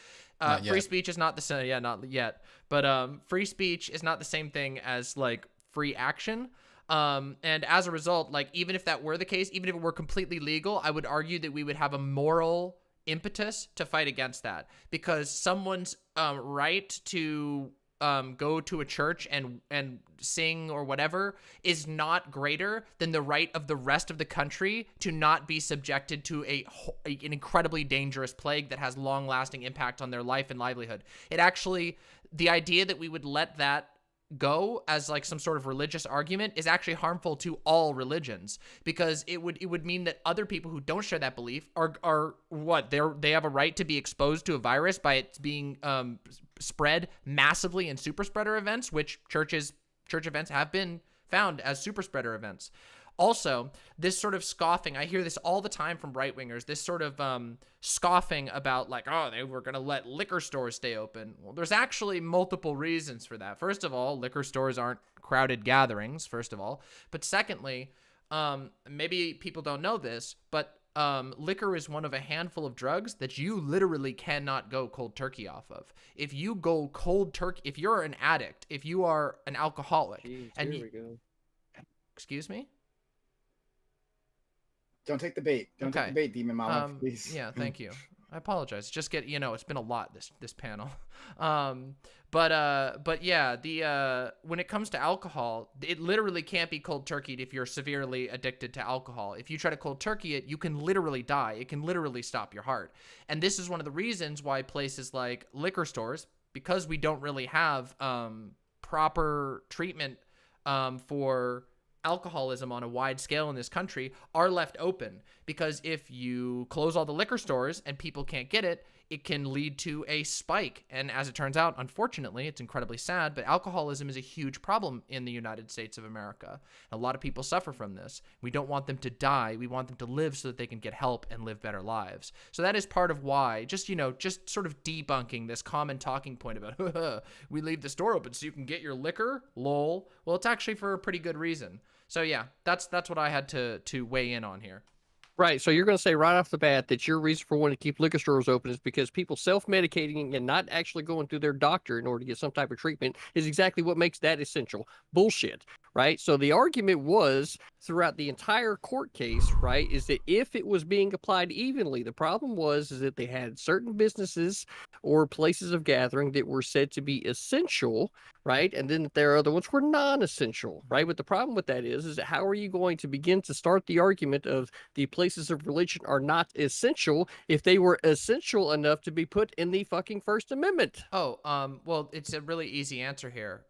Free speech is not the same. Yeah, not yet. But free speech is not the same thing as like free action. And as a result, like even if that were the case, even if it were completely legal, I would argue that we would have a moral impetus to fight against that, because someone's right to go to a church and sing or whatever is not greater than the right of the rest of the country to not be subjected to an incredibly dangerous plague that has long-lasting impact on their life and livelihood. It actually, the idea that we would let that go as like some sort of religious argument is actually harmful to all religions, because it would mean that other people who don't share that belief are what they have a right to be exposed to a virus by it being spread massively in super spreader events, which church events have been found as super spreader events. Also, this sort of scoffing, I hear this all the time from right-wingers, this sort of scoffing about like, oh, they were going to let liquor stores stay open. Well, there's actually multiple reasons for that. First of all, liquor stores aren't crowded gatherings, first of all. But secondly, maybe people don't know this, but liquor is one of a handful of drugs that you literally cannot go cold turkey off of. If you go cold turkey, if you're an addict, if you are an alcoholic, Excuse me? Don't take the bait. Don't take the bait, Demon Mama, please. Yeah, thank you. I apologize. Just it's been a lot this panel. But yeah, when it comes to alcohol, it literally can't be cold turkeyed if you're severely addicted to alcohol. If you try to cold turkey it, you can literally die. It can literally stop your heart. And this is one of the reasons why places like liquor stores, because we don't really have proper treatment for alcoholism on a wide scale in this country, are left open, because if you close all the liquor stores and people can't get it, it can lead to a spike. And as it turns out, unfortunately, it's incredibly sad, but alcoholism is a huge problem in the United States of America. A lot of people suffer from this. We don't want them to die. We want them to live so that they can get help and live better lives. So that is part of why, just sort of debunking this common talking point about, we leave the store open so you can get your liquor, lol. Well, it's actually for a pretty good reason. So yeah, that's what I had to weigh in on here. Right. So you're going to say right off the bat that your reason for wanting to keep liquor stores open is because people self-medicating and not actually going through their doctor in order to get some type of treatment is exactly what makes that essential. Bullshit. Right. So the argument was throughout the entire court case, right, is that if it was being applied evenly, the problem is that they had certain businesses or places of gathering that were said to be essential, right, and then there are other ones were non-essential, right? But the problem with that is that how are you going to begin to start the argument of the places of religion are not essential if they were essential enough to be put in the fucking First Amendment? Oh, well, it's a really easy answer here.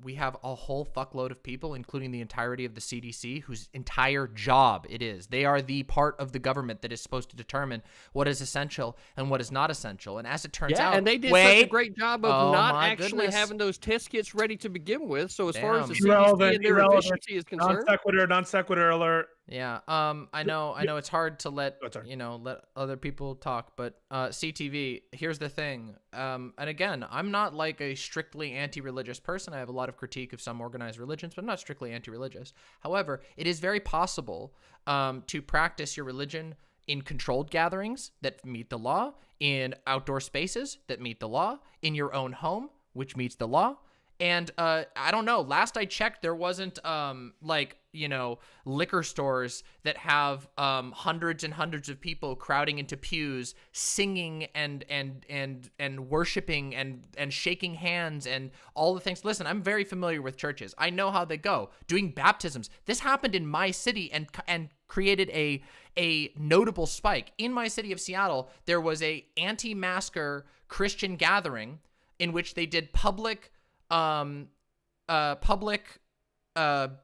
We have a whole fuckload of people, including the entirety of the CDC, whose entire job it is. They are the part of the government that is supposed to determine what is essential and what is not essential. And as it turns out, and they did such a great job of not actually having those test kits ready to begin with. So as far as the CDC and their efficiency is concerned, non sequitur alert. Yeah. I know it's hard to let let other people talk, but CTV, here's the thing. And again, I'm not like a strictly anti-religious person. I have a lot of critique of some organized religions, but I'm not strictly anti-religious. However, it is very possible to practice your religion in controlled gatherings that meet the law, in outdoor spaces that meet the law, in your own home, which meets the law. And I don't know, last I checked, there wasn't liquor stores that have hundreds and hundreds of people crowding into pews, singing and worshiping and shaking hands and all the things. Listen, I'm very familiar with churches. I know how they go. Doing baptisms. This happened in my city and created a notable spike. In my city of Seattle, there was a anti-masker Christian gathering in which they did public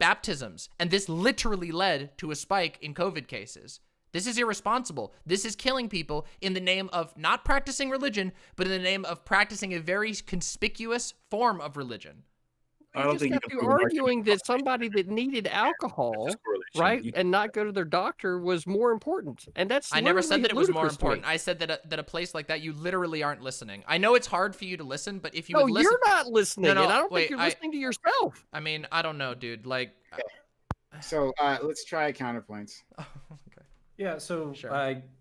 baptisms, and this literally led to a spike in COVID cases. This is irresponsible. This is killing people in the name of not practicing religion, but in the name of practicing a very conspicuous form of religion. I don't think you're arguing that somebody that needed alcohol, right, and not go to their doctor was more important, and that's. I never said that it was more ludicrous to me. important. I said that a place like that, you literally aren't listening. I know it's hard for you to listen, but if you would listen, you're not listening, No, and I don't wait, think you're listening to yourself. I mean, I don't know, dude. Like, So let's try counterpoints. Yeah, so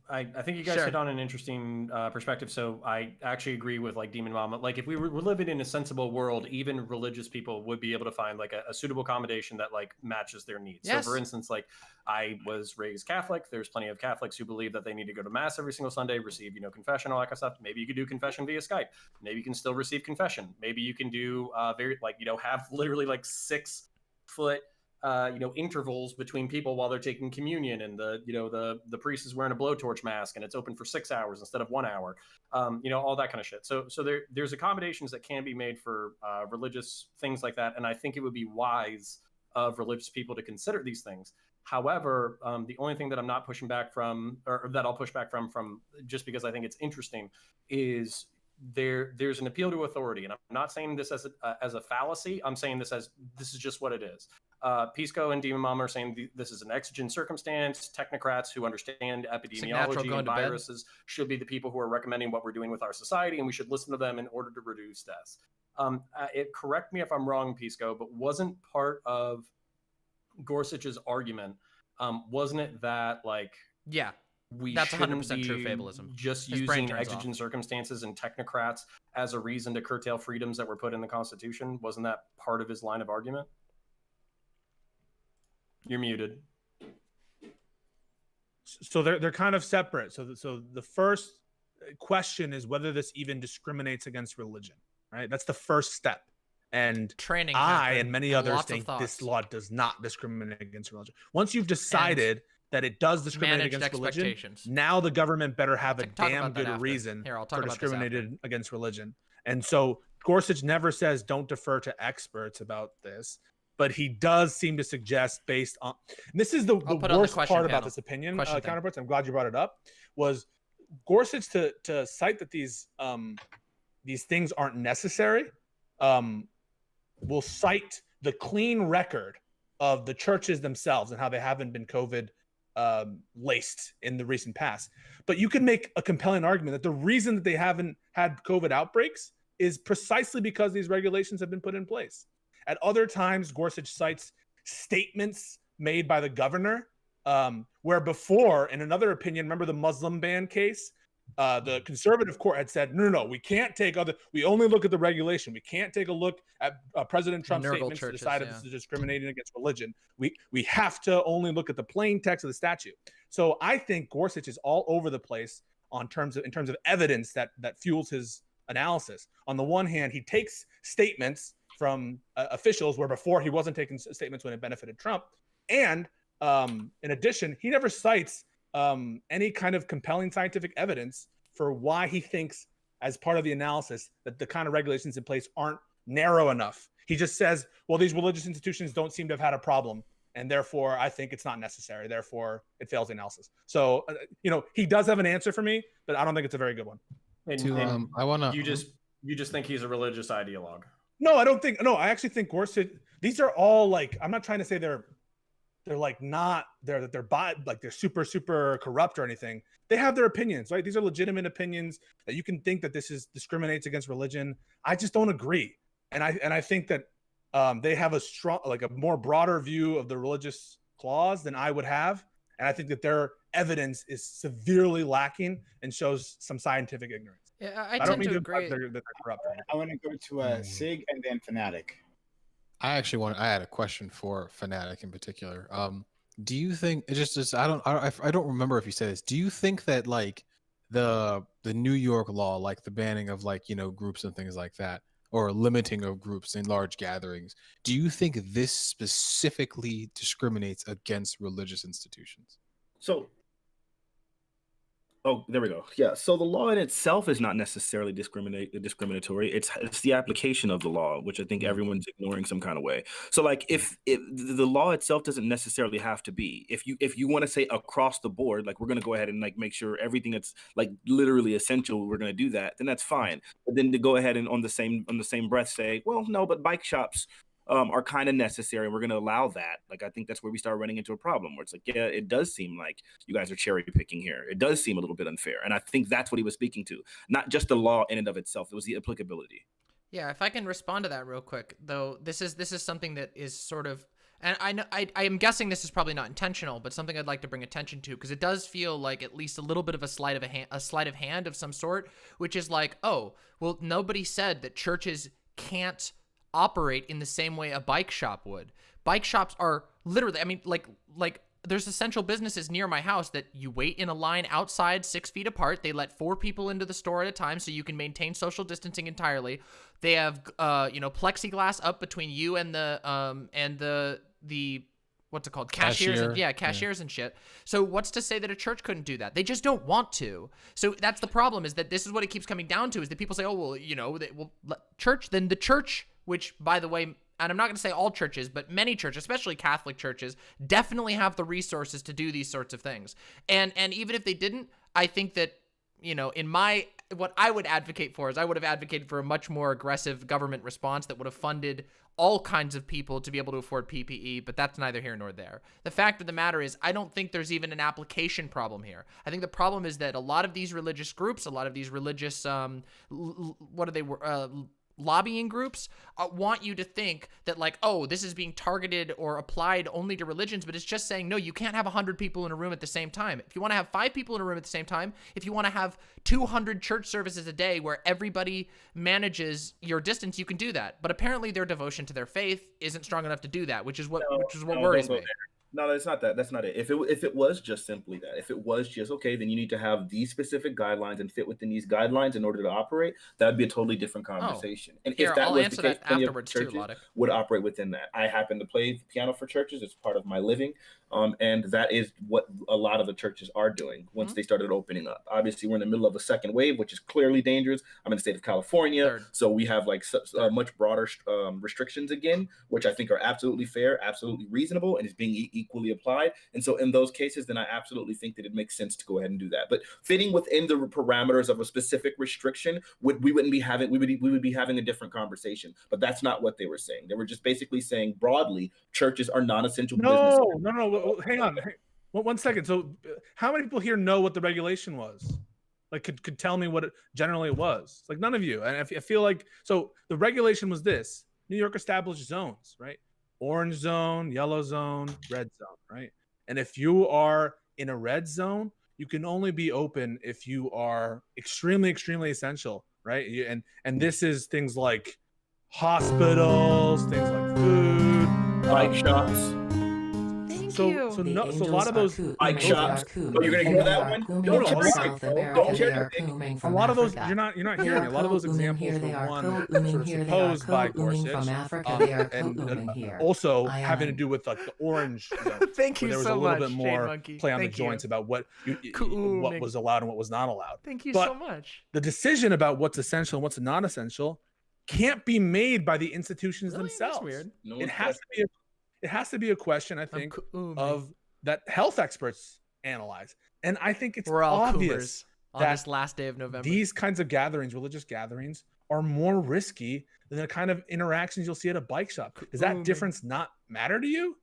I think you guys hit on an interesting perspective. So I actually agree with like Demon Mama. Like if we were living in a sensible world, even religious people would be able to find like a suitable accommodation that like matches their needs. Yes. So for instance, like I was raised Catholic. There's plenty of Catholics who believe that they need to go to mass every single Sunday, receive, confession, all that kind of stuff. Maybe you could do confession via Skype. Maybe you can still receive confession. Maybe you can do have literally like 6 foot intervals between people while they're taking communion, and the priest is wearing a blowtorch mask and it's open for 6 hours instead of 1 hour, all that kind of shit. So there's accommodations that can be made for religious things like that, and I think it would be wise of religious people to consider these things. However, the only thing that I'm not pushing back from, or that I'll push back from just because I think it's interesting, is there's an appeal to authority, and I'm not saying this as a fallacy. I'm saying this is just what it is. Pisco and Demon Mama are saying this is an exigent circumstance. Technocrats who understand epidemiology and viruses should be the people who are recommending what we're doing with our society, and we should listen to them in order to reduce deaths. Correct me if I'm wrong, Pisco, but wasn't part of Gorsuch's argument, wasn't it that that's 100% true fatalism. Just using exigent circumstances and technocrats as a reason to curtail freedoms that were put in the Constitution? Wasn't that part of his line of argument? You're muted. So they're kind of separate. So the first question is whether this even discriminates against religion, right? That's the first step. And training. I and many others think this law does not discriminate against religion. Once you've decided that it does discriminate against religion, now the government better have a damn good reason for discriminating against religion. And so Gorsuch never says don't defer to experts about this, but he does seem to suggest based on, and this is the worst part about this opinion, counterparts, I'm glad you brought it up, was Gorsuch to cite that these things aren't necessary, will cite the clean record of the churches themselves and how they haven't been COVID laced in the recent past. But you can make a compelling argument that the reason that they haven't had COVID outbreaks is precisely because these regulations have been put in place. At other times, Gorsuch cites statements made by the governor, where before, in another opinion, remember the Muslim ban case? The conservative court had said, no, we can't we only look at the regulation. We can't take a look at President Trump's statements to decide if this is discriminating against religion. We have to only look at the plain text of the statute. So I think Gorsuch is all over the place in terms of evidence that fuels his analysis. On the one hand, he takes statements from officials where before he wasn't taking statements when it benefited Trump. And in addition, he never cites any kind of compelling scientific evidence for why he thinks, as part of the analysis, that the kind of regulations in place aren't narrow enough. He just says, well, these religious institutions don't seem to have had a problem, and therefore I think it's not necessary. Therefore, it fails the analysis. So, he does have an answer for me, but I don't think it's a very good one. You just think he's a religious ideologue. No, I don't think. No, I actually think Gorsuch. These are all I'm not trying to say they're they're like not they're super corrupt or anything. They have their opinions, right? These are legitimate opinions that you can think that this is discriminates against religion. I just don't agree, and I think that they have a strong, like a more broader view of the religious clause than I would have, and I think that their evidence is severely lacking and shows some scientific ignorance. Yeah, I tend to agree. That they're corrupt. I want to go to Sig and then Fanatic. I had a question for Fanatic in particular. Do you think I don't remember if you said this. Do you think that like the New York law, like the banning of like, groups and things like that, or limiting of groups in large gatherings, do you think this specifically discriminates against religious institutions? So, there we go. Yeah. So the law in itself is not necessarily discriminatory. It's the application of the law, which I think everyone's ignoring some kind of way. So like if the law itself doesn't necessarily have to be, if you want to say across the board, like we're going to go ahead and like make sure everything that's like literally essential, we're going to do that, then that's fine. But then to go ahead and on the same breath say, well, no, but bike shops are kind of necessary. We're going to allow that. Like, I think that's where we start running into a problem where it's like, yeah, it does seem like you guys are cherry picking here. It does seem a little bit unfair. And I think that's what he was speaking to, not just the law in and of itself. It was the applicability. Yeah. If I can respond to that real quick, though, this is something that is sort of, and I am guessing this is probably not intentional, but something I'd like to bring attention to, because it does feel like at least a little bit of a sleight of hand of some sort, which is like, oh, well, nobody said that churches can't operate in the same way a bike shop would. Bike shops are literally, I mean, like there's essential businesses near my house that you wait in a line outside 6 feet apart. They let 4 people into the store at a time so you can maintain social distancing entirely. They have, plexiglass up between you and the what's it called? Cashiers. Cashiers and shit. So what's to say that a church couldn't do that? They just don't want to. So that's the problem, is that this is what it keeps coming down to, is that people say, oh, well, church, then the church, which, by the way, and I'm not going to say all churches, but many churches, especially Catholic churches, definitely have the resources to do these sorts of things. And even if they didn't, I think that, what I would advocate for is I would have advocated for a much more aggressive government response that would have funded all kinds of people to be able to afford PPE, but that's neither here nor there. The fact of the matter is, I don't think there's even an application problem here. I think the problem is that a lot of these religious groups, a lot of these religious, lobbying groups want you to think that like, oh, this is being targeted or applied only to religions, but it's just saying, no, you can't have 100 people in a room at the same time. If you want to have 5 people in a room at the same time, if you want to have 200 church services a day where everybody manages your distance, you can do that. But apparently their devotion to their faith isn't strong enough to do that, which is what worries me. No, it's not that. That's not it. If it was just simply that, if it was just, okay, then you need to have these specific guidelines and fit within these guidelines in order to operate, that would be a totally different conversation. And here, if that I'll was answer the case, that plenty of afterwards churches too, Lodic. would operate within that. I happen to play piano for churches. It's part of my living. And that is what a lot of the churches are doing once they started opening up. Obviously, we're in the middle of a second wave, which is clearly dangerous. I'm in the state of California, so we have like much broader restrictions again, which I think are absolutely fair, absolutely reasonable, and is being equally applied. And so in those cases, then I absolutely think that it makes sense to go ahead and do that. But fitting within the parameters of a specific restriction, we would be having a different conversation. But that's not what they were saying. They were just basically saying broadly, churches are non-essential business. No, hang on. One second. So how many people here know what the regulation was? Like could tell me what it generally was? Like none of you. And I feel like, so the regulation was this: New York established zones, right? Orange zone, yellow zone, red zone, right? And if you are in a red zone, you can only be open if you are extremely, extremely essential, right? And this is things like hospitals, things like food, bike shops. So a lot of those bike shops. Oh, you're gonna hear that one? Don't check. A lot of those you're not hearing. A lot of those examples were one sort of supposed by Gorsuch, and also having to do with like the orange zone. Thank you so much. There was a little bit more play on the joints about what was allowed and what was not allowed. Thank you so much. The decision about what's essential and what's not essential can't be made by the institutions themselves. That's weird. It has to be a question, I think, of that health experts analyze. And I think it's obvious on this last day of November. These kinds of gatherings, religious gatherings, are more risky than the kind of interactions you'll see at a bike shop. Does that difference not matter to you?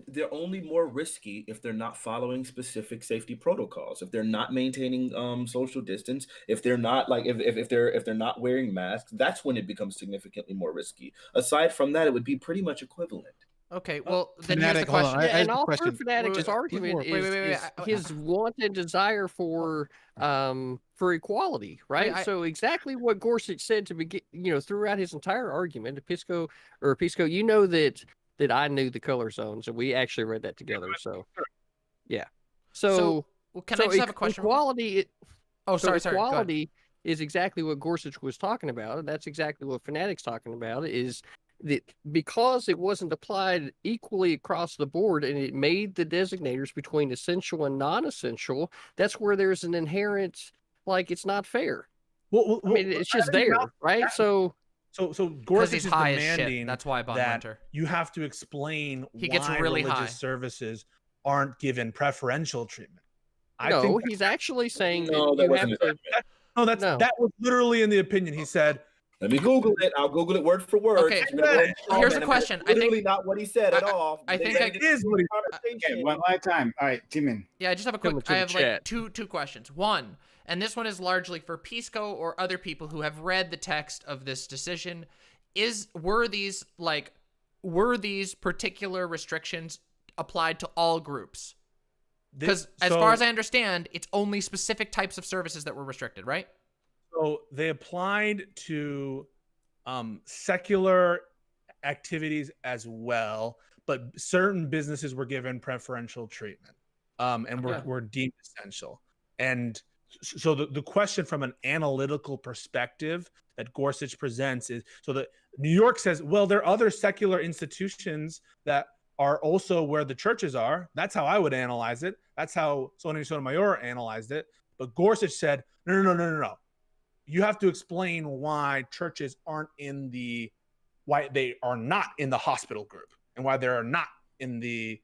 they're only more risky if they're not following specific safety protocols, if they're not maintaining social distance, if they're not if they're not wearing masks. That's when it becomes significantly more risky. Aside from that, it would be pretty much equivalent. Okay, well, then Fanatic, here's the hold on. question. I have And a all question. through Fanatic's argument is his wanted desire for equality, right? So exactly what Gorsuch said to begin, throughout his entire argument, Pisco, you know that I knew the color zones, and we actually read that together. So, yeah. So can I just have a question? Equality. Sorry. Equality is exactly what Gorsuch was talking about, and that's exactly what Fanatic's talking about. Is that because it wasn't applied equally across the board and it made the designators between essential and non-essential, that's where there's an inherent, it's not fair. I mean, it's just there, right? So Gorsuch is demanding that's why that you have to explain why religious services aren't given preferential treatment. He's actually saying that was literally in the opinion. He said, let me Google it. I'll Google it word for word. Okay, here's the question. I think not what he said at all. I think it is what he said. Okay, one last time. All right, Jimin. Yeah, I just have a quick. I have two questions. One, and this one is largely for Pisco or other people who have read the text of this decision. Were these particular restrictions applied to all groups? Because as far as I understand, it's only specific types of services that were restricted, right? So they applied to secular activities as well, but certain businesses were given preferential treatment and were deemed essential. And so the question from an analytical perspective that Gorsuch presents is, so that New York says, well, there are other secular institutions that are also where the churches are. That's how I would analyze it. That's how Sotomayor analyzed it. But Gorsuch said, no. You have to explain why churches why they are not in the hospital group and why they are not in the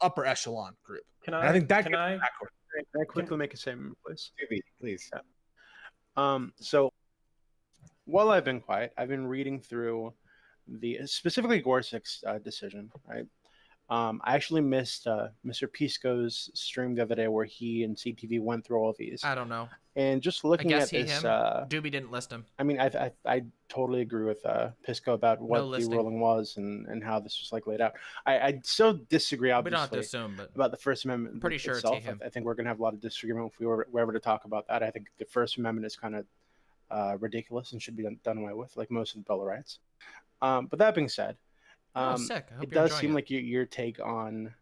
upper echelon group. Can I quickly make a statement, please? Please. Yeah. So while I've been quiet, I've been reading through specifically Gorsuch's decision, right? I actually missed Mr. Pisco's stream the other day where he and CTV went through all of these. I don't know. And just looking at this, Doobie didn't list him. I mean, I totally agree with Pisco about what the ruling was and how this was laid out. I still disagree, obviously. We don't have to assume, but about the First Amendment. I'm pretty sure itself. it's him. I think we're gonna have a lot of disagreement if we were ever to talk about that. I think the First Amendment is kind of ridiculous and should be done away with, like most of the Bill of Rights. But that being said, it does seem like your take on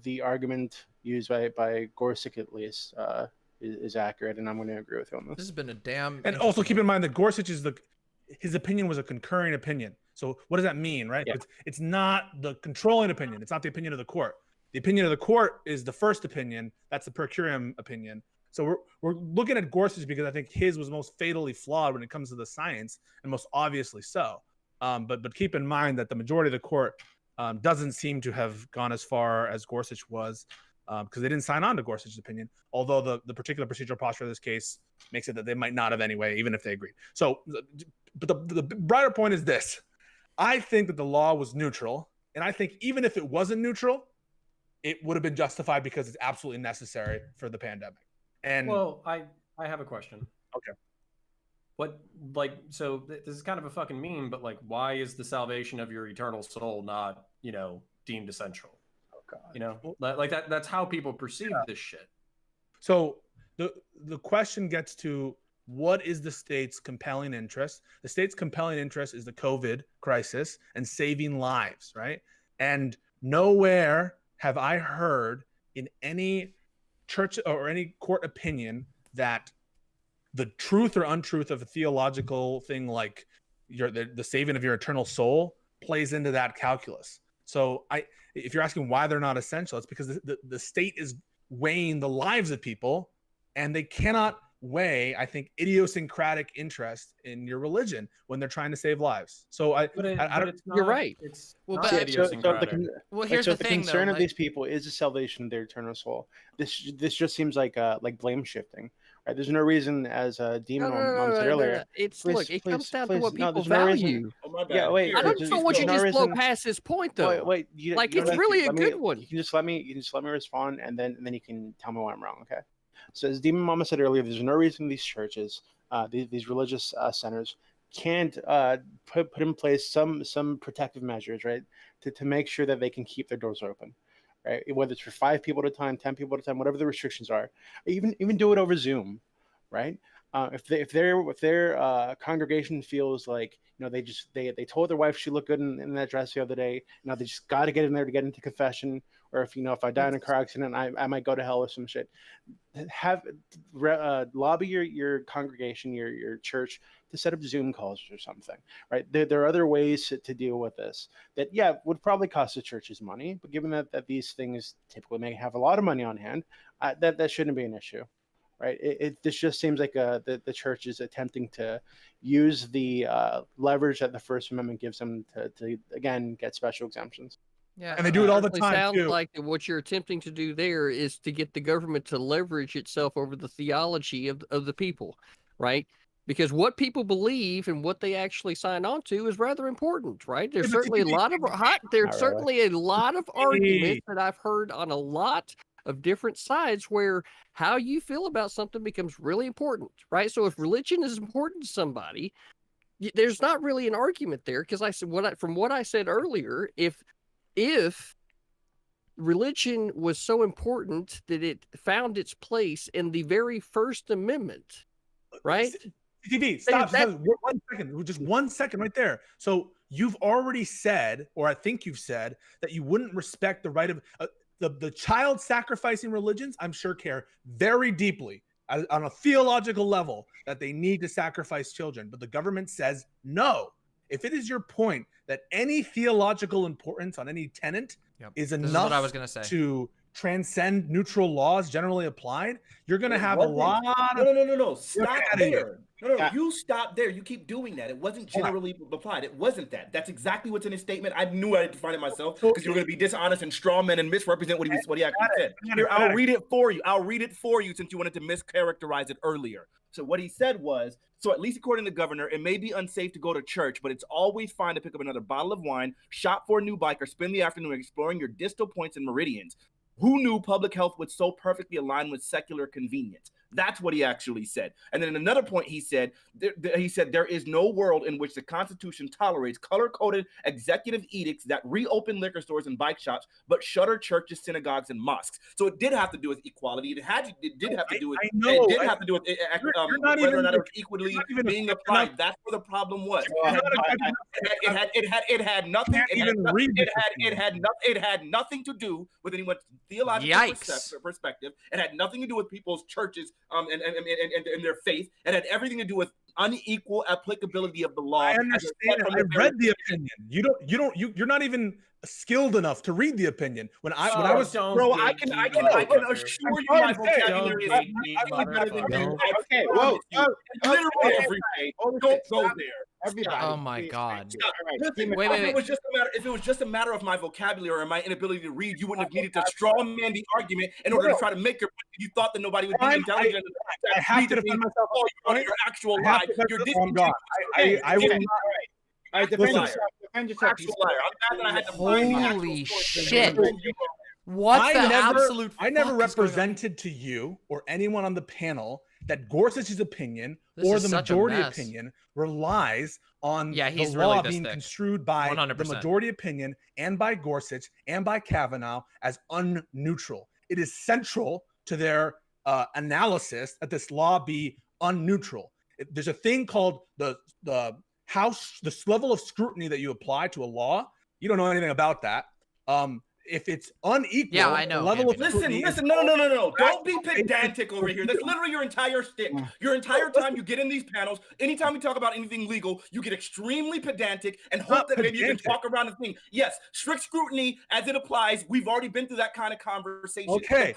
the argument used by Gorsuch, at least, is accurate, and I'm going to agree with you on this. This has been a damn. And also keep in mind that Gorsuch his opinion was a concurring opinion. So what does that mean, right? Yeah. It's not the controlling opinion. It's not the opinion of the court. The opinion of the court is the first opinion. That's the per curiam opinion. So we're looking at Gorsuch because I think his was most fatally flawed when it comes to the science, and most obviously so. But keep in mind that the majority of the court doesn't seem to have gone as far as Gorsuch was, because they didn't sign on to Gorsuch's opinion, although the particular procedural posture of this case makes it that they might not have anyway, even if they agreed. So, but the brighter point is this. I think that the law was neutral, and I think even if it wasn't neutral, it would have been justified because it's absolutely necessary for the pandemic. And well, I have a question. Okay. So this is kind of a fucking meme, but why is the salvation of your eternal soul not, deemed essential? Oh God. That's how people perceive this shit. So the question gets to, what is the state's compelling interest? The state's compelling interest is the COVID crisis and saving lives, right? And nowhere have I heard in any church or any court opinion that the truth or untruth of a theological thing like the saving of your eternal soul plays into that calculus. So if you're asking why they're not essential, it's because the state is weighing the lives of people, and they cannot weigh, I think, idiosyncratic interest in your religion when they're trying to save lives. So you're right. It's well, not idiosyncratic. Here's the the thing, concern though, of these people is the salvation of their eternal soul. This just seems like blame shifting, Right? There's no reason, as Demon Mom said earlier. It's please, look, it please, comes down please, to what no, people there's no reason. value. Oh, my bad. Yeah, wait. I don't there's want you to no just blow reason- past this point though. Wait, like it's really a good one. You can just let me respond, and then you can tell me why I'm wrong. Okay. So as Demon Mama said earlier, there's no reason these churches, these religious centers, can't put in place some protective measures, right, to make sure that they can keep their doors open, right? Whether it's for 5 people at a time, 10 people at a time, whatever the restrictions are, even do it over Zoom, right? If their congregation feels like they told their wife she looked good in that dress the other day, they just got to get in there to get into confession, or if I die in a car accident, I might go to hell or some shit. Lobby your congregation, your church, to set up Zoom calls or something, right? There are other ways to deal with this that would probably cost the churches money, but given that these things typically may have a lot of money on hand, that shouldn't be an issue. Right. This just seems like the church is attempting to use the leverage that the First Amendment gives them to again get special exemptions. Yeah, and they do it all the time. Sounds too. like what you're attempting to do there is to get the government to leverage itself over the theology of the people, right? Because what people believe and what they actually sign on to is rather important, right? There's certainly a lot of arguments that I've heard on a lot of different sides where how you feel about something becomes really important, right? So if religion is important to somebody, there's not really an argument there, because I said from what I said earlier, if religion was so important that it found its place in the very First Amendment, right? TV, stop. 1 second. Just 1 second right there. So you've already said, or I think you've said, that you wouldn't respect the right of the child sacrificing religions. I'm sure care very deeply on a theological level that they need to sacrifice children. But the government says no. If it is your point that any theological importance on any tenant is enough This is what I was gonna say. to transcend neutral laws generally applied, you're going to have a lot of... No. Stop there. No, you stop there. You keep doing that. It wasn't generally applied. It wasn't that. That's exactly what's in his statement. I knew I had to find it myself because you were going to be dishonest and strawman and misrepresent what he actually said. Here, I'll read it for you. I'll read it for you since you wanted to mischaracterize it earlier. So what he said was, so at least according to the governor, it may be unsafe to go to church, but it's always fine to pick up another bottle of wine, shop for a new bike, or spend the afternoon exploring your distal points and meridians. Who knew public health would so perfectly align with secular convenience? That's what he actually said. And then in another point, he said, there is no world in which the Constitution tolerates color-coded executive edicts that reopen liquor stores and bike shops, but shutter churches, synagogues, and mosques. So it did have to do with equality. It did have to do with whether or not it was equally being applied. That's where the problem was. It had nothing. It had nothing to do with anyone's theological perspective. It had nothing to do with people's churches and their faith. It had everything to do with unequal applicability of the law. I understand. I read the opinion. You're not even skilled enough to read the opinion. When I was bro, I can assure you my vocabulary is okay. Whoa, literally every day. Don't go there. Everybody. Oh my God. Listen, wait. If it was just a matter of my vocabulary or my inability to read, you wouldn't have needed to straw man the argument in order to try to make your point. You thought that nobody would be intelligent. I have to defend myself. Your actual lie. You're disingenuous. I will not. Defend yourself. Actual liar. I'm mad that I had to find the Holy shit. What the absolute I never represented to you or anyone on the panel that Gorsuch's opinion or the majority opinion relies on the law being construed by 100%. The majority opinion and by Gorsuch and by Kavanaugh as unneutral. It is central to their analysis that this law be unneutral. There's a thing called the level of scrutiny that you apply to a law. You don't know anything about that. If it's unequal, I know. Listen. No. Don't be pedantic over here. That's literally your entire stick. Your entire time you get in these panels, anytime we talk about anything legal, you get extremely pedantic and hope that maybe you can talk around the thing. Yes, strict scrutiny as it applies. We've already been through that kind of conversation. Okay. The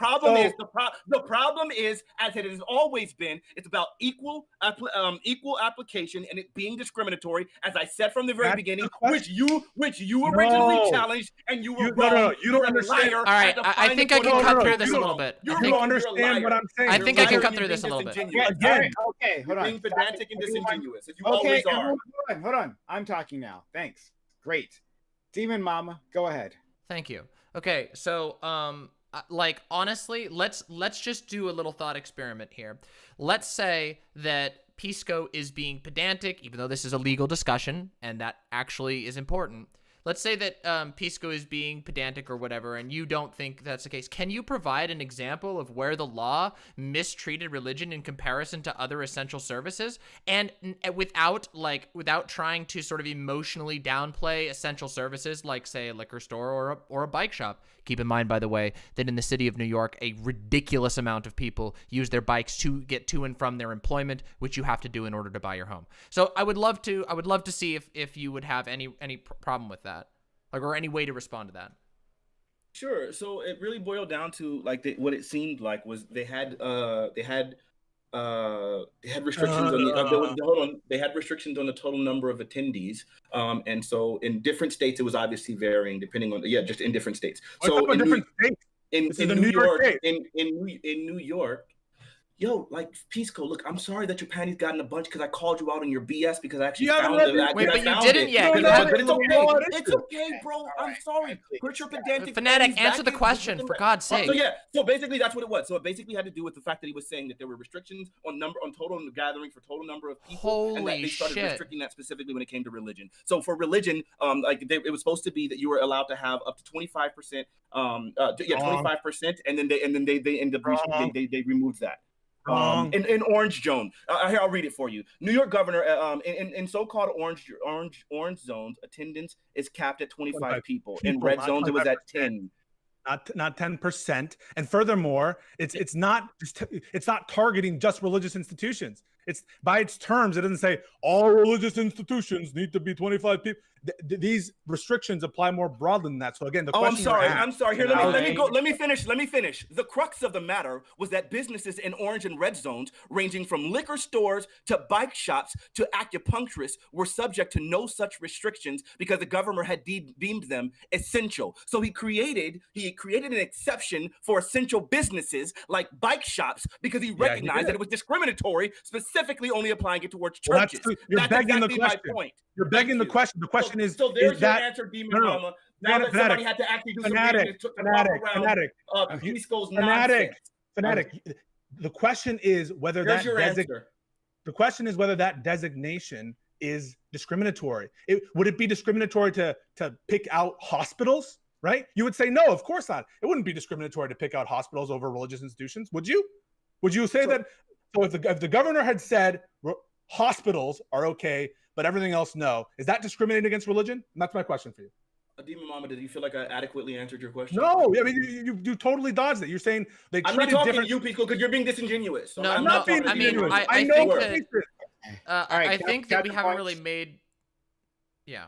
problem is, as it has always been, it's about equal application and it being discriminatory, as I said from the very beginning, which you originally challenged and you were wrong. you don't understand. All right, I think I can cut through this a little bit. You don't understand what I'm saying. I think I can cut through this a little bit. Again, okay, hold on. Being pedantic and disingenuous. You Okay, always are. hold on. I'm talking now. Thanks. Great. Demon Mama, go ahead. Thank you. Okay, so like honestly, let's just do a little thought experiment here. Let's say that Pisco is being pedantic, even though this is a legal discussion, and that actually is important. Let's say that Pisco is being pedantic or whatever, and you don't think that's the case. Can you provide an example of where the law mistreated religion in comparison to other essential services, and without trying to sort of emotionally downplay essential services like, say, a liquor store or a bike shop? Keep in mind, by the way, that in the city of New York, a ridiculous amount of people use their bikes to get to and from their employment, which you have to do in order to buy your home. So I would love to see if you would have any problem with that, like, or any way to respond to that. Sure. So it really boiled down to like what it seemed like was they had restrictions on the they had restrictions on the total number of attendees, and so in different states it was obviously varying depending on just in different states. So in New York, in New York, yo, like Pisco, look, I'm sorry that your panties got in a bunch because I called you out on your BS because I actually found it. Wait, but you didn't yet. But it's okay. It's okay, bro. I'm sorry. Put your pedantic Fanatic, answer the question, for God's sake. So basically that's what it was. So it basically had to do with the fact that he was saying that there were restrictions on total gathering for total number of people, and that they started restricting that specifically when it came to religion. So for religion, it was supposed to be that you were allowed to have up to 25%, 25%, and then they ended up they removed that. In orange zone, here I'll read it for you. New York governor, in so-called orange zones, attendance is capped at 25 people. In red zones, it was at 10. Not 10%. And furthermore, it's not targeting just religious institutions. It's by its terms, it doesn't say all religious institutions need to be 25 people. These restrictions apply more broadly than that. So again, the question. I'm sorry. Here, let me finish. The crux of the matter was that businesses in orange and red zones, ranging from liquor stores to bike shops to acupuncturists, were subject to no such restrictions because the governor had deemed them essential. So he created an exception for essential businesses like bike shops because he recognized that it was discriminatory, specifically only applying it towards churches. You're begging the question. My point. You're begging the question. The question is. So there's is your that, answer, Demon Mama. Now that somebody had to actually do some reading to around Pisco's nonsense. Fanatic. The question is whether the question is whether that designation is discriminatory. Would it be discriminatory to pick out hospitals? Right? You would say no, of course not. It wouldn't be discriminatory to pick out hospitals over religious institutions, would you? Would you say that? So if the governor had said hospitals are okay, but everything else no, is that discriminating against religion? And that's my question for you. Demon Mama, did you feel like I adequately answered your question? No, I mean you totally dodged it. You're saying they. I'm not talking to you, Pisco, because you're being disingenuous. So I'm not being disingenuous. I think that we haven't really made. Yeah.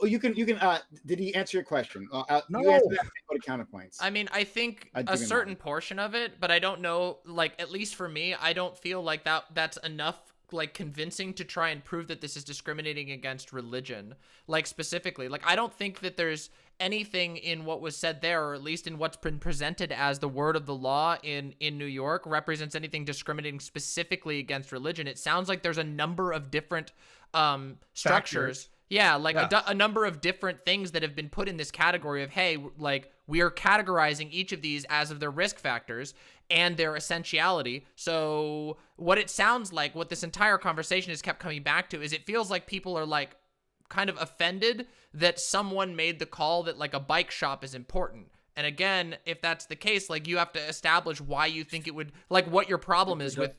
You can. Did he answer your question? No. You answered that. Go to counterpoints. I mean, I think a certain portion of it, but I don't know. Like, at least for me, I don't feel like that's enough. Like, convincing to try and prove that this is discriminating against religion, like, specifically. Like, I don't think that there's anything in what was said there, or at least in what's been presented as the word of the law in New York, represents anything discriminating specifically against religion. It sounds like there's a number of different structures. Yeah, like a number of different things that have been put in this category of, hey, like, we are categorizing each of these as of their risk factors and their essentiality. So what it sounds like, what this entire conversation has kept coming back to, is it feels like people are, like, kind of offended that someone made the call that, like, a bike shop is important. And again, if that's the case, like, you have to establish why you think it would, like, what your problem is with.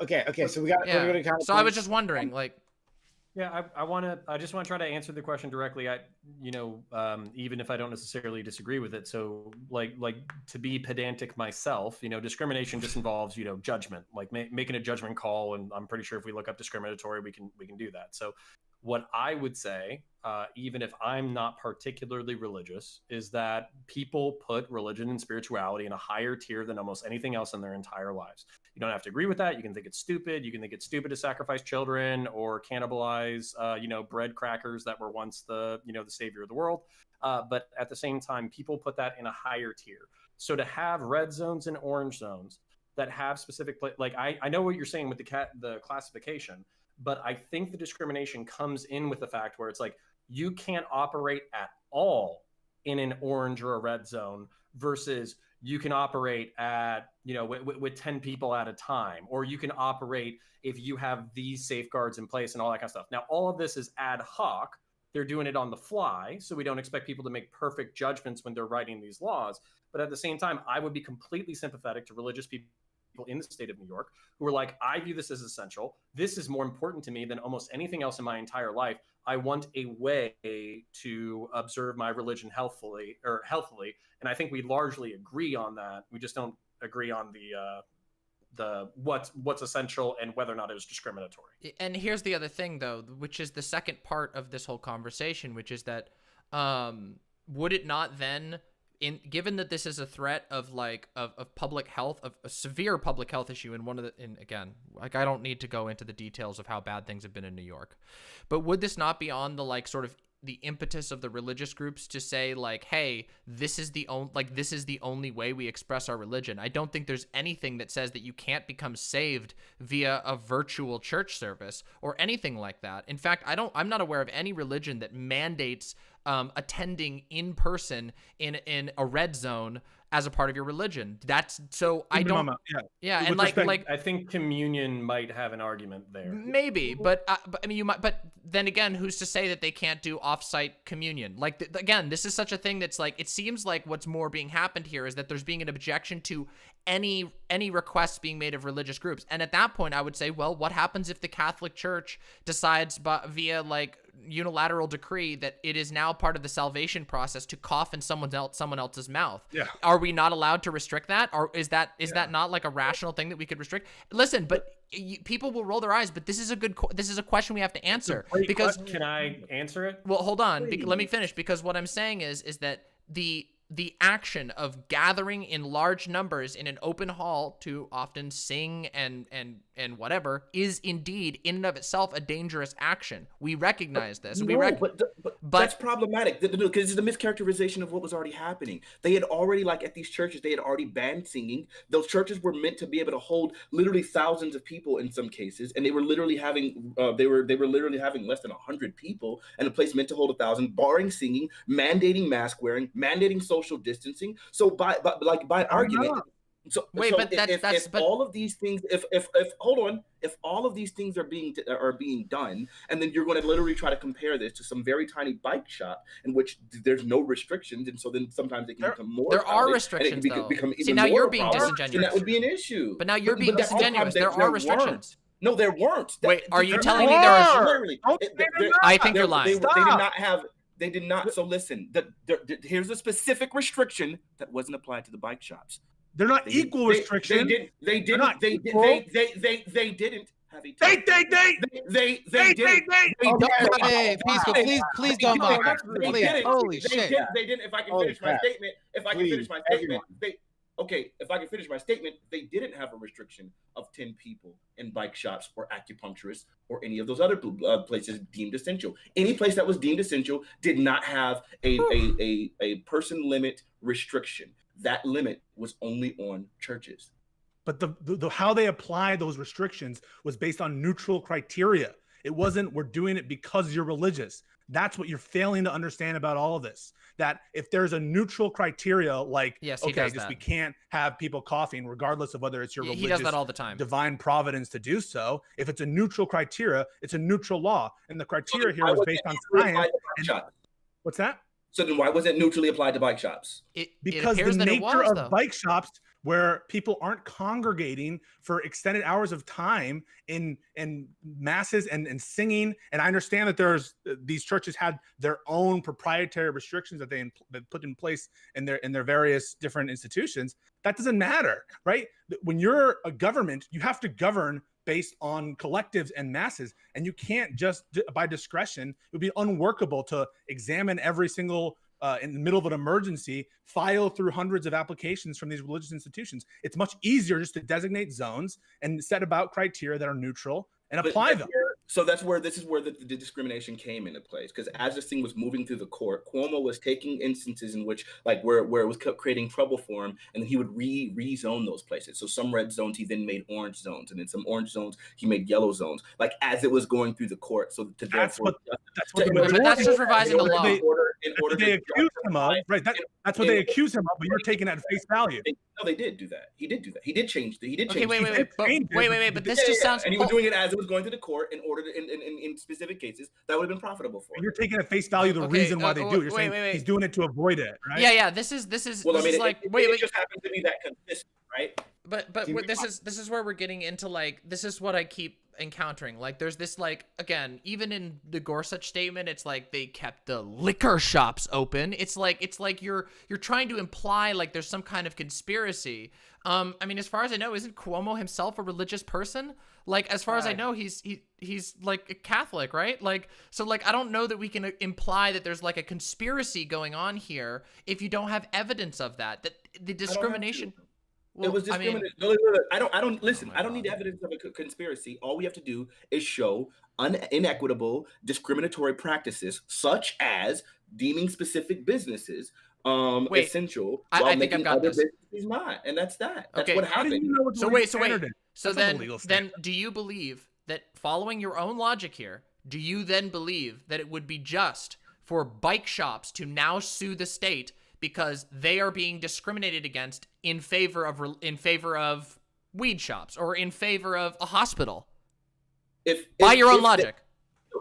Okay, so we got. Yeah. So I was just wondering, like. Yeah, I just want to try to answer the question directly. Even if I don't necessarily disagree with it. So like to be pedantic myself, discrimination just involves, judgment, like making a judgment call. And I'm pretty sure if we look up discriminatory, we can do that. So What I would say, even if I'm not particularly religious, is that people put religion and spirituality in a higher tier than almost anything else in their entire lives. You don't have to agree with that. You can think it's stupid. You can think it's stupid to sacrifice children or cannibalize, bread crackers that were once the savior of the world. But at the same time, people put that in a higher tier. So to have red zones and orange zones that have specific, I know what you're saying with the classification, but I think the discrimination comes in with the fact where it's like, you can't operate at all in an orange or a red zone versus you can operate at, with 10 people at a time, or you can operate if you have these safeguards in place and all that kind of stuff. Now, all of this is ad hoc. They're doing it on the fly, so we don't expect people to make perfect judgments when they're writing these laws. But at the same time, I would be completely sympathetic to religious people in the state of New York who are like, I view this as essential. This is more important to me than almost anything else in my entire life. I want a way to observe my religion healthfully. And I think we largely agree on that. We just don't agree on the what's essential and whether or not it was discriminatory. And here's the other thing, though, which is the second part of this whole conversation, which is that would it not then, given that this is a threat of public health, of a severe public health issue, again, I don't need to go into the details of how bad things have been in New York, but would this not be on the sort of the impetus of the religious groups to say hey, this is the only way we express our religion? I don't think there's anything that says that you can't become saved via a virtual church service or anything like that. In fact, I'm not aware of any religion that mandates attending in person in a red zone as a part of your religion. That's so I don't. Yeah, and I think communion might have an argument there. Maybe, but I mean, you might. But then again, who's to say that they can't do off-site communion? Again, this is such a thing that's it seems like what's more being happened here is that there's being an objection to any requests being made of religious groups, and at that point, I would say, well, what happens if the Catholic Church decides via unilateral decree that it is now part of the salvation process to cough in someone else's mouth? Yeah. Are we not allowed to restrict that? Or is that not a rational thing that we could restrict? Listen, but people will roll their eyes, but this is a question we have to answer. Because can I answer it? Well, hold on. Let me finish, because what I'm saying is that the action of gathering in large numbers in an open hall to often sing and whatever is indeed in and of itself a dangerous action. We recognize this. But that's problematic because it's a mischaracterization of what was already happening. They had already, at these churches, they had already banned singing. Those churches were meant to be able to hold literally thousands of people in some cases, and they were literally having literally having less than 100 people, and a place meant to hold 1,000, barring singing, mandating mask wearing, mandating social distancing. So by argument. If all of these things, if all of these things are being done, and then you're going to literally try to compare this to some very tiny bike shop in which there's no restrictions, and so then sometimes it can become more. There are restrictions, though. See, now you're being disingenuous. And that would be an issue. But now you're being disingenuous. There are restrictions. No, there weren't. Wait, are you telling me there are? I think you're lying. They did not have. They did not. So listen, here's a specific restriction that wasn't applied to the bike shops. They're not equal restrictions. They didn't have a. They didn't. Please don't mock us. Holy shit. They didn't. If I can finish my statement. If I can finish my statement, they didn't have a restriction of 10 people in bike shops or acupuncturists or any of those other places deemed essential. Any place that was deemed essential did not have a person limit restriction. That limit was only on churches. But the how they applied those restrictions was based on neutral criteria. It wasn't, we're doing it because you're religious. That's what you're failing to understand about all of this. That if there's a neutral criteria, we can't have people coughing regardless of whether it's your religious, he does that all the time, divine providence to do so. If it's a neutral criteria, it's a neutral law. And the criteria here was based on science. What's that? So then why was it neutrally applied to bike shops? Because the nature of bike shops, where people aren't congregating for extended hours of time in masses and singing. And I understand that these churches had their own proprietary restrictions that they put in place in their various different institutions. That doesn't matter, right? When you're a government, you have to govern based on collectives and masses. And you can't just by discretion, it would be unworkable to examine every single in the middle of an emergency, file through hundreds of applications from these religious institutions. It's much easier just to designate zones and set about criteria that are neutral and apply them. So this is where the discrimination came into place, because as this thing was moving through the court, Cuomo was taking instances in which, like, where it was creating trouble for him, and then he would rezone those places. So some red zones he then made orange zones, and then some orange zones he made yellow zones, like as it was going through the court. So that's just revising the law. That's what they accuse him of, right? That's what they accuse him of, but you're taking at face value. No, they did do that. He did do that. He did change. He did Okay, change. wait. But this just sounds. And he was doing it as it was going to the court in order to, in specific cases that would have been profitable for him. You're taking at face value the reason why they do it. You're saying he's doing it to avoid it, right? Yeah. This is. Well, I mean, it just happens to be that consistent, right? But this is where we're getting into, like, this is what I keep encountering. Like, there's this, like, again, even in the Gorsuch statement, it's like they kept the liquor shops open. It's like you're trying to imply like there's some kind of conspiracy. I mean, as far as I know, isn't Cuomo himself a religious person? Like, as far as I know, he's like a Catholic, right? Like, so, like, I don't know that we can imply that there's like a conspiracy going on here if you don't have evidence of that. That the discrimination. It was discriminatory. I don't listen. I don't need evidence of a conspiracy. All we have to do is show inequitable, discriminatory practices, such as deeming specific businesses essential while making other businesses not. And that's that. That's what happened. So then do you believe that, following your own logic here, do you then believe that it would be just for bike shops to now sue the state because they are being discriminated against in favor of weed shops, or in favor of a hospital? By your own logic.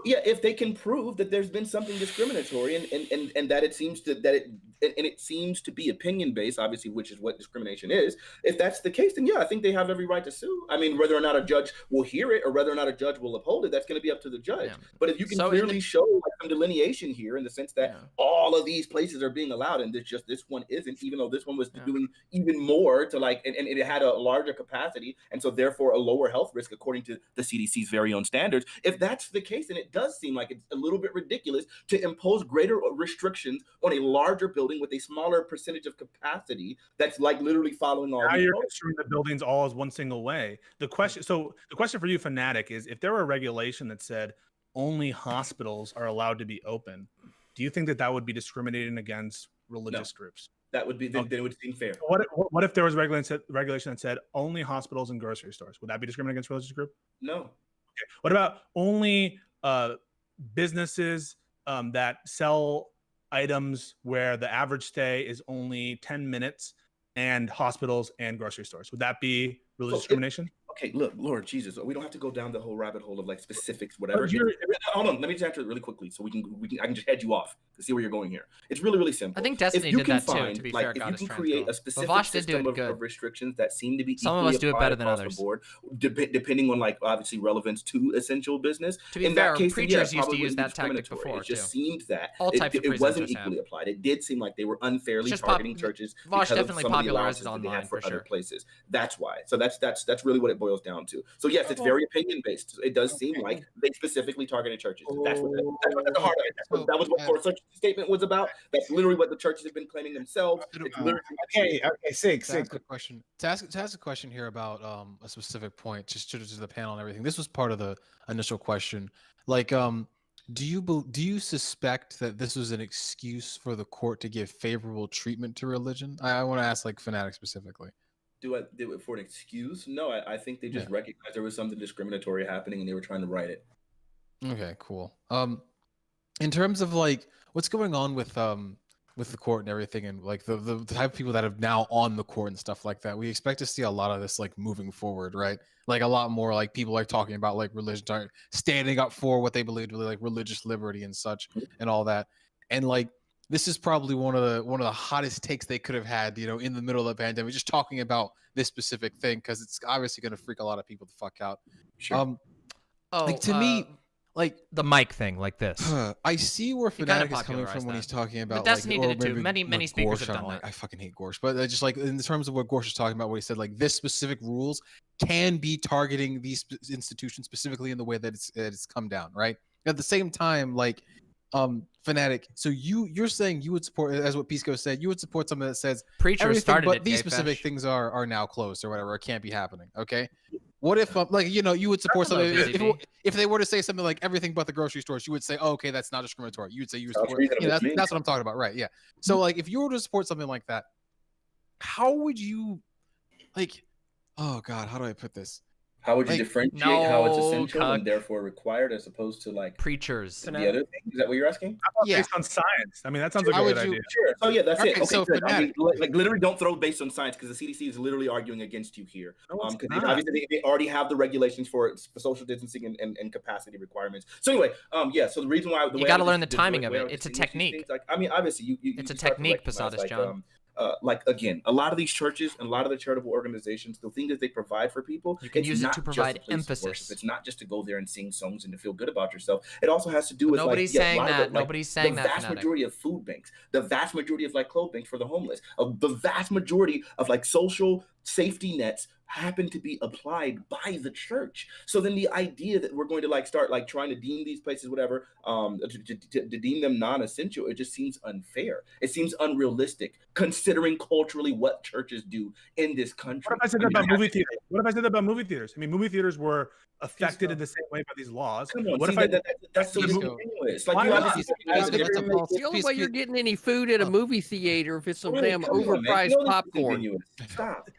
If they can prove that there's been something discriminatory and that it seems to be opinion based, obviously, which is what discrimination is. If that's the case, then I think they have every right to sue. I mean, whether or not a judge will hear it or whether or not a judge will uphold it, that's going to be up to the judge. Yeah. But if you can clearly show like some delineation here in the sense that all of these places are being allowed and this one isn't, even though this one was doing even more to and it had a larger capacity and so therefore a lower health risk according to the CDC's very own standards. If that's the case, then it does seem like it's a little bit ridiculous to impose greater restrictions on a larger building with a smaller percentage of capacity that's like literally following all. Now you're construing the buildings all as one single way. The question for you, Fanatic, is if there were a regulation that said only hospitals are allowed to be open, do you think that would be discriminating against religious groups? That would be then it would seem fair. What if there was a regulation that said only hospitals and grocery stores? Would that be discriminating against religious group? No. Okay. What about only businesses that sell items where the average stay is only 10 minutes, and hospitals and grocery stores? Would that be religious discrimination? Okay, look, Lord Jesus, we don't have to go down the whole rabbit hole of like specifics, whatever. Hold on, let me just answer it really quickly so I can just head you off to see where you're going here. It's really, really simple. I think Destiny did that too, to be fair. If you can create a specific system of restrictions that seem to be some of us do it better than others, the board, depending on like obviously relevance to essential business. To be fair, preachers used to use that tactic before. It just seemed that it wasn't equally applied. It did seem like they were unfairly targeting churches because of some of the allowances that they had for other places. That's why. So that's really what it boils down to. So yes, it's very opinion based. It does seem like they specifically targeted churches. That's what at the heart of it. That was what Gorsuch's statement was about. That's literally what the churches have been claiming themselves. Okay, Six. Question. To ask a question here about a specific point, just to the panel and everything. This was part of the initial question. Like, do you suspect that this was an excuse for the court to give favorable treatment to religion? I want to ask like Fanatic specifically. Do it for an excuse? No, I think they just recognized there was something discriminatory happening and they were trying to write it. Okay, cool. In terms of like what's going on with the court and everything, and like the type of people that are now on the court and stuff like that, we expect to see a lot of this like moving forward, right? Like a lot more like people like talking about like religion, standing up for what they believe to be like religious liberty and such and all that. And like this is probably one of the hottest takes they could have had, in the middle of the pandemic, just talking about this specific thing, because it's obviously going to freak a lot of people the fuck out. Sure. Like to me, like the mic thing, like this. I see where He kinda Fnatic is coming from popularized when that. he's talking But about. Destiny like, did it too. maybe Many what speakers Gorsh, have I don't done like. that. I fucking hate Gorsh, but just like in terms of what Gorsh is talking about, what he said, like this specific rules can be targeting these institutions specifically in the way that it's come down, right? At the same time, like Fnatic, so you're saying you would support, as what Pisco said, you would support something that says Preacher everything started but it, these Gay specific Fish. things are now closed or whatever, it can't be happening. Okay, what if like you would support Hello, something Busy Bee. if they were to say something like everything but the grocery stores, you would say, oh, okay, that's not discriminatory. You would say you would Sounds support, reasonable that's, to me. that's what I'm talking about, right? Yeah. So like if you were to support something like that, how would you like? Oh God, how do I put this? How would you Like, differentiate how it's no, essential cuck. and therefore required as opposed to like Preachers. the other thing? Is that what you're asking? How about Yeah. based on science? I mean, that sounds like How a would good you- idea. Sure. So yeah, that's it. Okay, Okay, so good. I mean, Fnatic. like literally, don't throw based on science because the CDC is literally arguing against you here. No, it's Because not. obviously they already have the regulations for social distancing and capacity requirements. So anyway, yeah. So the reason why You got to learn the timing of it. It's a technique. Things, like, I mean, obviously, you It's a start to technique, recognize, Posadas like, John. like again, a lot of these churches and a lot of the charitable organizations, the thing that they provide for people, You can it's use it not to just provide a place of emphasis. worship. It's not just to go there and sing songs and to feel good about yourself. It also has to do with Nobody's like, saying a lot of that. the, Nobody's saying the that, vast Fnatic. majority of food banks, the vast majority of like clothes banks for the homeless, the vast majority of like social safety nets happen to be applied by the church. So then the idea that we're going to like start like trying to deem these places whatever to deem them non-essential, it just seems unfair. It seems unrealistic considering culturally what churches do in this country. What if I said that about movie theaters? What if I said that about movie theaters? I mean, movie theaters were affected in the same way by these laws. Come on, What see, if I? that's so Pisco. disingenuous. Like Why you not? obviously The only way you're getting any food at a movie theater if it's some damn overpriced popcorn. Stop.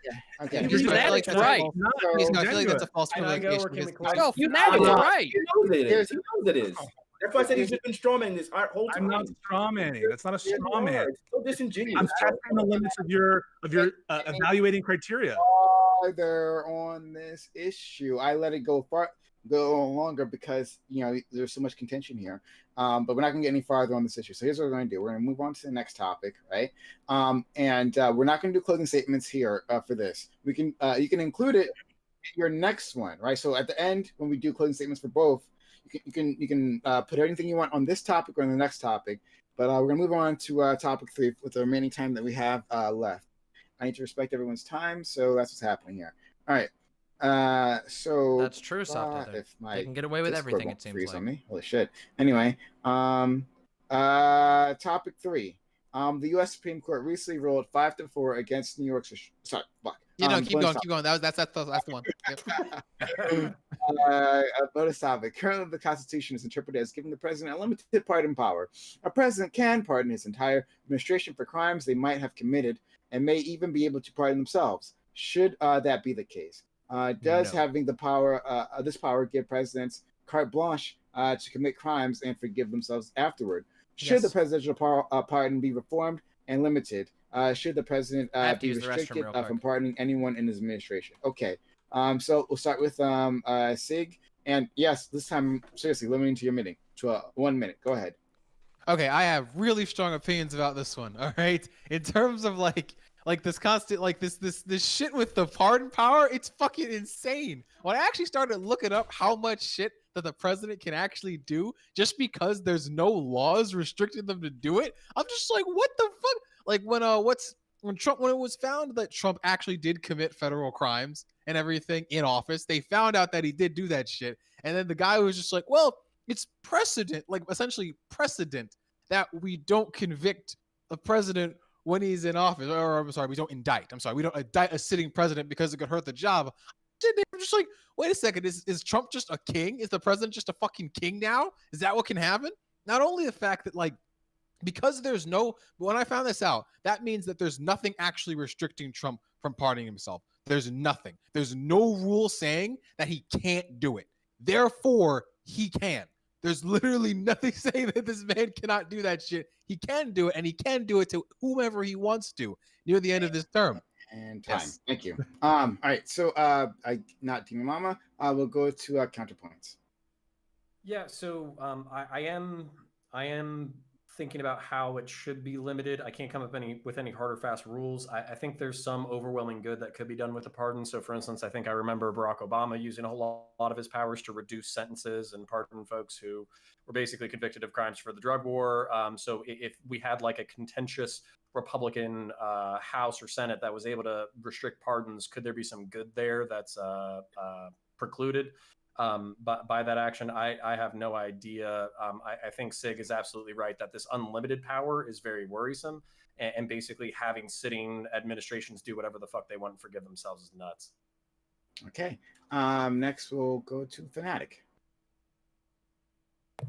Okay. You do that, it's right. I feel like that's a false equivocation. No, Fnatic's right. He knows it is. He knows it is. That's why I said he's just been strawmanning this whole time. I'm not strawmanning. That's not a straw man. It's so disingenuous. I'm testing the limits of your evaluating criteria. Farther on this issue, I let it go longer because there's so much contention here. But we're not going to get any farther on this issue. So here's what we're going to do. We're going to move on to the next topic, right? And we're not going to do closing statements here for this. We can you can include it in your next one, right? So at the end, when we do closing statements for both, you can put anything you want on this topic or on the next topic. But we're going to move on to topic 3 with the remaining time that we have left. I need to respect everyone's time, so that's what's happening here. All right. So That's true, Soft Tether. They can get away with Discord everything, won't it seems freeze like. on me. Holy shit. Anyway, topic 3. The U.S. Supreme Court recently ruled 5-4 against New York's. Sorry, fuck. Keep going. That's the one. Yep. Bonus topic. Currently, the Constitution is interpreted as giving the president a limited pardon power. A president can pardon his entire administration for crimes they might have committed and may even be able to pardon themselves. Should that be the case? Does having the power, this power, give presidents carte blanche to commit crimes and forgive themselves afterward? Should the presidential pardon be reformed and limited? Should the president be restricted from pardoning anyone in his administration? Okay. So we'll start with Sig. And yes, this time, seriously, limiting to your meeting to 1 minute. Go ahead. Okay, I have really strong opinions about this one. All right, in terms of like this constant, like this shit with the pardon power, it's fucking insane. When I actually started looking up how much shit that the president can actually do just because there's no laws restricting them to do it, I'm just like, what the fuck? Like when it was found that Trump actually did commit federal crimes and everything in office, they found out that he did do that shit, and then the guy was just like, well, it's precedent, like essentially precedent that we don't convict the president when he's in office, or I'm sorry, we don't indict. I'm sorry, we don't indict a sitting president because it could hurt the job. I'm just like, wait a second, is Trump just a king? Is the president just a fucking king now? Is that what can happen? Not only the fact that like, because when I found this out, that means that there's nothing actually restricting Trump from pardoning himself. There's nothing. There's no rule saying that he can't do it. Therefore, he can. There's literally nothing saying that this man cannot do that shit. He can do it, and he can do it to whomever he wants to near the end of this term. And time. Yes. Thank you. All right. So, not Team Mama. We'll go to counterpoints. Yeah. So, I am thinking about how it should be limited, I can't come up with any hard or fast rules. I think there's some overwhelming good that could be done with the pardon. So, for instance, I think I remember Barack Obama using a whole lot of his powers to reduce sentences and pardon folks who were basically convicted of crimes for the drug war. So, if we had like a contentious Republican House or Senate that was able to restrict pardons, could there be some good there that's precluded by that action? I have no idea. I think Sig is absolutely right that this unlimited power is very worrisome, and basically having sitting administrations do whatever the fuck they want and forgive themselves is nuts. Okay. Next we'll go to Fanatic.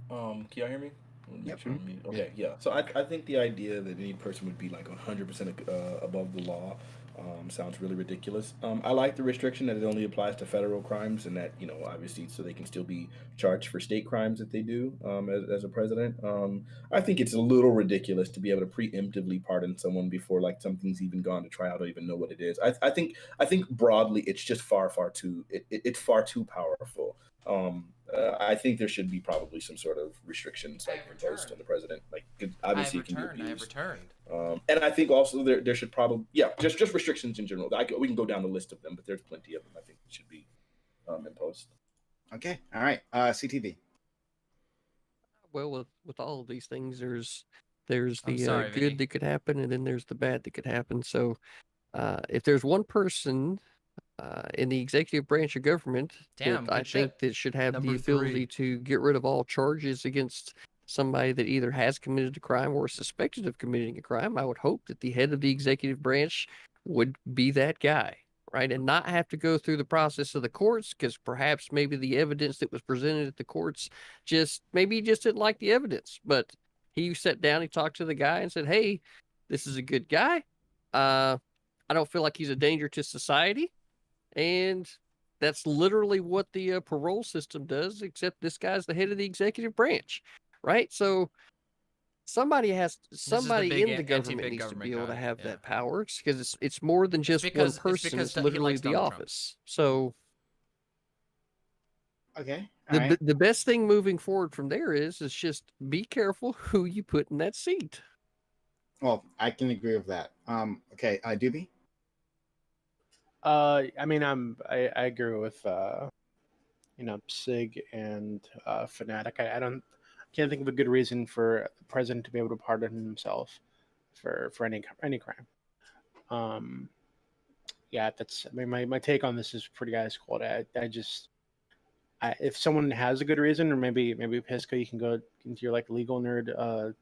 Can y'all hear me? Yep. Okay, yeah. So I think the idea that any person would be like 100% above the law sounds really ridiculous. I like the restriction that it only applies to federal crimes, and that, obviously, so they can still be charged for state crimes that they do as a president. I think it's a little ridiculous to be able to preemptively pardon someone before like something's even gone to trial. I don't even know what it is. I think broadly it's just far too it's far too powerful. I think there should be probably some sort of restrictions like imposed on the president. Like obviously it can be abused. And I think also there should probably just restrictions in general. We can go down the list of them, but there's plenty of them I think that should be imposed. Okay, all right. CTV. Well, with all of these things, there's the good that could happen, and then there's the bad that could happen. So, if there's one person in the executive branch of government that I think that should have the ability to get rid of all charges against somebody that either has committed a crime or is suspected of committing a crime, I would hope that the head of the executive branch would be that guy, right? And not have to go through the process of the courts, because perhaps maybe the evidence that was presented at the courts maybe he just didn't like the evidence. But he sat down, he talked to the guy and said, hey, this is a good guy. I don't feel like he's a danger to society. And that's literally what the parole system does, except this guy's the head of the executive branch, right? So somebody in the government needs to be able to have that power, because it's more than just one person. It's literally the office. So okay, the best thing moving forward from there is just be careful who you put in that seat. Well, I can agree with that. Okay, Doobie. I agree with Sig and Fanatic. I can't think of a good reason for the president to be able to pardon himself for any crime. My take on this is pretty ice cold. If someone has a good reason, or maybe Pisco, you can go into your like legal nerd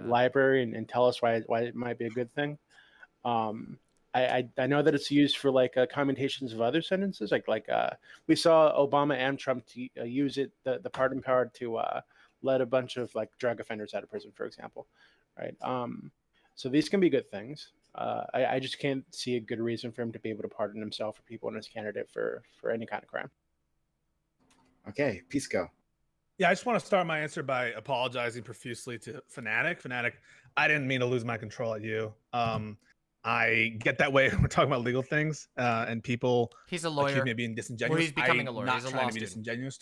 library and tell us why it might be a good thing. I know that it's used for like commutations of other sentences, like we saw Obama and Trump use the pardon power to let a bunch of like drug offenders out of prison, for example, right? So these can be good things. I just can't see a good reason for him to be able to pardon himself or people in his candidate for any kind of crime. Okay, Pisco. Yeah, I just want to start my answer by apologizing profusely to Fanatic. Fanatic, I didn't mean to lose my control at you. I get that way when we're talking about legal things, and people he's a lawyer. accuse me of being disingenuous. Well, he's becoming a lawyer. I'm He's not a trying law to be student. disingenuous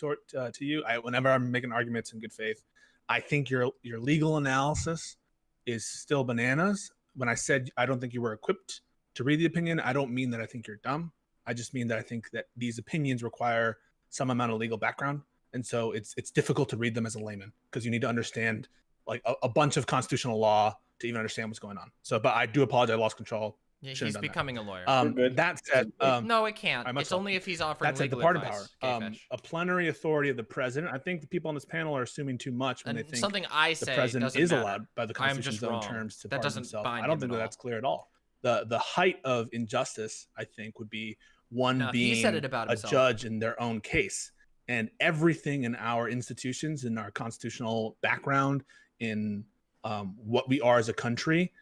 to you. Whenever I'm making arguments in good faith, I think your legal analysis is still bananas. When I said I don't think you were equipped to read the opinion, I don't mean that I think you're dumb. I just mean that I think that these opinions require some amount of legal background, and so it's difficult to read them as a layman, because you need to understand like a bunch of constitutional law to even understand what's going on. So, but I do apologize. I lost control. Yeah, he's becoming a lawyer. That said, no, it can't. It's only if he's offering legal the pardon advice. power, a plenary authority of the president. I think the people on this panel are assuming too much when they think something I say the president doesn't is matter. allowed by the Constitution's own terms to pardon himself. bind I don't him think at that's clear at all. The height of injustice, I think, would be one being he said it about a himself. judge in their own case, and everything in our institutions, in our constitutional background, in what we are as a country,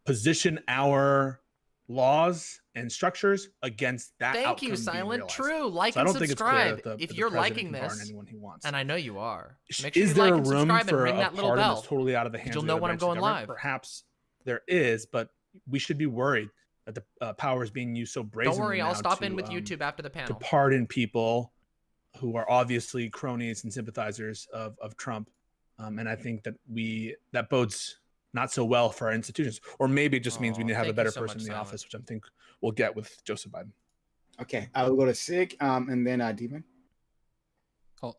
position our laws and structures against that. Thank you, Silent. True. Like so and I don't subscribe think it's clear that if the you're president liking can pardon this. anyone he wants. And I know you are. Make Is you there like a and room subscribe for and ring a that little pardon bell. that's totally out of the hands You'll of know the when I'm branch of going government? live. Perhaps there is, but we should be worried that the power is being used so brazenly. Don't worry, I'll now stop to, in with YouTube after the to panel. pardon people who are obviously cronies and sympathizers of Trump. And I think that bodes not so well for our institutions, or maybe it just means we need to have a better person in the office, which I think we'll get with Joseph Biden. Okay, I will go to Sig, and then Demon. Oh,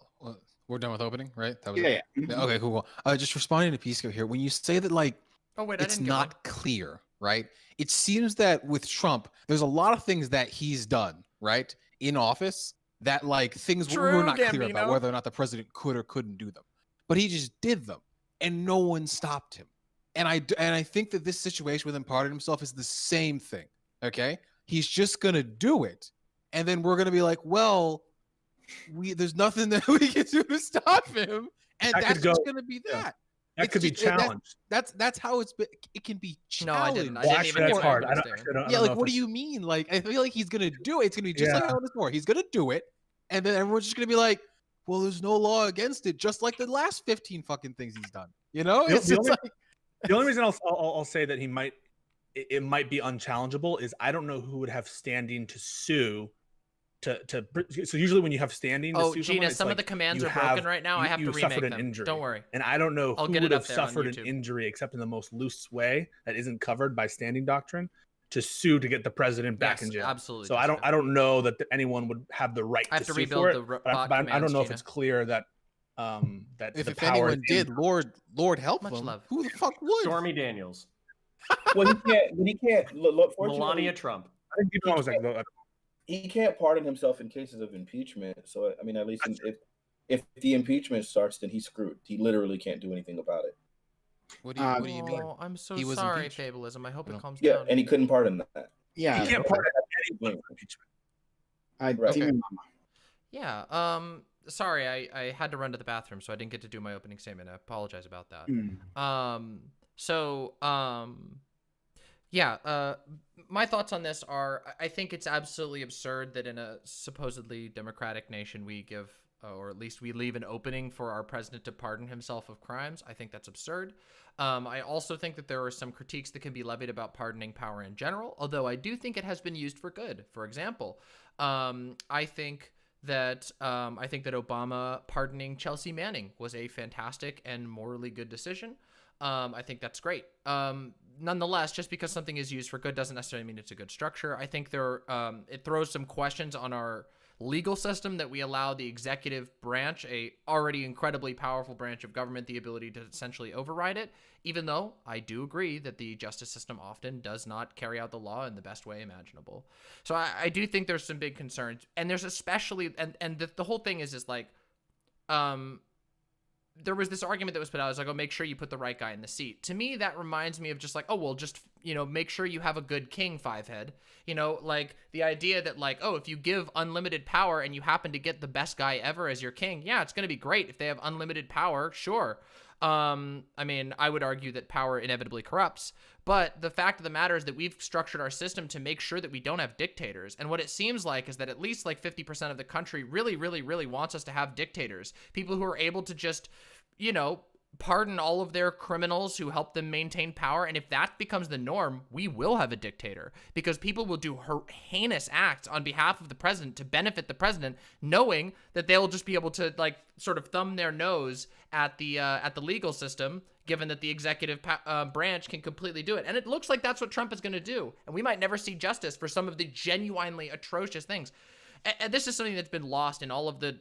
we're done with opening, right? That was Yeah, it? yeah. Okay, cool. Just responding to Pisco here. When you say that, like, Oh wait, I it's didn't get not clear, right? It seems that with Trump, there's a lot of things that he's done, right, in office that like things we were not clear about whether or not the president could or couldn't do them, but he just did them, and no one stopped him. And I think that this situation with him pardoning himself is the same thing. Okay, he's just gonna do it, and then we're gonna be like, well, there's nothing that we can do to stop him, and that's just gonna be that. That could be challenged. That's how it can be challenged. No, I didn't. I didn't even that's get hard. my I don't Yeah, know like if what do it's- you mean? Like I feel like he's gonna do it. It's gonna be just like Yeah. how this before. He's gonna do it, and then everyone's just gonna be like, well, there's no law against it, just like the last 15 fucking things he's done. You know, The- it's the just only- like The only reason I'll say that it might be unchallengeable is I don't know who would have standing to sue. So usually when you have standing to Oh, sue Gina, someone, it's some like of the commands you are broken right now. I have to you remake suffered an them. injury. Don't worry. And I don't know I'll who get would it have up there on suffered an YouTube. injury except in the most loose way that isn't covered by standing doctrine to sue to get the president back Yes, in jail. absolutely, So I don't know that anyone would have the right I have to to sue rebuild for it. the but bot I don't commands, know if Gina. it's clear that that if the power anyone is did, in- Lord help Much him. love. Who the fuck would? Stormy Daniels. Well, he can't. Look, Melania Trump. I think people always like he can't pardon himself in cases of impeachment. So I mean, at least if the impeachment starts, then he's screwed. He literally can't do anything about it. What do you mean? Oh, I'm so He was sorry, impeached. Fableism. I hope it calms Yeah, down. and he couldn't pardon that. Yeah, He can't pardon anyone for impeachment. Demon Mama. Yeah. Sorry, I had to run to the bathroom, so I didn't get to do my opening statement. I apologize about that. My thoughts on this are, I think it's absolutely absurd that in a supposedly democratic nation we give, or at least we leave an opening for our president to pardon himself of crimes. I think that's absurd. I also think that there are some critiques that can be levied about pardoning power in general, although I do think it has been used for good. For example, I think that Obama pardoning Chelsea Manning was a fantastic and morally good decision. I think that's great. Nonetheless, just because something is used for good doesn't necessarily mean it's a good structure. I think it throws some questions on our legal system that we allow the executive branch, a already incredibly powerful branch of government, the ability to essentially override it, even though I do agree that the justice system often does not carry out the law in the best way imaginable. So I do think there's some big concerns, and there's especially, and the whole thing is like, there was this argument that was put out. I was like, oh, make sure you put the right guy in the seat. To me, that reminds me of just like, oh, well, just, make sure you have a good king, Fivehead. Like the idea that like, oh, if you give unlimited power and you happen to get the best guy ever as your king, yeah, it's going to be great. If they have unlimited power, sure. I mean, I would argue that power inevitably corrupts, but the fact of the matter is that we've structured our system to make sure that we don't have dictators. And what it seems like is that at least like 50% of the country really, really, really wants us to have dictators, people who are able to just, pardon all of their criminals who help them maintain power. And if that becomes the norm, we will have a dictator, because people will do heinous acts on behalf of the president to benefit the president, knowing that they'll just be able to like sort of thumb their nose at the legal system, given that the executive branch can completely do it. And it looks like that's what Trump is going to do. And we might never see justice for some of the genuinely atrocious things. And this is something that's been lost in all of the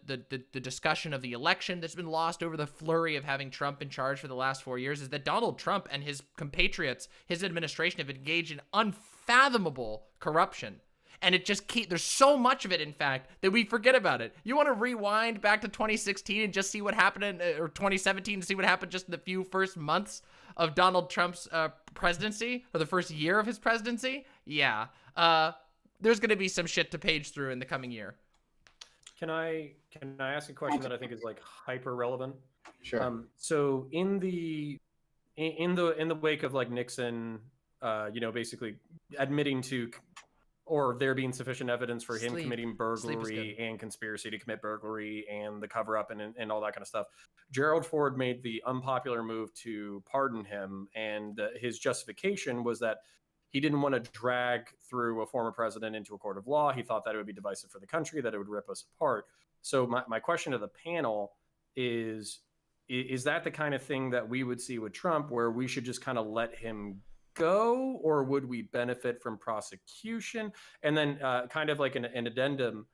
discussion of the election, that's been lost over the flurry of having Trump in charge for the last 4 years, is that Donald Trump and his compatriots, his administration, have engaged in unfathomable corruption. And it just there's so much of it, in fact, that we forget about it. You want to rewind back to 2016 and just see what happened, or 2017 to see what happened just in the few first months of Donald Trump's presidency, or the first year of his presidency? Yeah. There's going to be some shit to page through in the coming year. Can I ask a question that I think is like hyper relevant? Sure. So in the wake of like Nixon, basically admitting to, or there being sufficient evidence for him committing burglary and conspiracy to commit burglary and the cover up and all that kind of stuff, Gerald Ford made the unpopular move to pardon him, and his justification was that he didn't want to drag through a former president into a court of law. He thought that it would be divisive for the country, that it would rip us apart. So my question to the panel is, is that the kind of thing that we would see with Trump, where we should just kind of let him go, or would we benefit from prosecution? And then kind of like an addendum,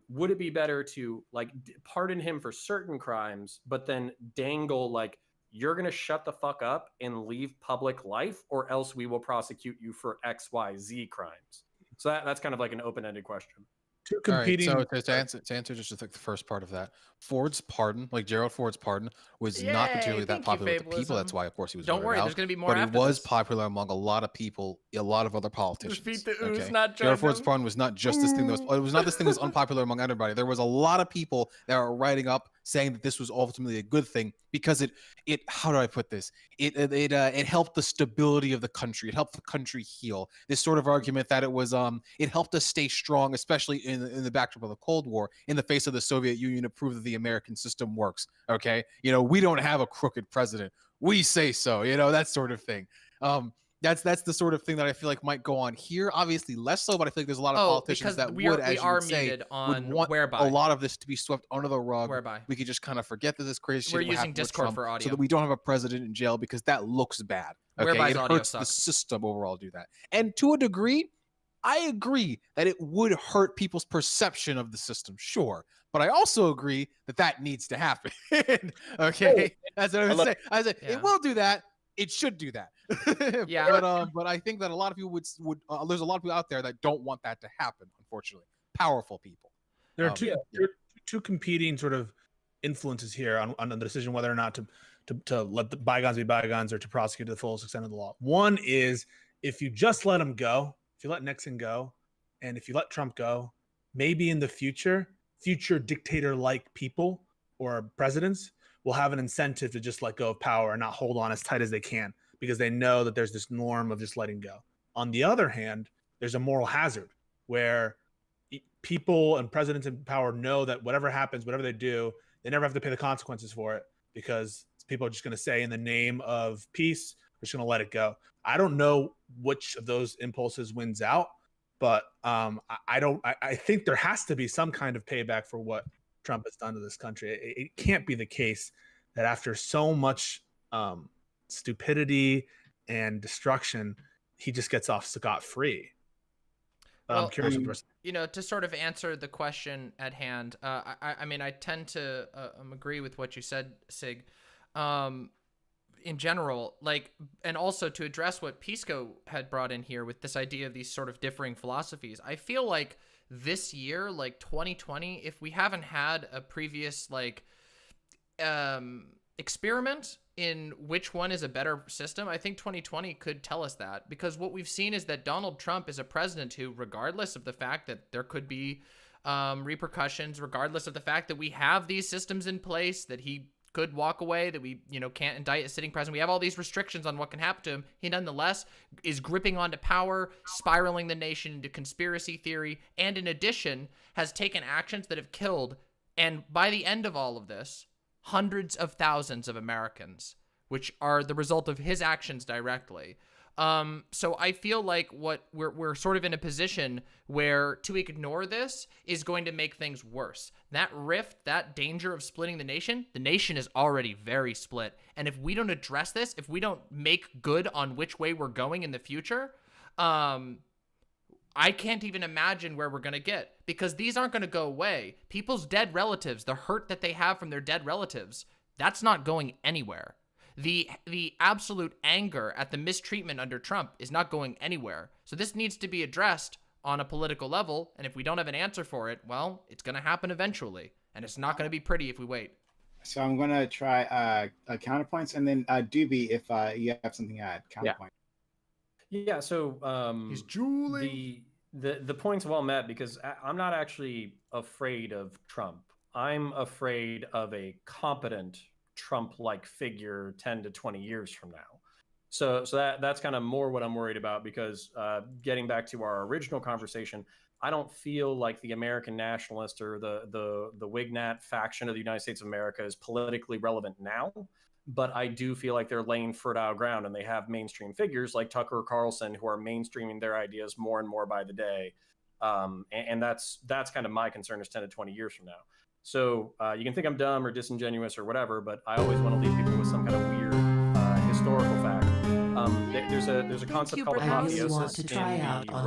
would it be better to like pardon him for certain crimes, but then dangle like, you're going to shut the fuck up and leave public life, or else we will prosecute you for XYZ crimes? So that's kind of like an open-ended question. Two competing. All right, so to answer just like the first part of that, Ford's pardon, like Gerald Ford's pardon, was not particularly that popular with the people. That's why, of course, he was. Don't worry, out. there's going to be more. But after it was this. popular among a lot of people, a lot of other politicians. Defeat the ooze, okay? not Gerald Ford's Judgment. pardon was not just this thing that was. It was not this thing that was unpopular among everybody. There was a lot of people that were writing up saying that this was ultimately a good thing because it how do I put this? It helped the stability of the country. It helped the country heal. This sort of argument that it was it helped us stay strong, especially in the backdrop of the Cold War, in the face of the Soviet Union, to prove that the American system works. Okay, we don't have a crooked president. We say so. That sort of thing. That's the sort of thing that I feel like might go on here. Obviously, less so, but I feel like there's a lot of politicians that would, as you would say, would want whereby. a lot of this to be swept under the rug. Whereby we could just kind of forget that this crazy we're shit using Discord for audio, so that we don't have a president in jail, because that looks bad. Okay, Whereby it audio hurts sucks. the system overall to do that. And to a degree, I agree that it would hurt people's perception of the system, sure. But I also agree that that needs to happen. Okay, that's what I was saying. I said it will do that. It should do that. Yeah. But I think that a lot of people would there's a lot of people out there that don't want that to happen. Unfortunately, powerful people. There are two competing sort of influences here on the decision whether or not to let the bygones be bygones or to prosecute to the fullest extent of the law. One is, if you just let him go, if you let Nixon go, and if you let Trump go, maybe in the future dictator-like people or presidents will have an incentive to just let go of power and not hold on as tight as they can, because they know that there's this norm of just letting go. On the other hand, there's a moral hazard where people and presidents in power know that whatever happens, whatever they do, they never have to pay the consequences for it, because people are just going to say, in the name of peace, we're just going to let it go. I don't know which of those impulses wins out, but I think there has to be some kind of payback for what Trump has done to this country. It can't be the case that after so much stupidity and destruction, he just gets off scot-free. Well, I'm curious. To sort of answer the question at hand, I mean, I tend to agree with what you said, Sig. In general, and also to address what Pisco had brought in here with this idea of these sort of differing philosophies, I feel like this year, 2020, if we haven't had a previous experiment in which one is a better system, I think 2020 could tell us that, because what we've seen is that Donald Trump is a president who, regardless of the fact that there could be repercussions, regardless of the fact that we have these systems in place, that he could walk away, that we can't indict a sitting president, we have all these restrictions on what can happen to him, he nonetheless is gripping onto power, spiraling the nation into conspiracy theory, and in addition has taken actions that have killed, and by the end of all of this, hundreds of thousands of Americans, which are the result of his actions directly. So I feel like what we're sort of in a position where to ignore this is going to make things worse. That rift, that danger of splitting the nation is already very split. And if we don't address this, if we don't make good on which way we're going in the future, I can't even imagine where we're going to get, because these aren't going to go away. People's dead relatives, the hurt that they have from their dead relatives, that's not going anywhere. The absolute anger at the mistreatment under Trump is not going anywhere. So this needs to be addressed on a political level, and if we don't have an answer for it, well, it's going to happen eventually, and it's not going to be pretty if we wait. So I'm going to try counterpoints, and then Doobie, if you have something to add, counterpoint. Yeah, so he's drooling. The point's well met, because I'm not actually afraid of Trump. I'm afraid of a competent Trump-like figure 10 to 20 years from now. So that's kind of more what I'm worried about, because getting back to our original conversation, I don't feel like the American nationalist or the Wignat faction of the United States of America is politically relevant now, but I do feel like they're laying fertile ground, and they have mainstream figures like Tucker Carlson who are mainstreaming their ideas more and more by the day. And that's kind of my concern, is 10 to 20 years from now. So you can think I'm dumb or disingenuous or whatever, but I always want to leave people with some kind of weird historical fact. There's a concept called apotheosis in the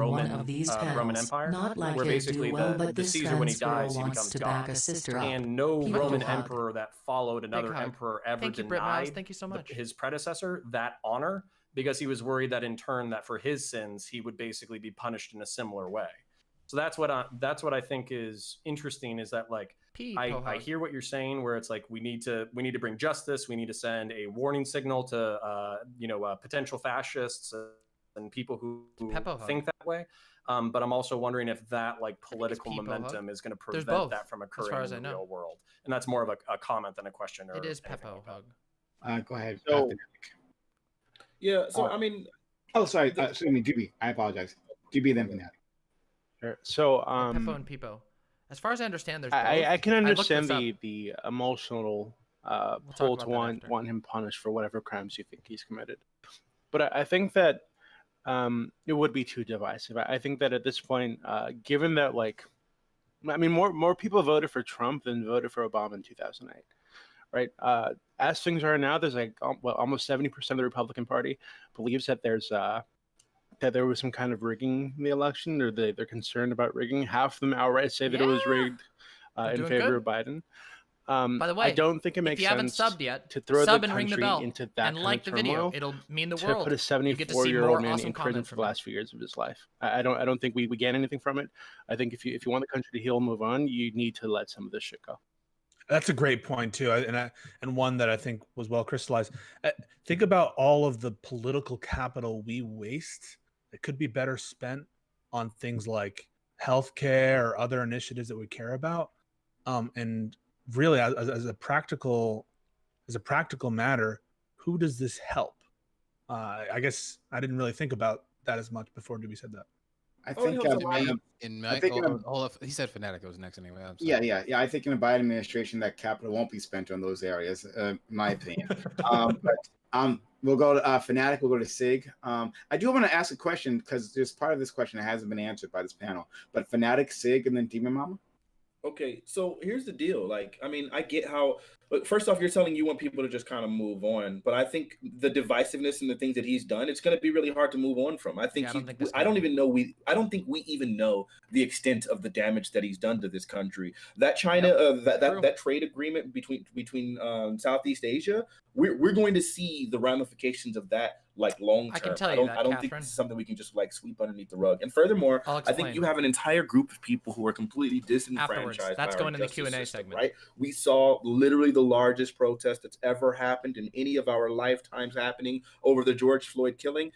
Roman Empire, where basically the Caesar, when he dies, he becomes God, and no Roman emperor that followed another emperor ever denied his predecessor that honor, because he was worried that in turn that for his sins he would basically be punished in a similar way. So that's what I think is interesting, is that like I hear what you're saying, where it's like we need to bring justice, we need to send a warning signal to potential fascists and people who think that way. But I'm also wondering if that like political momentum is going to prevent that from occurring in the real world. And that's more of a comment than a question. It is Peppo Hug. Go ahead. So, yeah. So I mean, sorry. GB. I apologize. GB then Fanatic. Sure. So Peppo and Peepo. As far as I understand, there's both. I can understand the emotional pull to want him punished for whatever crimes you think he's committed, but I think that it would be too divisive. I think that at this point, given that more people voted for Trump than voted for Obama in 2008, right? As things are now, there's almost 70% of the Republican Party believes that there was some kind of rigging in the election, or they're concerned about rigging. Half of them outright say that it was rigged in favor of Biden. By the way, I don't think it makes sense to throw the country into that kind of turmoil. It'll mean the to world. put a 74-year-old man in prison for the last few years of his life. I don't think we gain anything from it. I think if you want the country to heal and move on, you need to let some of this shit go. That's a great point too, and one that I think was well crystallized. Think about all of the political capital we waste. It could be better spent on things like healthcare or other initiatives that we care about. And really, as a practical matter, who does this help? I guess I didn't really think about that as much before Doobie said that. I think he said Fanatic was next anyway. Yeah. I think in the Biden administration, that capital won't be spent on those areas, in my opinion. We'll go to Fanatic. We'll go to Sig. I do want to ask a question, because there's part of this question that hasn't been answered by this panel. But Fanatic, Sig, and then Demon Mama. Okay, so here's the deal. Like, I mean, I get how. But first off, you're telling you want people to just kind of move on, but I think the divisiveness and the things that he's done, it's going to be really hard to move on from. I think I don't think we even know the extent of the damage that he's done to this country. That China, that trade agreement between Southeast Asia, we're going to see the ramifications of that like long term. I can tell you I don't think this is something we can just like sweep underneath the rug. And furthermore, I think you have an entire group of people who are completely disenfranchised. That's going in the Q&A Q&A segment, right? We saw literally the largest protest that's ever happened in any of our lifetimes happening over the George Floyd killing,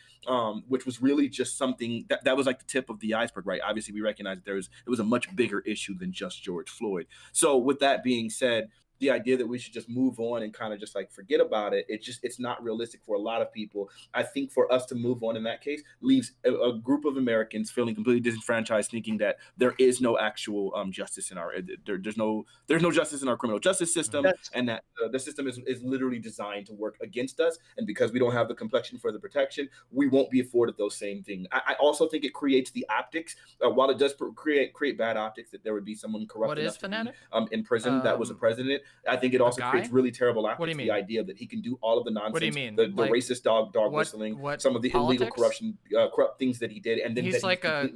which was really just something that was like the tip of the iceberg, right? Obviously, we recognize that it was a much bigger issue than just George Floyd. So with that being said, the idea that we should just move on and kind of just like forget about it, it's not realistic for a lot of people. I think for us to move on in that case leaves a group of Americans feeling completely disenfranchised, thinking that there is no actual justice in our there's no justice in our criminal justice system, and that the system is literally designed to work against us. And because we don't have the complexion for the protection, we won't be afforded those same things. I also think it creates the optics, while it does create bad optics, that there would be someone corrupt What is Fanatic? In prison that was a president. I think it also creates really terrible optics. What do you mean? The idea that he can do all of the nonsense. What do you mean? The Like, racist dog whistling, some of the illegal corrupt things that he did, and then he's like a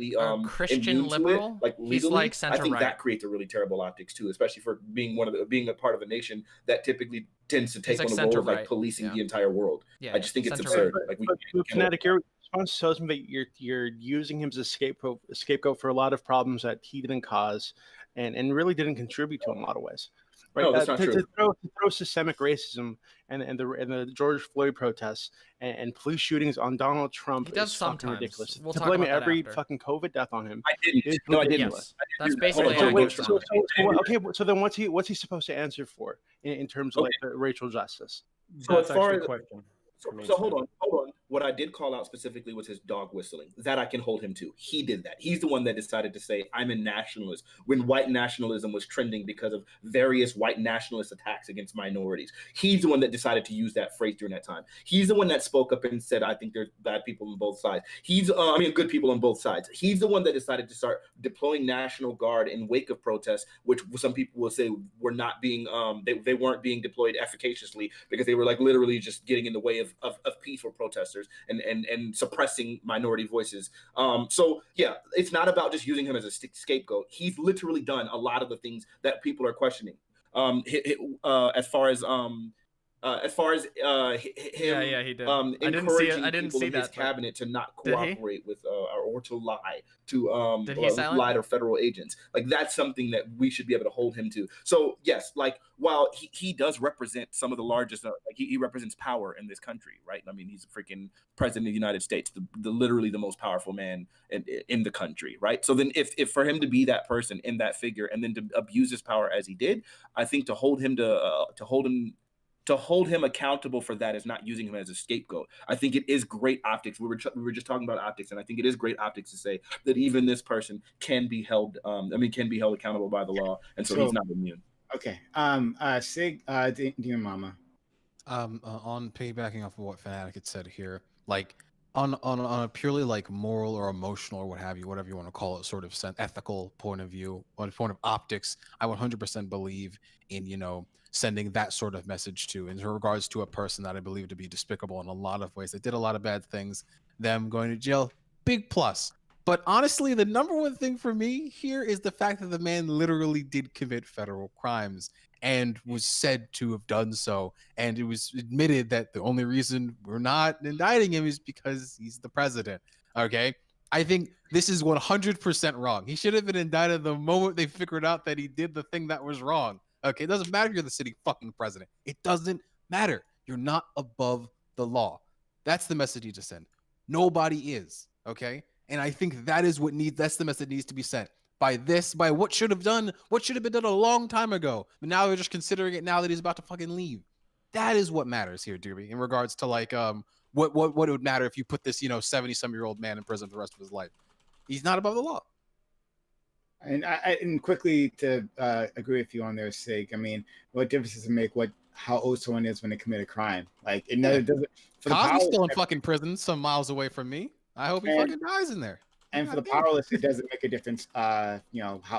Christian liberal. Like legally, he's like I center think right. that creates a really terrible optics too, especially for being a part of a nation that typically tends to take like on the role of like center-right. policing the entire world. Yeah, I just think it's center-right. absurd. Like Fanatic, your response tells me that you're using him as a scapegoat for a lot of problems that he didn't cause, and really didn't contribute to in a lot of ways. Right? No, that's not true. To throw systemic racism and the George Floyd protests and police shootings on Donald Trump is fucking ridiculous. We'll to talk blame about that every after. fucking COVID death on him. I didn't. No, I didn't. Yes. That's basically So then what's he supposed to answer for in terms of like racial justice? So as far as question. So hold on. What I did call out specifically was his dog whistling. That I can hold him to. He did that. He's the one that decided to say, I'm a nationalist, when white nationalism was trending because of various white nationalist attacks against minorities. He's the one that decided to use that phrase during that time. He's the one that spoke up and said, I think there's bad people on both sides. Good people on both sides. He's the one that decided to start deploying National Guard in wake of protests, which some people will say were not being, they weren't being deployed efficaciously because they were like literally just getting in the way of peaceful protesters and suppressing minority voices. So yeah, it's not about just using him as a scapegoat. He's literally done a lot of the things that people are questioning. As far as him, he did. Encouraging I didn't people see in that, his cabinet to not Did he? cooperate with or to lie to Did he lie to federal agents. Like that's something that we should be able to hold him to. So yes, like while he does represent some of the largest, like he represents power in this country, right? I mean, he's a freaking president of the United States, the literally the most powerful man in the country, right? So then if for him to be that person in that figure and then to abuse his power as he did, I think to hold him accountable for that is not using him as a scapegoat. I think it is great optics. We were just talking about optics, and I think it is great optics to say that even this person can be held. Can be held accountable by the law, and so he's not immune. Okay. Sig, dear Mama. On piggybacking off of what Fanatic had said here, like on a purely like moral or emotional or what have you, whatever you want to call it, sort of ethical point of view, on a point of optics, I 100% believe in, sending that sort of message to, in regards to a person that I believe to be despicable in a lot of ways. They did a lot of bad things. Them going to jail, big plus. But honestly, the number one thing for me here is the fact that the man literally did commit federal crimes and was said to have done so. And it was admitted that the only reason we're not indicting him is because he's the president. Okay? I think this is 100% wrong. He should have been indicted the moment they figured out that he did the thing that was wrong. Okay, it doesn't matter if you're the city fucking president. It doesn't matter. You're not above the law. That's the message you just send. Nobody is. Okay? And I think that's the message that needs to be sent. By what should have been done a long time ago. But now they're just considering it now that he's about to fucking leave. That is what matters here, Doobie, in regards to like what it would matter if you put this, 70-some-year-old man in prison for the rest of his life. He's not above the law. And quickly to agree with you on their sake, I mean, what difference does it make how old someone is when they commit a crime? Like, it never doesn't. Cosby's still in fucking prison some miles away from me. I hope he fucking dies in there. And for the powerless, it doesn't make a difference, how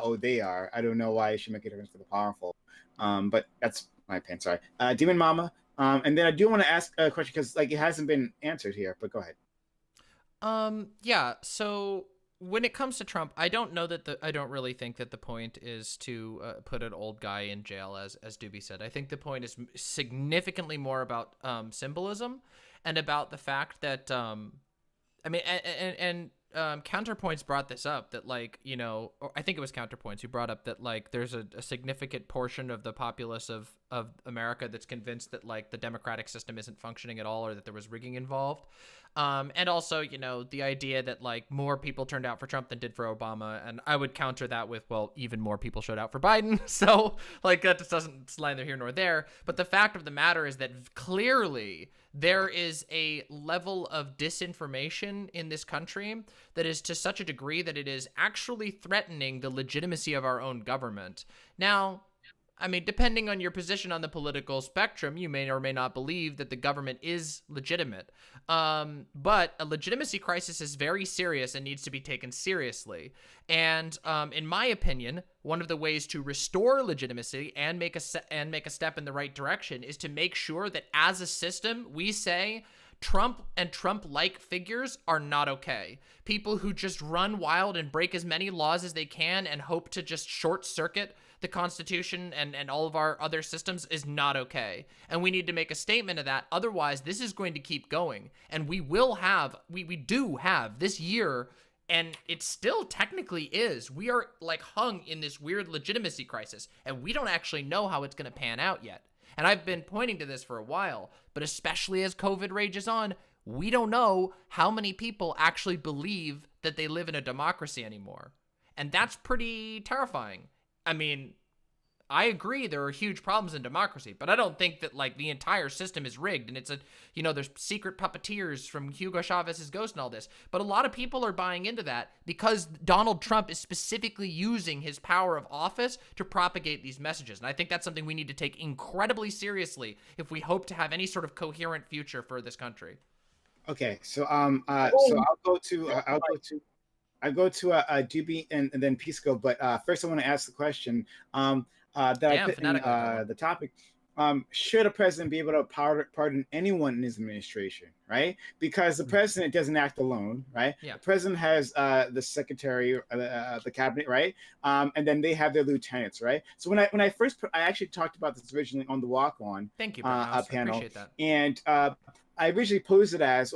old they are. I don't know why it should make a difference for the powerful. But that's my opinion. Sorry. Demon Mama. And then I do want to ask a question because it hasn't been answered here, but go ahead. Yeah, so when it comes to Trump, I don't really think that the point is to put an old guy in jail, as Doobie said. I think the point is significantly more about symbolism and about the fact that Counterpoints brought this up, that or I think it was Counterpoints who brought up that there's a significant portion of the populace of America that's convinced that the democratic system isn't functioning at all, or that there was rigging involved. And also, the idea that more people turned out for Trump than did for Obama. And I would counter that with, well, even more people showed out for Biden. So that just doesn't, it's neither here nor there. But the fact of the matter is that clearly there is a level of disinformation in this country that is to such a degree that it is actually threatening the legitimacy of our own government. Now, I mean, depending on your position on the political spectrum, you may or may not believe that the government is legitimate. But a legitimacy crisis is very serious and needs to be taken seriously. And in my opinion, one of the ways to restore legitimacy and make a step in the right direction is to make sure that as a system, we say Trump and Trump-like figures are not okay. People who just run wild and break as many laws as they can and hope to just short-circuit the Constitution and all of our other systems is not okay. And we need to make a statement of that. Otherwise, this is going to keep going. And we do have this year, and it still technically is. We are hung in this weird legitimacy crisis, and we don't actually know how it's going to pan out yet. And I've been pointing to this for a while, but especially as COVID rages on, we don't know how many people actually believe that they live in a democracy anymore. And that's pretty terrifying. I mean, I agree there are huge problems in democracy, but I don't think that like the entire system is rigged and it's a, there's secret puppeteers from Hugo Chavez's Ghost and all this. But a lot of people are buying into that because Donald Trump is specifically using his power of office to propagate these messages. And I think that's something we need to take incredibly seriously if we hope to have any sort of coherent future for this country. Okay, so I'll go to Doobie and then Pisco, but first I want to ask the question that I put in the topic. Should a president be able to pardon anyone in his administration, right? Because the president doesn't act alone, right? Yeah. The president has the secretary, the cabinet, right? And then they have their lieutenants, right? So when I actually talked about this originally on the walk-on Thank you, panel, appreciate that. and I originally posed it as,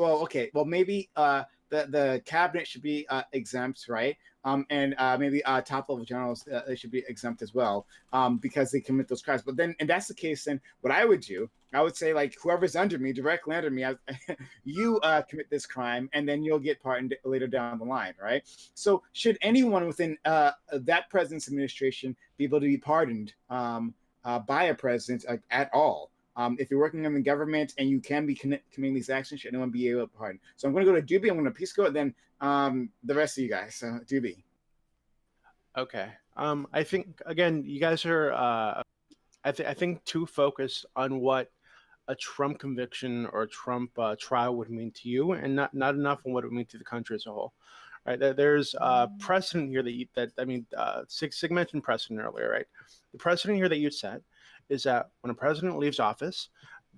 maybe the cabinet should be exempt, right? And maybe top level generals they should be exempt as well because they commit those crimes. But then, and that's the case, then what I would do, I would say like whoever's under me, directly under me, you commit this crime, and then you'll get pardoned later down the line, right? So should anyone within that president's administration be able to be pardoned by a president at all? If you're working in the government and you can be committing these actions, should anyone be able to pardon? So I'm going to go to Doobie, I'm going to Pisco, and then the rest of you guys. So Doobie. Okay. I think, again, you guys are, I think, too focused on what a Trump conviction or a Trump trial would mean to you, and not enough on what it would mean to the country as a whole. Right? There's precedent here Sig mentioned precedent earlier, right? The precedent here that you set is that when a president leaves office,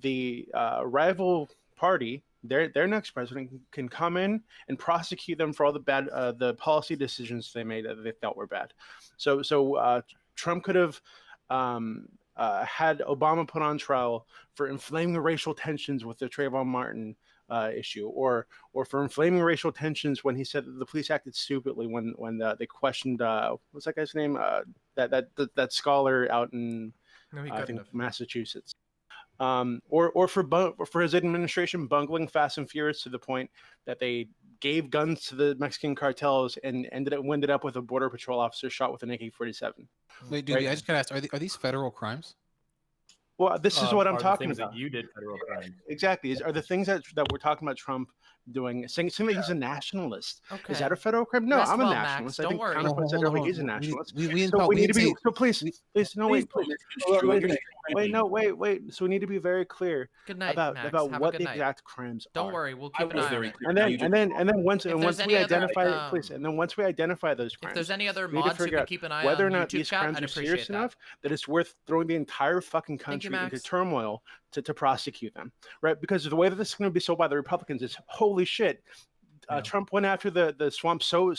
the rival party, their next president, can come in and prosecute them for all the bad, the policy decisions they made that they felt were bad. So Trump could have had Obama put on trial for inflaming the racial tensions with the Trayvon Martin issue, or for inflaming racial tensions when he said that the police acted stupidly when they questioned what's that guy's name, that scholar out in I think Massachusetts, or for his administration bungling fast and furious to the point that they gave guns to the Mexican cartels and ended up with a border patrol officer shot with an AK-47. Wait, dude, I just gotta ask: are these federal crimes? Well, this is what I'm talking about. about. You did federal crimes. Exactly. Are the things that we're talking about Trump doing, saying that he's a nationalist? Okay. Is that a federal crime? No, Rest I'm a well, nationalist. Max, I think don't worry. Counterpoint said earlier he's a nationalist. So So we need to be very clear Good night, about Max. about Have a what good the night. exact crimes Don't are. worry, we'll keep an eye on it. And then once we identify those crimes, if there's any other we need to mods who figure can out keep an eye whether or on not YouTube these chat, crimes I'd are appreciate serious that. enough that it's worth throwing the entire fucking country into Max. turmoil to prosecute them, right? Because the way that this is going to be sold by the Republicans is, holy shit, Trump went after the swamp so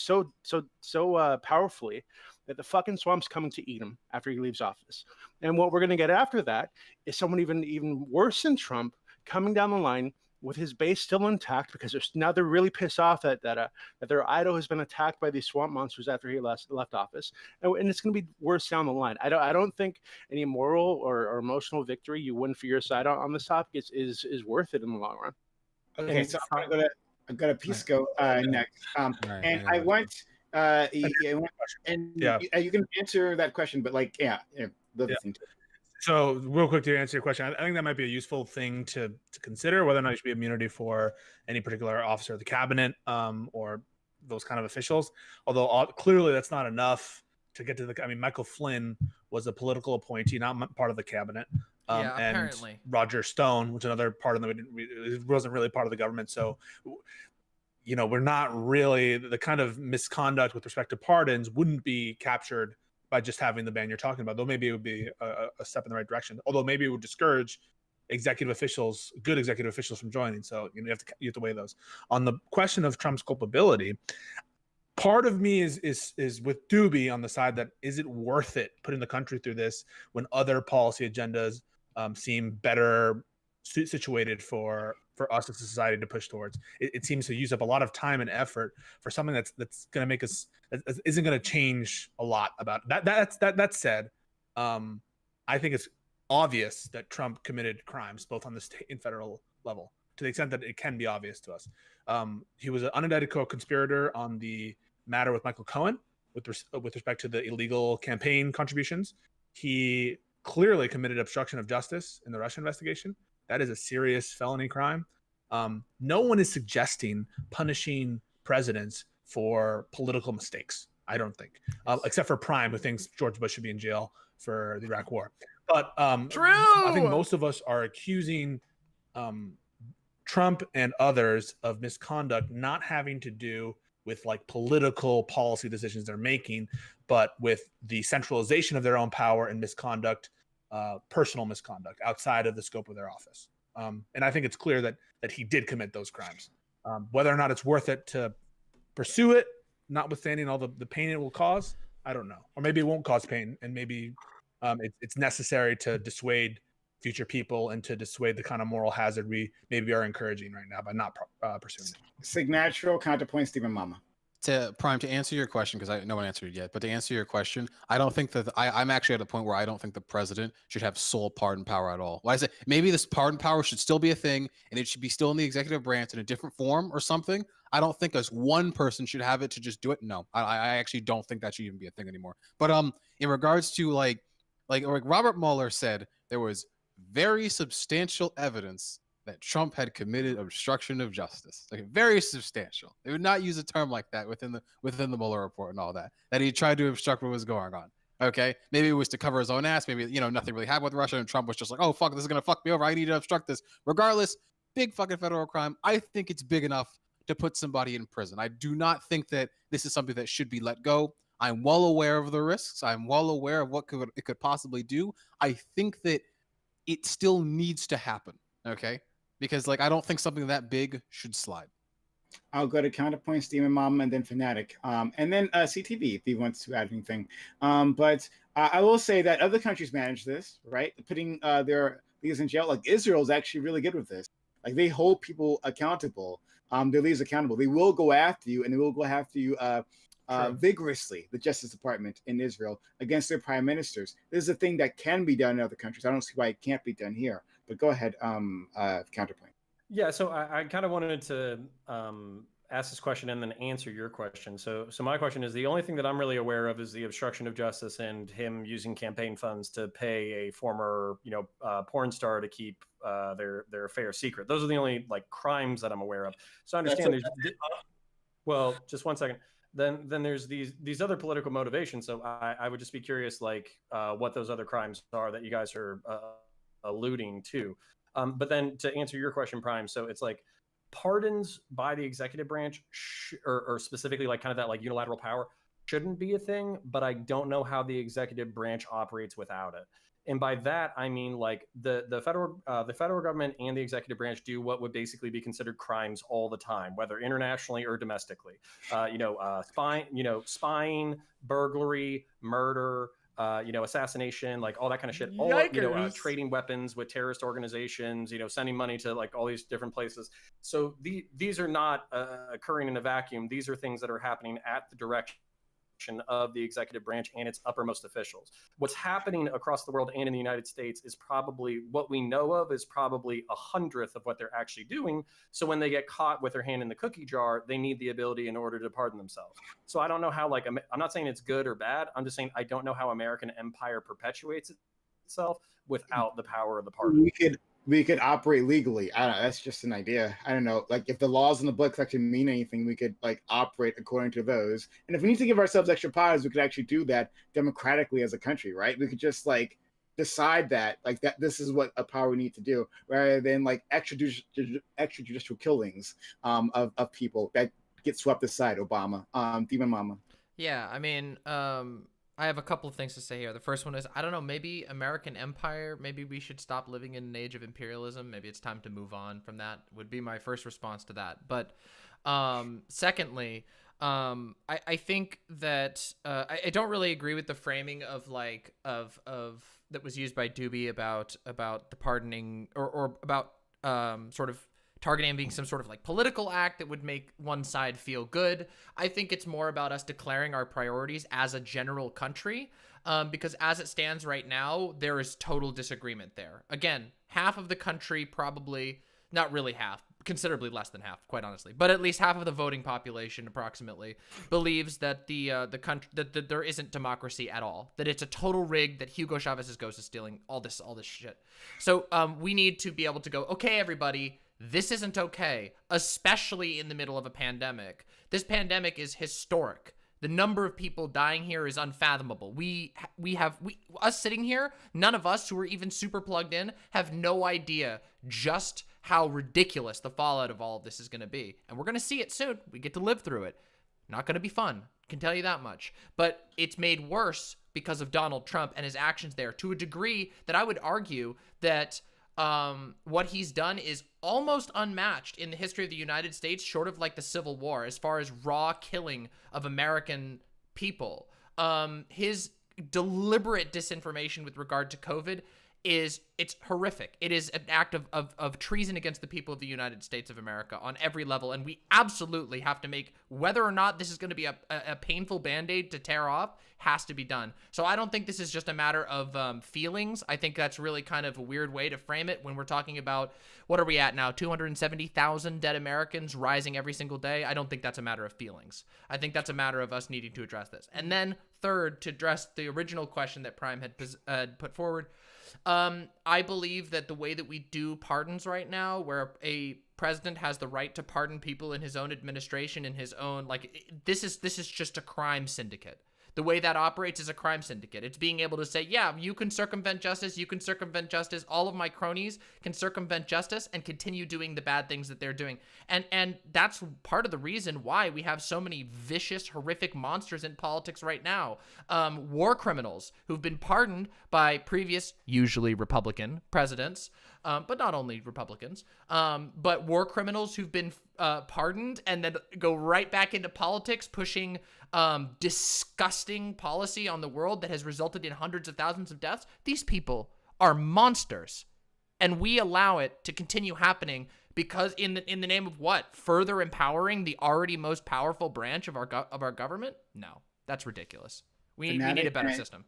powerfully that the fucking swamp's coming to eat him after he leaves office. And what we're going to get after that is someone even worse than Trump coming down the line with his base still intact, because they're really pissed off that their idol has been attacked by these swamp monsters after he left office, and it's going to be worse down the line. I don't think any moral or emotional victory you win for your side on this topic is worth it in the long run. Okay, so I'm gonna Pisco next, and I want you can answer that question, but the other thing too. So real quick to answer your question, I think that might be a useful thing to consider, whether or not there should be immunity for any particular officer of the cabinet or those kind of officials. Although clearly that's not enough to get to the. I mean, Michael Flynn was a political appointee, not part of the cabinet. Yeah, and apparently. Roger Stone, which is another part of it wasn't really part of the government. So, we're not really the kind of misconduct with respect to pardons wouldn't be captured by just having the ban you're talking about, though maybe it would be a step in the right direction. Although maybe it would discourage good executive officials from joining. So you have to weigh those. On the question of Trump's culpability, part of me is with Doobie on the side that is it worth it putting the country through this when other policy agendas seem better situated for us as a society to push towards. It seems to use up a lot of time and effort for something that's going to make us isn't going to change a lot about that. That said, I think it's obvious that Trump committed crimes both on the state and federal level, to the extent that it can be obvious to us. He was an unindicted co-conspirator on the matter with Michael Cohen with respect to the illegal campaign contributions. he clearly committed obstruction of justice in the Russia investigation. That is a serious felony crime. No one is suggesting punishing presidents for political mistakes. I don't think, except for Prime, who thinks George Bush should be in jail for the Iraq War. But I think most of us are accusing Trump and others of misconduct not having to do with like political policy decisions they're making, but with the centralization of their own power and misconduct, personal misconduct outside of the scope of their office. And I think it's clear that he did commit those crimes. Whether or not it's worth it to pursue it, notwithstanding all the pain it will cause, I don't know. Or maybe it won't cause pain, and maybe it's necessary to dissuade future people and to dissuade the kind of moral hazard we maybe are encouraging right now by not pursuing it. Signatural counterpoint, Stephen Mama. To Prime, to answer your question, because no one answered it yet, but to answer your question, I don't think that I'm actually at a point where I don't think the president should have sole pardon power at all. Well, I said maybe this pardon power should still be a thing, and it should be still in the executive branch in a different form or something. I don't think as one person should have it to just do it. No, I actually don't think that should even be a thing anymore. But in regards to like Robert Mueller said, there was very substantial evidence that Trump had committed obstruction of justice, like very substantial. They would not use a term like that within the Mueller report and all that he tried to obstruct what was going on. Okay, maybe it was to cover his own ass. Maybe nothing really happened with Russia, and Trump was just like, oh fuck, this is gonna fuck me over. I need to obstruct this. Regardless, big fucking federal crime. I think it's big enough to put somebody in prison. I do not think that this is something that should be let go. I'm well aware of the risks. I'm well aware of what it could possibly do. I think that it still needs to happen. Okay. Because I don't think something that big should slide. I'll go to Counterpoint, Steam Mom, and then Fanatic, and then CTV if he wants to add anything. But I will say that other countries manage this, right? Putting their leaders in jail. Like Israel is actually really good with this. Like they hold people accountable. Their leaders accountable. They will go after you, and they will go after you vigorously. The Justice Department in Israel against their prime ministers. This is a thing that can be done in other countries. I don't see why it can't be done here. But go ahead, Counterpoint. Yeah, so I kind of wanted to ask this question and then answer your question. So my question is, the only thing that I'm really aware of is the obstruction of justice and him using campaign funds to pay a former, porn star to keep their affair secret. Those are the only crimes that I'm aware of. So I understand there's, well, just one second. Then there's these other political motivations. So I would just be curious, what those other crimes are that you guys are alluding to. But then to answer your question, Prime, so it's pardons by the executive branch or specifically kind of that unilateral power shouldn't be a thing, but I don't know how the executive branch operates without it. And by that, I mean the federal government and the executive branch do what would basically be considered crimes all the time, whether internationally or domestically. Spying, burglary, murder, assassination, all that kind of shit. All, trading weapons with terrorist organizations, sending money to all these different places. So these are not occurring in a vacuum. These are things that are happening at the direction of the executive branch and its uppermost officials. What's happening across the world and in the United States is probably what we know of is probably 100th of what they're actually doing. So when they get caught with their hand in the cookie jar, they need the ability in order to pardon themselves. So I don't know how, I'm not saying it's good or bad. I'm just saying I don't know how American empire perpetuates itself without the power of the pardon. We could operate legally. I don't know. That's just an idea. I don't know. If the laws in the books actually mean anything, we could operate according to those. And if we need to give ourselves extra powers, we could actually do that democratically as a country, right? We could just decide that this is what a power we need to do, rather than extrajudicial killings of people that get swept aside. Obama, Demon Mama. Yeah, I mean, I have a couple of things to say here. The first one is, I don't know, maybe American empire, maybe we should stop living in an age of imperialism. Maybe it's time to move on from that, would be my first response to that. But secondly, I think that I don't really agree with the framing of that was used by Doobie about the pardoning or about sort of targeting being some sort of political act that would make one side feel good. I think it's more about us declaring our priorities as a general country, because as it stands right now, there is total disagreement there. Again, half of the country, probably not really half, considerably less than half, quite honestly, but at least half of the voting population approximately believes that the country, that there isn't democracy at all, that it's a total rig, that Hugo Chavez's ghost is stealing all this shit. So we need to be able to go, okay, everybody, this isn't okay, especially in the middle of a pandemic. This pandemic is historic. The number of people dying here is unfathomable. Us sitting here, none of us who are even super plugged in have no idea just how ridiculous the fallout of all of this is going to be. And we're going to see it soon. We get to live through it. Not going to be fun. Can tell you that much. But it's made worse because of Donald Trump and his actions there, to a degree that I would argue that what he's done is almost unmatched in the history of the United States, short of like the Civil War, as far as raw killing of American people. His deliberate disinformation with regard to COVID it's horrific. It is an act of treason against the people of the United States of America on every level, and we absolutely have to make, whether or not this is going to be a painful Band-Aid to tear off, has to be done. So I don't think this is just a matter of feelings. I think that's really kind of a weird way to frame it when we're talking about, what are we at now, 270,000 dead Americans rising every single day? I don't think that's a matter of feelings. I think that's a matter of us needing to address this. And then third, to address the original question that Prime had put forward, I believe that the way that we do pardons right now, where a president has the right to pardon people in his own administration, in his own, like, this is just a crime syndicate. The way that operates is a crime syndicate. It's being able to say, yeah, you can circumvent justice, all of my cronies can circumvent justice and continue doing the bad things that they're doing. And that's part of the reason why we have so many vicious, horrific monsters in politics right now. War criminals who've been pardoned by previous, usually Republican presidents, but not only Republicans, but war criminals who've been pardoned and then go right back into politics, pushing disgusting policy on the world that has resulted in hundreds of thousands of deaths. These people are monsters, and we allow it to continue happening because in the name of what? Further empowering the already most powerful branch of our government? No, that's ridiculous. We need a better system.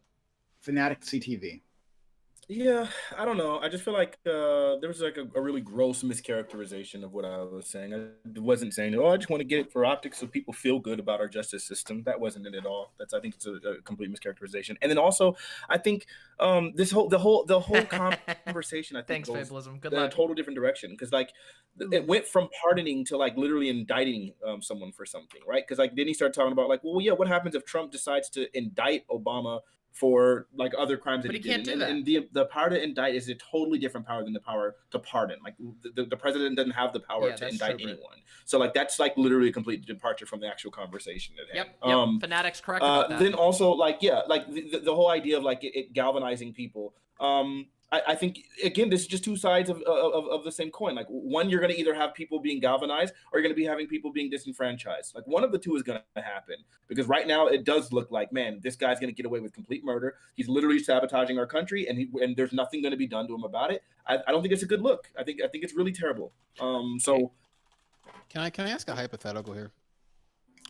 Fanatic CTV. Yeah, I don't know. I just feel like there was like a really gross mischaracterization of what I was saying. I wasn't saying, oh, I just want to get it for optics so people feel good about our justice system. That wasn't it at all. I think it's a complete mischaracterization. And then also, I think the whole conversation, I think, Thanks, goes Fablism. Good in a luck. total different direction, because like it went from pardoning to like literally indicting someone for something, right? Because like then he started talking about like, well, yeah, what happens if Trump decides to indict Obama for like other crimes that But he he can't did? do that. And the power to indict is a totally different power than the power to pardon. Like the president doesn't have the power to indict anyone. So like that's like literally a complete departure from the actual conversation at hand. Yep. Fanatics correct about that. Then also like, yeah, like the whole idea of like it galvanizing people. I think, again, this is just two sides of the same coin. Like, one, you're going to either have people being galvanized or you're going to be having people being disenfranchised. Like, one of the two is going to happen, because right now it does look like, man, this guy's going to get away with complete murder. He's literally sabotaging our country, and there's nothing going to be done to him about it. I don't think it's a good look. I think it's really terrible. So, can I ask a hypothetical here?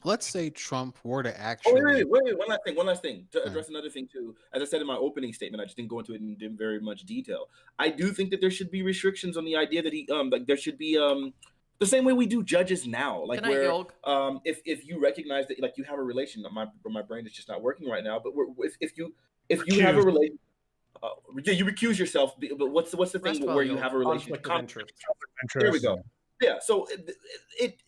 Let's say Trump were to actually. Oh, wait, one last thing to address another thing too. As I said in my opening statement, I just didn't go into it in very much detail. I do think that there should be restrictions on the idea that he like there should be the same way we do judges now, like where if you recognize that like you have a relation. My brain is just not working right now. But if you have a relation. You recuse yourself, but what's the thing where you have a relationship? Conflict of interest. There we go. Yeah, so it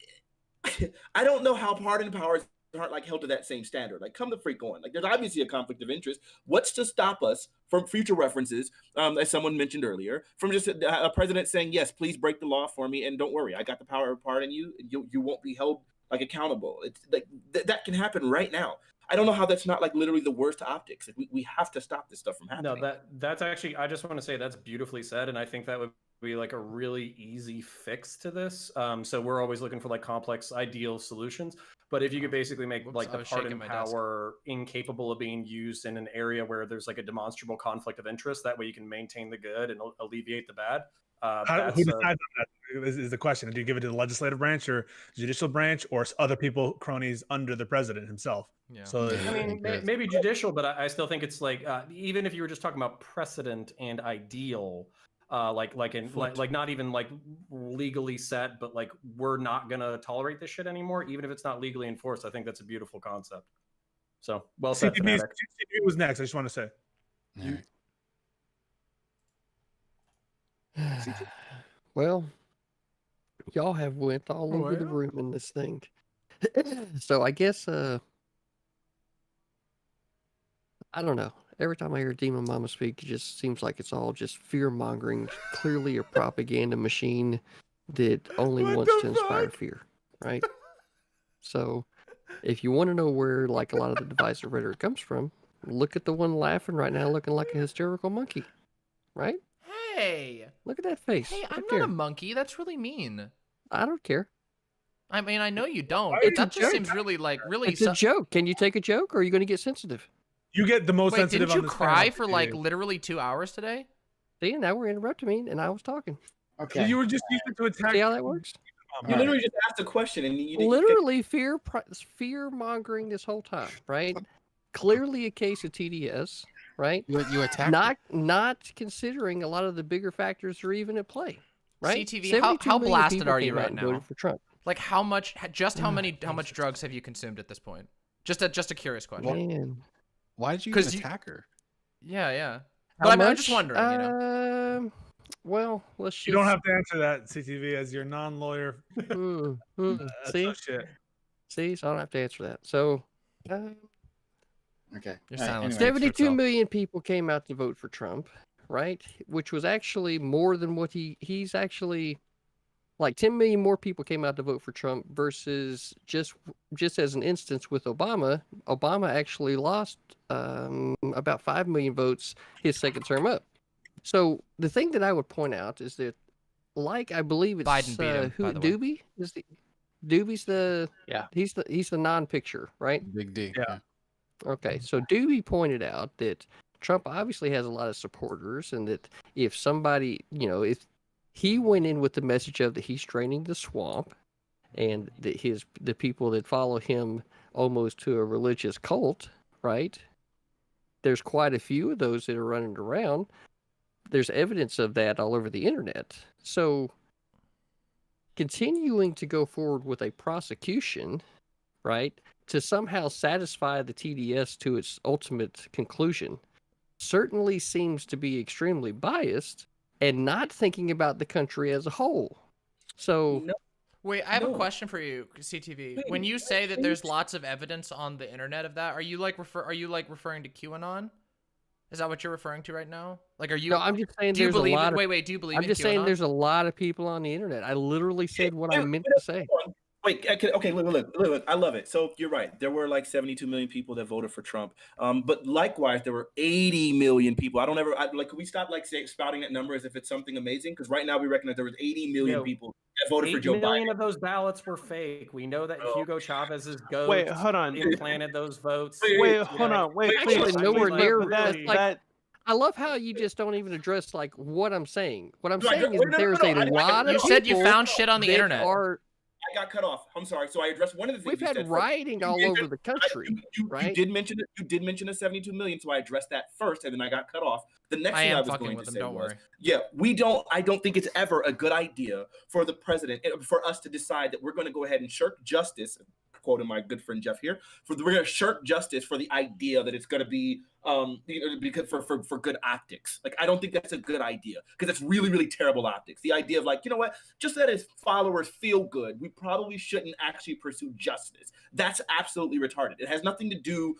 I don't know how pardon powers aren't like held to that same standard. Like, come the freak on. Like, there's obviously a conflict of interest. What's to stop us from future references, as someone mentioned earlier, from just a president saying, yes, please break the law for me, and don't worry, I got the power to pardon you. You won't be held like accountable. It's like that can happen right now. I don't know how that's not like literally the worst optics. Like, we have to stop this stuff from happening. No, that's actually, I just want to say that's beautifully said, and I think that would be like a really easy fix to this. So we're always looking for like complex ideal solutions, but if you could basically make like the pardon power incapable of being used in an area where there's like a demonstrable conflict of interest, that way you can maintain the good and alleviate the bad. Who decides on that is the question. Do you give it to the legislative branch or judicial branch or other people, cronies under the president himself? Yeah. So I mean, maybe judicial, but I still think it's like even if you were just talking about precedent and ideal, like not even like legally set, but like we're not gonna tolerate this shit anymore, even if it's not legally enforced. I think that's a beautiful concept. So well said, CTV Fanatic. was next. I just want to say. Well, y'all have went all over the room in this thing. So I guess I don't know. Every time I hear Demon Mama speak, it just seems like it's all just fear mongering, clearly a propaganda machine that only wants to inspire fear, right? So if you want to know where like a lot of the divisive rhetoric comes from, look at the one laughing right now looking like a hysterical monkey, right? Hey, look at that face. Hey, I'm right not there. a monkey. That's really mean. I don't care. I mean, I know you don't. It's But a that just joke. seems really It's a joke. Can you take a joke, or are you going to get sensitive? You get the most Wait, sensitive didn't on you this cry panel. for like literally 2 hours today? See, now we're interrupting me, and I was talking. Okay. You were just using to attack. See how that works? You literally just asked a question and you Literally fear mongering this whole time, right? Clearly a case of TDS, right? You attacked not considering a lot of the bigger factors are even at play, right? CTV, 72 how million blasted people are you came out right and now? voted for Trump. Like how much? How much drugs have you consumed at this point? Just a curious question. Man. Why did you attack her? Yeah. How But I'm much? just wondering, you know. Well, let's just. You don't have to answer that, CTV, as your non-lawyer. See? associate. See, so I don't have to answer that. So, Okay. Your All right, silence anyway. 72 million people came out to vote for Trump, right? Which was actually more than what he's actually. Like 10 million more people came out to vote for Trump versus just as an instance with Obama. Obama actually lost about 5 million votes his second term up. So the thing that I would point out is that, like I believe it's Biden beat him, by the way. Doobie is Doobie's the he's the non-picture, right? Big D. Yeah. Okay, so Doobie pointed out that Trump obviously has a lot of supporters, and that if somebody, if he went in with the message of that he's draining the swamp, and that the people that follow him almost to a religious cult, right? There's quite a few of those that are running around. There's evidence of that all over the internet. So continuing to go forward with a prosecution, right, to somehow satisfy the TDS to its ultimate conclusion certainly seems to be extremely biased and not thinking about the country as a whole. So, Wait, I have a question for you, CTV. When you say that there's lots of evidence on the internet of that, are you referring to QAnon? Is that what you're referring to right now? Like, are you? No, I'm just saying do you there's a believe lot of. Wait, do you believe? I'm just saying there's a lot of people on the internet. I literally said what I meant to say. Wait, okay, look, I love it. So you're right. There were like 72 million people that voted for Trump. But likewise, there were 80 million people. Could we stop spouting that number as if it's something amazing? Because right now we recognize there was 80 million people that voted for Joe 8 million Biden. of those ballots were fake. We know that Hugo Chavez's ghost Wait, hold on. implanted those votes. Wait, hold on. Wait, please. Nowhere please, near that, that's like, that, I love how you just don't even address like what I'm saying. What I'm No, I saying don't- is no, there's no, a no, lot of You said you people found shit on the that internet. I got cut off. I'm sorry. So I addressed one of the things We've you had said. rioting all over the country, You right? did mention it. You did mention the 72 million. So I addressed that first, and then I got cut off. The next I thing am I was fucking going with to him, say don't was, worry. yeah, I don't think it's ever a good idea for the president, for us to decide that we're going to go ahead and shirk justice. Quoting my good friend Jeff here, we're going to shirk justice for the idea that it's going to be because for good optics. Like, I don't think that's a good idea, because it's really, really terrible optics. The idea of, like, you know what, just let his followers feel good. We probably shouldn't actually pursue justice. That's absolutely retarded. It has nothing to do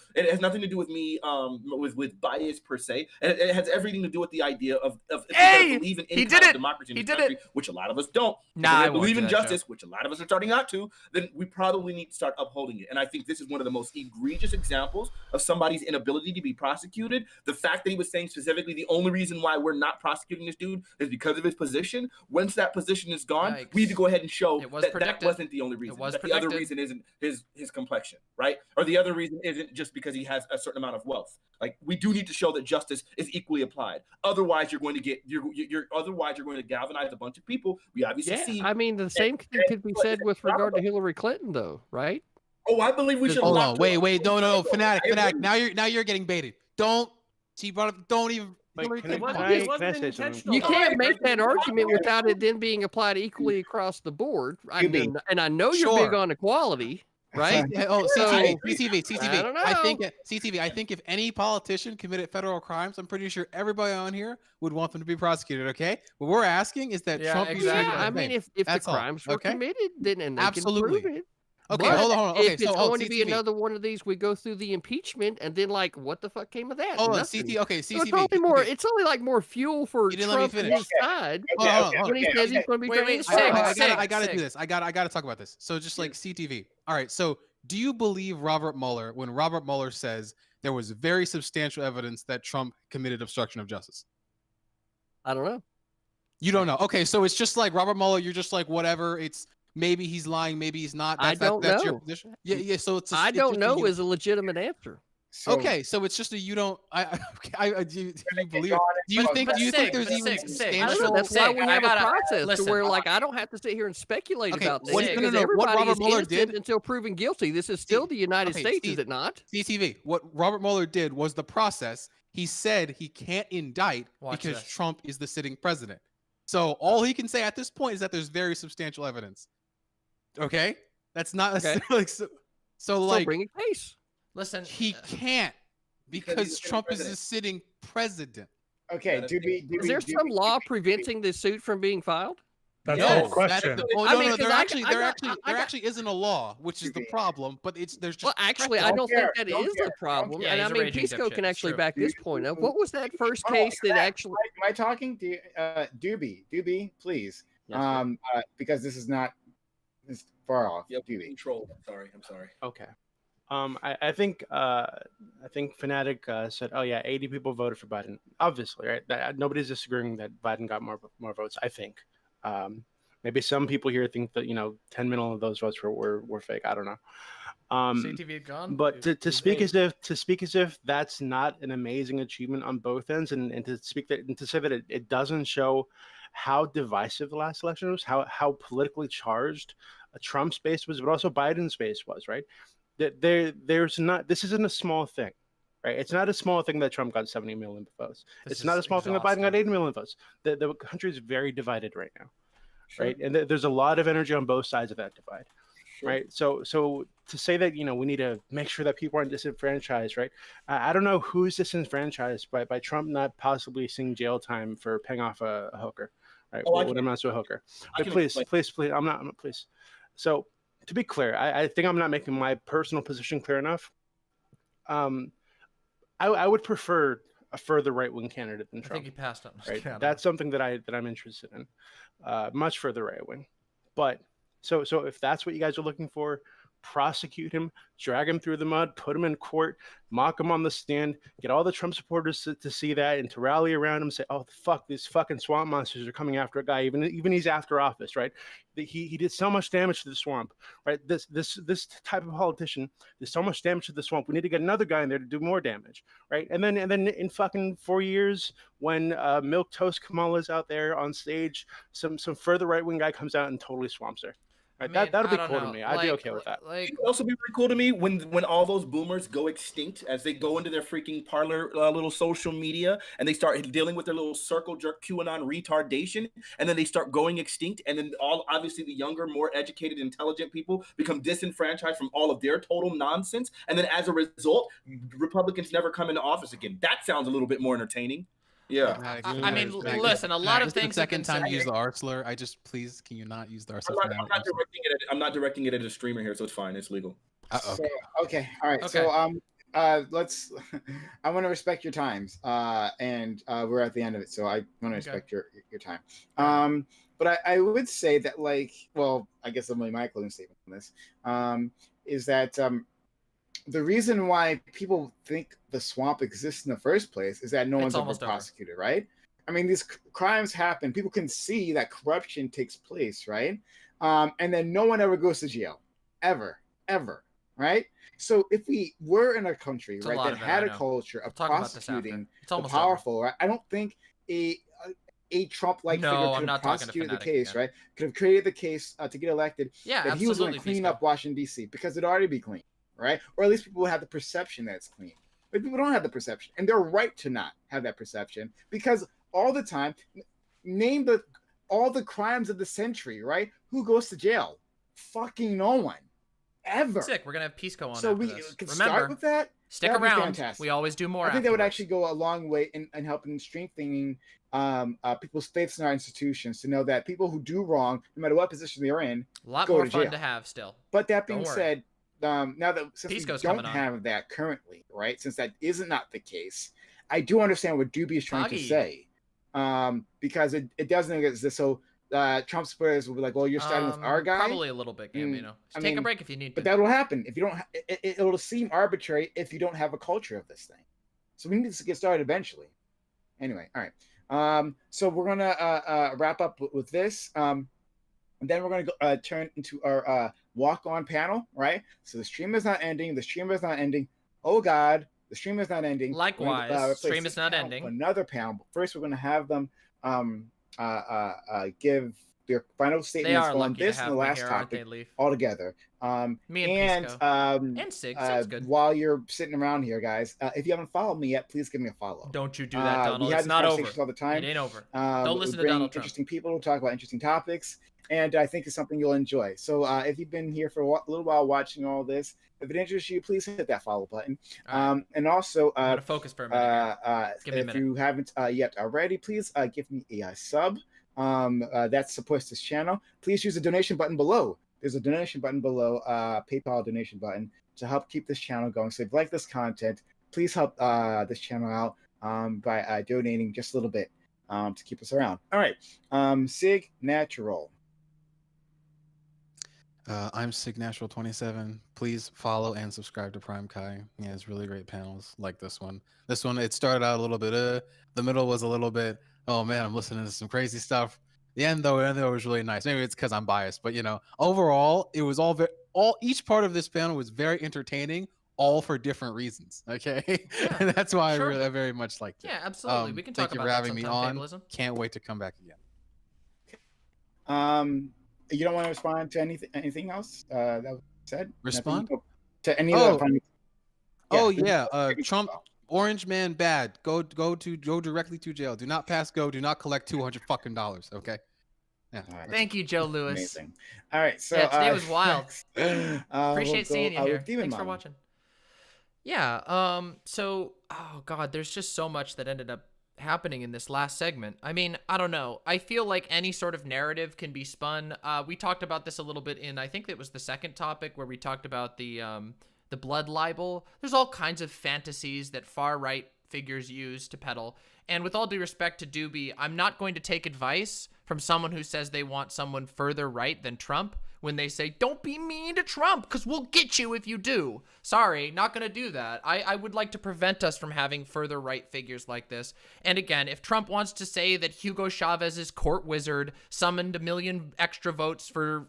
with me with bias per se. It has everything to do with the idea of if we're gonna believe in any kind of democracy in this country, which a lot of us don't. Nah, If I we won't believe do in that, justice, Joe. which a lot of us are starting not to, then we probably need to start upholding it. And I think this is one of the most egregious examples of somebody's inability to be prosecuted. The fact that he was saying specifically the only reason why we're not prosecuting this dude is because of his position. Once that position is gone, we need to go ahead and show that that wasn't the only reason. That the other reason isn't his complexion, right? Or the other reason isn't just because he has a certain amount of wealth. Like, we do need to show that justice is equally applied. Otherwise, you're going to galvanize a bunch of people. We obviously see. I mean, the same thing could be said with regard to Hillary Clinton, though, right? Oh, I believe we should. Hold on, wait, no, fanatic. Now you're getting baited. Don't. She brought up. Don't even. Wait, can I say something? You can't make that argument without it then being applied equally across the board. I know you're big on equality, right? Oh, So, CTV. I don't know. CTV. I think if any politician committed federal crimes, I'm pretty sure everybody on here would want them to be prosecuted. Okay, what we're asking is that Trump. I mean, if the crimes were committed, then and they absolutely. can prove it. Okay, But hold on. Okay, if it's going to be another one of these, we go through the impeachment, and then like, what the fuck came of that? Hold on, Nothing. CTV. So it's only more. It's only like more fuel for Trump and his side when he says he's going to be I gotta do this. I gotta talk about this. So just like CTV. All right. So do you believe Robert Mueller when Robert Mueller says there was very substantial evidence that Trump committed obstruction of justice? I don't know. You don't know. Okay, so it's just like Robert Mueller. You're just like whatever. It's maybe he's lying, maybe he's not. I don't that's know. Your position. Yeah. So it's. I don't know is a legitimate answer. Okay, so it's just a you don't. Do you believe? Do you think there's even substantial? That's why we have a process to where like I don't have to sit here and speculate about this. Everybody What Robert is Mueller innocent did until proven guilty. This is still the United States, is it not? CTV. What Robert Mueller did was the process. He said he can't indict because Trump is the sitting president. So all he can say at this point is that there's very substantial evidence. Okay, that's not like so like bring a case. Listen, he can't because Trump is the sitting president. Okay, is there some law preventing this suit from being filed? That's the whole question. There actually isn't a law, which is the problem. But there's just actually, I don't think that is a problem. And I mean, Pisco can actually back this point up. What was that first case that actually? Am I talking to Doobie, please? Because this is not this far off. Yep, control. I'm sorry. Okay. I think Fanatic said, "Oh yeah, 80 people voted for Biden." Obviously, right? Nobody's disagreeing that Biden got more votes. I think. Maybe some people here think that 10 million of those votes were fake. I don't know. CTV gone. But to speak as if that's not an amazing achievement on both ends, and to say that it doesn't show how divisive the last election was, how politically charged Trump's base was, but also Biden's base was, right? This isn't a small thing, right? It's not a small thing that Trump got 70 million votes. It's not a small thing that Biden got 80 million votes. The country is very divided right now, right? And there's a lot of energy on both sides of that divide, right? So to say that we need to make sure that people aren't disenfranchised, right? I don't know who's disenfranchised by Trump not possibly seeing jail time for paying off a hooker, right? What amounts to a hooker? But please, I'm not please. So. To be clear, I think I'm not making my personal position clear enough. I would prefer a further right-wing candidate than Trump. I think he passed on. Right? That's something that I'm interested in, much further right-wing. But so if that's what you guys are looking for, prosecute him, drag him through the mud, put him in court, mock him on the stand, get all the Trump supporters to see that and to rally around him, say, "Oh fuck, these fucking swamp monsters are coming after a guy, even he's after office, right? He did so much damage to the swamp, right? This type of politician did so much damage to the swamp. We need to get another guy in there to do more damage, right? And then in fucking 4 years, when Milquetoast Kamala's out there on stage, some further right wing guy comes out and totally swamps her. Right, that'll be cool to me. I'd be okay with that. It would also be really cool to me when all those boomers go extinct as they go into their freaking parlor little social media and they start dealing with their little circle jerk QAnon retardation, and then they start going extinct, and then obviously the younger, more educated, intelligent people become disenfranchised from all of their total nonsense, and then as a result, Republicans never come into office again. That sounds a little bit more entertaining. Yeah, I mean, listen, a lot of things. The second time you use the R slur, please, can you not use the R slur? I'm not directing it at a streamer here, so it's fine. It's legal. Okay, all right. Okay. So let's. I want to respect your times, and we're at the end of it, so I want to respect your time. But I would say that, I guess only my closing statement on this is that the reason why people think the swamp exists in the first place is that no one's ever prosecuted, right? I mean, these crimes happen. People can see that corruption takes place, right? And then no one ever goes to jail, ever, right? So if we were in a country, that had a culture of prosecuting the powerful, right? I don't think a Trump-like figure could have prosecuted the case, right? Could have created the case to get elected that he was going to clean up Washington, D.C. because it'd already be clean. Right? Or at least people will have the perception that it's clean. but people don't have the perception, and they're right to not have that perception because all the time, name all the crimes of the century, right? Who goes to jail? Fucking no one, ever. Sick. We're gonna have Pisco on. So after we this. can Remember, start with that. Stick That'd be around. fantastic. We always do more. I think that would afterwards. actually go a long way in helping strengthening people's faith in our institutions to know that people who do wrong, no matter what position they're in, a lot go more to fun jail. to have still. But that being Don't worry. said, now that since Pisco's we coming don't on. have that currently, right? Since that is not the case, I do understand what Doobie is trying to Foggy. say, because it doesn't exist. So Trump supporters will be like, "Well, you're starting with our guy." Probably a little bit, Gambino. Take a break if you need to. But that will happen if you don't. It'll seem arbitrary if you don't have a culture of this thing. So we need to get started eventually. Anyway, all right. So we're gonna wrap up with this. And then we're going to turn into our walk-on panel, right? So the stream is not ending. The stream is not ending. Oh, God. The stream is not ending. Likewise, stream is not ending. Another panel. But first, we're going to have them give their final statements on this and the last topic all together. Me and Pisco. And Sig. Sig's good. While you're sitting around here, guys, if you haven't followed me yet, please give me a follow. Don't you do that, Donald. We have It's these not over. conversations all the time. It ain't over. Don't listen to bring Donald Trump. Interesting people to talk about interesting topics, and I think it's something you'll enjoy. So if you've been here for a little while watching all this, if it interests you, please hit that follow button. And also, I'm gonna focus for a minute. Give me a if minute. you haven't yet already, please give me a sub. That supports this channel. Please use the donation button below. There's a donation button below, PayPal donation button to help keep this channel going. So if you like this content, please help this channel out by donating just a little bit to keep us around. All right, Sig Natural. I'm Sig Natural 27. Please follow and subscribe to Prime Kai. He has really great panels like this one. This one, it started out a little bit, the middle was a little bit, oh man, I'm listening to some crazy stuff. The end though was really nice. Maybe it's because I'm biased, but overall, it was each part of this panel was very entertaining, all for different reasons. Okay, Yeah, and that's why sure. I very much liked it. Yeah, absolutely. We can talk thank you about for that having me sometime, on. Fatalism. Can't wait to come back again. You don't want to respond to anything else that was said? Respond Nothing? To any of the Oh yeah, Trump, Orange Man bad. Go directly to jail. Do not pass go. Do not collect $200 fucking dollars. Okay. Yeah. Thank you, Joe Lewis. Amazing. All right, so yeah, today was wild. we'll Appreciate seeing you go, here. with Demon Thanks for Mama. watching. Yeah. So, oh god, there's just so much that ended up happening in this last segment. I mean, I don't know. I feel like any sort of narrative can be spun. We talked about this a little bit in, I think it was the second topic where we talked about the blood libel. There's all kinds of fantasies that far right figures use to peddle. And with all due respect to Doobie, I'm not going to take advice from someone who says they want someone further right than Trump when they say, don't be mean to Trump because we'll get you if you do. Sorry, not going to do that. I would like to prevent us from having further right figures like this. And again, if Trump wants to say that Hugo Chavez's court wizard summoned 1 million extra votes for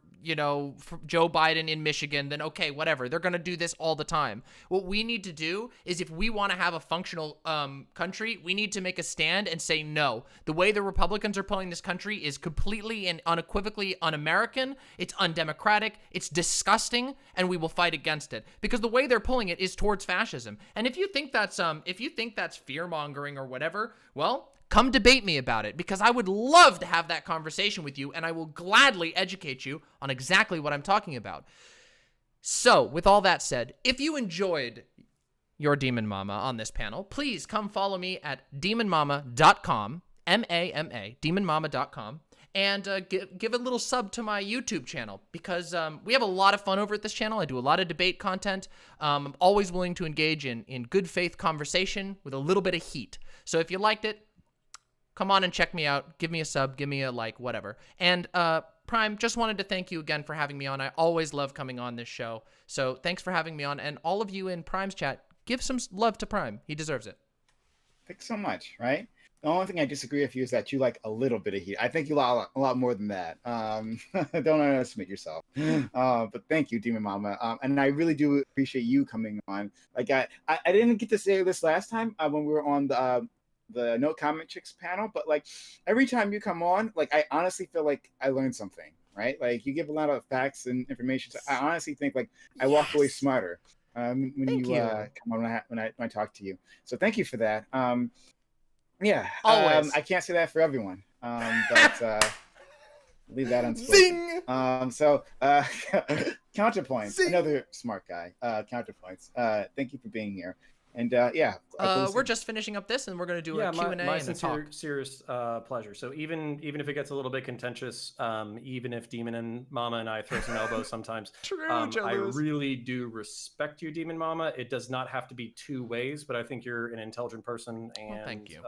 Joe Biden in Michigan, then okay, whatever. They're going to do this all the time. What we need to do is if we want to have a functional country, we need to make a stand and say no. The way the Republicans are pulling this country is completely and unequivocally un-American. It's undemocratic. It's disgusting, and we will fight against it because the way they're pulling it is towards fascism. And if you think that's fear-mongering or whatever, well, come debate me about it because I would love to have that conversation with you and I will gladly educate you on exactly what I'm talking about. So, with all that said, if you enjoyed your Demon Mama on this panel, please come follow me at demonmama.com, M-A-M-A, demonmama.com, and give a little sub to my YouTube channel because we have a lot of fun over at this channel. I do a lot of debate content. I'm always willing to engage in good faith conversation with a little bit of heat. So if you liked it, come on and check me out. Give me a sub. Give me a like, whatever. And Prime, just wanted to thank you again for having me on. I always love coming on this show. So thanks for having me on. And all of you in Prime's chat, give some love to Prime. He deserves it. Thanks so much, right? The only thing I disagree with you is that you like a little bit of heat. I think you like a lot more than that. Don't underestimate yourself. But thank you, Demon Mama. And I really do appreciate you coming on. Like I didn't get to say this last time when we were on the No Comment Chicks panel, but like every time you come on, like I honestly feel like I learned something, right? Like you give a lot of facts and information. So I honestly think like I walk away smarter. when Thank you you. come on when I talk to you. So thank you for that. Yeah, Always. I can't say that for everyone, but leave that unspoken. Zing! So counterpoints. Zing! Another smart guy. Counterpoints. Thank you for being here. And yeah, we're just finishing up this, and we're gonna do a Q&A my and a talk. serious pleasure. So even if it gets a little bit contentious, even if Demon and Mama and I throw some elbows sometimes, I really do respect you, Demon Mama. It does not have to be two ways, but I think you're an intelligent person, and thank you.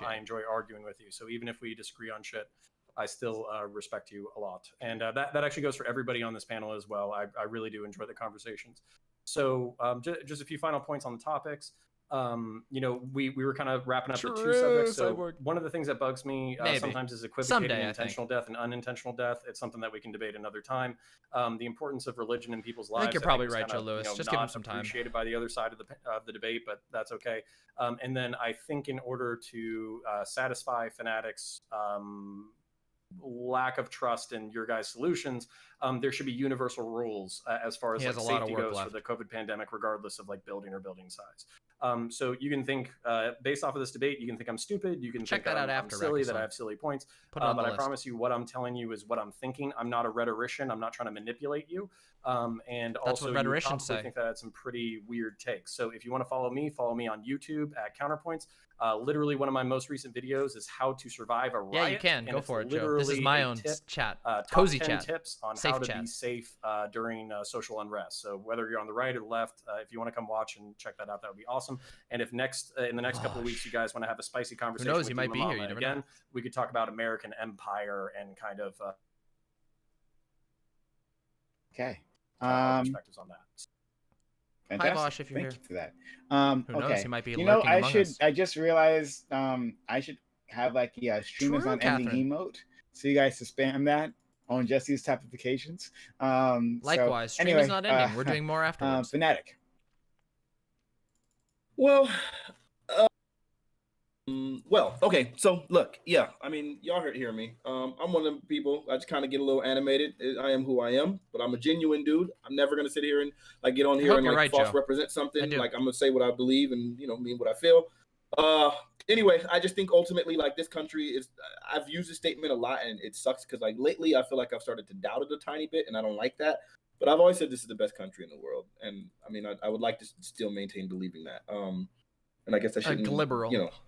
I enjoy arguing with you. So even if we disagree on shit, I still respect you a lot. And that actually goes for everybody on this panel as well. I really do enjoy the conversations. So just a few final points on the topics. We were kind of wrapping up the two subjects. So one of the things that bugs me sometimes is equivocating intentional death and unintentional death. It's something that we can debate another time. The importance of religion in people's lives. I think you're probably right, Joe Lewis. Just give him some time. Appreciated by the other side of the debate, but that's okay. And then I think in order to satisfy fanatics' lack of trust in your guys' solutions, there should be universal rules as far as safety goes for the COVID pandemic, regardless of building or building size. So you can think, based off of this debate, you can think I'm stupid. You can check think that out I'm after silly, that I have silly points. But I promise you, what I'm telling you is what I'm thinking. I'm not a rhetorician. I'm not trying to manipulate you. And that's also, what rhetoricians you say. think that I had some pretty weird takes. So if you want to follow me on YouTube at Counterpoints. Literally, one of my most recent videos is how to survive a riot. Yeah, you can. Go for it, Joe. This is my own chat. Cozy chat. Tips on safe how to chat. be safe during social unrest. So whether you're on the right or the left, if you want to come watch and check that out, that would be awesome. And if in the next couple of weeks you guys want to have a spicy conversation, who knows? with You might be here. You never again, know. we could talk about American empire and kind of okay. Perspectives on that. Fantastic. Hi, Vosh, if you're Thank here. you for that. Who knows? Okay. He might be you know, lurking among us. I just realized I should have streamers on ending emote, so you guys to spam that on just these type of occasions. Likewise, stream is not ending. We're doing more afterwards. Fanatic. Well, okay. So look, yeah. I mean, y'all hear me. I'm one of the people. I just kind of get a little animated. I am who I am, but I'm a genuine dude. I'm never gonna sit here and get on here and false represent something. I'm gonna say what I believe and mean what I feel. Anyway, I just think ultimately this country is. I've used this statement a lot, and it sucks because lately I feel like I've started to doubt it a tiny bit, and I don't like that. But I've always said this is the best country in the world, and I mean I would like to still maintain believing that. And I guess I shouldn't,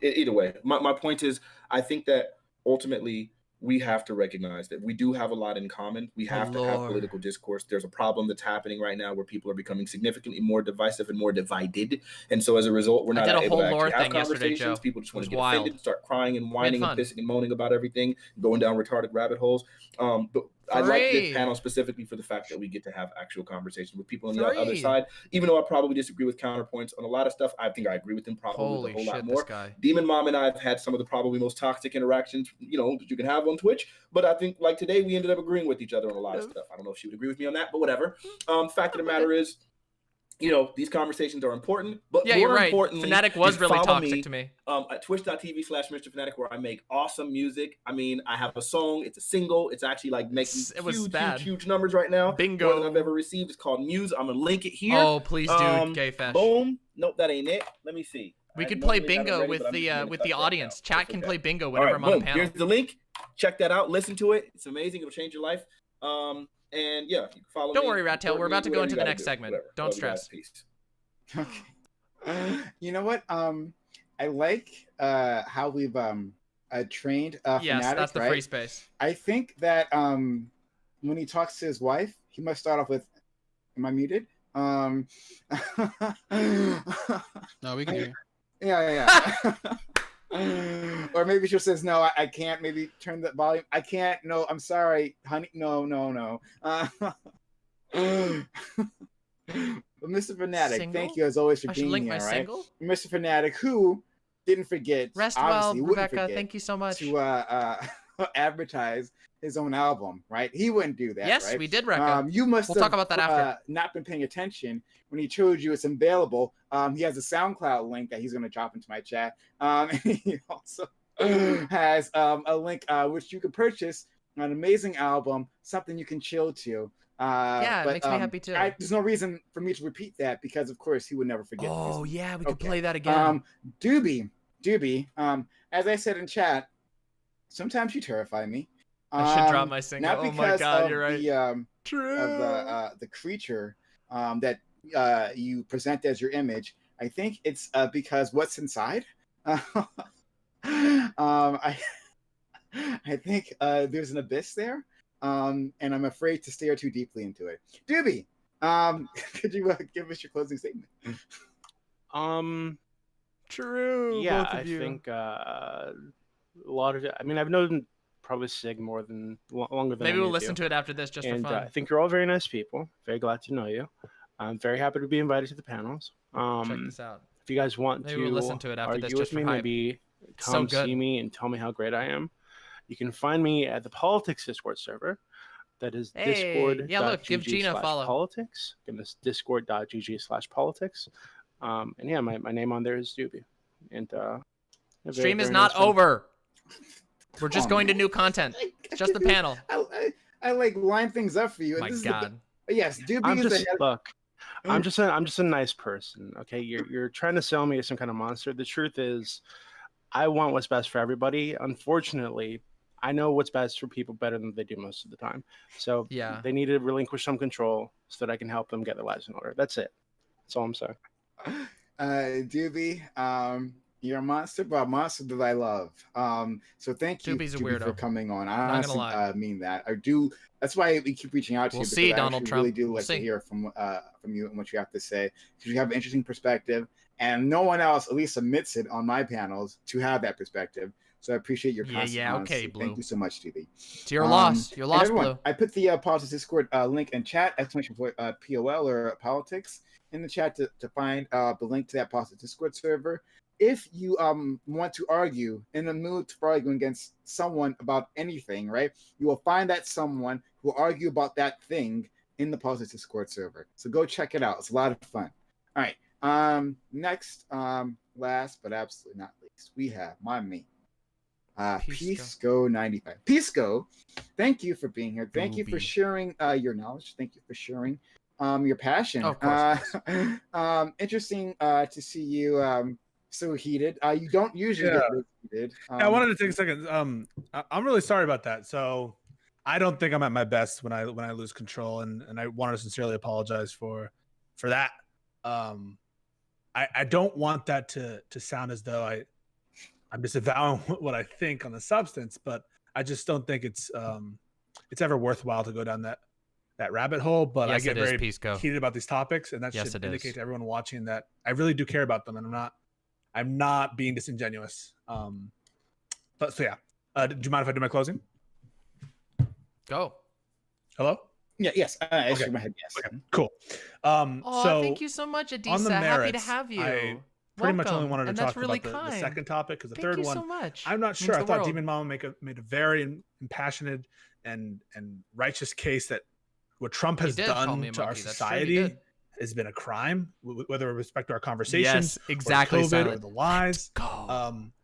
either way. My point is, I think that ultimately we have to recognize that we do have a lot in common. We have to have political discourse. There's a problem that's happening right now where people are becoming significantly more divisive and more divided. And so as a result, we're not able to actually have conversations. People just want to get offended, start crying and whining and pissing and moaning about everything, going down retarded rabbit holes. But I like this panel specifically for the fact that we get to have actual conversations with people on the other side. Even though I probably disagree with Counterpoints on a lot of stuff, I think I agree with them probably a whole lot more. Demon Mom and I have had some of the probably most toxic interactions, that you can have on Twitch. But I think today we ended up agreeing with each other on a lot of stuff. I don't know if she would agree with me on that, but whatever. Fact of the matter is, these conversations are important, but more you're right. importantly, Fanatic was really toxic to me. At twitch.tv/Mr. Fanatic, where I make awesome music. I mean, I have a song. It's a single. It's actually making huge numbers right now. Bingo. More than I've ever received. It's called Muse. I'm gonna link it here. Oh, please do, Gay Fesh. Boom. Nope, that ain't it. Let me see. We could play bingo with the audience. Chat can play bingo whenever I'm on a panel. Here's the link. Check that out. Listen to it. It's amazing. It'll change your life. And yeah, you can follow me. Don't worry, Rattail. We're about to go into the next segment. Don't stress. Okay. You know what? I like how we've trained Fanatic. Yes, that's the free space. I think that when he talks to his wife, he must start off with, "Am I muted?" No, we can hear you. Yeah. Or maybe she says, "No, I can't." Maybe turn the volume. I can't. No, I'm sorry, honey. No. But Mr. Fanatic, thank you as always for being here, right? Mr. Fanatic, who didn't forget, rest well, Rebecca. Thank you so much to advertise his own album, right? He wouldn't do that. Yes, right? we did, Rebecca. You must we'll talk about that after. Not been paying attention when he told you it's available. He has a SoundCloud link that he's going to drop into my chat. He also has a link which you can purchase an amazing album, something you can chill to. Yeah, it makes me happy too. There's no reason for me to repeat that because, of course, he would never forget. Oh yeah, we could play that again. Doobie. As I said in chat, sometimes you terrify me. I should drop my single. Not Oh because my god, of you're right. The creature that you present as your image. I think it's because what's inside. I think there's an abyss there, and I'm afraid to stare too deeply into it. Doobie, could you give us your closing statement? True. Yeah, both of I you. think a lot of it. I mean, I've known probably Sig more than longer than Maybe any we'll of listen you. to it after this just And for fun. I think you're all very nice people. Very glad to know you. I'm very happy to be invited to the panels. Check this out. If you guys want Maybe to we'll listen to it after argue this with just for me, hype. maybe So come good. see me and tell me how great I am. You can find me at the Politics Discord server. That is Hey, discord.gg yeah, look, give Gina a follow. politics. Again, that's discord.gg/politics. And yeah, my name on there is Doobie. And very, Stream is very not nice friend. over. We're just going to new content. It's just the panel. I like line things up for you. My This is God. Yes, Doobie I'm is just ahead. look. I'm just a nice person. Okay, you're trying to sell me as some kind of monster. The truth is, I want what's best for everybody. Unfortunately, I know what's best for people better than they do most of the time. So Yeah. they need to relinquish some control so that I can help them get their lives in order. That's it. That's all I'm saying. Doobie, you're a monster, but a monster that I love. So thank you, Doobie's a Doobie, for weirdo. coming on. I Not gonna honestly lie. mean that. I do. That's why we keep reaching out to We'll you. see, because I Donald actually Trump. really do We'll like see. to hear from you and what you have to say, because you have an interesting perspective, and no one else at least admits it on my panels to have that perspective. So I appreciate your constant Yeah, okay, honesty. Blue. Thank you so much, Doobie. It's your loss. Your and loss, everyone, Blue. I put the Politics Discord link in chat, exclamation point POL or politics in the chat to find the link to that Politics Discord server. If you want to argue, in the mood for arguing against someone about anything, right? You will find that someone who will argue about that thing in the Politics Discord server. So go check it out. It's a lot of fun. All right. Next, last but absolutely not least, we have my mate. Pisco 95. Pisco, thank you for being here. Thank you for sharing your knowledge. Thank you for sharing your passion. Of course. Interesting to see you so heated. You don't usually get this heated. I wanted to take a second. I'm really sorry about that. So I don't think I'm at my best when I lose control, and I want to sincerely apologize for that. I don't want that to sound as though I'm disavowing what I think on the substance, but I just don't think it's ever worthwhile to go down that rabbit hole. But Yes, I get it is, very Pisco. heated about these topics, and that Yes, should it indicate is. to everyone watching that I really do care about them, and I'm not being disingenuous. But so yeah, do you mind if I do my closing? Go. Hello? Yeah, yes. I Okay. shook my head, yes. Okay, cool. Oh, So thank you so much, Adisa. on the Happy to merits, have you. I pretty much only Welcome. wanted to And talk that's really about the kind. second topic, because the Thank third you one, so much. I'm not Means sure. I the thought world. Demon Mama made a very impassioned and righteous case that what Trump has did call me done a to our monkey. That's true, he society did. has been a crime, whether with respect to our conversations, Yes, exactly, or COVID, or Silent. the lies.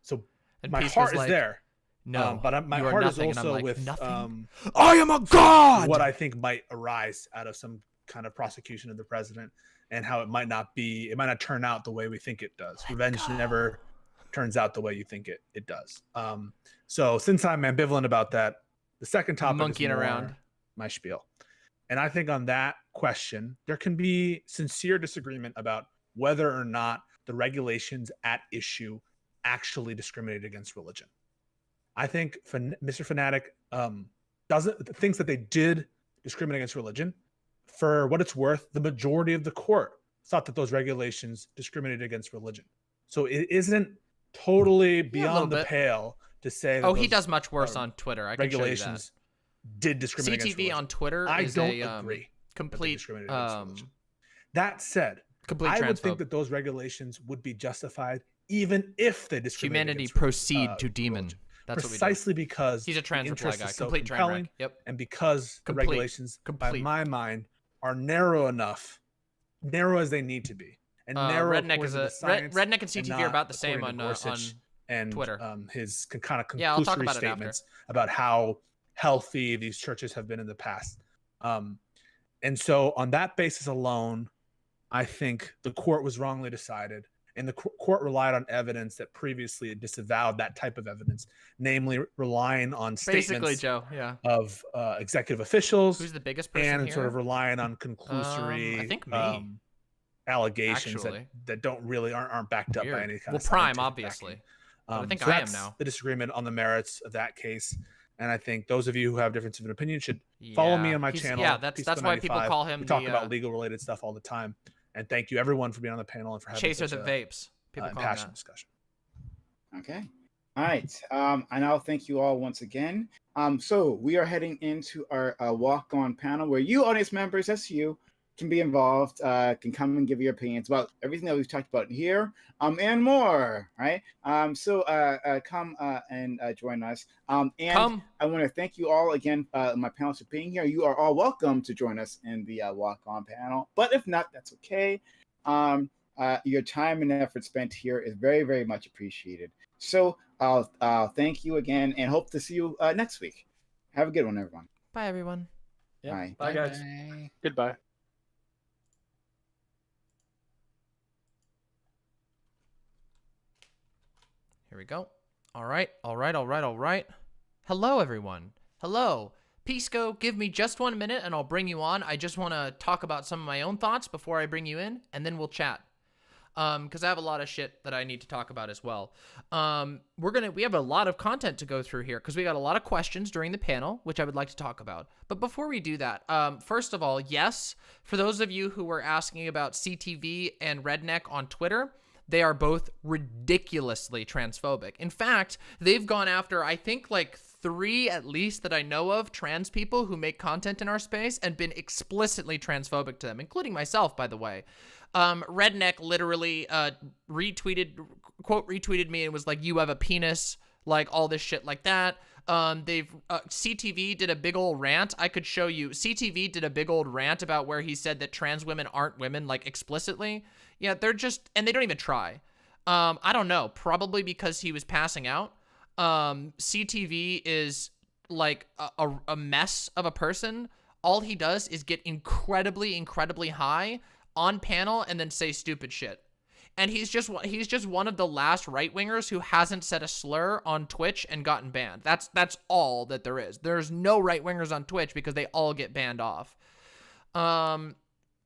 So And my Peace heart was is like, there. No, but my you are heart nothing. is And I'm also like, with nothing? I am a god! what I think might arise out of some kind of prosecution of the president, and how it might not turn out the way we think it does. Revenge never turns out the way you think it does. So since I'm ambivalent about that, the second topic Monkeying is more around. my spiel. And I think on that question, there can be sincere disagreement about whether or not the regulations at issue actually discriminate against religion. I think Mr. Fanatic thinks that they did discriminate against religion. For what it's worth, the majority of the court thought that those regulations discriminated against religion. So it isn't totally beyond the bit. pale to say that Oh, he those, does much worse on Twitter. I can show you regulations did discriminate against CTV religion. on Twitter I is don't a agree. complete That said, complete I would transphobe. think that those regulations would be justified even if they discriminate Humanity against proceed to demon. religion. That's what we do. Precisely because He's a trans the reply interest guy. is so Complete train compelling, wreck. Yep. and because the Complete. regulations, by Complete. my mind, are narrow enough, narrow as they need to be, and narrow Redneck according is to a the science, Redneck and CTV are not about the same according to on Gorsuch and Twitter. His kind of Yeah, I'll talk conclusory about it after. statements about how healthy these churches have been in the past. And so on that basis alone, I think the court was wrongly decided, and the court relied on evidence that previously it disavowed that type of evidence, namely relying on Basically, statements Joe, yeah. of executive officials. Who's the biggest person and here? sort of relying on conclusory I think me. allegations Actually. that aren't backed up by Weird. any kind Well, of Prime, scientific obviously. backing. But I think So I am that's now. the disagreement on the merits of that case. And I think those of you who have difference of an opinion should follow me Yeah, on my he's- channel. yeah, that's why people 95. call him We talk the, about legal related stuff all the time. And thank you everyone for being on the panel and for having Chaser such the vapes. People call him passionate that. discussion. Okay. All right. And I'll thank you all once again. So we are heading into our walk-on panel where you audience members, that's you, can be involved, can come and give your opinions about everything that we've talked about here, and more, right? So come and join us. And I want to thank you all again, my panelists, for being here. You are all welcome to join us in the walk-on panel, but if not, that's okay. Your time and effort spent here is very, very much appreciated. So thank you again, and hope to see you next week. Have a good one, everyone. Bye, everyone. Yep. Bye. Bye, guys. Goodbye. Here we go. All right. Hello, everyone. Hello. Pisco, give me just 1 minute and I'll bring you on. I just want to talk about some of my own thoughts before I bring you in, and then we'll chat. Because I have a lot of shit that I need to talk about as well. We have a lot of content to go through here because we got a lot of questions during the panel, which I would like to talk about. But before we do that, first of all, yes, for those of you who were asking about CTV and Redneck on Twitter, they are both ridiculously transphobic. In fact, they've gone after, I think, like 3 at least that I know of, trans people who make content in our space and been explicitly transphobic to them, including myself, by the way. Redneck literally retweeted me and was like, "You have a penis," like all this shit like that. CTV did a big old rant. I could show you. CTV did a big old rant about where he said that trans women aren't women, like explicitly. Yeah, they're just, and they don't even try. I don't know, probably because he was passing out. CTV is like a mess of a person. All he does is get incredibly, incredibly high on panel and then say stupid shit. And he's just one of the last right-wingers who hasn't said a slur on Twitch and gotten banned. That's all that there is. There's no right-wingers on Twitch because they all get banned off.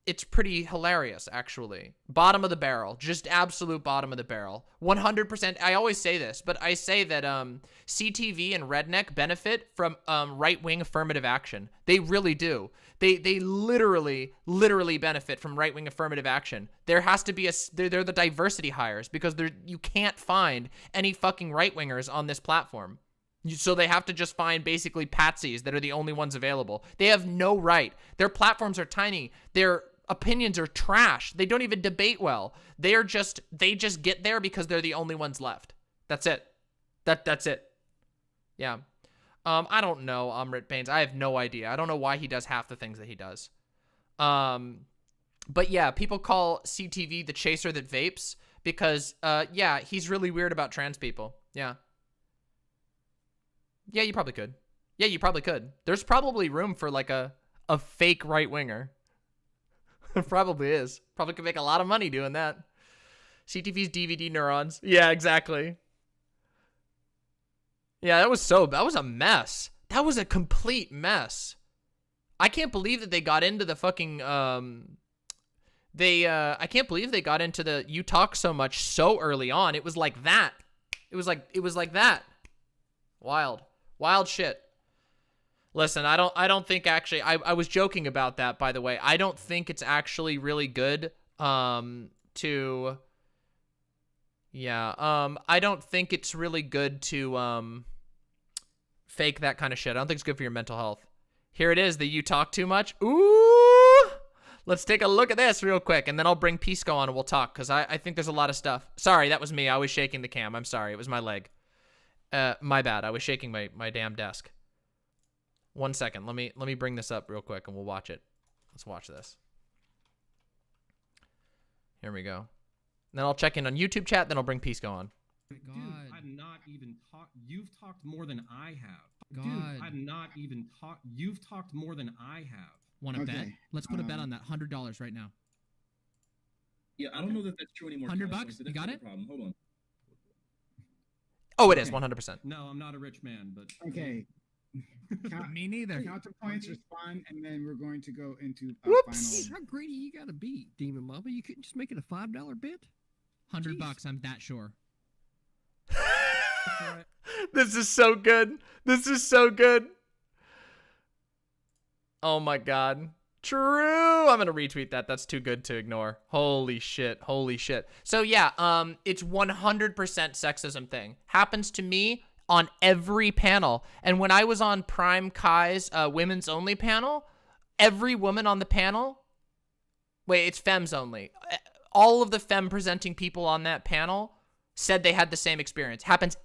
It's pretty hilarious, actually. Bottom of the barrel. Just absolute bottom of the barrel. 100%. I always say this, but I say that CTV and Redneck benefit from right-wing affirmative action. They really do. They literally benefit from right-wing affirmative action. There has to be they're the diversity hires because you can't find any fucking right-wingers on this platform. So they have to just find basically patsies that are the only ones available. They have no right. Their platforms are tiny. Their opinions are trash. They don't even debate well. They just get there because they're the only ones left. That's it. That's it. Yeah. I don't know Amrit Baines. I have no idea. I don't know why he does half the things that he does. But yeah, people call CTV the chaser that vapes because yeah, he's really weird about trans people. Yeah. Yeah, you probably could. Yeah, you probably could. There's probably room for like a fake right-winger. Probably is. Probably could make a lot of money doing that. CTV's DVD neurons. Yeah, exactly. Yeah, that was a mess. That was a complete mess. I can't believe that they got into the fucking, I can't believe they got into the you talk so much so early on. It was like that. It was like that. Wild shit. Listen, I don't think actually, I was joking about that, by the way. I don't think it's actually really good I don't think it's really good to fake that kind of shit. I don't think it's good for your mental health. Here it is, the you talk too much. Ooh! Let's take a look at this real quick, and then I'll bring Pisco on and we'll talk, because I think there's a lot of stuff. Sorry, that was me. I was shaking the cam. I'm sorry. It was my leg. My bad. I was shaking my damn desk. 1 second. Let me bring this up real quick and we'll watch it. Let's watch this. Here we go. Then I'll check in on YouTube chat, then I'll bring Pisco on. Dude, I've not even talked. You've talked more than I have. God. Dude, I'm not even talked. You've talked more than I have. Want to bet? Let's put a bet on that. $100 right now. Yeah, I don't know that that's true anymore. $100? You got it? Problem. Hold on. Oh, it is 100%. No, I'm not a rich man, but okay. Me neither. Counterpoints, respond, and then we're going to go into Whoops! How greedy you gotta be, Demon Mama? You couldn't just make it a $5 bid? $100. I'm that sure. This is so good. This is so good. Oh my God. True. I'm gonna retweet that. That's too good to ignore. Holy shit. Holy shit. So yeah, it's 100% sexism thing. Happens to me on every panel. And when I was on Prime Kai's women's only panel, every woman on the panel, wait, it's femmes only. All of the femme presenting people on that panel said they had the same experience. Happens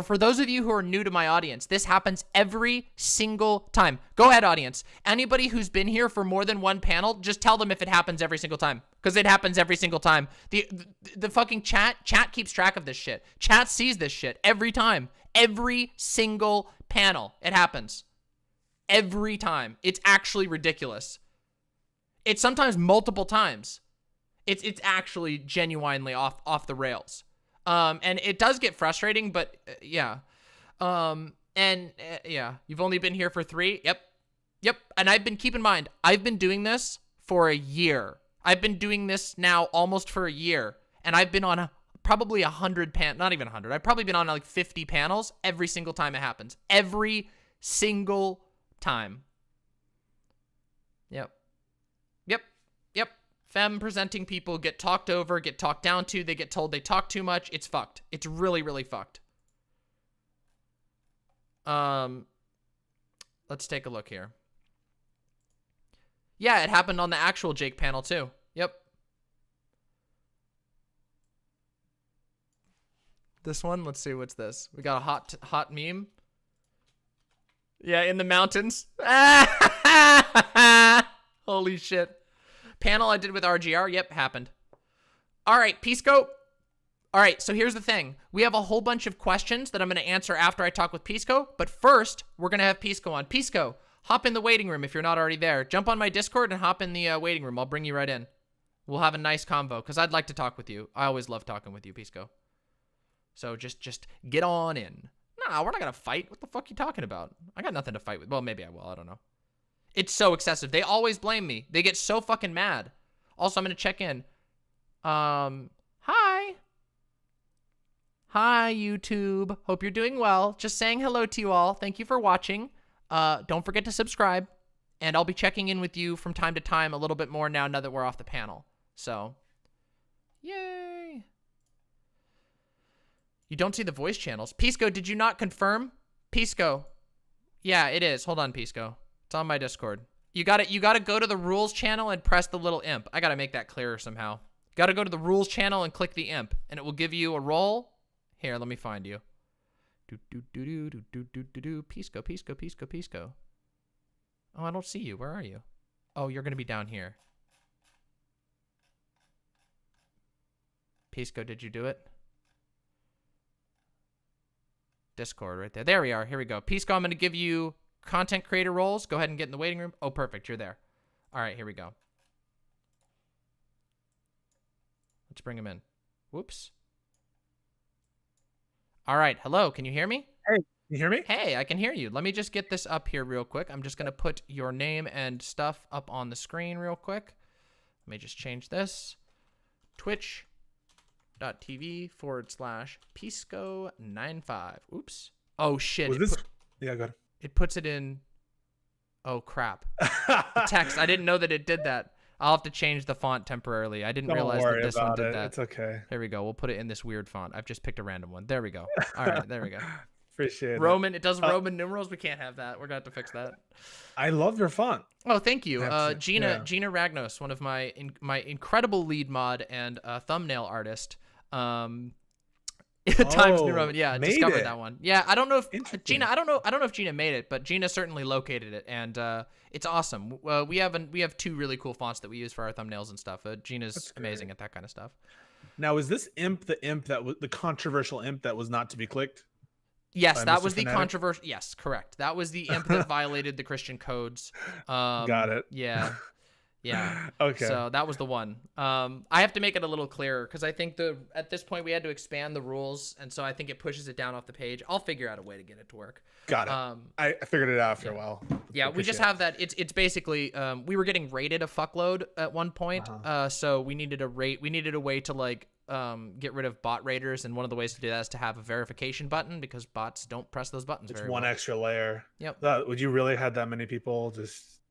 for those of you who are new to my audience, this happens every single time. Go ahead, audience. Anybody who's been here for more than one panel, just tell them if it happens every single time. Because it happens every single time. The fucking chat keeps track of this shit. Chat sees this shit every time. Every single panel. It happens. Every time. It's actually ridiculous. It's sometimes multiple times. It's actually genuinely off the rails. And it does get frustrating, but yeah. Yeah, you've only been here for 3. Yep. And keep in mind, I've been doing this for a year. I've been doing this now almost for a year. And I've been on probably 100 not even 100. I've probably been on like 50 panels every single time it happens. Every single time. Yep. Femme presenting people get talked over, get talked down to, they get told they talk too much. It's fucked. It's really, really fucked. Let's take a look here. Yeah, it happened on the actual Jake panel too. Yep. This one, let's see, what's this? We got a hot meme. Yeah, in the mountains. Holy shit. Panel I did with RGR, yep, happened. All right, Pisco. All right, so here's the thing. We have a whole bunch of questions that I'm going to answer after I talk with Pisco, but first, we're going to have Pisco on. Pisco, hop in the waiting room if you're not already there. Jump on my Discord and hop in the waiting room. I'll bring you right in. We'll have a nice convo, because I'd like to talk with you. I always love talking with you, Pisco. So just get on in. Nah, we're not going to fight. What the fuck are you talking about? I got nothing to fight with. Well, maybe I will. I don't know. It's so excessive. They always blame me. They get so fucking mad. Also, I'm going to check in. Hi. Hi, YouTube. Hope you're doing well. Just saying hello to you all. Thank you for watching. Don't forget to subscribe. And I'll be checking in with you from time to time a little bit more now that we're off the panel. So, yay. You don't see the voice channels. Pisco, did you not confirm? Pisco. Yeah, it is. Hold on, Pisco. It's on my Discord. You gotta go to the rules channel and press the little imp. I gotta make that clearer somehow. You gotta go to the rules channel and click the imp, and it will give you a role. Here, let me find you. Pisco. Oh, I don't see you. Where are you? Oh, you're gonna be down here. Pisco, did you do it? Discord right there. There we are. Here we go. Pisco, I'm gonna give you content creator roles. Go ahead and get in the waiting room. Oh, perfect. You're there. All right, here we go. Let's bring him in. Whoops. All right. Hello. Can you hear me? Hey, can you hear me? Hey, I can hear you. Let me just get this up here real quick. I'm just going to put your name and stuff up on the screen real quick. Let me just change this. Twitch.tv/Pisco95. Oops. Oh, shit. Yeah, go ahead. It puts it in. Oh, crap. The text. I didn't know that it did that. I'll have to change the font temporarily. I didn't realize that this one did that. It's okay. There we go. We'll put it in this weird font. I've just picked a random one. There we go. All right. There we go. Appreciate Roman. It does Roman numerals. We can't have that. We're going to have to fix that. I love your font. Oh, thank you. Gina Ragnos, one of my incredible lead mod and thumbnail artist. Times New Roman, yeah, discovered that one. Yeah, I don't know if Gina. I don't know if Gina made it, but Gina certainly located it, and it's awesome. We have 2 really cool fonts that we use for our thumbnails and stuff. Gina's amazing at that kind of stuff. Now, is this imp the imp that was the controversial imp that was not to be clicked? Yes, by that Mr. was the Fanatic? controversial. Yes, correct. That was the imp that violated the Christian codes. Got it. Yeah. Yeah. Okay. So that was the one. I have to make it a little clearer because I think at this point we had to expand the rules, and so I think it pushes it down off the page. I'll figure out a way to get it to work. Got it. I figured it out after a while. Yeah, we just have that. It's basically we were getting rated a fuckload at one point, so we needed a way to like get rid of bot raiders, and one of the ways to do that is to have a verification button because bots don't press those buttons. It's very one well. extra layer. Yep. Would you really have that many people just?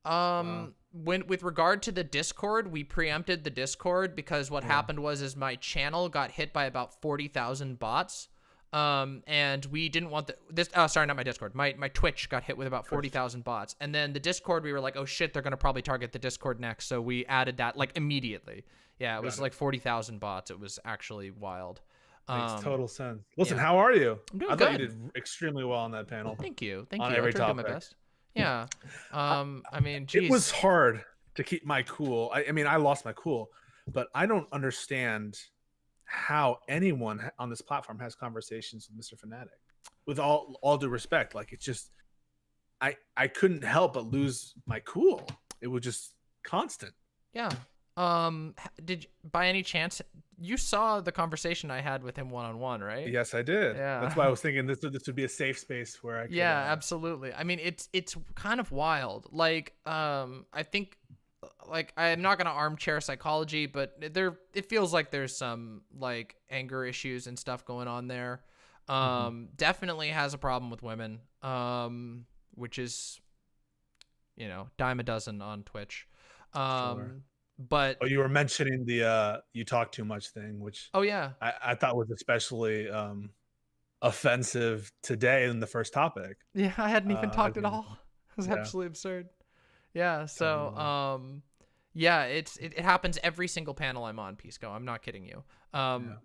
When with regard to the Discord, we preempted the Discord because what happened was my channel got hit by about 40,000 bots. And we didn't want sorry, not my Discord. My Twitch got hit with about 40,000 bots. And then the Discord, we were like, oh shit, they're going to probably target the Discord next. So we added that like immediately. Yeah, it was like 40,000 bots. It was actually wild. Makes total sense. Listen, yeah. how are you? I'm doing I thought good. you did extremely well on that panel. Thank you. Thank on you. every I tried to do topic. my best. Yeah. I mean, geez. It was hard to keep my cool. I mean, I lost my cool, but I don't understand how anyone on this platform has conversations with Mr. Fanatic. With all due respect, like it's just, I couldn't help but lose my cool. It was just constant. Yeah. Did by any chance you saw the conversation I had with him one-on-one, right? Yes, I did. Yeah. That's why I was thinking this would be a safe space where I could, yeah, absolutely. I mean, it's kind of wild. Like, I think, like, I'm not gonna armchair psychology, but it feels like there's some like anger issues and stuff going on there. Definitely has a problem with women, which is, dime a dozen on Twitch. Sure. But you were mentioning the you talk too much thing, which I thought was especially offensive today in the first topic. Yeah, I hadn't even talked at all. It was absolutely absurd. Yeah, so yeah, it happens every single panel I'm on, Pisco. I'm not kidding you.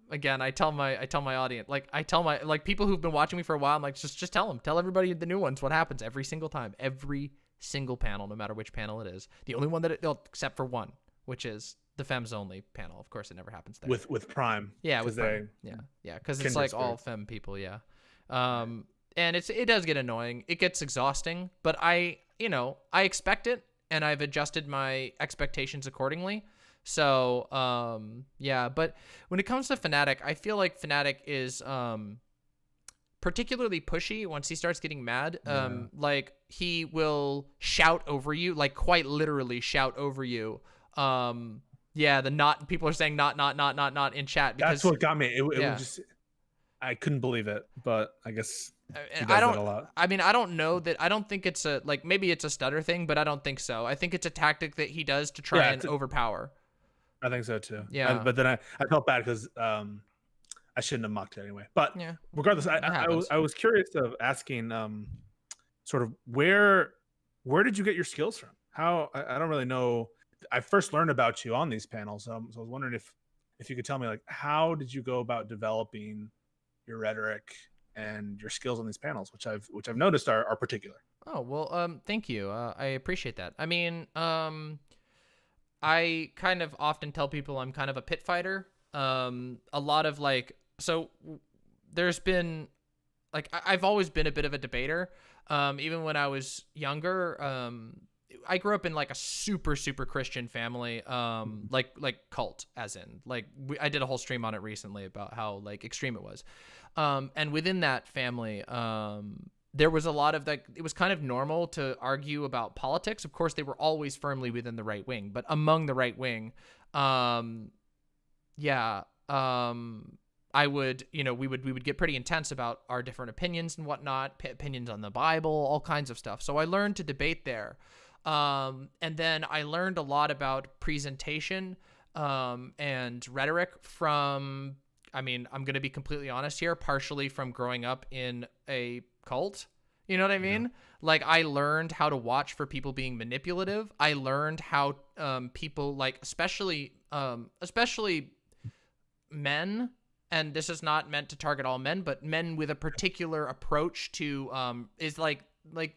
Again, I tell my audience, like people who've been watching me for a while, I'm like, just tell everybody the new ones what happens every single time, every single panel, no matter which panel it is. The only one except for one, which is the Femmes Only panel. Of course, it never happens there. With Prime. Yeah, with Prime. Yeah, because it's like all femme people. Yeah, and it does get annoying. It gets exhausting, but I expect it, and I've adjusted my expectations accordingly. So yeah, but when it comes to Fanatic, I feel like Fanatic is particularly pushy once he starts getting mad. Like he will shout over you, like quite literally shout over you. Yeah, people are saying not in chat. Because, that's what got me. It was just, I couldn't believe it, but I guess he does that a lot. I mean, I don't know that. I don't think it's maybe it's a stutter thing, but I don't think so. I think it's a tactic that he does to try and overpower. I think so too. Yeah. But then I felt bad because I shouldn't have mocked it anyway. But regardless, I was curious of asking sort of where did you get your skills from? How I don't really know. I first learned about you on these panels, so I was wondering if you could tell me, like, how did you go about developing your rhetoric and your skills on these panels, which I've noticed are particular. Oh, well, thank you. I appreciate that. I mean, I kind of often tell people I'm kind of a pit fighter. A lot of there's been I've always been a bit of a debater. Even when I was younger, I grew up in like a super Christian family, like cult, as in I did a whole stream on it recently about how like extreme it was. And within that family, there was a lot of it was kind of normal to argue about politics. Of course, they were always firmly within the right wing, but among the right wing, I would, we would get pretty intense about our different opinions and whatnot, opinions on the Bible, all kinds of stuff. So I learned to debate there. And then I learned a lot about presentation, and rhetoric from, I'm going to be completely honest here, partially from growing up in a cult. You know what I mean? Yeah. Like, I learned how to watch for people being manipulative. I learned how people, especially men, and this is not meant to target all men, but men with a particular approach to is like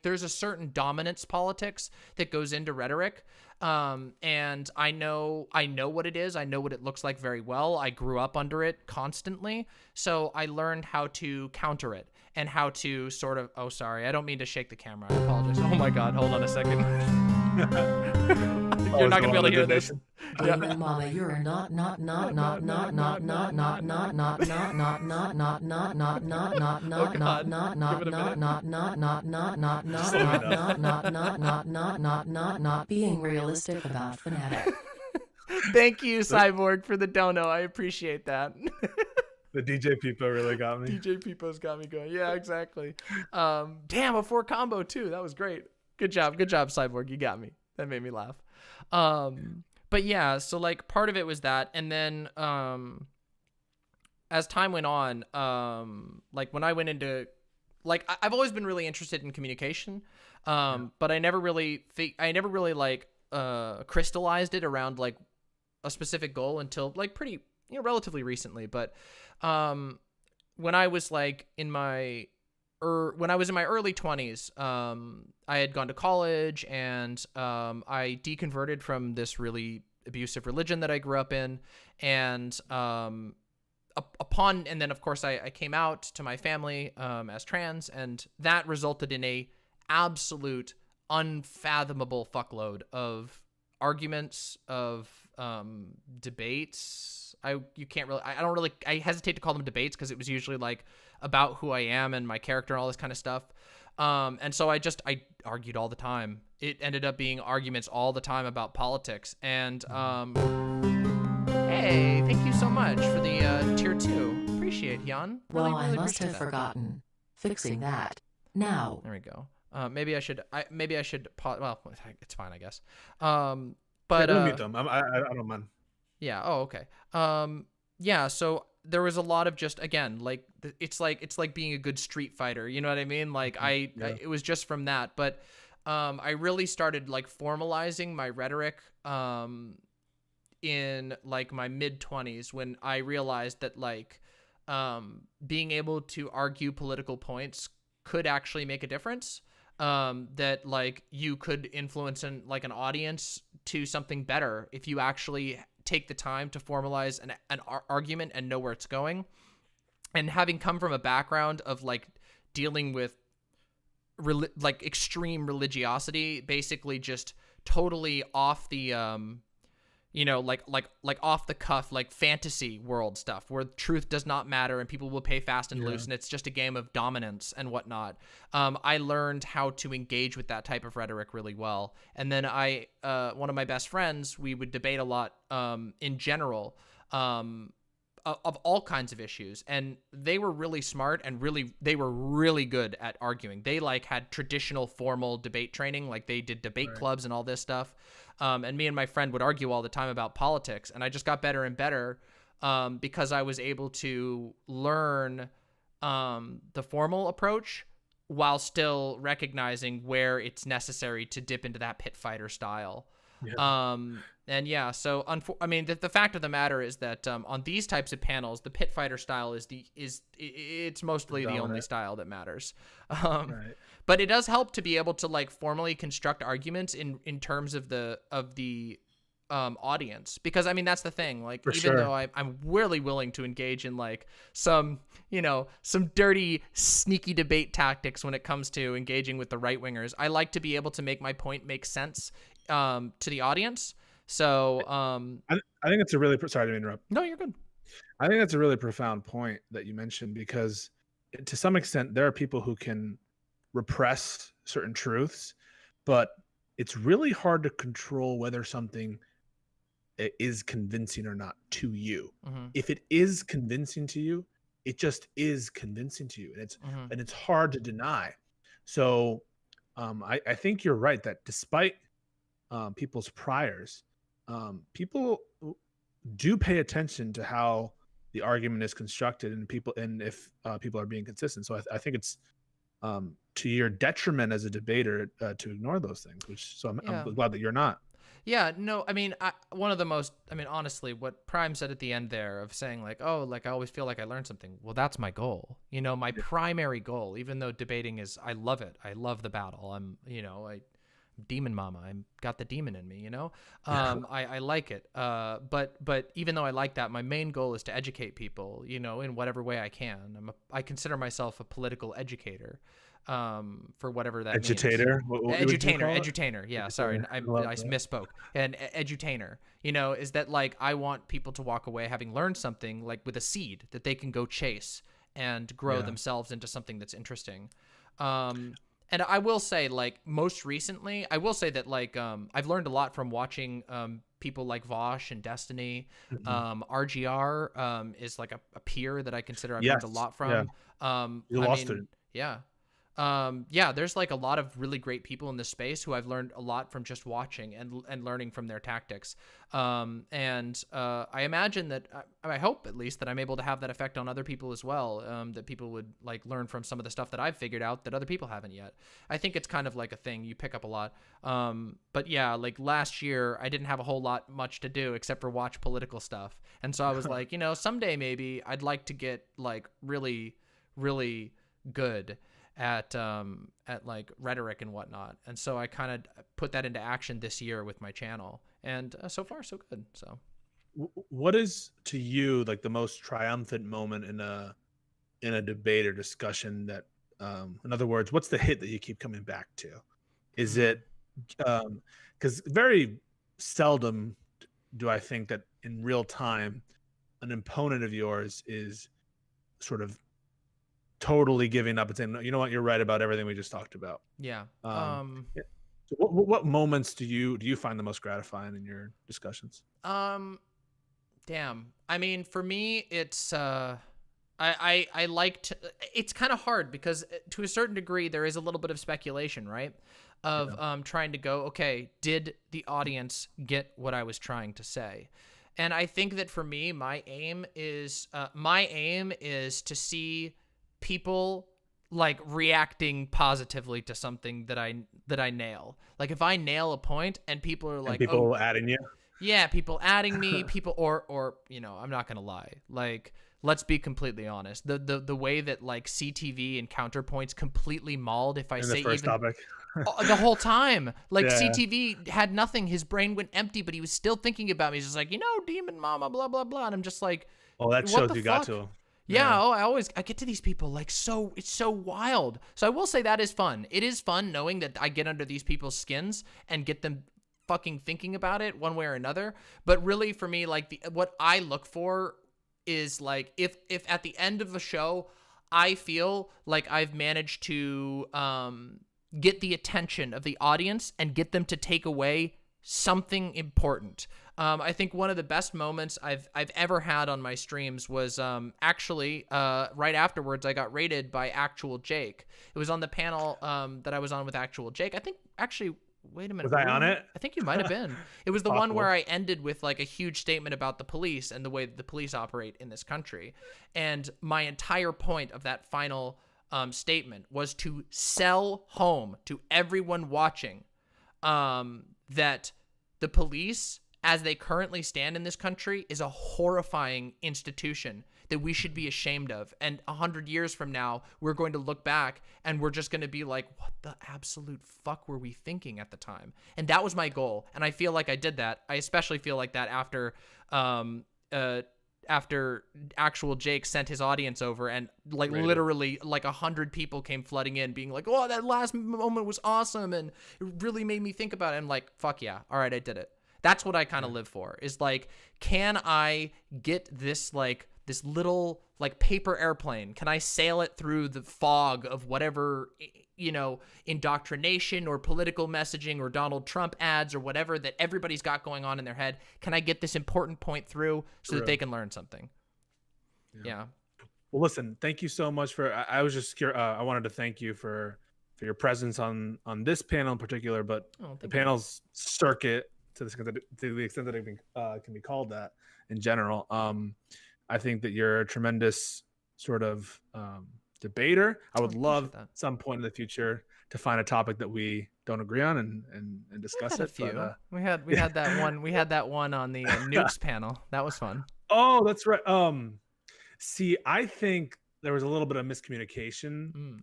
there's a certain dominance politics that goes into rhetoric. And I know what it is. I know what it looks like very well. I grew up under it constantly. So I learned how to counter it. and how to sort of, oh, sorry, I don't mean to shake the camera. I apologize. Oh my God, hold on a second. You're not gonna be able to hear this. Yeah. Mama, you're not being realistic about Fanatic. Thank you, Cyborg, for the dono. I appreciate that. The DJ Peepo really got me. DJ Peepo's got me going. Yeah, exactly. Damn, a 4 combo too. That was great. Good job, Cyborg. You got me. That made me laugh. But yeah, so like part of it was that, and then as time went on, like when I went into, like I've always been really interested in communication, but I never really like crystallized it around like a specific goal until like pretty, relatively recently. But when I was like in my early 20s, I had gone to college, and I deconverted from this really abusive religion that I grew up in, and then of course I came out to my family as trans, and that resulted in a absolute unfathomable fuckload of arguments, of debates. I hesitate to call them debates because it was usually like about who I am and my character and all this kind of stuff. And so I argued all the time. It ended up being arguments all the time about politics. And hey, thank you so much for the tier 2. Appreciate it, Jan. Well, I must have forgotten. Fixing that now. There we go. Maybe I should pause. Well, it's fine, I guess. But don't mute them. I don't mind. Yeah. Oh, okay. Yeah. So there was a lot of just, again, like it's like being a good street fighter. You know what I mean? Like it was just from that. But I really started like formalizing my rhetoric in like my mid-20s, when I realized that like being able to argue political points could actually make a difference. That like you could influence an audience to something better if you actually take the time to formalize an argument and know where it's going. And having come from a background of like dealing with like extreme religiosity, basically just totally off the like off the cuff, like fantasy world stuff where truth does not matter and people will pay fast and loose and it's just a game of dominance and whatnot. I learned how to engage with that type of rhetoric really well. And then one of my best friends, we would debate a lot in general of all kinds of issues. And they were really smart and they were really good at arguing. They like had traditional formal debate training, like they did debate clubs and all this stuff. And me and my friend would argue all the time about politics. And I just got better and better because I was able to learn the formal approach while still recognizing where it's necessary to dip into that pit fighter style. Yeah. And yeah, so I mean, the fact of the matter is that on these types of panels, the pit fighter style it's mostly the only style that matters. But it does help to be able to like formally construct arguments in terms of the audience, because I mean that's the thing. Like though I'm really willing to engage in like some dirty sneaky debate tactics when it comes to engaging with the right wingers, I like to be able to make my point make sense to the audience. So I think it's a really sorry to interrupt. No, you're good. I think that's a really profound point that you mentioned, because to some extent there are people who can repress certain truths, but it's really hard to control whether something is convincing or not to you. If it is convincing to you, it just is convincing to you, and it's hard to deny. So I think you're right that despite people's priors, people do pay attention to how the argument is constructed, and if people are being consistent. So I think it's to your detriment as a debater to ignore those things. I'm glad that you're not. Yeah, no, I mean, honestly, what Prime said at the end there of saying like, oh, like I always feel like I learned something. Well, that's my goal. My primary goal, even though debating I love it. I love the battle. I'm demon mama. I got the demon in me, you know? I like it. But even though I like that, my main goal is to educate people, you know, in whatever way I can. I consider myself a political educator, for whatever that Edutainer? means. Edutainer. Yeah, sorry, I misspoke. An edutainer, you know, is that like I want people to walk away having learned something, like with a seed that they can go chase and grow themselves into something that's interesting. And I will say, like, most recently, I will say that, like, I've learned a lot from watching people like Vosh and Destiny. RGR is like a peer that I consider I've learned a lot from. You're a law student. Yeah. There's like a lot of really great people in this space who I've learned a lot from just watching and learning from their tactics. I imagine that, I hope at least that I'm able to have that effect on other people as well, that people would like learn from some of the stuff that I've figured out that other people haven't yet. I think it's kind of like a thing you pick up a lot. But yeah, like last year I didn't have a whole lot much to do except for watch political stuff. And so I was like, you know, someday maybe I'd like to get like really, really good at like rhetoric and whatnot. And so I kind of put that into action this year with my channel, and so far so good. So what is to you like the most triumphant moment in a debate or discussion that, in other words, what's the hit that you keep coming back to? Is it, because very seldom do I think that in real time an opponent of yours is sort of totally giving up and saying, you know what, you're right about everything we just talked about. Yeah. So what moments do you find the most gratifying in your discussions? Damn. I mean, for me, it's I like to. It's kind of hard because to a certain degree there is a little bit of speculation, right? Of trying to go, okay, did the audience get what I was trying to say? And I think that for me, my aim is to see people like reacting positively to something that I nail. Like if I nail a point and people are like, people adding you. Yeah, people adding me, people or you know, I'm not gonna lie. Like, let's be completely honest. The way that like CTV and Counterpoints completely mauled, if I say the first even topic. The whole time, like CTV had nothing. His brain went empty, but he was still thinking about me. He's just like, you know, Demon Mama, blah blah blah, and I'm just like, oh, that what shows the you fuck? got to him. Yeah, I get to these people like so, it's so wild. So I will say that is fun. It is fun knowing that I get under these people's skins and get them fucking thinking about it one way or another. But really for me, like what I look for is like if at the end of the show I feel like I've managed to get the attention of the audience and get them to take away something important. I think one of the best moments I've ever had on my streams was actually right afterwards I got rated by Actual Jake. It was on the panel that I was on with Actual Jake. I think actually, wait a minute. Was I on it? I think you might have been. It was the one where I ended with like a huge statement about the police and the way that the police operate in this country. And my entire point of that final statement was to sell home to everyone watching that the police, as they currently stand in this country, is a horrifying institution that we should be ashamed of. And 100 years from now, we're going to look back and we're just going to be like, what the absolute fuck were we thinking at the time? And that was my goal. And I feel like I did that. I especially feel like that after Actual Jake sent his audience over and like literally like 100 people came flooding in being like, oh, that last moment was awesome. And it really made me think about it. I'm like, fuck yeah. All right, I did it. That's what I kind of live for, is like, can I get this like this little like paper airplane? Can I sail it through the fog of whatever, you know, indoctrination or political messaging or Donald Trump ads or whatever that everybody's got going on in their head? Can I get this important point through so that they can learn something? Yeah. Well, listen, thank you so much for, I was just curious, I wanted to thank you for your presence on this panel in particular, but the panel's circuit, to the extent that it can be called that in general. I think that you're a tremendous sort of debater. I would love at some point in the future to find a topic that we don't agree on and discuss it. But, we had that one on the nukes panel. That was fun. Oh, that's right. See, I think there was a little bit of miscommunication.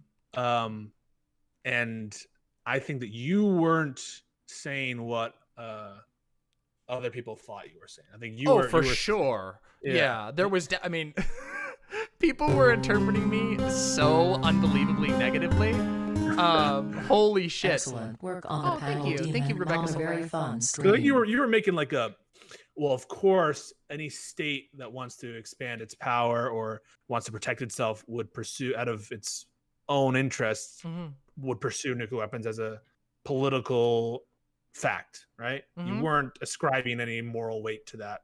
And I think that you weren't saying what other people thought you were saying. I think you were sure. Yeah, there was. I mean, people were interpreting me so unbelievably negatively. Holy shit! Excellent work on the panel. Thank you, Rebecca. Very fun. So you were making like a. Well, of course, any state that wants to expand its power or wants to protect itself would pursue, out of its own interests, would pursue nuclear weapons as a political fact, right? You weren't ascribing any moral weight to that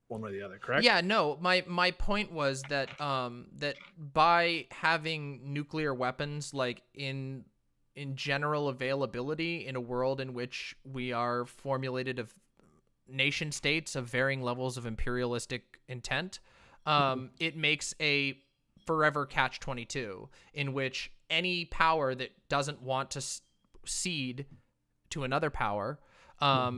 one or the other, correct? Yeah, no. My point was that that by having nuclear weapons like in general availability in a world in which we are formulated of nation states of varying levels of imperialistic intent, it makes a forever catch-22 in which any power that doesn't want to cede to another power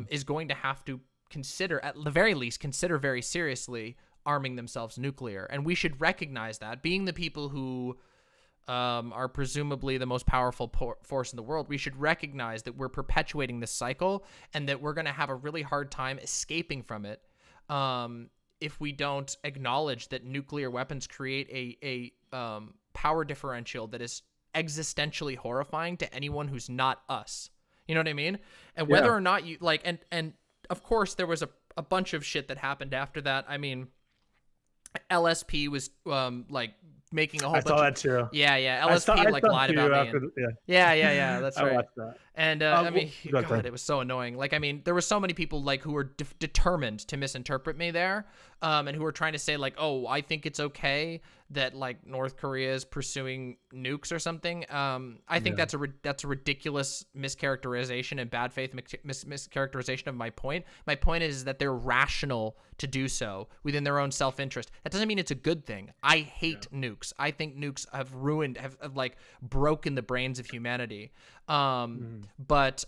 is going to have to consider, at the very least, consider very seriously arming themselves nuclear. And we should recognize that, being the people who are presumably the most powerful force in the world, we should recognize that we're perpetuating this cycle and that we're going to have a really hard time escaping from it if we don't acknowledge that nuclear weapons create a power differential that is existentially horrifying to anyone who's not us. You know what I mean? And whether or not you like, and of course there was a bunch of shit that happened after that. I mean, LSP was like making a whole bunch. I saw that too. Yeah. LSP like lied about me. Yeah. That's right. I watched that. And I mean, God, it was so annoying. Like, I mean, there were so many people like who were determined to misinterpret me there, and who were trying to say like, oh, I think it's okay that like North Korea is pursuing nukes or something. I think that's a ridiculous mischaracterization and bad faith mischaracterization of my point. My point is that they're rational to do so within their own self-interest. That doesn't mean it's a good thing. I hate nukes. I think nukes have have like broken the brains of humanity. But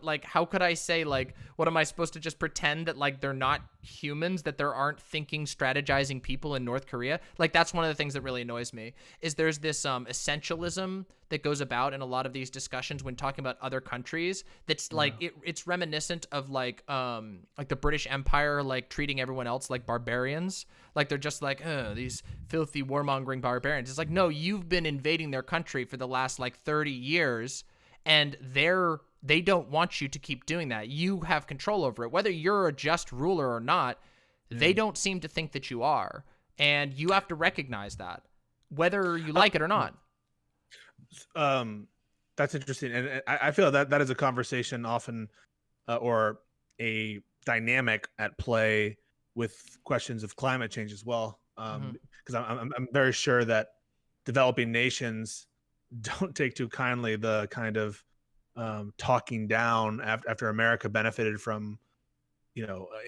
like, how could I say, like, what am I supposed to just pretend that like they're not humans, that there aren't thinking, strategizing people in North Korea? Like, that's one of the things that really annoys me, is there's this essentialism that goes about in a lot of these discussions when talking about other countries. That's like it's reminiscent of like the British Empire, like treating everyone else like barbarians. Like they're just like, these filthy warmongering barbarians. It's like, no, you've been invading their country for the last like 30 years, and they don't want you to keep doing that. You have control over it. Whether you're a just ruler or not, they don't seem to think that you are. And you have to recognize that, whether you like it or not. That's interesting. And I feel that is a conversation often or a dynamic at play with questions of climate change as well. Because I'm very sure that developing nations don't take too kindly the kind of talking down after America benefited from,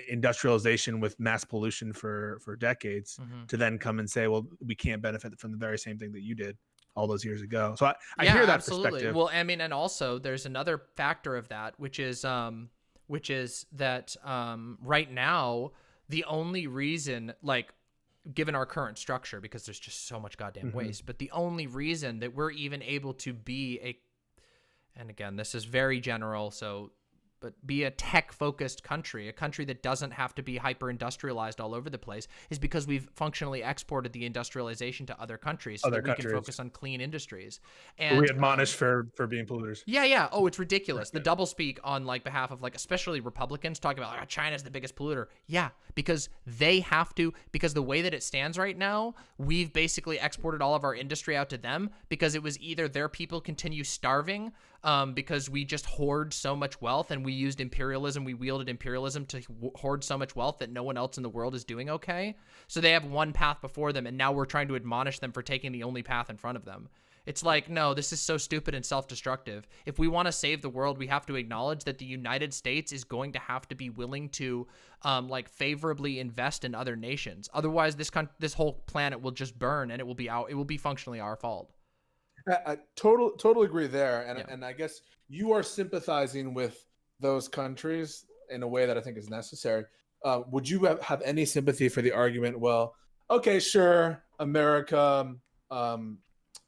industrialization with mass pollution for decades, to then come and say, well, we can't benefit from the very same thing that you did all those years ago. So I hear that perspective. Well, I mean, and also there's another factor of that, which is that right now, the only reason, like, given our current structure, because there's just so much goddamn waste, but the only reason that we're even able to be and again, this is very general, but be a tech-focused country, a country that doesn't have to be hyper-industrialized all over the place, is because we've functionally exported the industrialization to other countries so that we can focus on clean industries. And we admonish for being polluters. Yeah. Oh, it's ridiculous. The doublespeak on like behalf of like especially Republicans talking about China's the biggest polluter. Yeah, because they have to, because the way that it stands right now, we've basically exported all of our industry out to them because it was either their people continue starving because we just hoard so much wealth, and we wielded imperialism to hoard so much wealth that no one else in the world is doing okay. So they have one path before them, and now we're trying to admonish them for taking the only path in front of them. It's like, no, this is so stupid and self-destructive. If we want to save the world, we have to acknowledge that the United States is going to have to be willing to favorably invest in other nations. Otherwise, this whole planet will just burn, and it will be functionally our fault. I totally agree there, and I guess you are sympathizing with those countries in a way that I think is necessary. Would you have any sympathy for the argument? Well, okay, sure, America,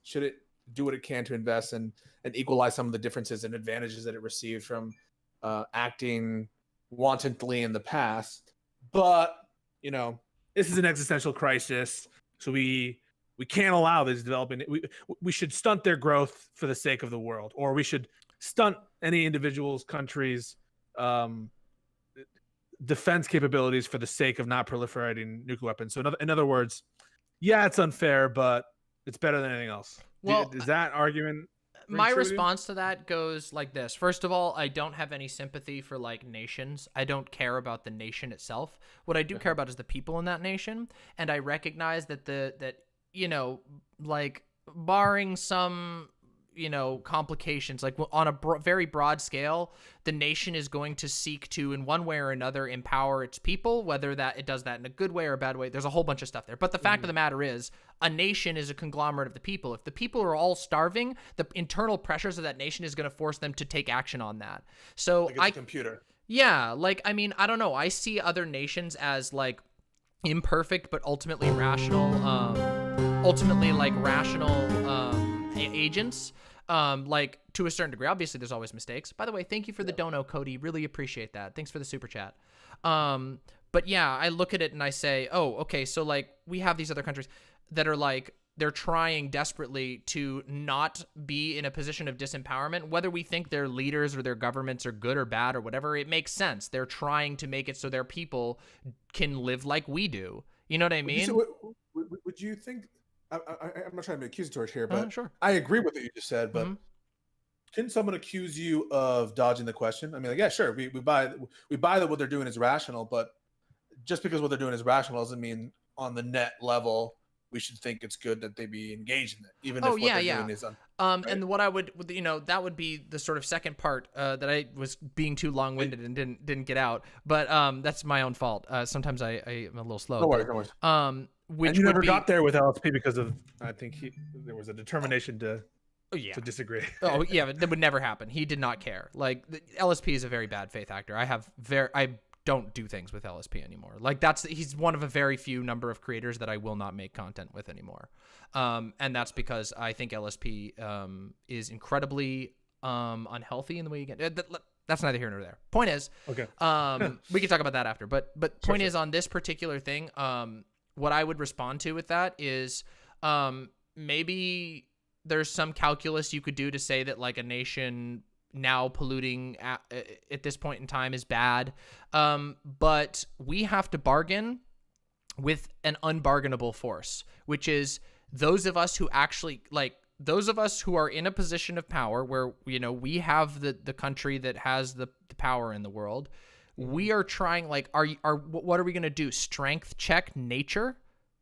should it do what it can to invest and equalize some of the differences and advantages that it received from acting wantonly in the past. But this is an existential crisis, so we can't allow this developing. We should stunt their growth for the sake of the world, or we should stunt any individual's country's defense capabilities for the sake of not proliferating nuclear weapons. So in other words, yeah, it's unfair, but it's better than anything else. Well, is that argument? My response to that goes like this. First of all, I don't have any sympathy for like nations. I don't care about the nation itself. What I do care about is the people in that nation, and I recognize that like barring some complications, like on a very broad scale, the nation is going to seek to, in one way or another, empower its people, whether that it does that in a good way or a bad way. There's a whole bunch of stuff there. But the fact of the matter is, a nation is a conglomerate of the people. If the people are all starving, the internal pressures of that nation is going to force them to take action on that. So like it's a computer. Yeah, like, I mean, I don't know. I see other nations as like imperfect, but ultimately rational, agents. Like to a certain degree. Obviously there's always mistakes. By the way, thank you for the dono, Cody. Really appreciate that. Thanks for the super chat. But yeah, I look at it and I say, oh, okay, so like we have these other countries that are like, they're trying desperately to not be in a position of disempowerment. Whether we think their leaders or their governments are good or bad or whatever, it makes sense. They're trying to make it so their people can live like we do. You know what I mean? Would you think, I'm not trying to be accusatory here, but sure. I agree with what you just said, but couldn't someone accuse you of dodging the question? I mean, like, yeah, sure, we buy that what they're doing is rational, but just because what they're doing is rational doesn't mean on the net level we should think it's good that they be engaged in it, even if what they're doing is right? And what I would, that would be the sort of second part that I was being too long-winded and didn't get out, but that's my own fault. Sometimes I am a little slow. No worries. Which and you never got there with LSP because of, I think there was a determination to disagree. Oh yeah, but that would never happen. He did not care. Like LSP is a very bad faith actor. I don't do things with LSP anymore. Like he's one of a very few number of creators that I will not make content with anymore. And that's because I think LSP is incredibly unhealthy in the way you get. That's neither here nor there. Point is, okay. We can talk about that after. But point is, on this particular thing, what I would respond to with that is maybe there's some calculus you could do to say that like a nation now polluting at this point in time is bad. But we have to bargain with an unbargainable force, which is those of us who actually those of us who are in a position of power where, we have the country that has the power in the world. We are trying, what are we going to do? Strength check nature?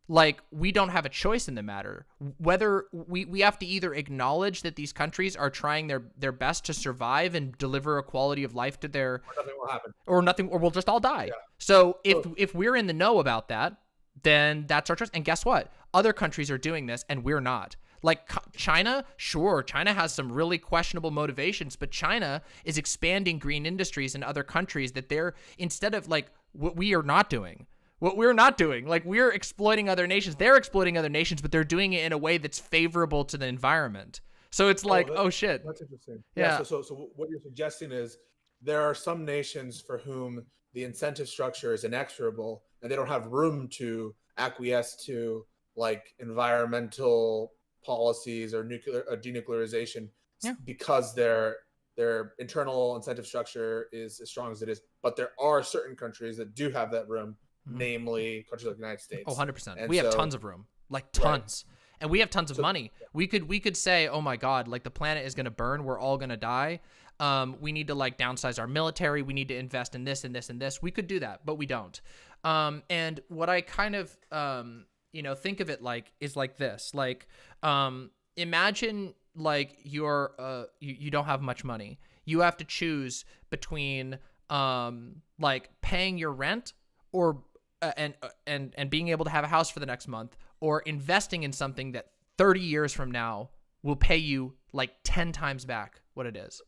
Like, we don't have a choice in the matter. Whether we have to either acknowledge that these countries are trying their best to survive and deliver a quality of life to their... Or nothing will happen. Or we'll just all die. Yeah. So if we're in the know about that, then that's our choice. And guess what? Other countries are doing this and we're not. Like China, sure, China has some really questionable motivations, but China is expanding green industries in other countries that they're, instead of like what we are not doing. What we're not doing, like we're exploiting other nations. They're exploiting other nations, but they're doing it in a way that's favorable to the environment. So it's like, oh shit. That's interesting. Yeah. So what you're suggesting is there are some nations for whom the incentive structure is inexorable, and they don't have room to acquiesce to like environmental policies or denuclearization because their internal incentive structure is as strong as it is. But there are certain countries that do have that room. Namely countries like the United States. Oh, 100%. We have tons of room, like tons. Right. And we have tons of money. We could say, oh my God, like the planet is going to burn. We're all going to die. We need to like downsize our military. We need to invest in this and this and this. We could do that, but we don't. And what I kind of, think of it like is like this, like, imagine like you're, you don't have much money. You have to choose between, like paying your rent or and being able to have a house for the next month, or investing in something that 30 years from now will pay you like 10 times back what it is.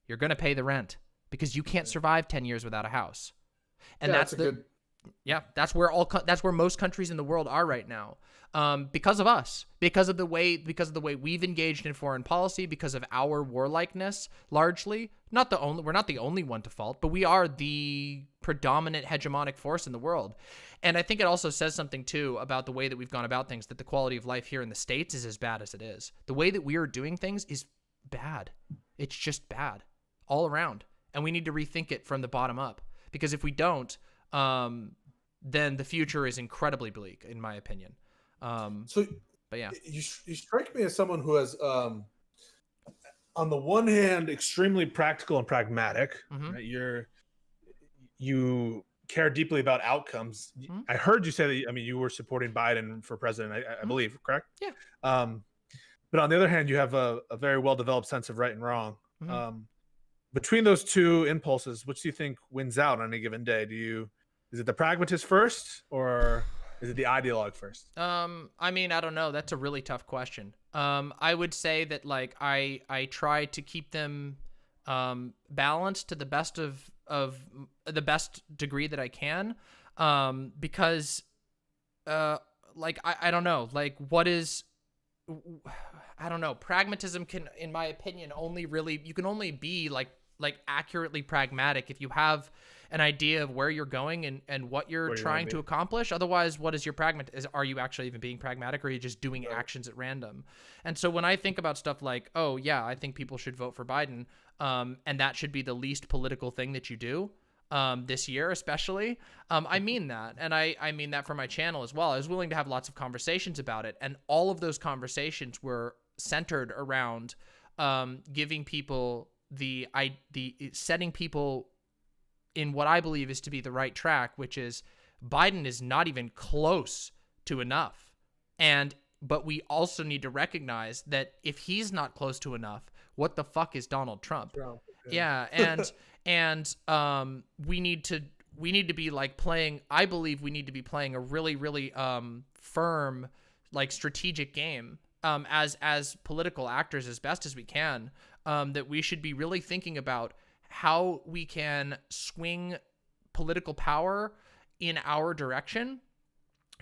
You're going to pay the rent because you can't survive 10 years without a house. And that's Yeah, that's where most countries in the world are right now, because of us, because of the way we've engaged in foreign policy, because of our warlikeness. Largely, we're not the only one to fault, but we are the predominant hegemonic force in the world. And I think it also says something too about the way that we've gone about things, that the quality of life here in the States is as bad as it is. The way that we are doing things is bad. It's just bad all around, and we need to rethink it from the bottom up, because if we don't, then the future is incredibly bleak, in my opinion. But yeah, you strike me as someone who has, on the one hand, extremely practical and pragmatic. Mm-hmm. Right? You care deeply about outcomes. Mm-hmm. I heard you say that. I mean, you were supporting Biden for president, I believe, correct? Yeah. But on the other hand, you have a very well-developed sense of right and wrong. Mm-hmm. Between those two impulses, which do you think wins out on any given day? Is it the pragmatist first, or is it the ideologue first? I mean, I don't know. That's a really tough question. I would say that like I try to keep them balanced to the best of the best degree that I can, because like I don't know, like I don't know. Pragmatism can, in my opinion, you can only be like accurately pragmatic if you have an idea of where you're going and what you're trying to accomplish. Otherwise, what is your are you actually even being pragmatic, or are you just doing actions at random? And so when I think about stuff like, oh yeah, I think people should vote for Biden, and that should be the least political thing that you do this year, especially, I mean that. And I mean that for my channel as well. I was willing to have lots of conversations about it, and all of those conversations were centered around giving people the setting people in what I believe is to be the right track, which is Biden is not even close to enough. But we also need to recognize that if he's not close to enough, what the fuck is Donald Trump? Yeah. And we need to be like playing, I believe we need to be playing a really, really firm, like strategic game as political actors as best as we can, that we should be really thinking about how we can swing political power in our direction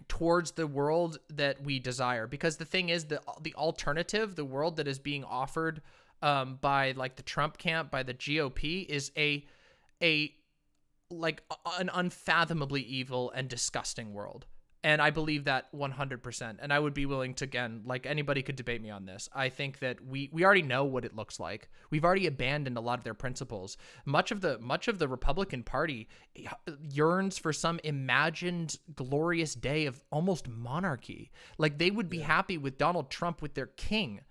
towards the world that we desire. Because the thing is, the alternative, the world that is being offered by like the Trump camp, by the GOP, is an unfathomably evil and disgusting world. And I believe that 100%. And I would be willing to, again, like anybody could debate me on this. I think that we already know what it looks like. We've already abandoned a lot of their principles. Much of the Republican Party yearns for some imagined glorious day of almost monarchy. Like they would be happy with Donald Trump with their king.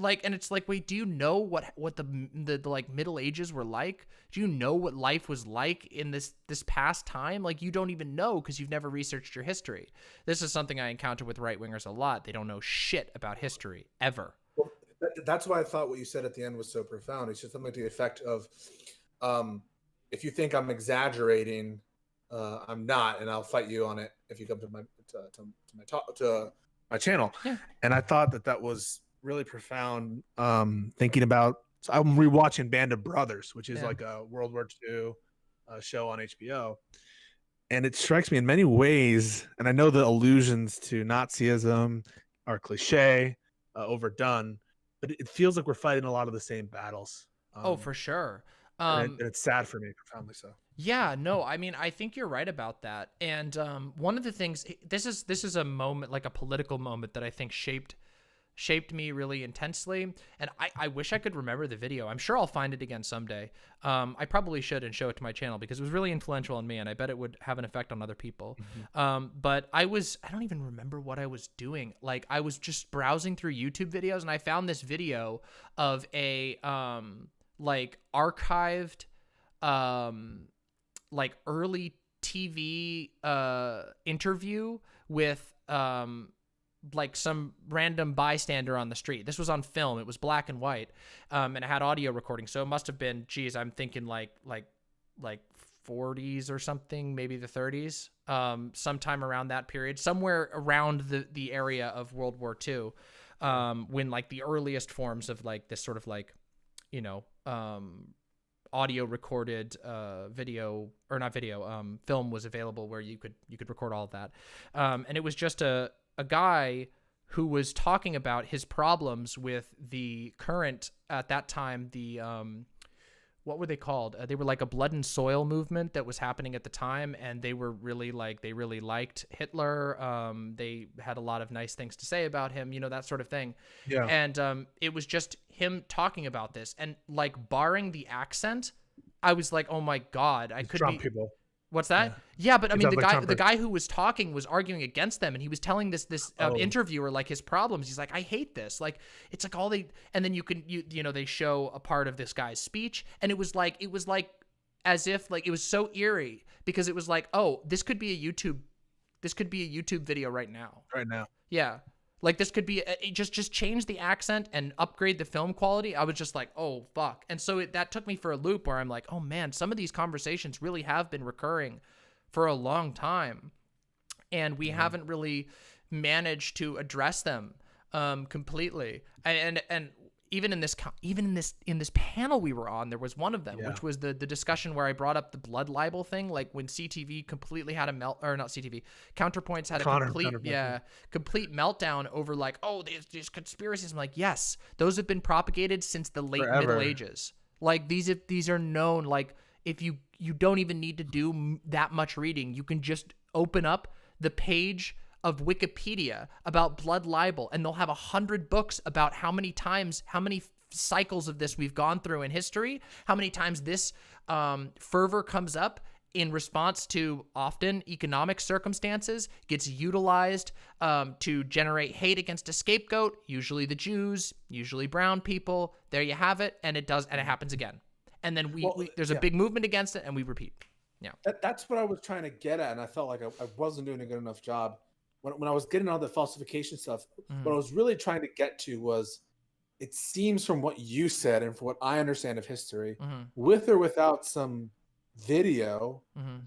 Like, and it's like, wait, do you know what the like Middle Ages were like? Do you know what life was like in this past time? Like, you don't even know because you've never researched your history. This is something I encounter with right-wingers a lot. They don't know shit about history, ever. Well, that's why I thought what you said at the end was so profound. It's just something to the effect of, if you think I'm exaggerating, I'm not, and I'll fight you on it if you come to my channel. Yeah. And I thought that was really profound, thinking about, so I'm rewatching Band of Brothers, which is like a World War II show on HBO, and it strikes me in many ways, and I know the allusions to Nazism are cliche, overdone, but it feels like we're fighting a lot of the same battles. Oh, for sure. And it's sad for me, profoundly so. Yeah, no, I mean, I think you're right about that. And one of the things, this is a moment, like a political moment, that I think shaped me really intensely, and I wish I could remember the video. I'm sure I'll find it again someday. I probably should and show it to my channel because it was really influential on me, and I bet it would have an effect on other people. But I don't even remember what I was doing. Like, I was just browsing through YouTube videos, and I found this video of a like archived like early TV interview with like some random bystander on the street. This was on film. It was black and white, and it had audio recording. So it must have been, geez, I'm thinking like 40s or something, maybe the 30s, sometime around that period, somewhere around the area of World War II, when like the earliest forms of like this sort of like, you know, audio recorded video, or not video, film was available where you could record all of that. And it was just a guy who was talking about his problems with the current, at that time, the what were they called? They were like a blood and soil movement that was happening at the time, and they were really they really liked Hitler. They had a lot of nice things to say about him, that sort of thing. Yeah. And it was just him talking about this, and like barring the accent, I was like, oh my God, I could Trump be. people. What's that? Yeah, but I He mean, sounds like the Trumpers. guy who was talking was arguing against them, and he was telling this interviewer like his problems. He's like, I hate this. Like, it's like all they, and then they show a part of this guy's speech, and it was like as if like it was so eerie because it was like, oh, this could be a YouTube video right now. Right now. Yeah. Like this could be just change the accent and upgrade the film quality. I was just like, oh fuck. And so that took me for a loop where I'm like, oh man, some of these conversations really have been recurring for a long time, and we haven't really managed to address them completely. And even in this panel we were on, there was one of them, which was the discussion where I brought up the blood libel thing, like when CTV completely had Counterpoints had a complete meltdown over like, oh, these conspiracies. I'm like, yes, those have been propagated since the late Middle Ages. Like these are known. Like if you don't even need to do that much reading, you can just open up the page of Wikipedia about blood libel, and they'll have 100 books about how many cycles of this we've gone through in history, how many times this fervor comes up in response to often economic circumstances, gets utilized to generate hate against a scapegoat, usually the Jews, usually brown people. There you have it, and it happens again. And then there's a big movement against it, and we repeat. Yeah, that's what I was trying to get at, and I felt like I wasn't doing a good enough job. When I was getting all the falsification stuff, what I was really trying to get to was, it seems from what you said and from what I understand of history, with or without some video,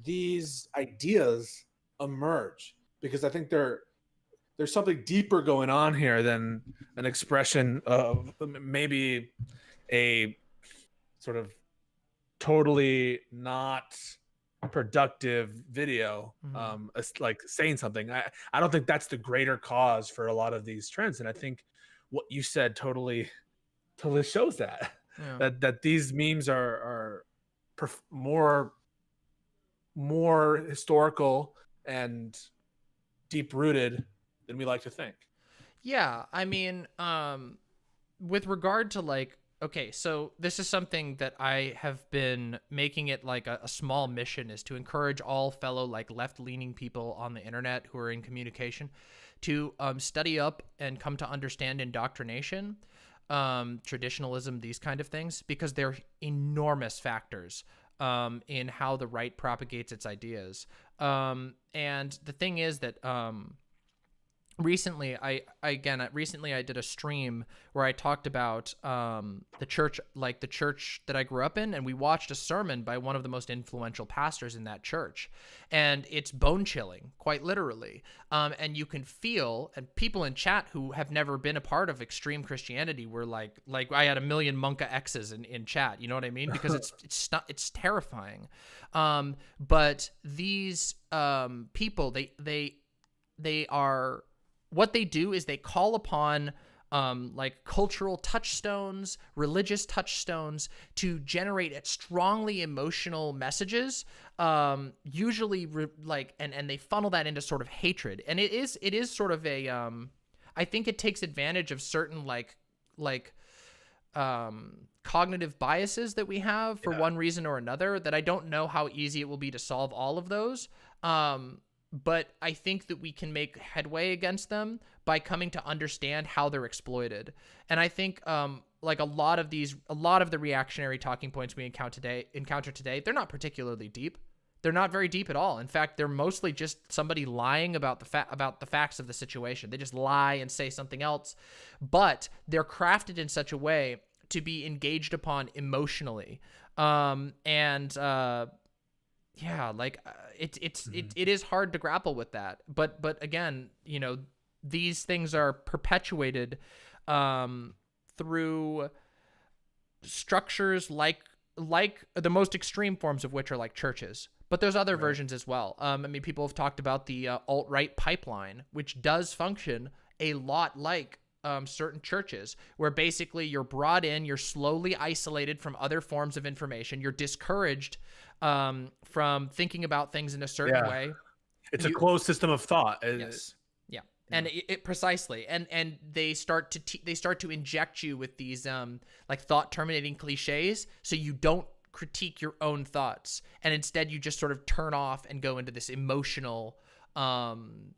these ideas emerge, because I think there's something deeper going on here than an expression of maybe a sort of totally not productive video, like saying something. I don't think that's the greater cause for a lot of these trends, and I think what you said totally shows that that these memes are more historical and deep rooted than we like to think. Yeah, I mean, with regard to like, okay, so this is something that I have been making it like a small mission, is to encourage all fellow like left-leaning people on the internet who are in communication to study up and come to understand indoctrination, traditionalism, these kind of things, because they're enormous factors in how the right propagates its ideas. And the thing is that recently I did a stream where I talked about the church that I grew up in, and we watched a sermon by one of the most influential pastors in that church, and it's bone chilling, quite literally. And you can feel, and people in chat who have never been a part of extreme Christianity were like I had a million Monka X's in chat, you know what I mean? Because it's terrifying. But these people, they are, what they do is they call upon like cultural touchstones, religious touchstones to generate strongly emotional messages, usually and they funnel that into sort of hatred. And it is sort of a, I think it takes advantage of certain cognitive biases that we have for one reason or another, that I don't know how easy it will be to solve all of those. But I think that we can make headway against them by coming to understand how they're exploited. And I think like a lot of the reactionary talking points we encounter today, they're not particularly deep. They're not very deep at all. In fact, they're mostly just somebody lying about the facts of the situation. They just lie and say something else, but they're crafted in such a way to be engaged upon emotionally. Yeah, like it is hard to grapple with that, but again, you know, these things are perpetuated through structures like like the most extreme forms of which are like churches, but there's other versions as well. I mean, people have talked about the alt-right pipeline, which does function a lot like certain churches, where basically you're brought in, you're slowly isolated from other forms of information, you're discouraged from thinking about things in a certain way. It's a closed system of thought. Yes. Yeah. And it precisely, and they start to inject you with these like thought terminating cliches, so you don't critique your own thoughts, and instead you just sort of turn off and go into this emotional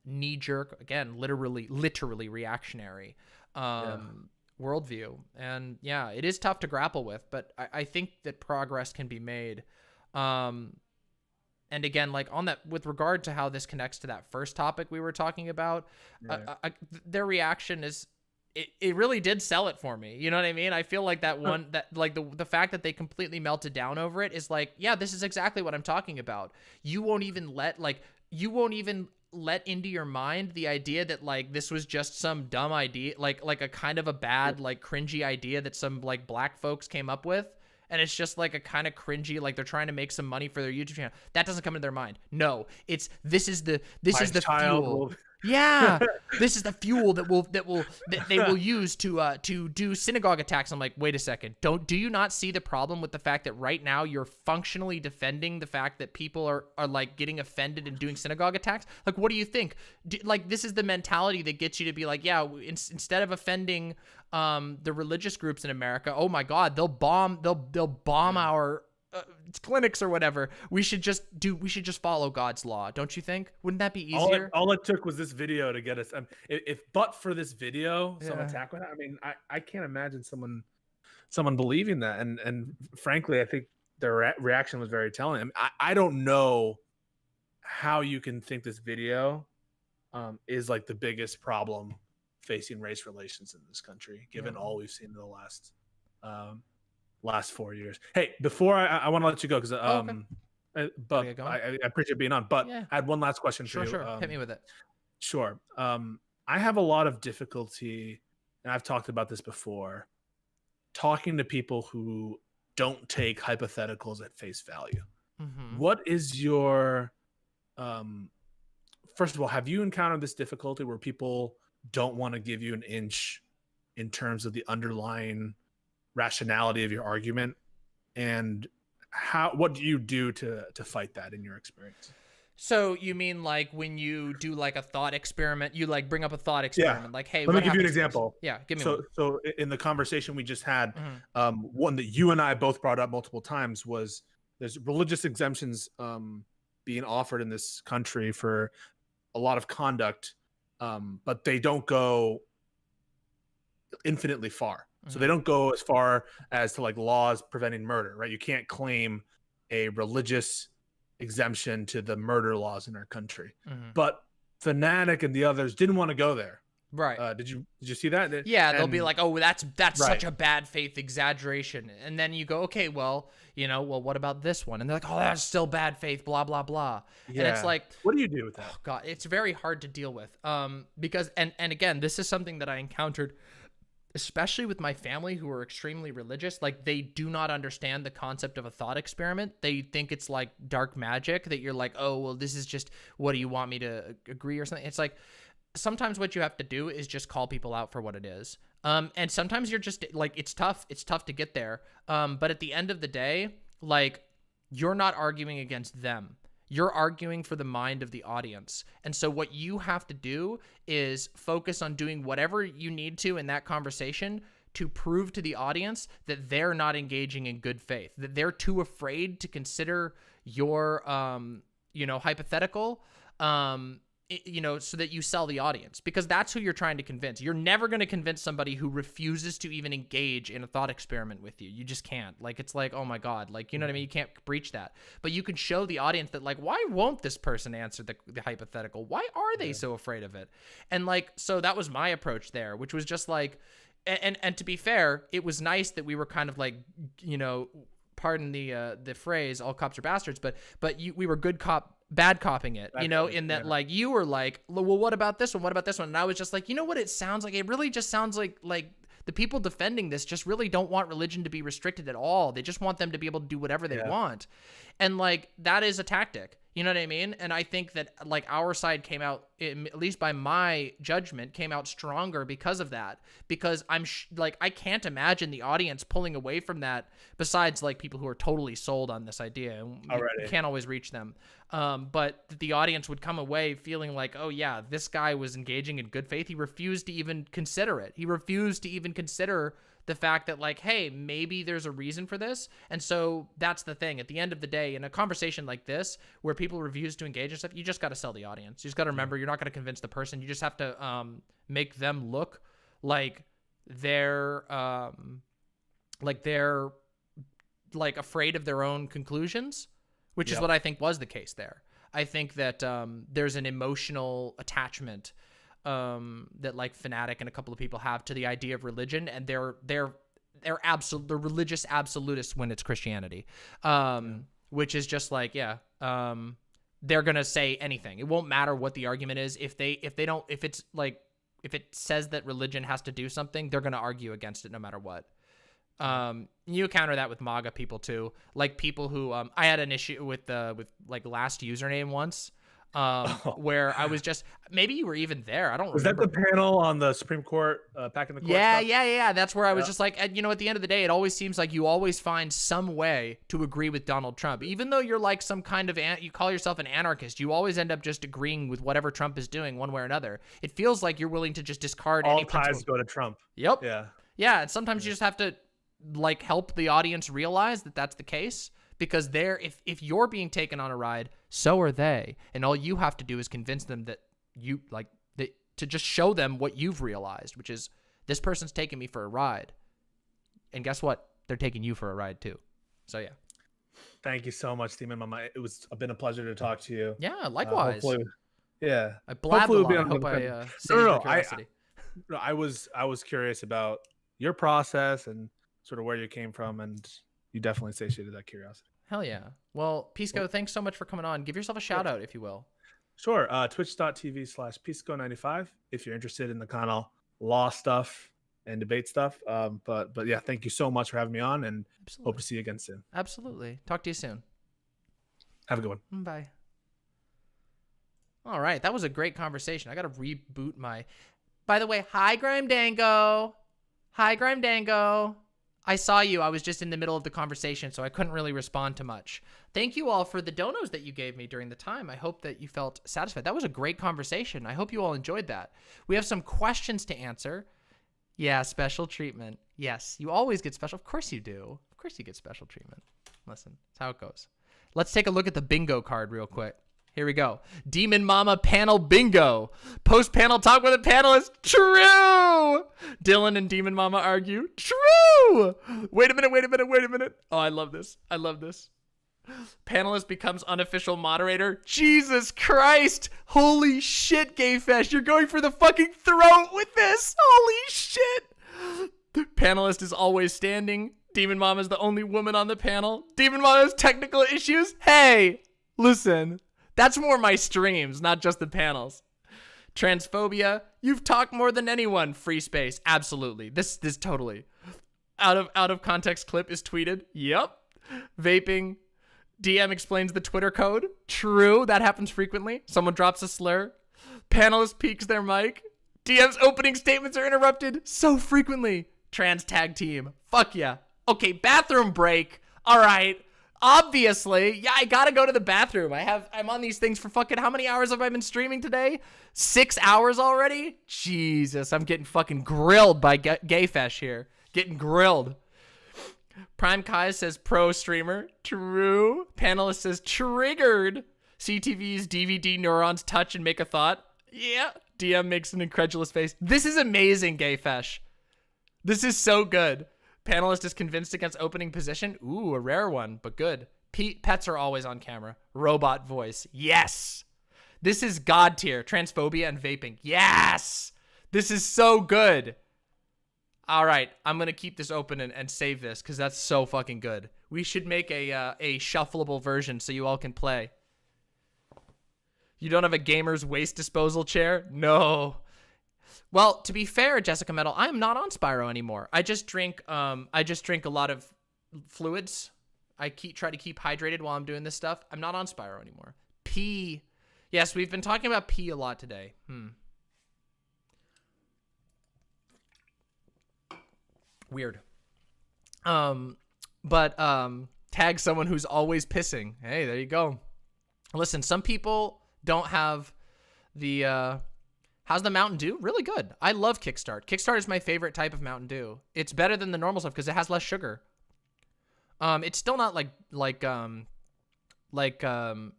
knee jerk, again, literally reactionary worldview. And yeah, it is tough to grapple with, but I think that progress can be made. And again, like on that, with regard to how this connects to that first topic we were talking about, their reaction is, it really did sell it for me. You know what I mean? I feel like that one, that like the fact that they completely melted down over it is like, yeah, this is exactly what I'm talking about. You won't even let into your mind the idea that like this was just some dumb idea, like a kind of a bad, like cringy idea that some like black folks came up with. And it's just like a kind of cringy, like they're trying to make some money for their YouTube channel. That doesn't come into their mind. No, it's this is the fuel. Yeah, this is the fuel that they will use to do synagogue attacks. I'm like, wait a second, do you not see the problem with the fact that right now you're functionally defending the fact that people are like getting offended and doing synagogue attacks? Like, what do you think? Like, this is the mentality that gets you to be like, yeah, instead of offending the religious groups in America, oh my God, they'll bomb our clinics or whatever. We should just follow God's law, don't you think? Wouldn't that be easier? All it took was this video to get us. If but for this video, some attack with that. I mean, I can't imagine someone believing that. And frankly, I think their reaction was very telling. I mean, I don't know how you can think this video is like the biggest problem facing race relations in this country, given all we've seen in the last 4 years. Hey, before I want to let you go, because but I appreciate being on, but I had one last question for you. Sure. Hit me with it. Sure. I have a lot of difficulty, and I've talked about this before, talking to people who don't take hypotheticals at face value. Mm-hmm. What is your first of all, have you encountered this difficulty where people don't want to give you an inch in terms of the underlying rationality of your argument, and what do you do to fight that in your experience? So you mean like when you do like a thought experiment, you like bring up a thought experiment, like, hey, let me give you an example. Yeah, give me one. So in the conversation we just had, one that you and I both brought up multiple times was there's religious exemptions being offered in this country for a lot of conduct, but they don't go infinitely far. So they don't go as far as to like laws preventing murder, right? You can't claim a religious exemption to the murder laws in our country. But Fanatic and the others didn't want to go there. Right. Did you see that? Yeah, they'll be like, oh, that's such a bad faith exaggeration. And then you go, okay, well, what about this one? And they're like, oh, that's still bad faith, blah, blah, blah. Yeah. And it's like, what do you do with that? Oh, God, it's very hard to deal with. Because, and again, this is something that I encountered, especially with my family who are extremely religious. Like, they do not understand the concept of a thought experiment. They think it's like dark magic, that you're like, oh, well, this is just, what do you want me to agree or something? It's like, sometimes what you have to do is just call people out for what it is. And sometimes you're just like, it's tough to get there. But at the end of the day, like, you're not arguing against them. You're arguing for the mind of the audience. And so what you have to do is focus on doing whatever you need to in that conversation to prove to the audience that they're not engaging in good faith, that they're too afraid to consider your, hypothetical, so that you sell the audience, because that's who you're trying to convince. You're never going to convince somebody who refuses to even engage in a thought experiment with you. You just can't. Like, it's like, oh my God, like, you know what I mean? You can't breach that. But you can show the audience that, like, why won't this person answer the hypothetical? Why are they so afraid of it? And like, so that was my approach there, which was just like, and to be fair, it was nice that we were kind of like, pardon the phrase, all cops are bastards, but we were good cop, bad copping it, in that, like, you were like, well, what about this one? What about this one? And I was just like, you know what it sounds like? It really just sounds like The people defending this just really don't want religion to be restricted at all. They just want them to be able to do whatever they want. And like, that is a tactic. You know what I mean? And I think that like our side came out, at least by my judgment, came out stronger because of that. Because like, I can't imagine the audience pulling away from that, besides like people who are totally sold on this idea. And you can't always reach them. But the audience would come away feeling like, oh yeah, this guy was engaging in good faith. He refused to even consider it. He refused to even consider the fact that like, hey, maybe there's a reason for this. And so that's the thing. At the end of the day, in a conversation like this, where people refuse to engage and stuff, you just got to sell the audience. You just got to remember, you're not going to convince the person. You just have to make them look like they're like afraid of their own conclusions, which is what I think was the case there. I think that there's an emotional attachment that like Fanatic and a couple of people have to the idea of religion, and they're religious absolutists when it's Christianity, which is just like, they're gonna say anything. It won't matter what the argument is. If it says that religion has to do something, they're gonna argue against it no matter what. You counter that with MAGA people too, like people who I had an issue with like last username once. Where I was just, maybe you were even there. I don't remember. Was that the panel on the Supreme Court back in the court? Yeah. That's where I was just like, you know, at the end of the day, it always seems like you always find some way to agree with Donald Trump. Even though you're like some kind of, you call yourself an anarchist, you always end up just agreeing with whatever Trump is doing one way or another. It feels like you're willing to just discard all any ties principle. go to Trump. Yep. Yeah. Yeah, and sometimes you just have to like help the audience realize that that's the case. Because if you're being taken on a ride, so are they, and all you have to do is convince them that to just show them what you've realized, which is this person's taking me for a ride, and guess what? They're taking you for a ride too. So yeah. Thank you so much, Demon Mama. It's been a pleasure to talk to you. Yeah, likewise. I blabbed a lot. I hope I saved your curiosity. I was curious about your process and sort of where you came from, and you definitely satiated that curiosity. Hell yeah. Well, Pisco, thanks so much for coming on. Give yourself a shout out, if you will. Sure. Twitch.tv/Pisco95 if you're interested in the kind of law stuff and debate stuff. But yeah, thank you so much for having me on, and hope to see you again soon. Absolutely. Talk to you soon. Have a good one. Bye. All right. That was a great conversation. I got to reboot my... By the way, hi, Grime Dango. Hi, Grime Dango. I saw you. I was just in the middle of the conversation, so I couldn't really respond to much. Thank you all for the donos that you gave me during the time. I hope that you felt satisfied. That was a great conversation. I hope you all enjoyed that. We have some questions to answer. Yeah, special treatment. Yes, you always get special. Of course you do. Of course you get special treatment. Listen, that's how it goes. Let's take a look at the bingo card real quick. Here we go. Demon Mama panel bingo. Post-panel talk with a panelist. True. Dylan and Demon Mama argue. True. Wait a minute. Oh, I love this. Panelist becomes unofficial moderator. Jesus Christ. Holy shit, Gayfesh. You're going for the fucking throat with this. Holy shit. Panelist is always standing. Demon Mama is the only woman on the panel. Demon Mama has technical issues. Hey, listen. That's more my streams, not just the panels. Transphobia. You've talked more than anyone. Free space. Absolutely. This totally. Out of context clip is tweeted. Yep. Vaping. DM explains the Twitter code. True. That happens frequently. Someone drops a slur. Panelist peeks their mic. DM's opening statements are interrupted so frequently. Trans tag team. Fuck yeah. Okay, bathroom break. All right. Obviously, yeah, I gotta go to the bathroom. I'm on these things for fucking, how many hours have I been streaming today? 6 hours already? Jesus, I'm getting fucking grilled by Gayfesh here. Getting grilled. Prime Kai says pro streamer. True. Panelist says triggered. CTV's DVD neurons touch and make a thought. Yeah. DM makes an incredulous face. This is amazing, Gayfesh. This is so good. Panelist is convinced against opening position. Ooh, a rare one, but good. Pets are always on camera. Robot voice. Yes. This is God tier. Transphobia and vaping. Yes. This is so good. All right. I'm going to keep this open and save this because that's so fucking good. We should make a shuffleable version so you all can play. You don't have a gamer's waste disposal chair? No. Well, to be fair, Jessica Metal, I am not on Spyro anymore. I just drink a lot of fluids. I try to keep hydrated while I'm doing this stuff. I'm not on Spyro anymore. Pee. Yes, we've been talking about pee a lot today. Weird. But tag someone who's always pissing. Hey, there you go. Listen, some people don't have the how's the Mountain Dew? Really good. I love Kickstart. Kickstart is my favorite type of Mountain Dew. It's better than the normal stuff because it has less sugar. It's still not like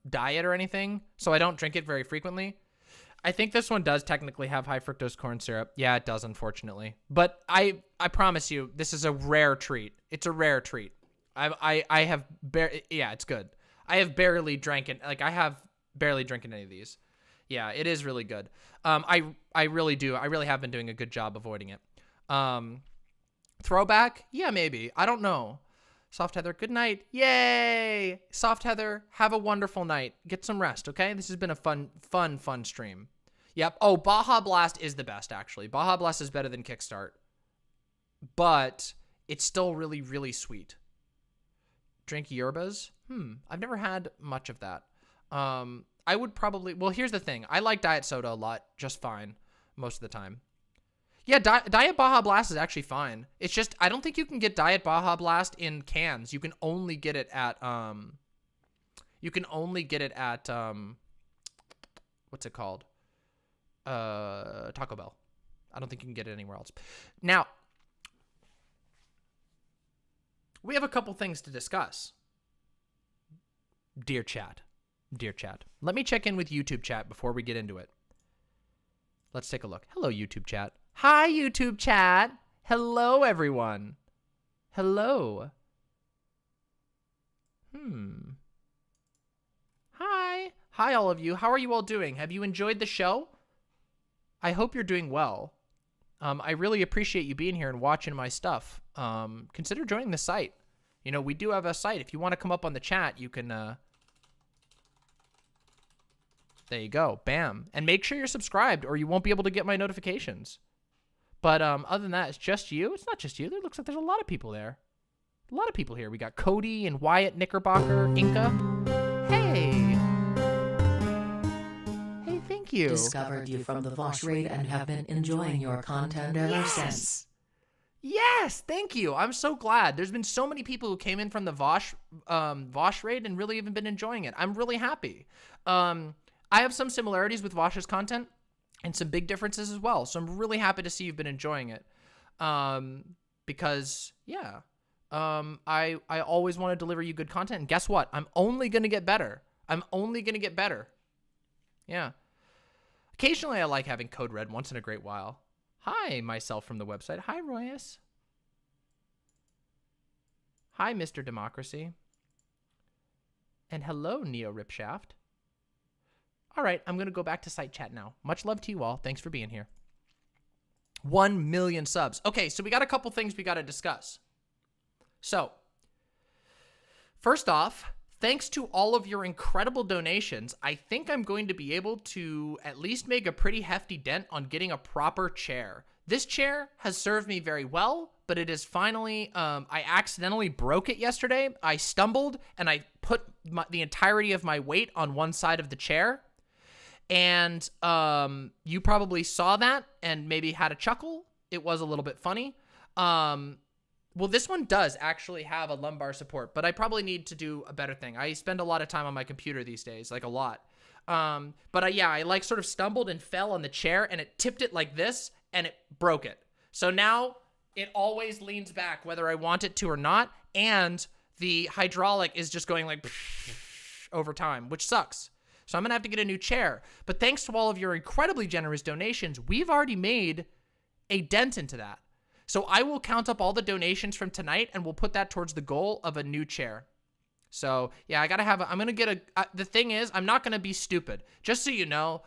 diet or anything, so I don't drink it very frequently. I think this one does technically have high fructose corn syrup. Yeah, it does, unfortunately. But I promise you, this is a rare treat. It's a rare treat. I have yeah, it's good. I have barely drank it. Like, I have barely drinking any of these. Yeah, it is really good. I really do. I really have been doing a good job avoiding it. Throwback? Yeah, maybe. I don't know. Soft Heather, good night. Yay! Soft Heather, have a wonderful night. Get some rest, okay? This has been a fun stream. Yep. Oh, Baja Blast is the best, actually. Baja Blast is better than Kickstart. But it's still really, really sweet. Drink yerbas? I've never had much of that. I would probably... Well, here's the thing. I like diet soda a lot, just fine, most of the time. Yeah, Diet Baja Blast is actually fine. It's just, I don't think you can get Diet Baja Blast in cans. You can only get it at, what's it called? Taco Bell. I don't think you can get it anywhere else. Now, we have a couple things to discuss. Dear chat. Let me check in with YouTube chat before we get into it. Let's take a look. Hello, YouTube chat. Hi, YouTube chat. Hello, everyone. Hello. Hi. Hi, all of you. How are you all doing? Have you enjoyed the show? I hope you're doing well. I really appreciate you being here and watching my stuff. Consider joining the site. You know, we do have a site. If you want to come up on the chat, you can... There you go. Bam. And make sure you're subscribed or you won't be able to get my notifications. But other than that, it's just you. It's not just you. It looks like there's a lot of people there. A lot of people here. We got Cody and Wyatt Knickerbocker, Inca. Hey. Hey, thank you. Discovered you from the Vosh raid and have been enjoying your content ever since. Yes, thank you. I'm so glad. There's been so many people who came in from the Vosh raid and really even been enjoying it. I'm really happy. I have some similarities with Vosh's content and some big differences as well. So I'm really happy to see you've been enjoying it. Because, yeah, I always want to deliver you good content. And guess what? I'm only going to get better. Yeah. Occasionally, I like having Code Red once in a great while. Hi, myself from the website. Hi, Royus. Hi, Mr. Democracy. And hello, Neo Ripshaft. All right, I'm going to go back to site chat now. Much love to you all. Thanks for being here. 1 million subs. Okay, so we got a couple things we got to discuss. So, first off, thanks to all of your incredible donations, I think I'm going to be able to at least make a pretty hefty dent on getting a proper chair. This chair has served me very well, but it is finally, I accidentally broke it yesterday. I stumbled and I put the entirety of my weight on one side of the chair. And you probably saw that and maybe had a chuckle. It was a little bit funny. Well, this one does actually have a lumbar support, but I probably need to do a better thing. I spend a lot of time on my computer these days, like a lot. But yeah, I like sort of stumbled and fell on the chair and it tipped it like this and it broke it. So now it always leans back whether I want it to or not. And the hydraulic is just going like over time, which sucks. So I'm going to have to get a new chair. But thanks to all of your incredibly generous donations, we've already made a dent into that. So I will count up all the donations from tonight and we'll put that towards the goal of a new chair. So yeah, I'm going to get the thing is, I'm not going to be stupid. Just so you know,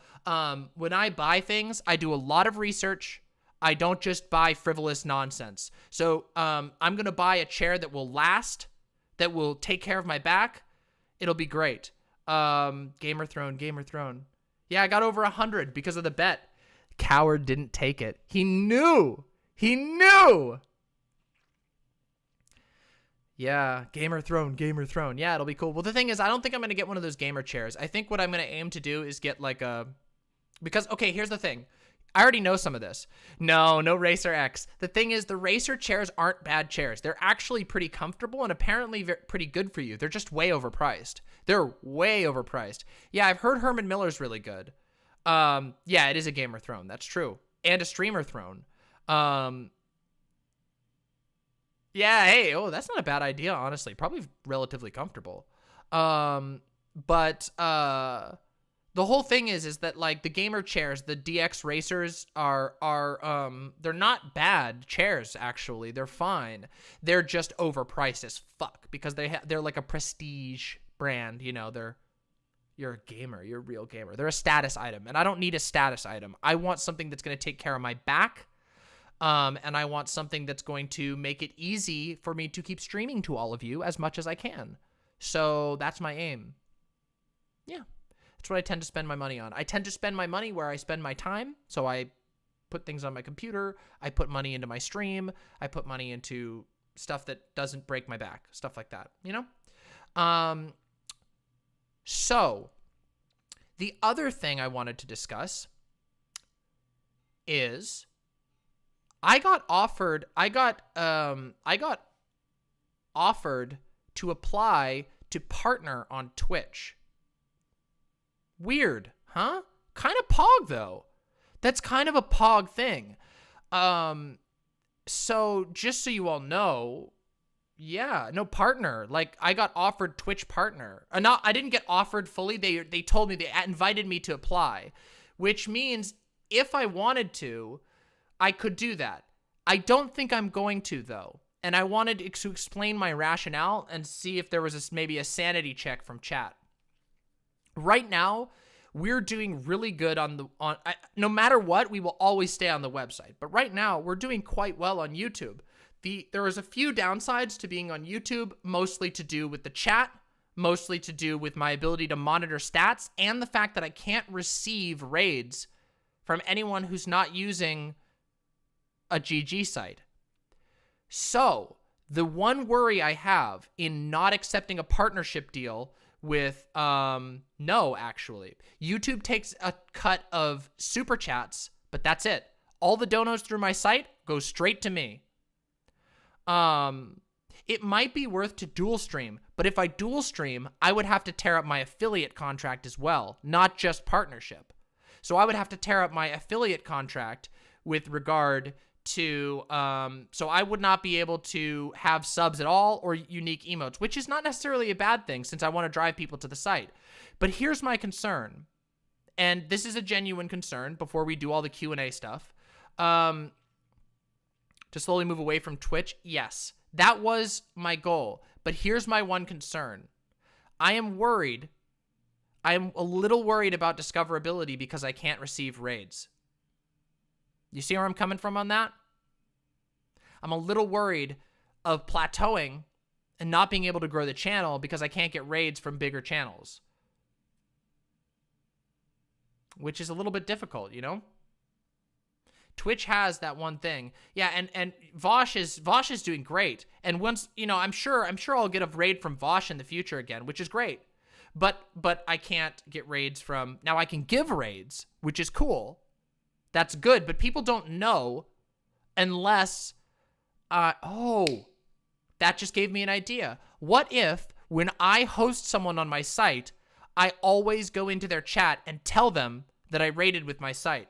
when I buy things, I do a lot of research. I don't just buy frivolous nonsense. So I'm going to buy a chair that will last, that will take care of my back. It'll be great. Gamer Throne. Yeah, I got over 100 because of the bet. Coward didn't take it. He knew. He knew. Yeah, Gamer Throne. Yeah, it'll be cool. Well, the thing is, I don't think I'm going to get one of those gamer chairs. I think what I'm going to aim to do is get like a... Because, okay, here's the thing. I already know some of this. No Racer X. The thing is, the Racer chairs aren't bad chairs. They're actually pretty comfortable and apparently pretty good for you. They're just way overpriced. They're way overpriced. Yeah, I've heard Herman Miller's really good. Yeah, it is a gamer throne. That's true. And a streamer throne. Yeah, hey, that's not a bad idea, honestly. Probably relatively comfortable. But the whole thing is that like the gamer chairs, the DX Racers are they're not bad chairs actually. They're fine. They're just overpriced as fuck because they're like a prestige brand, you know. You're a gamer, you're a real gamer. They're a status item, and I don't need a status item. I want something that's going to take care of my back. And I want something that's going to make it easy for me to keep streaming to all of you as much as I can. So that's my aim. Yeah, that's what I tend to spend my money on. I tend to spend my money where I spend my time. So I put things on my computer. I put money into my stream. I put money into stuff that doesn't break my back. Stuff like that, you know? So the other thing I wanted to discuss is... I got offered to apply to partner on Twitch. Weird, huh? Kind of pog though. That's kind of a pog thing. So just so you all know, yeah, no partner. Like I got offered Twitch partner. I didn't get offered fully. They told me, they invited me to apply, which means if I wanted to, I could do that. I don't think I'm going to, though. And I wanted to explain my rationale and see if there was maybe a sanity check from chat. Right now, we're doing really good no matter what, we will always stay on the website. But right now, we're doing quite well on YouTube. There was a few downsides to being on YouTube, mostly to do with the chat, mostly to do with my ability to monitor stats, and the fact that I can't receive raids from anyone who's not using a GG site. So the one worry I have in not accepting a partnership deal with, no, actually, YouTube takes a cut of super chats, but that's it. All the donos through my site go straight to me. It might be worth to dual stream, but if I dual stream, I would have to tear up my affiliate contract as well, not just partnership. So I would have to tear up my affiliate contract with regard to, so I would not be able to have subs at all or unique emotes, which is not necessarily a bad thing since I want to drive people to the site. But here's my concern, and this is a genuine concern before we do all the Q&A stuff. To slowly move away from Twitch, yes, that was my goal. But here's my one concern. I am worried. I am a little worried about discoverability because I can't receive raids. You see where I'm coming from on that? I'm a little worried of plateauing and not being able to grow the channel because I can't get raids from bigger channels. Which is a little bit difficult, you know? Twitch has that one thing. Yeah, and Vosh is doing great. And once, you know, I'm sure I'll get a raid from Vosh in the future again, which is great. But I can't get raids from... Now I can give raids, which is cool. That's good, but people don't know unless... oh, that just gave me an idea. What if, when I host someone on my site, I always go into their chat and tell them that I raided with my site?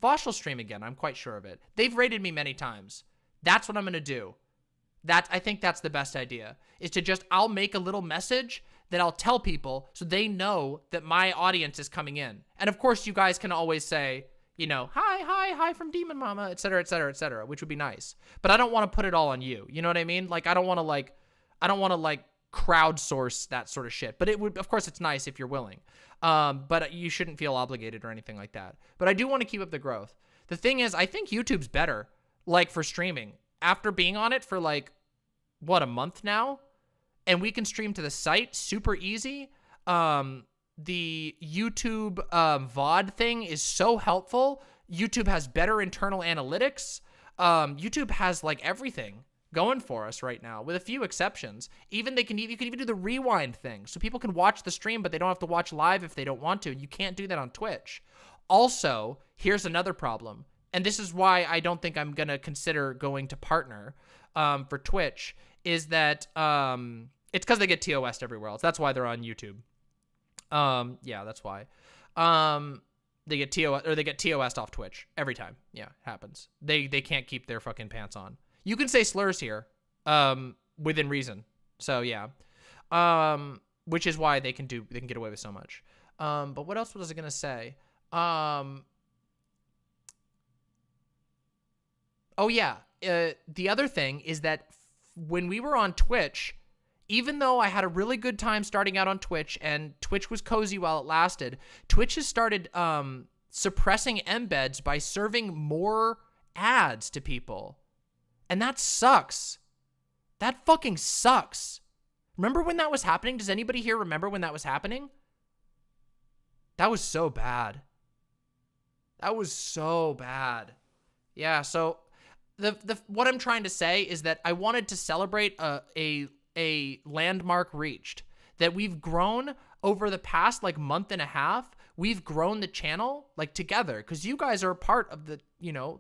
Vosh will stream again, I'm quite sure of it. They've raided me many times. That's what I'm going to do. I think that's the best idea, is to just, I'll make a little message that I'll tell people so they know that my audience is coming in. And of course, you guys can always say, you know, hi from Demon Mama, etc., etc., etc., which would be nice. But I don't want to put it all on you. You know what I mean? Like, I don't want to crowdsource that sort of shit. But it would, of course, it's nice if you're willing. But you shouldn't feel obligated or anything like that. But I do want to keep up the growth. The thing is, I think YouTube's better, like, for streaming. After being on it for, like, what, a month now? And we can stream to the site super easy. YouTube VOD thing is so helpful. YouTube has better internal analytics. YouTube has like everything going for us right now, with a few exceptions. Even you can even do the rewind thing, so people can watch the stream, but they don't have to watch live if they don't want to. You can't do that on Twitch. Also, here's another problem, and this is why I don't think I'm gonna consider going to partner for Twitch. Is that it's because they get TOS'd everywhere else. That's why they're on YouTube. Yeah, that's why. They get TOS'd off Twitch every time. Yeah, it happens. They can't keep their fucking pants on. You can say slurs here, within reason. So yeah, which is why they can get away with so much. But what else was I gonna say? Oh yeah, the other thing is that when we were on Twitch, even though I had a really good time starting out on Twitch and Twitch was cozy while it lasted, Twitch has started suppressing embeds by serving more ads to people. And that sucks. That fucking sucks. Remember when that was happening? Does anybody here remember when that was happening? That was so bad. That was so bad. Yeah, so what I'm trying to say is that I wanted to celebrate a landmark reached. That we've grown over the past like month and a half. We've grown the channel like together, because you guys are a part of the,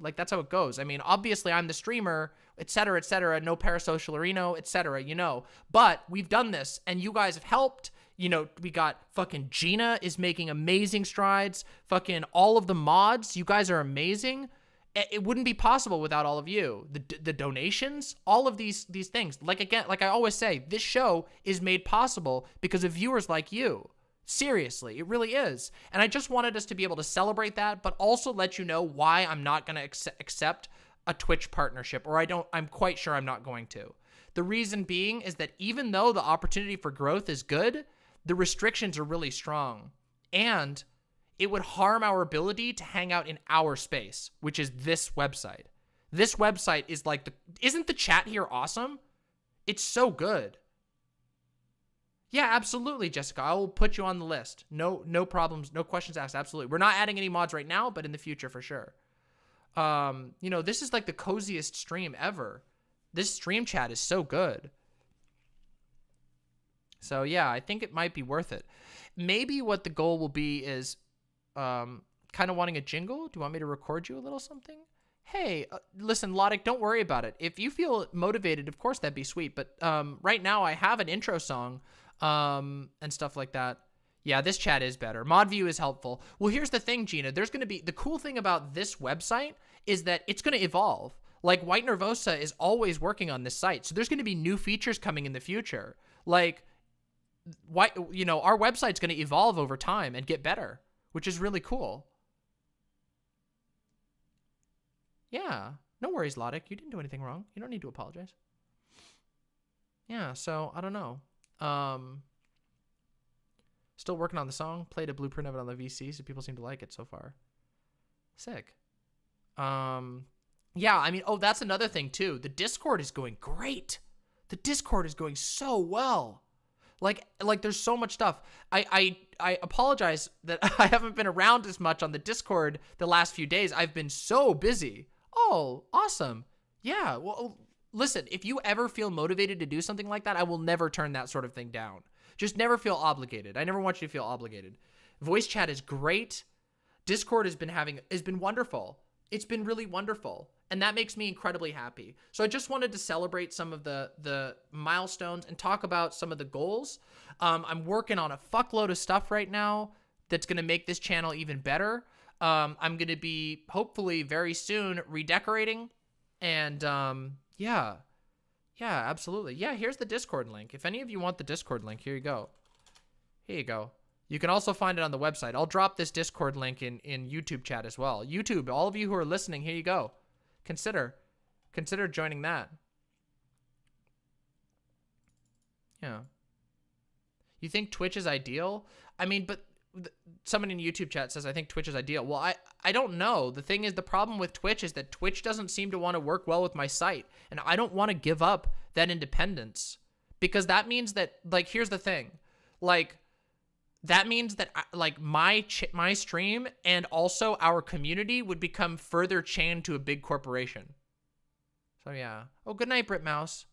like that's how it goes. I mean, obviously I'm the streamer, etc., no parasocial Reno, etc., but we've done this and you guys have helped. We got fucking Gina is making amazing strides. Fucking all of the mods, you guys are amazing. It wouldn't be possible without all of you. The donations, all of these things. Like I always say, this show is made possible because of viewers like you. Seriously, it really is. And I just wanted us to be able to celebrate that, but also let you know why I'm not going to accept a Twitch partnership, or I'm quite sure I'm not going to. The reason being is that even though the opportunity for growth is good, the restrictions are really strong. And it would harm our ability to hang out in our space, which is this website. This website is like isn't the chat here awesome? It's so good. Yeah, absolutely, Jessica. I will put you on the list. No problems, no questions asked. Absolutely. We're not adding any mods right now, but in the future for sure. This is like the coziest stream ever. This stream chat is so good. So yeah, I think it might be worth it. Maybe what the goal will be is kind of wanting a jingle. Do you want me to record you a little something? Hey, listen, Lotic, don't worry about it. If you feel motivated, of course, that'd be sweet. But right now I have an intro song and stuff like that. Yeah, this chat is better. Mod view is helpful. Well, here's the thing, Gina. There's going to be the cool thing about this website is that it's going to evolve. Like White Nervosa is always working on this site. So there's going to be new features coming in the future. Like, our website's going to evolve over time and get better, which is really cool. Yeah, no worries, Lotic. You didn't do anything wrong. You don't need to apologize. Yeah, so I don't know. Still working on the song. Played a blueprint of it on the VC, so people seem to like it so far. Sick. Yeah, I mean, that's another thing too. The Discord is going great. The Discord is going so well. Like there's so much stuff. I apologize that I haven't been around as much on the Discord the last few days. I've been so busy. Oh, awesome. Yeah, well, listen, if you ever feel motivated to do something like that, I will never turn that sort of thing down. Just never feel obligated. I never want you to feel obligated. Voice chat is great. Discord has been wonderful. It's been really wonderful. And that makes me incredibly happy. So I just wanted to celebrate some of the milestones and talk about some of the goals. I'm working on a fuckload of stuff right now that's going to make this channel even better. I'm going to be, hopefully very soon, redecorating. And yeah, absolutely. Yeah, here's the Discord link. If any of you want the Discord link, here you go. Here you go. You can also find it on the website. I'll drop this Discord link in YouTube chat as well. YouTube, all of you who are listening, here you go. Consider joining that. Yeah. You think Twitch is ideal? I mean, but someone in YouTube chat says, I think Twitch is ideal. Well, I don't know. The thing is, the problem with Twitch is that Twitch doesn't seem to want to work well with my site. And I don't want to give up that independence. Because that means that, like, here's the thing. Like, that means that like my stream and also our community would become further chained to a big corporation. So yeah. Oh, good night, Brit Mouse.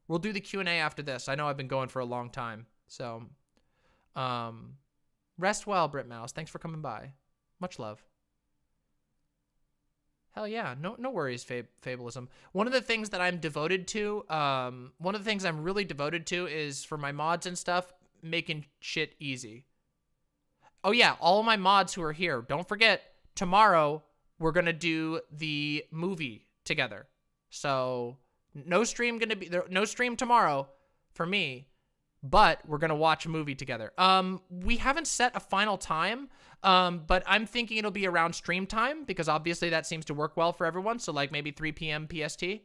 We'll do the Q&A after this. I know I've been going for a long time. So, rest well, Brit Mouse. Thanks for coming by. Much love. Hell yeah. No worries, Fableism. One of the things that I'm devoted to, one of the things I'm really devoted to is for my mods and stuff, making shit easy. Oh yeah, all of my mods who are here, don't forget, tomorrow we're going to do the movie together. So no stream tomorrow for me, but we're going to watch a movie together. We haven't set a final time, but I'm thinking it'll be around stream time because obviously that seems to work well for everyone. So like maybe 3 p.m. PST, and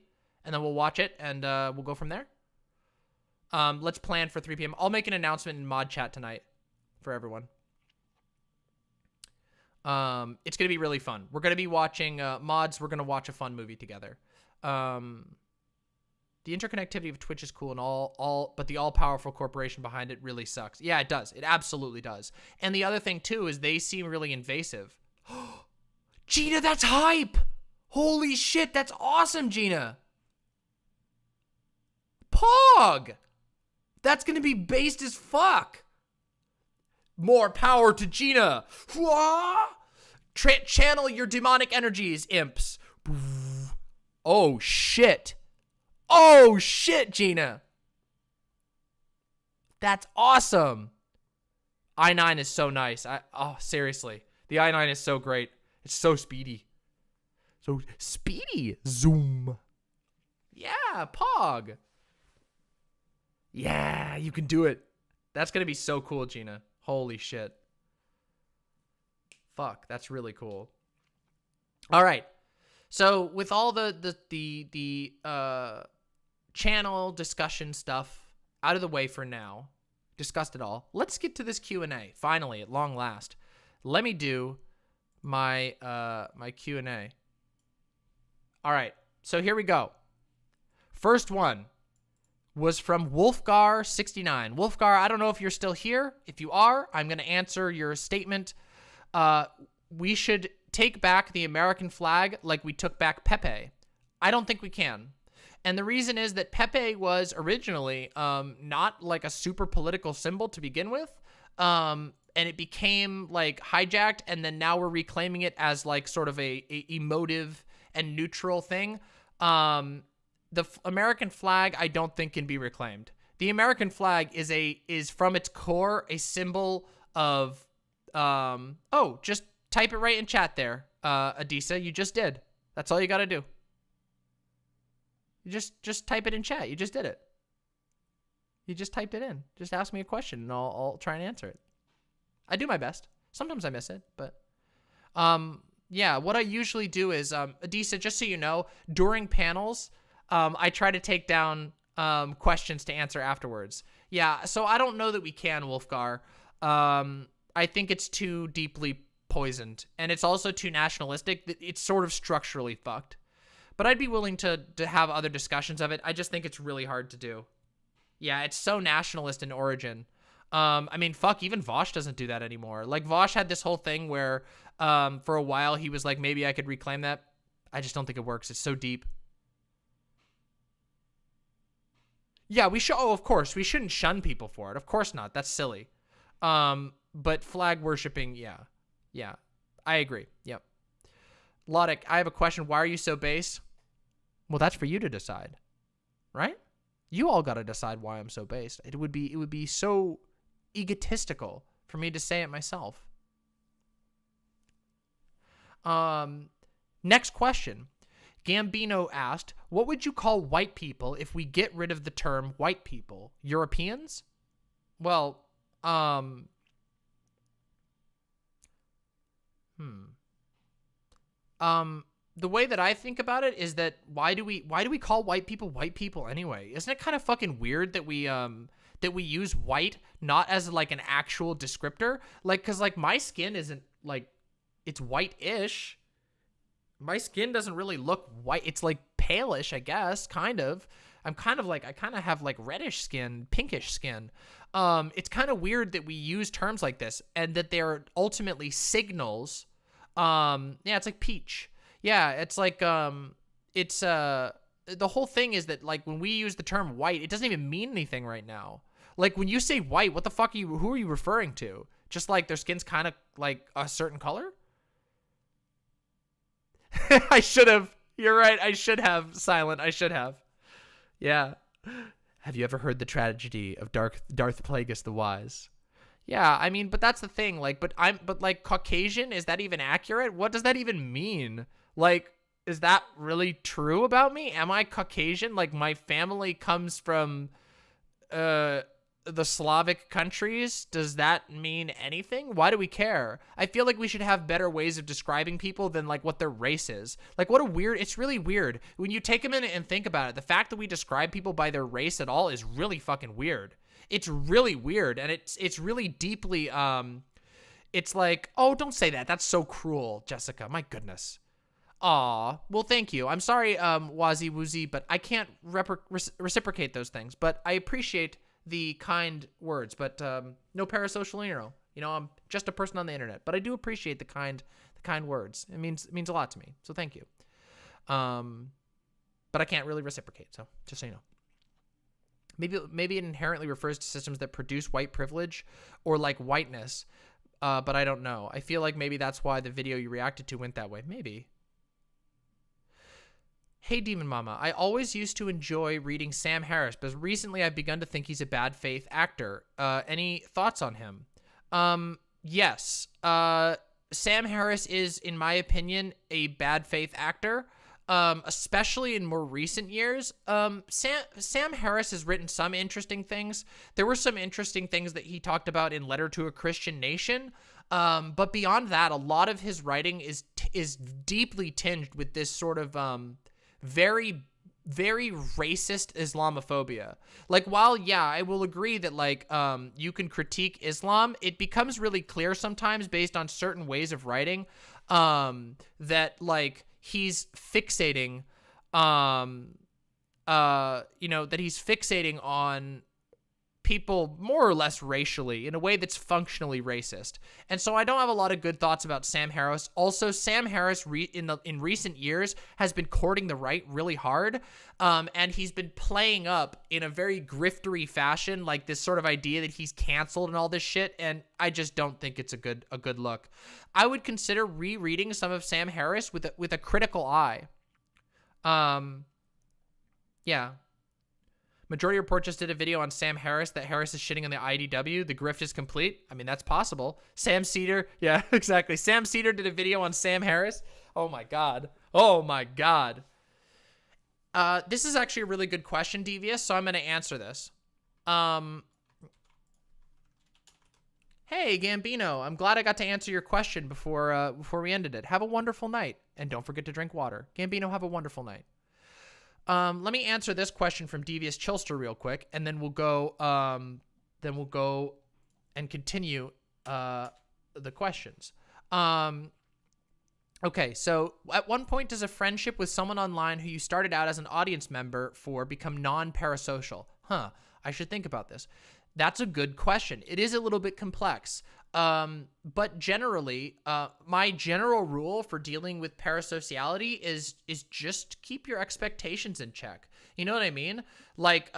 then we'll watch it and we'll go from there. Let's plan for 3 p.m. I'll make an announcement in mod chat tonight for everyone. It's going to be really fun. We're going to be watching mods. We're going to watch a fun movie together. The interconnectivity of Twitch is cool and but the all-powerful corporation behind it really sucks. Yeah, it does. It absolutely does. And the other thing too is they seem really invasive. Gina, that's hype. Holy shit, that's awesome, Gina. Pog. That's going to be based as fuck. More power to Gina. Channel your demonic energies, imps. Oh, shit. Oh, shit, Gina. That's awesome. i9 is so nice. Oh, seriously. The i9 is so great. It's so speedy. So speedy. Zoom. Yeah, Pog. Yeah, you can do it. That's going to be so cool, Gina. Holy shit. Fuck, that's really cool. All right. So with all the channel discussion stuff out of the way for now, discussed it all, let's get to this Q&A. Finally, at long last. Let me do my my Q&A. All right. So here we go. First one was from Wolfgar69. Wolfgar, I don't know if you're still here. If you are, I'm going to answer your statement. We should take back the American flag like we took back Pepe. I don't think we can. And the reason is that Pepe was originally not like a super political symbol to begin with. And it became like hijacked, and then now we're reclaiming it as like sort of a emotive and neutral thing. The American flag, I don't think can be reclaimed. The American flag is from its core a symbol of oh, just type it right in chat there, Adisa. You just did. That's all you got to do. You just type it in chat. You just did it. You just typed it in. Just ask me a question and I'll try and answer it. I do my best. Sometimes I miss it, but yeah, what I usually do is Adisa, just so you know, during panels, I try to take down questions to answer afterwards. Yeah, so I don't know that we can, Wolfgar. I think it's too deeply poisoned, and it's also too nationalistic. It's sort of structurally fucked. But I'd be willing to have other discussions of it. I just think it's really hard to do. Yeah, it's so nationalist in origin. I mean, fuck, even Vosh doesn't do that anymore. Like, Vosh had this whole thing where for a while he was like, maybe I could reclaim that. I just don't think it works. It's so deep. Yeah, we should. Oh, of course. We shouldn't shun people for it. Of course not. That's silly. But flag worshiping, yeah. Yeah, I agree. Yep. Lodic, I have a question. Why are you so base? Well, that's for you to decide, right? You all got to decide why I'm so based. It would be so egotistical for me to say it myself. Next question. Gambino asked, what would you call white people if we get rid of the term white people? Europeans? Well, the way that I think about it is that why do we call white people anyway? Isn't it kind of fucking weird that we use white not as like an actual descriptor? Like, cause like my skin isn't like, it's white-ish. My skin doesn't really look white. It's like palish, I guess, kind of. I kind of have like reddish skin, pinkish skin. It's kind of weird that we use terms like this and that they're ultimately signals. Yeah, it's like peach. Yeah, it's like, the whole thing is that like when we use the term white, it doesn't even mean anything right now. Like when you say white, what the fuck who are you referring to? Just like their skin's kind of like a certain color? I should have. You're right. I should have. Silent. I should have. Yeah. Have you ever heard the tragedy of Darth Plagueis the Wise? Yeah, I mean, but that's the thing. Like, but like Caucasian, is that even accurate? What does that even mean? Like, is that really true about me? Am I Caucasian? Like, my family comes from the Slavic countries? Does that mean anything? Why do we care? I feel like we should have better ways of describing people than like what their race is. Like what a weird, it's really weird. When you take a minute and think about it, the fact that we describe people by their race at all is really fucking weird. It's really weird. And it's really deeply, it's like, oh, don't say that. That's so cruel, Jessica. My goodness. Aw, well, thank you. I'm sorry, Wazzy Woozy, but I can't reciprocate those things. But I appreciate the kind words, but no parasocial hero. You know, I'm just a person on the internet, but I do appreciate the kind words. It means a lot to me. So thank you. But I can't really reciprocate. So just so you know, maybe it inherently refers to systems that produce white privilege or like whiteness. But I don't know. I feel like maybe that's why the video you reacted to went that way. Maybe. Hey, Demon Mama, I always used to enjoy reading Sam Harris, but recently I've begun to think he's a bad faith actor. Any thoughts on him? Yes. Sam Harris is, in my opinion, a bad faith actor, especially in more recent years. Sam Harris has written some interesting things. There were some interesting things that he talked about in Letter to a Christian Nation. But beyond that, a lot of his writing is deeply tinged with this sort of very, very racist Islamophobia. Like, while, yeah, I will agree that, like, you can critique Islam, it becomes really clear sometimes based on certain ways of writing, that, like, he's fixating, that he's fixating on people more or less racially in a way that's functionally racist. And so I don't have a lot of good thoughts about Sam Harris. Also, Sam Harris in recent years has been courting the right really hard. And he's been playing up in a very griftery fashion, like this sort of idea that he's canceled and all this shit. And I just don't think it's a good look. I would consider rereading some of Sam Harris with a critical eye. Yeah. Majority Report just did a video on Sam Harris, that Harris is shitting on the IDW. The grift is complete. I mean, that's possible. Sam Cedar. Yeah, exactly. Sam Cedar did a video on Sam Harris. Oh, my God. Oh, my God. This is actually a really good question, Devious, so I'm going to answer this. Hey, Gambino. I'm glad I got to answer your question before we ended it. Have a wonderful night. And don't forget to drink water. Gambino, have a wonderful night. Let me answer this question from Devious Chilster real quick, and then we'll go and continue the questions. Okay, so at one point does a friendship with someone online who you started out as an audience member for become non-parasocial? Huh, I should think about this. That's a good question. It is a little bit complex. But generally, my general rule for dealing with parasociality is just keep your expectations in check. You know what I mean? Like,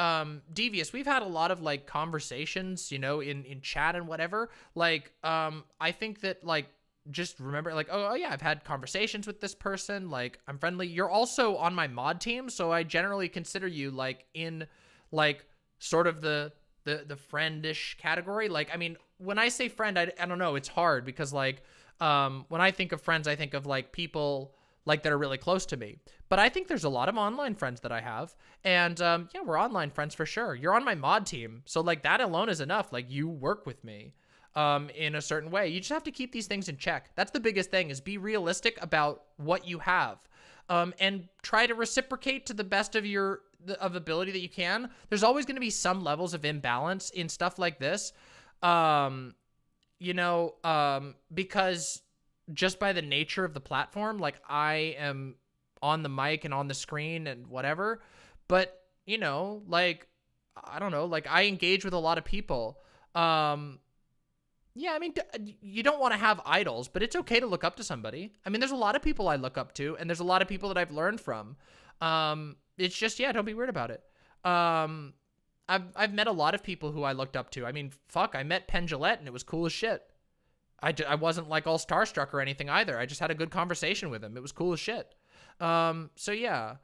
Devious, we've had a lot of like conversations, you know, in chat and whatever. Like, I think that like, just remember like, oh yeah, I've had conversations with this person. Like, I'm friendly. You're also on my mod team. So I generally consider you like in like sort of the friendish category. Like, I mean, when I say friend, I don't know, it's hard because like, when I think of friends, I think of like people like that are really close to me, but I think there's a lot of online friends that I have. And, yeah, we're online friends for sure. You're on my mod team. So like that alone is enough. Like you work with me, in a certain way. You just have to keep these things in check. That's the biggest thing, is be realistic about what you have. And try to reciprocate to the best of your ability that you can. There's always going to be some levels of imbalance in stuff like this, because just by the nature of the platform, like I am on the mic and on the screen and whatever, but you know, like, I don't know, like I engage with a lot of people. Yeah, I mean, you don't want to have idols, but it's okay to look up to somebody. I mean, there's a lot of people I look up to, and there's a lot of people that I've learned from. It's just, yeah, don't be weird about it. I've met a lot of people who I looked up to. I mean, fuck, I met Penn Jillette, and it was cool as shit. I wasn't like all starstruck or anything either. I just had a good conversation with him. It was cool as shit. So yeah.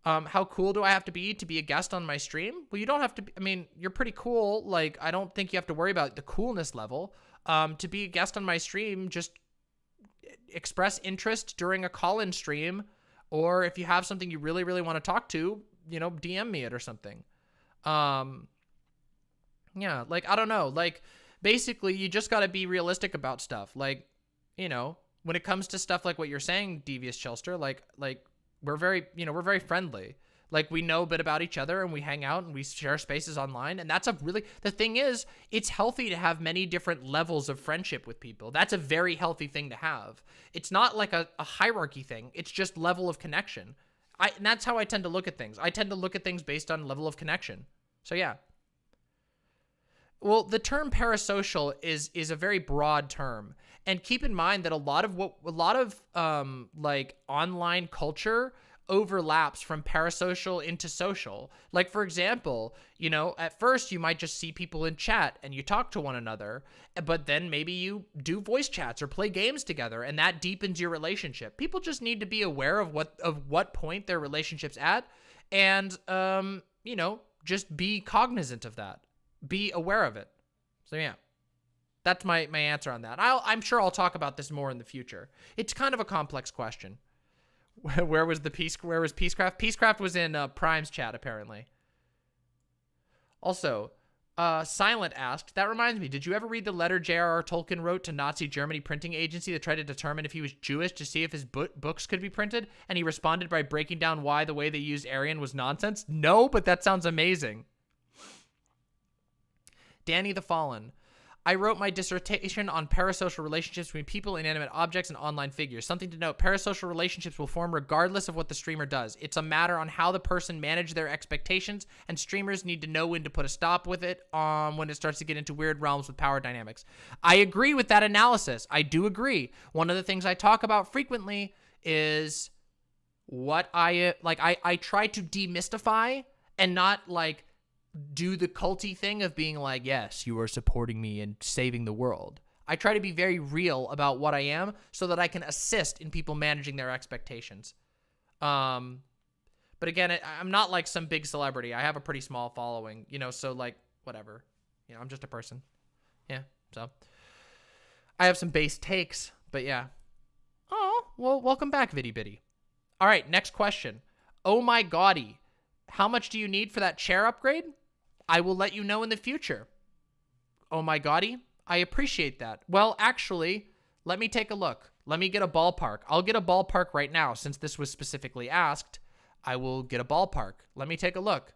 How cool do I have to be a guest on my stream? Well, you don't have to be, I mean, you're pretty cool. Like, I don't think you have to worry about the coolness level. To be a guest on my stream, just express interest during a call-in stream, or if you have something you really, really want to talk to, you know, DM me it or something. Yeah, like, I don't know. Like, basically, you just got to be realistic about stuff. Like, you know, when it comes to stuff like what you're saying, Devious Chilster, like, we're very, you know, we're very friendly. Like, we know a bit about each other, and we hang out, and we share spaces online. And that's the thing is, it's healthy to have many different levels of friendship with people. That's a very healthy thing to have. It's not like a hierarchy thing. It's just level of connection. And that's how I tend to look at things. I tend to look at things based on level of connection. So yeah. Well, the term parasocial is a very broad term. And keep in mind that a lot of like online culture overlaps from parasocial into social. Like, for example, you know, at first you might just see people in chat and you talk to one another, but then maybe you do voice chats or play games together, and that deepens your relationship. People just need to be aware of what point their relationship's at, and you know, just be cognizant of that. Be aware of it. So yeah. That's my answer on that. I'm sure I'll talk about this more in the future. It's kind of a complex question. Where was Peacecraft? Peacecraft was in Prime's chat, apparently. Also, Silent asked, that reminds me, did you ever read the letter J.R.R. Tolkien wrote to Nazi Germany printing agency that tried to determine if he was Jewish to see if his books could be printed? And he responded by breaking down why the way they used Aryan was nonsense? No, but that sounds amazing. Danny the Fallen. I wrote my dissertation on parasocial relationships between people, inanimate objects, and online figures. Something to note, parasocial relationships will form regardless of what the streamer does. It's a matter on how the person manage their expectations, and streamers need to know when to put a stop with it when it starts to get into weird realms with power dynamics. I agree with that analysis. I do agree. One of the things I talk about frequently is what I try to demystify and not like do the culty thing of being like, yes, you are supporting me and saving the world. I try to be very real about what I am so that I can assist in people managing their expectations. But again, I'm not like some big celebrity. I have a pretty small following, you know, so like, whatever. You know, I'm just a person. Yeah, so. I have some base takes, but yeah. Oh, well, welcome back, Viddy Biddy. All right, next question. Oh my Gaudy, how much do you need for that chair upgrade? I will let you know in the future. Oh my Gaudy, I appreciate that. Well, actually, let me take a look. Let me get a ballpark. I'll get a ballpark right now since this was specifically asked. I will get a ballpark. Let me take a look.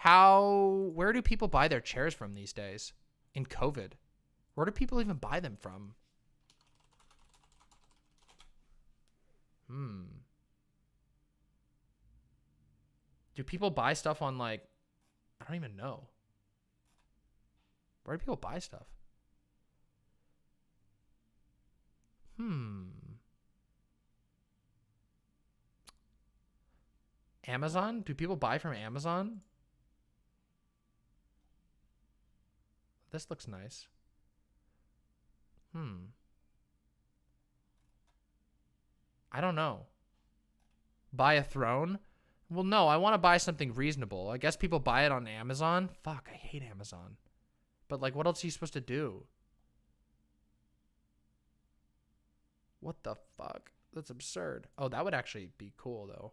Where do people buy their chairs from these days in COVID? Where do people even buy them from? Do people buy stuff on like, I don't even know. Where do people buy stuff? Amazon? Do people buy from Amazon? This looks nice. I don't know. Buy a throne? Well, no, I want to buy something reasonable. I guess people buy it on Amazon. Fuck, I hate Amazon. But, like, what else are you supposed to do? What the fuck? That's absurd. Oh, that would actually be cool, though.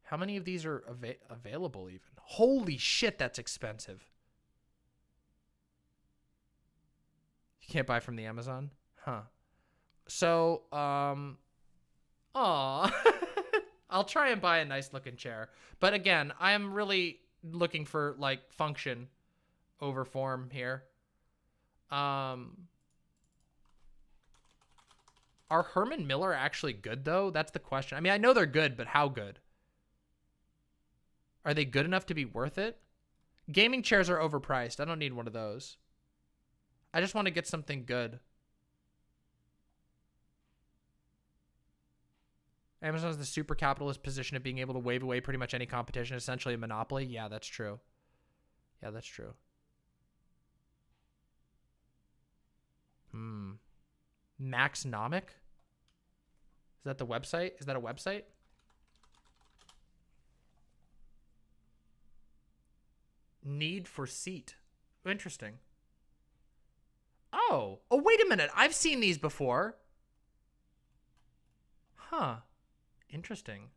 How many of these are available, even? Holy shit, that's expensive. You can't buy from the Amazon? Huh. So, aw. I'll try and buy a nice looking chair. But again, I am really looking for like function over form here. Are Herman Miller actually good though? That's the question. I mean, I know they're good, but how good? Are they good enough to be worth it? Gaming chairs are overpriced. I don't need one of those. I just want to get something good. Amazon's the super capitalist position of being able to wave away pretty much any competition, essentially a monopoly. Yeah, that's true. Yeah, that's true. Maxnomic? Is that the website? Is that a website? Need for seat. Interesting. Oh, wait a minute. I've seen these before. Huh. Interesting.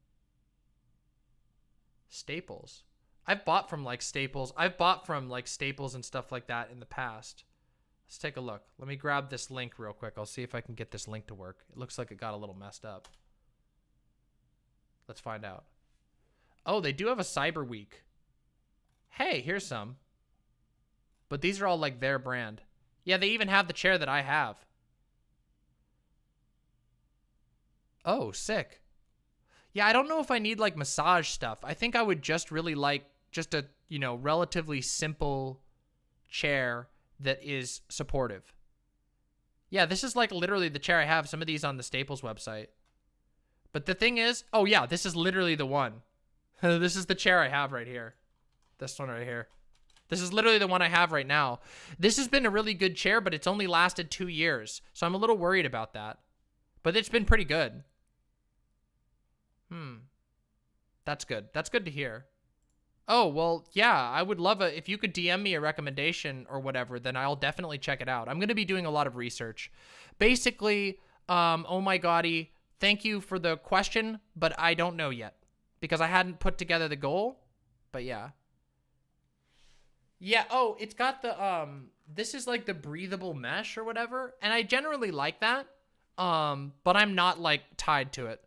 Staples. I've bought from like Staples. I've bought from like Staples and stuff like that in the past. Let's take a look. Let me grab this link real quick. I'll see if I can get this link to work. It looks like it got a little messed up. Let's find out. Oh, they do have a Cyber Week. Hey, here's some. But these are all like their brand. Yeah, they even have the chair that I have. Oh, sick. Yeah, I don't know if I need like massage stuff. I think I would just really like just a, you know, relatively simple chair that is supportive. Yeah, this is like literally the chair I have. Some of these on the Staples website. But the thing is, oh yeah, this is literally the one. This is the chair I have right here. This one right here. This is literally the one I have right now. This has been a really good chair, but it's only lasted 2 years. So I'm a little worried about that. But it's been pretty good. That's good. That's good to hear. Oh, well, yeah, I would love if you could DM me a recommendation or whatever, then I'll definitely check it out. I'm going to be doing a lot of research. Basically, oh my goddy, thank you for the question, but I don't know yet because I hadn't put together the goal, but yeah. Yeah, oh, it's got the, this is like the breathable mesh or whatever, and I generally like that, but I'm not like tied to it.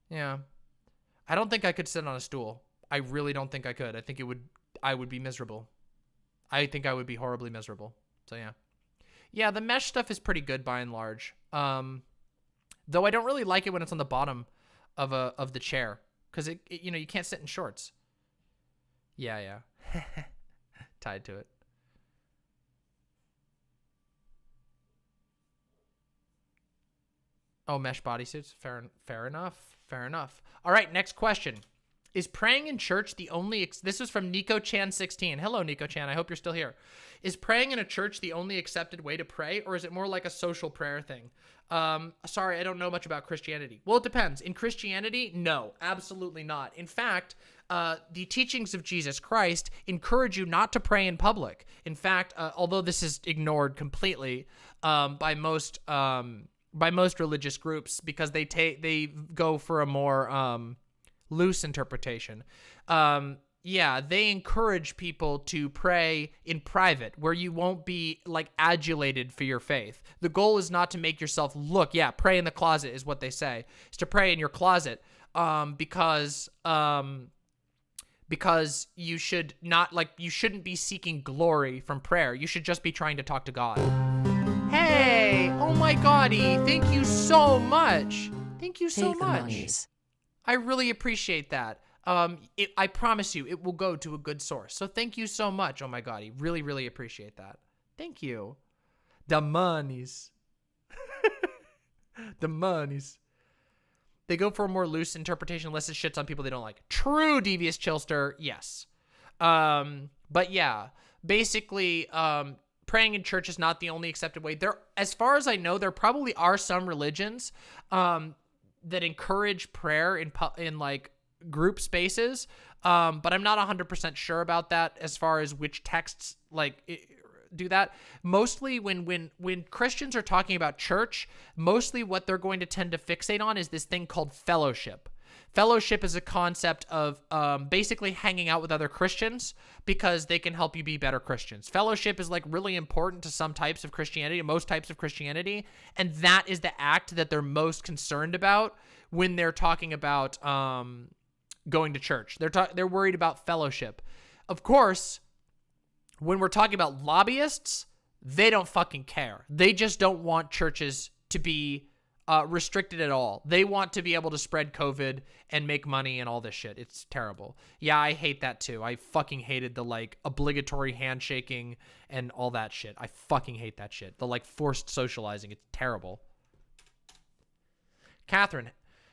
Yeah. I don't think I could sit on a stool. I really don't think I could. I think I would be miserable. I think I would be horribly miserable. So yeah. Yeah, the mesh stuff is pretty good by and large. Though I don't really like it when it's on the bottom of the chair cuz it you know, you can't sit in shorts. Yeah. Tied to it. Oh, mesh bodysuits. Fair enough. Fair enough. All right, next question. Is praying in church the only... This is from Nico Chan 16. Hello, Nico Chan. I hope you're still here. Is praying in a church the only accepted way to pray, or is it more like a social prayer thing? Sorry, I don't know much about Christianity. Well, it depends. In Christianity, no, absolutely not. In fact, the teachings of Jesus Christ encourage you not to pray in public. In fact, although this is ignored completely by most religious groups because they go for a more loose interpretation. Yeah, they encourage people to pray in private where you won't be like adulated for your faith. The goal is not to make yourself look, yeah, pray in the closet is what they say. It's to pray in your closet because you should not you shouldn't be seeking glory from prayer. You should just be trying to talk to God. Hey, oh my goddy, thank you so much. Thank you so much. I really appreciate that. I promise you, it will go to a good source. So thank you so much. Oh my goddy, really, really appreciate that. Thank you. The monies. The monies. They go for a more loose interpretation unless it shits on people they don't like. True, Devious Chillster, yes. But yeah, basically, praying in church is not the only accepted way. As far as I know, there probably are some religions that encourage prayer in like group spaces, but I'm not 100% sure about that as far as which texts do that. Mostly when Christians are talking about church, mostly what they're going to tend to fixate on is this thing called fellowship. Fellowship is a concept of basically hanging out with other Christians because they can help you be better Christians. Fellowship is like really important to some types of Christianity, most types of Christianity, and that is the act that they're most concerned about when they're talking about going to church. They're worried about fellowship. Of course, when we're talking about lobbyists, they don't fucking care. They just don't want churches to be restricted at all. They want to be able to spread COVID and make money and all this shit. It's terrible. Yeah, I hate that too. I fucking hated the like obligatory handshaking and all that shit. I fucking hate that shit. The like forced socializing. It's terrible. Catherine,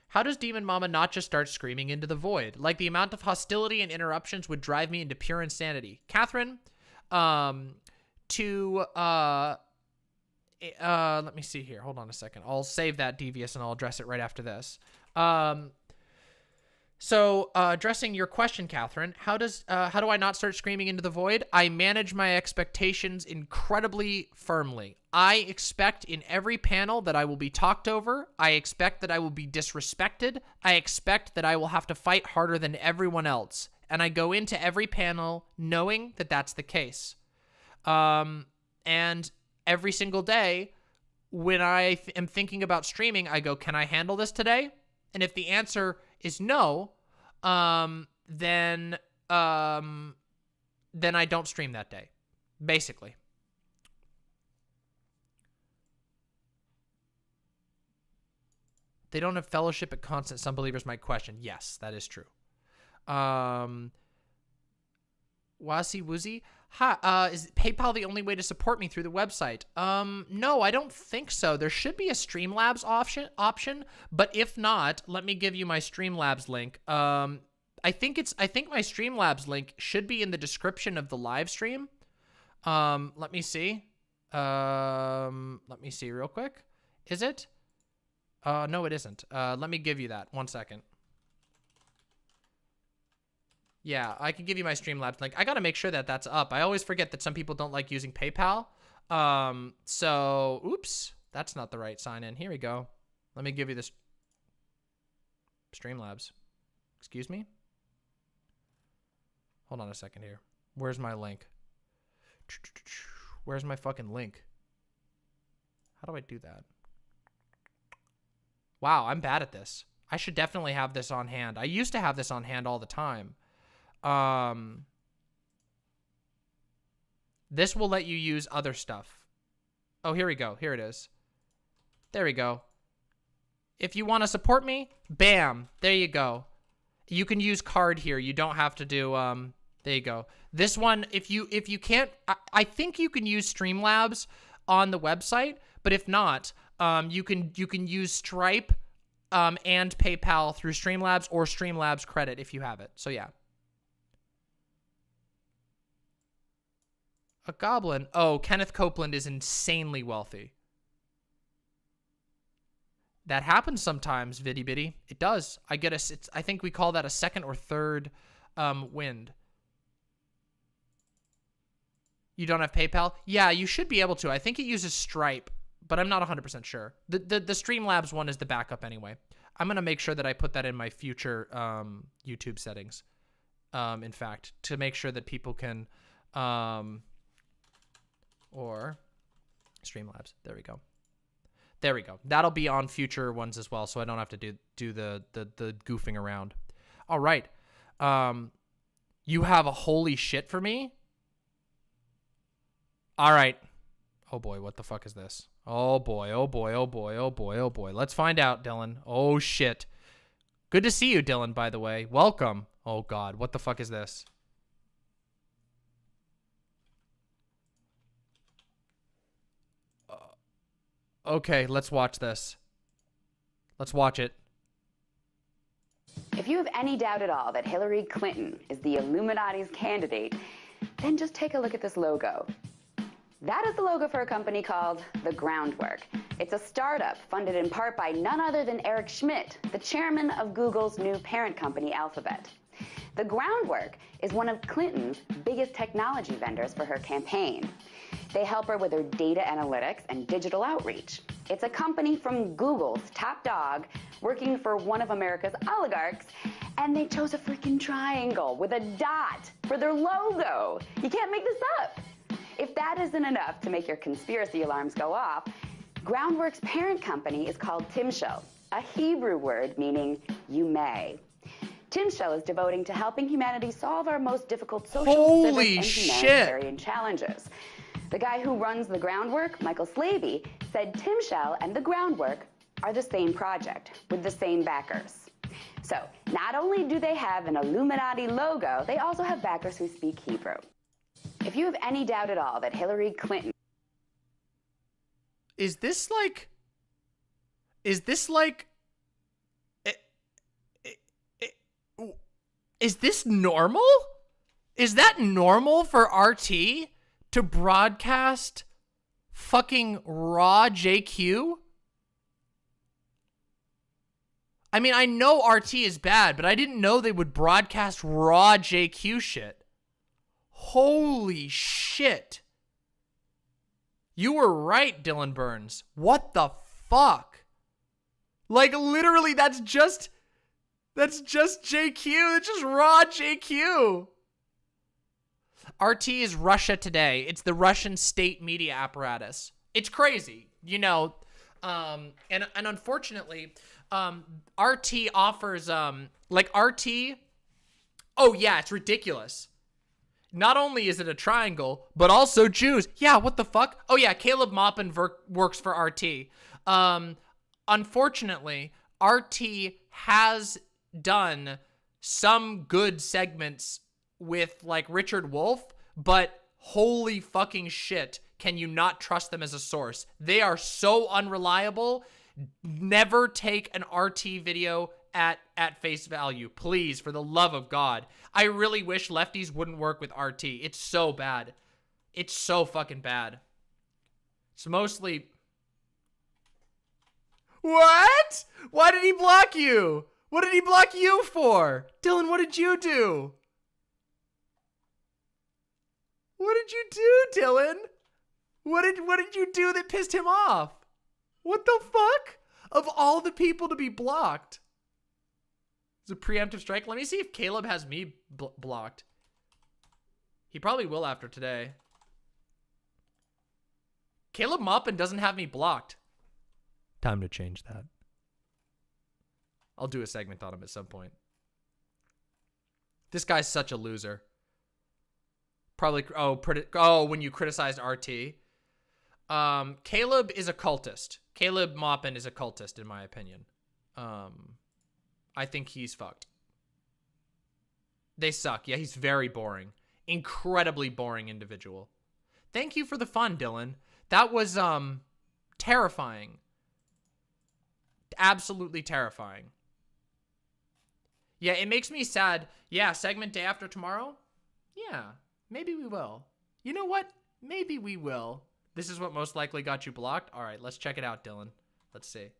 how does Demon Mama not just start screaming into the void? Like the amount of hostility and interruptions would drive me into pure insanity. Catherine, let me see here. Hold on a second. I'll save that devious and I'll address it right after this. So addressing your question, Catherine, how do I not start screaming into the void? I manage my expectations incredibly firmly. I expect in every panel that I will be talked over. I expect that I will be disrespected. I expect that I will have to fight harder than everyone else. And I go into every panel knowing that that's the case. And every single day when I am thinking about streaming, I go, can I handle this today? And if the answer is no, then I don't stream that day, basically. They don't have fellowship at constant. Some believers might question. Yes, that is true. Wazi Woozy. Hi, is PayPal the only way to support me through the website? No, I don't think so. There should be a Streamlabs option, but if not, let me give you my Streamlabs link. I think my Streamlabs link should be in the description of the live stream. Let me see. Let me see real quick. Is it? No, it isn't. Let me give you that. 1 second. Yeah, I can give you my Streamlabs link. I got to make sure that that's up. I always forget that some people don't like using PayPal. So, oops, that's not the right sign in. Here we go. Let me give you this Streamlabs. Excuse me? Hold on a second here. Where's my link? Where's my fucking link? How do I do that? Wow, I'm bad at this. I should definitely have this on hand. I used to have this on hand all the time. This will let you use other stuff. Oh, here we go. Here it is. There we go. If you want to support me, bam, there you go. You can use card here. You don't have to do, there you go. This one, if you can't, I think you can use Streamlabs on the website, but if not, you can use Stripe, and PayPal through Streamlabs or Streamlabs credit if you have it. So yeah. A goblin. Oh, Kenneth Copeland is insanely wealthy. That happens sometimes, Viddy Biddy. It does. I think we call that a second or third wind. You don't have PayPal? Yeah, you should be able to. I think it uses Stripe, but I'm not 100% sure. The Streamlabs one is the backup anyway. I'm going to make sure that I put that in my future YouTube settings, in fact, to make sure that people can... or Streamlabs. There we go. There we go. That'll be on future ones as well, so I don't have to do the goofing around. All right. You have a holy shit for me? All right. Oh boy, what the fuck is this? Oh boy, oh boy, oh boy, oh boy, oh boy. Let's find out, Dylan. Oh shit. Good to see you, Dylan, by the way. Welcome. Oh god, what the fuck is this? Okay, let's watch this. Let's watch it. If you have any doubt at all that Hillary Clinton is the Illuminati's candidate, then just take a look at this logo. That is the logo for a company called The Groundwork. It's a startup funded in part by none other than Eric Schmidt, the chairman of Google's new parent company, Alphabet. The Groundwork is one of Clinton's biggest technology vendors for her campaign. They help her with her data analytics and digital outreach. It's a company from Google's top dog working for one of America's oligarchs, and they chose a freaking triangle with a dot for their logo. You can't make this up. If that isn't enough to make your conspiracy alarms go off, Groundwork's parent company is called Timshel, a Hebrew word meaning you may. Timshel is devoting to helping humanity solve our most difficult social, civic, and humanitarian challenges. The guy who runs The Groundwork, Michael Slavey, said Timshel and The Groundwork are the same project with the same backers. So not only do they have an Illuminati logo, they also have backers who speak Hebrew. If you have any doubt at all that Hillary Clinton... Is this like... Is this normal? Is that normal for RT to broadcast fucking raw JQ? I mean, I know RT is bad, but I didn't know they would broadcast raw JQ shit. Holy shit. You were right, Dylan Burns. What the fuck? Like, literally, that's just JQ. It's just raw JQ. RT is Russia Today. It's the Russian state media apparatus. It's crazy, you know. And unfortunately, RT offers, like RT. Oh yeah, it's ridiculous. Not only is it a triangle, but also Jews. Yeah, what the fuck? Oh yeah, Caleb Maupin works for RT. Unfortunately, RT has done some good segments with like Richard Wolff, but holy fucking shit, can you not trust them as a source? They are so unreliable. Never take an RT video at face value, please, for the love of God. I really wish lefties wouldn't work with RT. It's so bad. It's so fucking bad. It's mostly... What? Why did he block you? What did he block you for? Dylan, what did you do? What did you do, Dylan? What did you do that pissed him off? What the fuck? Of all the people to be blocked. It's a preemptive strike. Let me see if Caleb has me blocked. He probably will after today. Caleb Maupin doesn't have me blocked. Time to change that. I'll do a segment on him at some point. This guy's such a loser. Probably, when you criticized RT. Caleb is a cultist. Caleb Maupin is a cultist, in my opinion. I think he's fucked. They suck. Yeah, he's very boring. Incredibly boring individual. Thank you for the fun, Dylan. That was, terrifying. Absolutely terrifying. Yeah, it makes me sad. Yeah, segment day after tomorrow? Yeah, maybe we will. You know what? Maybe we will. This is what most likely got you blocked? All right, let's check it out, Dylan. Let's see.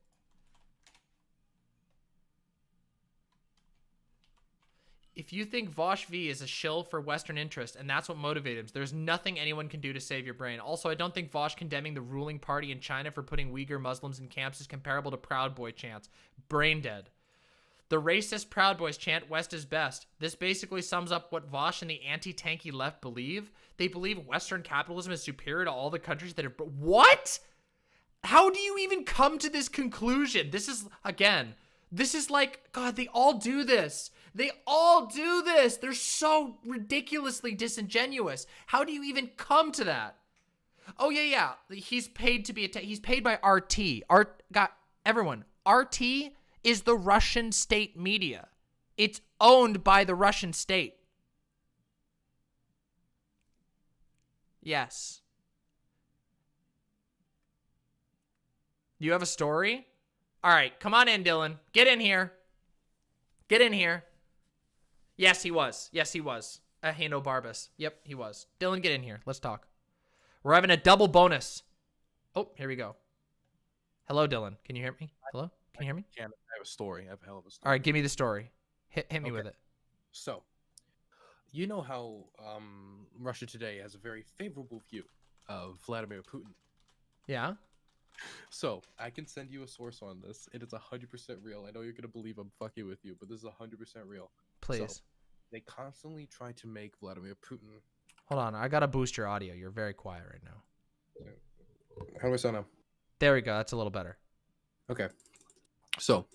If you think Vosh V is a shill for Western interest and that's what motivated him, there's nothing anyone can do to save your brain. Also, I don't think Vosh condemning the ruling party in China for putting Uyghur Muslims in camps is comparable to Proud Boy chants. Brain dead. The racist Proud Boys chant West is best. This basically sums up what Vosh and the anti-tanky left believe. They believe Western capitalism is superior to all the countries that have... What? How do you even come to this conclusion? This is, again, this is like, God, they all do this. They all do this. They're so ridiculously disingenuous. How do you even come to that? Oh, yeah. He's paid to be he's paid by RT. Everyone, RT is the Russian state media. It's owned by the Russian state. Yes. You have a story? All right, come on in, Dylan. Get in here. Get in here. Yes, he was. Yes, he was. Hano Barbas. Yep, he was. Dylan, get in here. Let's talk. We're having a double bonus. Oh, here we go. Hello, Dylan. Can you hear me? Hello? Can you hear me? I have a story. I have a hell of a story. All right, give me the story. Hit me with it. So, you know how Russia Today has a very favorable view of Vladimir Putin. Yeah. So, I can send you a source on this. It is 100% real. I know you're going to believe I'm fucking with you, but this is 100% real. Please. So, they constantly try to make Vladimir Putin... Hold on. I got to boost your audio. You're very quiet right now. How do I sound now? There we go. That's a little better. Okay. So,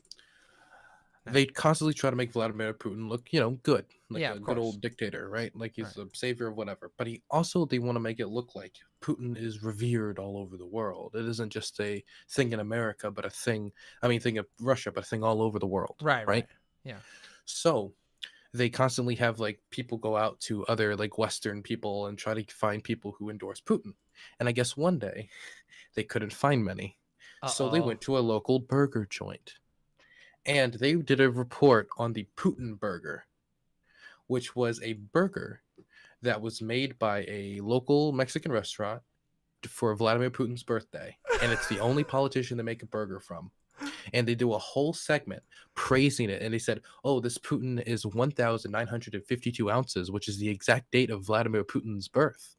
they constantly try to make Vladimir Putin look, good, like Yeah, a of good course. old dictator, right? Like he's a savior of whatever. But they want to make it look like Putin is revered all over the world. It isn't just a thing in America, but thing of Russia, but a thing all over the world. Right. Yeah. So they constantly have like people go out to other like Western people and try to find people who endorse Putin. And I guess one day they couldn't find many. So they went to a local burger joint. And they did a report on the Putin burger, which was a burger that was made by a local Mexican restaurant for Vladimir Putin's birthday. And it's the only politician they make a burger from. And they do a whole segment praising it. And they said, this Putin is 1,952 ounces, which is the exact date of Vladimir Putin's birth.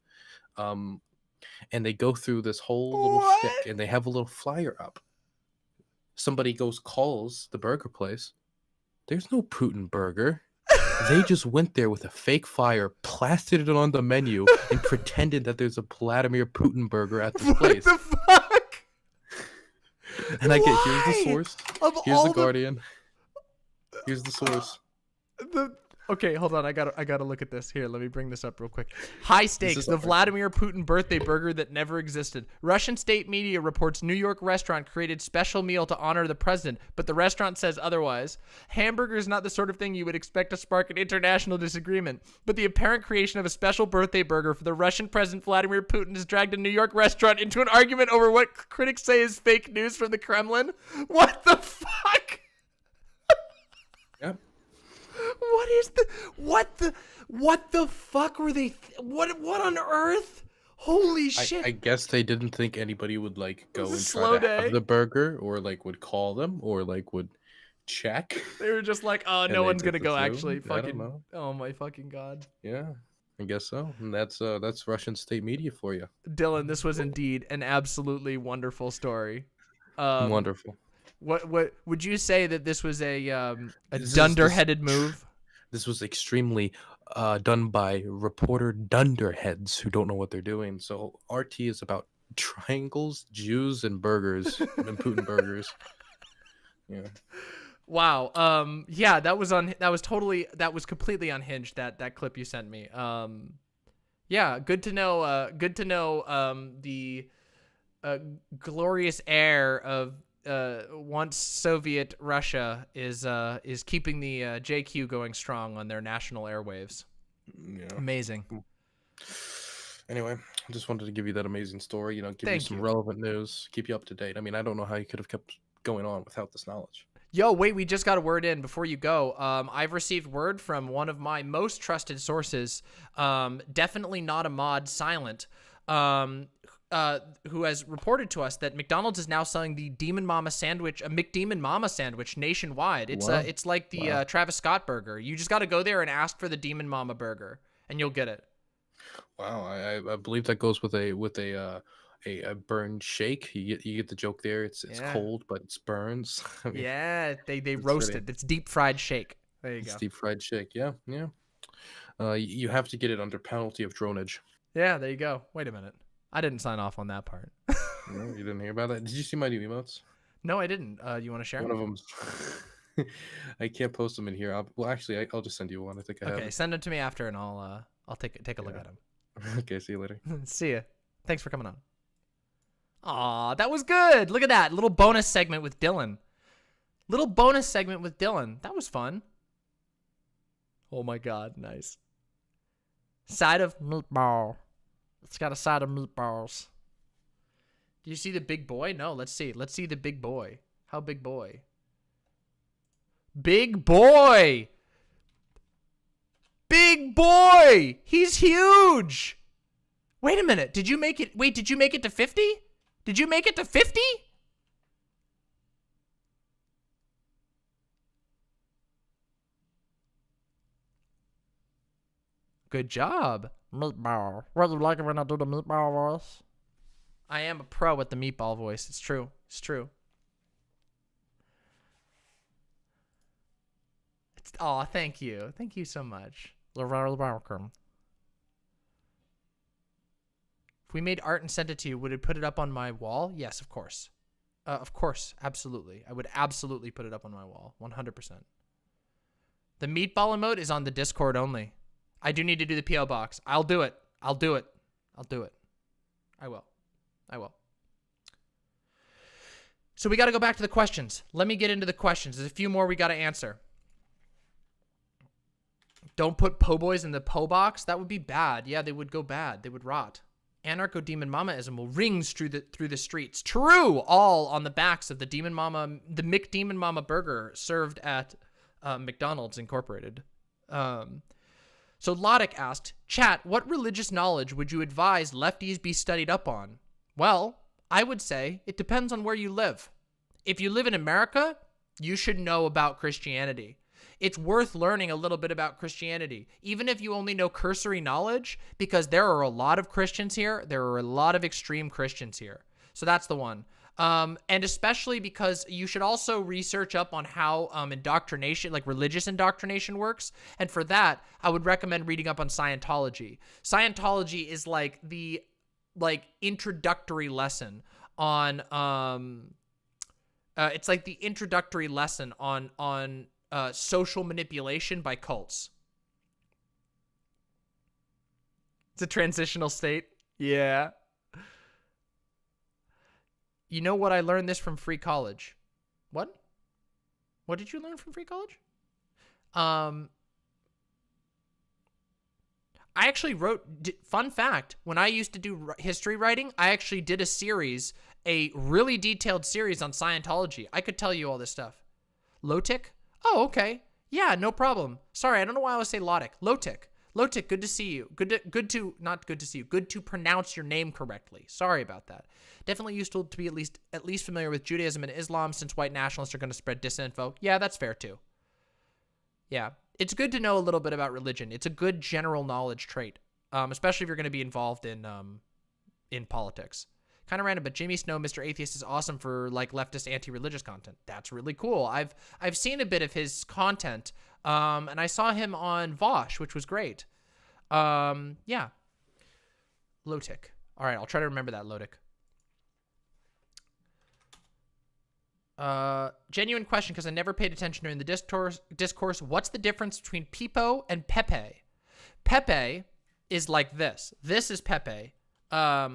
And they go through this whole little shtick, and they have a little flyer up. Somebody calls the burger place. There's no Putin burger. They just went there with a fake flyer, plastered it on the menu, and pretended that there's a Vladimir Putin burger at this place. What the fuck? And here's the source. Here's the Guardian. Here's the source. Okay, hold on. I gotta look at this. Here, let me bring this up real quick. High stakes, the Vladimir Putin birthday burger that never existed. Russian state media reports New York restaurant created special meal to honor the president, but the restaurant says otherwise. Hamburger is not the sort of thing you would expect to spark an international disagreement, but the apparent creation of a special birthday burger for the Russian president Vladimir Putin has dragged a New York restaurant into an argument over what critics say is fake news from the Kremlin. What the fuck? Yep. What the fuck were they? What on earth? Holy shit! I guess they didn't think anybody would like go and Slow try to day. have the burger, or like would call them, or like would check. They were just like, oh, And no they one's did gonna the go Zoom. actually I don't fucking. know. Oh my fucking god. Yeah, I guess so. And that's Russian state media for you. Dylan, this was indeed an absolutely wonderful story. Wonderful. What would you say that this was a This is- dunderheaded move? This was extremely done by reporter dunderheads who don't know what they're doing. So RT is about triangles, Jews, and burgers, and Putin burgers. Yeah. Wow. Yeah, that was completely unhinged, that clip you sent me. Yeah, good to know the glorious heir of once Soviet Russia is keeping the JQ going strong on their national airwaves. Yeah. Amazing. Anyway, I just wanted to give you that amazing story, give you Thank some you. relevant news, keep you up to date. I mean, I don't know how you could have kept going on without this knowledge. Yo, wait, we just got a word in before you go. I've received word from one of my most trusted sources, definitely not a mod, Silent, who has reported to us that McDonald's is now selling the Demon Mama sandwich, a McDemon Mama sandwich nationwide. It's Wow. it's like the Travis Scott burger. You just got to go there and ask for the Demon Mama burger, and you'll get it. Wow, I believe that goes with a burned shake. You get the joke there. It's Yeah. cold, but it's burns. I mean, Yeah, they it's roast really- it. It's deep fried shake. There you It's go. deep fried shake. Yeah. You have to get it under penalty of dronage. Yeah, there you go. Wait a minute. I didn't sign off on that part. No, you didn't hear about that? Did you see my new emotes? No, I didn't. You want to share? One of them. I can't post them in here. I'll just send you one. I think I have. Okay, it. send them to me after, and I'll take a look at them. Okay, see you later. See ya. Thanks for coming on. Aw, that was good. Look at that little bonus segment with Dylan. That was fun. Oh my god, nice. Side of meatball. It's got a side of meatballs. Do you see the big boy? No, let's see. Let's see the big boy. How big boy? Big boy! Big boy! He's huge! Wait a minute. Did you make it to 50? Did you make it to 50? Good job. Meatball. What, you like it when I do the meatball voice? I am a pro at the meatball voice. It's true. It's true. Aw, thank you. Thank you so much. You're very welcome. If we made art and sent it to you, would it put it up on my wall? Yes, of course. Of course. Absolutely. I would absolutely put it up on my wall. 100%. The meatball emote is on the Discord only. I do need to do the PO box. I'll do it. I'll do it. I'll do it. I will. I will. So we got to go back to the questions. Let me get into the questions. There's a few more we got to answer. Don't put po' boys in the po' box. That would be bad. Yeah, they would go bad. They would rot. Anarcho-demon mamaism will rings through the streets. True, all on the backs of the McDemon Mama burger served at McDonald's Incorporated. So Lodic asked, chat, what religious knowledge would you advise lefties be studied up on? Well, I would say it depends on where you live. If you live in America, you should know about Christianity. It's worth learning a little bit about Christianity, even if you only know cursory knowledge, because there are a lot of Christians here. There are a lot of extreme Christians here. So that's the one. And especially because you should also research up on how indoctrination, like religious indoctrination works. And for that, I would recommend reading up on Scientology. Scientology is like the introductory lesson on it's like the introductory lesson on social manipulation by cults. It's a transitional state. Yeah. You know what? I learned this from free college. What? What did you learn from free college? I actually wrote, fun fact, when I used to do history writing, I actually did a series, a really detailed series on Scientology. I could tell you all this stuff. Lotic? Oh, okay. Yeah, no problem. Sorry, I don't know why I always say Lotic. Lotic. Lotic, good to see you. Not good to see you. Good to pronounce your name correctly. Sorry about that. Definitely useful to be at least familiar with Judaism and Islam, since white nationalists are going to spread disinfo. Yeah, that's fair too. Yeah. It's good to know a little bit about religion. It's a good general knowledge trait, especially if you're going to be involved in politics. Kind of random, but Jimmy Snow, Mr. Atheist, is awesome for like leftist anti-religious content. That's really cool. I've seen a bit of his content, and I saw him on Vosh, which was great. Yeah. Lotic. All right, I'll try to remember that, Lotic. Genuine question, because I never paid attention during the discourse. What's the difference between Pipo and Pepe? Pepe is like this. This is Pepe. There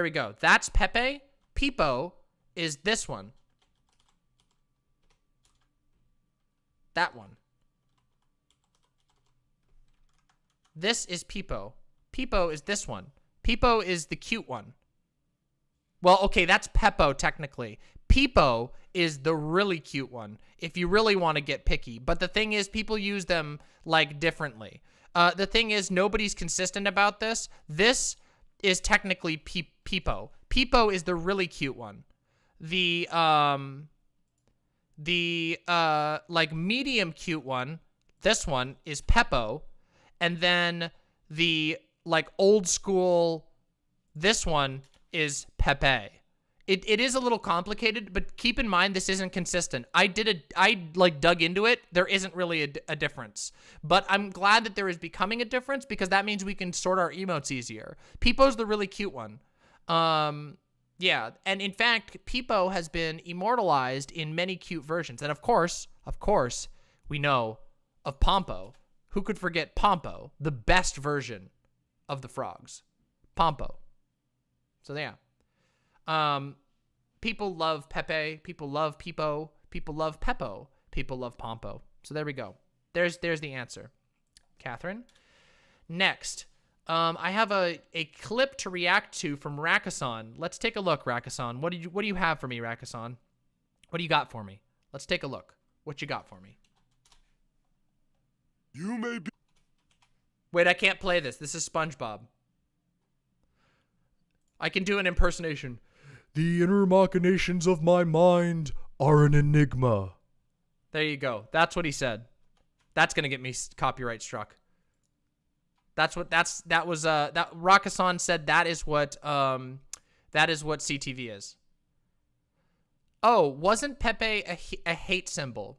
we go. That's Pepe. Pipo is this one. That one. This is Pipo. Pipo is this one. Pipo is the cute one. Well, okay, that's Peppo, technically. Pipo is the really cute one, if you really want to get picky. But the thing is, people use them, like, differently. The thing is, nobody's consistent about this. This is technically Pipo. Pipo is the really cute one. The like, medium cute one, this one, is Peppo. And then the, like, old school, this one is Pepe. It is a little complicated, but keep in mind this isn't consistent. I dug into it. There isn't really a difference, but I'm glad that there is becoming a difference, because that means we can sort our emotes easier. Peepo's the really cute one. Yeah, and in fact, Pipo has been immortalized in many cute versions, and of course, we know of Pompo. Who could forget Pompo, the best version of the frogs? Pompo. So yeah. People love Pepe. People love Pipo. People love Peppo. People love Pompo. So there we go. There's the answer. Catherine. Next, I have a clip to react to from Rakasan. Let's take a look, Rakasan. What do you have for me, Rakasan? What do you got for me? Let's take a look. What you got for me? You may be. Wait, I can't play this. This is SpongeBob. I can do an impersonation. The inner machinations of my mind are an enigma. There you go. That's what he said. That's gonna get me copyright struck. That Rakasan said that is what CTV is. Oh, wasn't Pepe a hate symbol?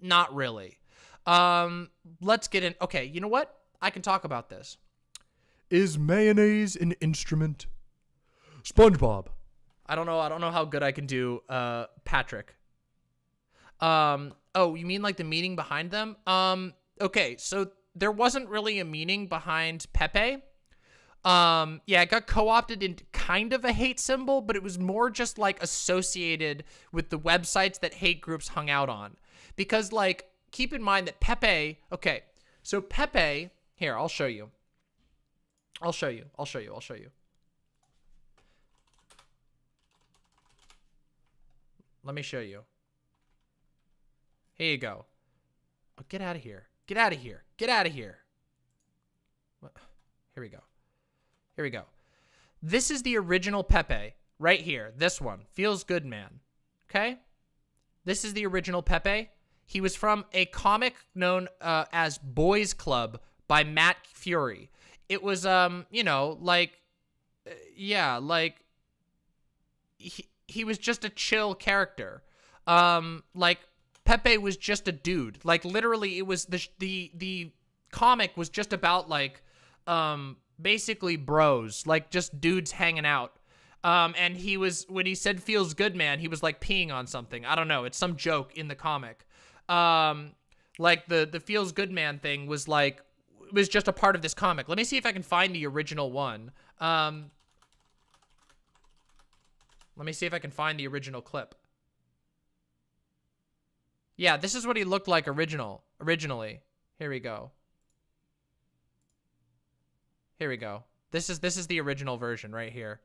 Not really. Let's get in. Okay, you know what? I can talk about this. Is mayonnaise an instrument? SpongeBob. I don't know how good I can do Patrick. Oh, you mean like the meaning behind them? Okay, so there wasn't really a meaning behind Pepe. Yeah, it got co-opted into kind of a hate symbol, but it was more just like associated with the websites that hate groups hung out on. Because like, keep in mind that Pepe, okay, so Pepe, here, I'll show you. I'll show you. Let me show you. Here you go. Oh, get out of here. Get out of here. Get out of here. What? Here we go. Here we go. This is the original Pepe right here. This one. Feels good, man. Okay? This is the original Pepe. He was from a comic known as Boys Club by Matt Fury. It was, you know, like, yeah, like, he was just a chill character. Like, Pepe was just a dude. Like, literally, it was the comic was just about, like, basically bros, like, just dudes hanging out. And he was, when he said feels good, man, he was, like, peeing on something. I don't know. It's some joke in the comic. Like, the feels good, man thing was, like, was just a part of this comic. Let me see if I can find the original one. Let me see if I can find the original clip. Yeah, this is what he looked like originally. Here we go. Here we go. This is the original version right here.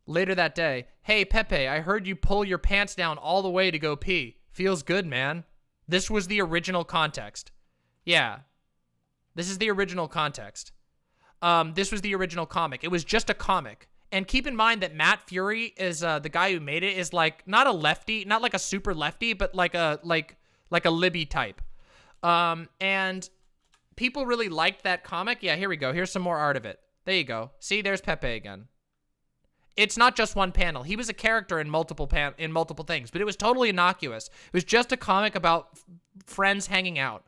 Later that day, hey Pepe, I heard you pull your pants down all the way to go pee. Feels good, man. This was the original context. Yeah. This is the original context. This was the original comic. It was just a comic. And keep in mind that Matt Fury is the guy who made it is like not a lefty, not like a super lefty, but like a Libby type. And people really liked that comic. Yeah, here we go. Here's some more art of it. There you go. See, there's Pepe again. It's not just one panel. He was a character in multiple things, but it was totally innocuous. It was just a comic about friends hanging out.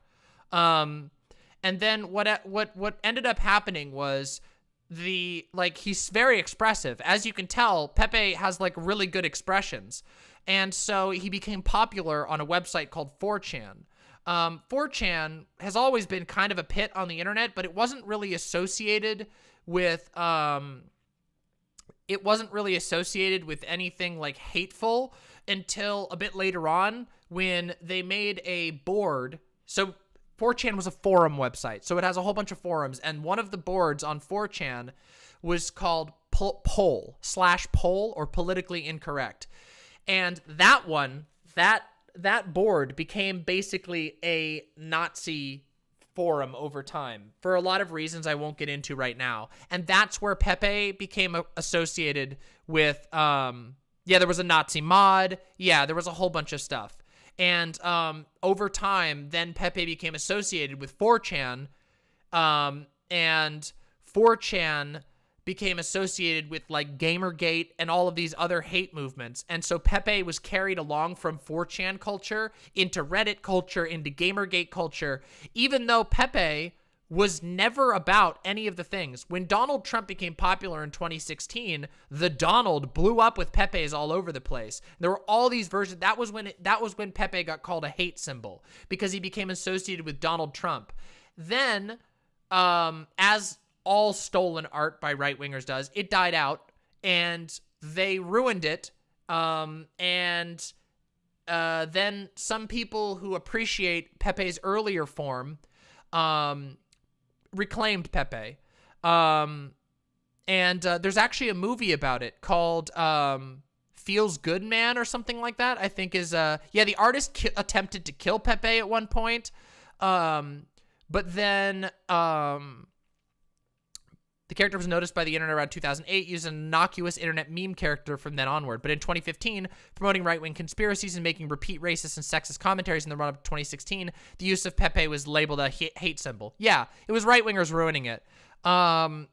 And then what ended up happening was he's very expressive. As you can tell, Pepe has like really good expressions. And so he became popular on a website called 4chan. 4chan has always been kind of a pit on the internet, but it wasn't really associated with anything like hateful until a bit later on when they made a board. So 4chan was a forum website, so it has a whole bunch of forums, and one of the boards on 4chan was called poll or politically incorrect. And that one, that board became basically a Nazi forum over time for a lot of reasons I won't get into right now. And that's where Pepe became associated with, yeah, there was a Nazi mod. Yeah, there was a whole bunch of stuff. And over time, then Pepe became associated with 4chan, and 4chan became associated with like Gamergate and all of these other hate movements. And so Pepe was carried along from 4chan culture into Reddit culture, into Gamergate culture, even though Pepe was never about any of the things. When Donald Trump became popular in 2016, the Donald blew up with Pepe's all over the place. There were all these versions. That was when Pepe got called a hate symbol because he became associated with Donald Trump. Then, as all stolen art by right-wingers does, it died out and they ruined it. Then some people who appreciate Pepe's earlier form, reclaimed Pepe. And there's actually a movie about it called Feels Good Man or something like that, I think is, yeah, the artist attempted to kill Pepe at one point. But then, the character was noticed by the internet around 2008, used an innocuous internet meme character from then onward. But in 2015, promoting right-wing conspiracies and making repeat racist and sexist commentaries in the run-up to 2016, the use of Pepe was labeled a hate symbol. Yeah, it was right-wingers ruining it. But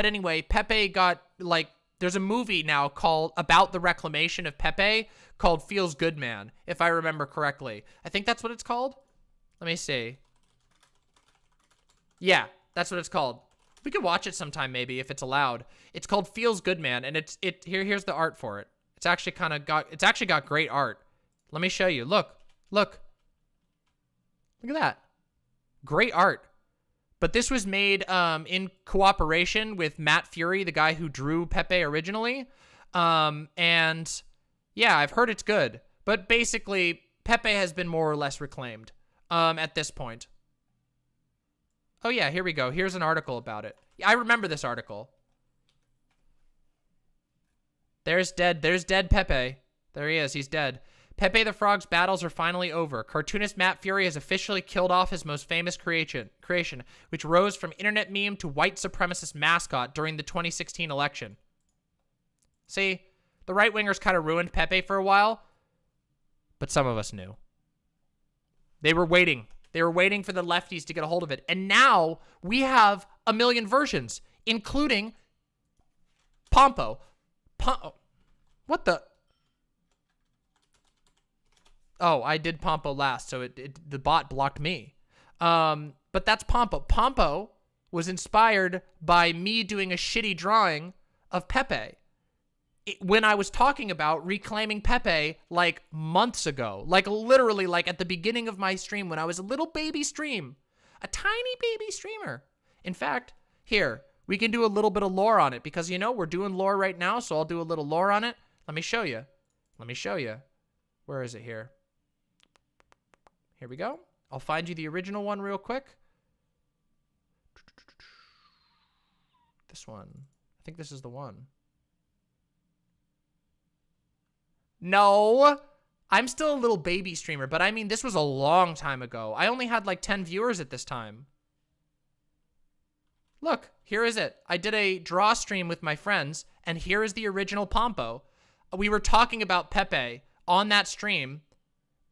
anyway, Pepe got, like, there's a movie now about the reclamation of Pepe called Feels Good Man, if I remember correctly. I think that's what it's called. Let me see. Yeah. That's what it's called. We could watch it sometime maybe if it's allowed. It's called Feels Good Man, and here's the art for it. It's actually got great art. Let me show you. Look at that. Great art. But this was made in cooperation with Matt Fury, the guy who drew Pepe originally. And yeah, I've heard it's good. But basically, Pepe has been more or less reclaimed at this point. Oh yeah, here we go. Here's an article about it. I remember this article. There's dead Pepe. There he is. He's dead. Pepe the Frog's battles are finally over. Cartoonist Matt Fury has officially killed off his most famous creation, which rose from internet meme to white supremacist mascot during the 2016 election. See, the right-wingers kind of ruined Pepe for a while, but some of us knew. They were waiting. They were waiting for the lefties to get a hold of it. And now we have a million versions, including Pompo. What the? Oh, I did Pompo last, so the bot blocked me. But that's Pompo. Pompo was inspired by me doing a shitty drawing of Pepe when I was talking about reclaiming Pepe like months ago. Like literally like at the beginning of my stream when I was a little baby stream. A tiny baby streamer. In fact, here, we can do a little bit of lore on it because, you know, we're doing lore right now, so I'll do a little lore on it. Let me show you. Where is it here? Here we go. I'll find you the original one real quick. This one. I think this is the one. No, I'm still a little baby streamer, but I mean, this was a long time ago. I only had like 10 viewers at this time. Look, here is it. I did a draw stream with my friends, and here is the original Pompo. We were talking about Pepe on that stream,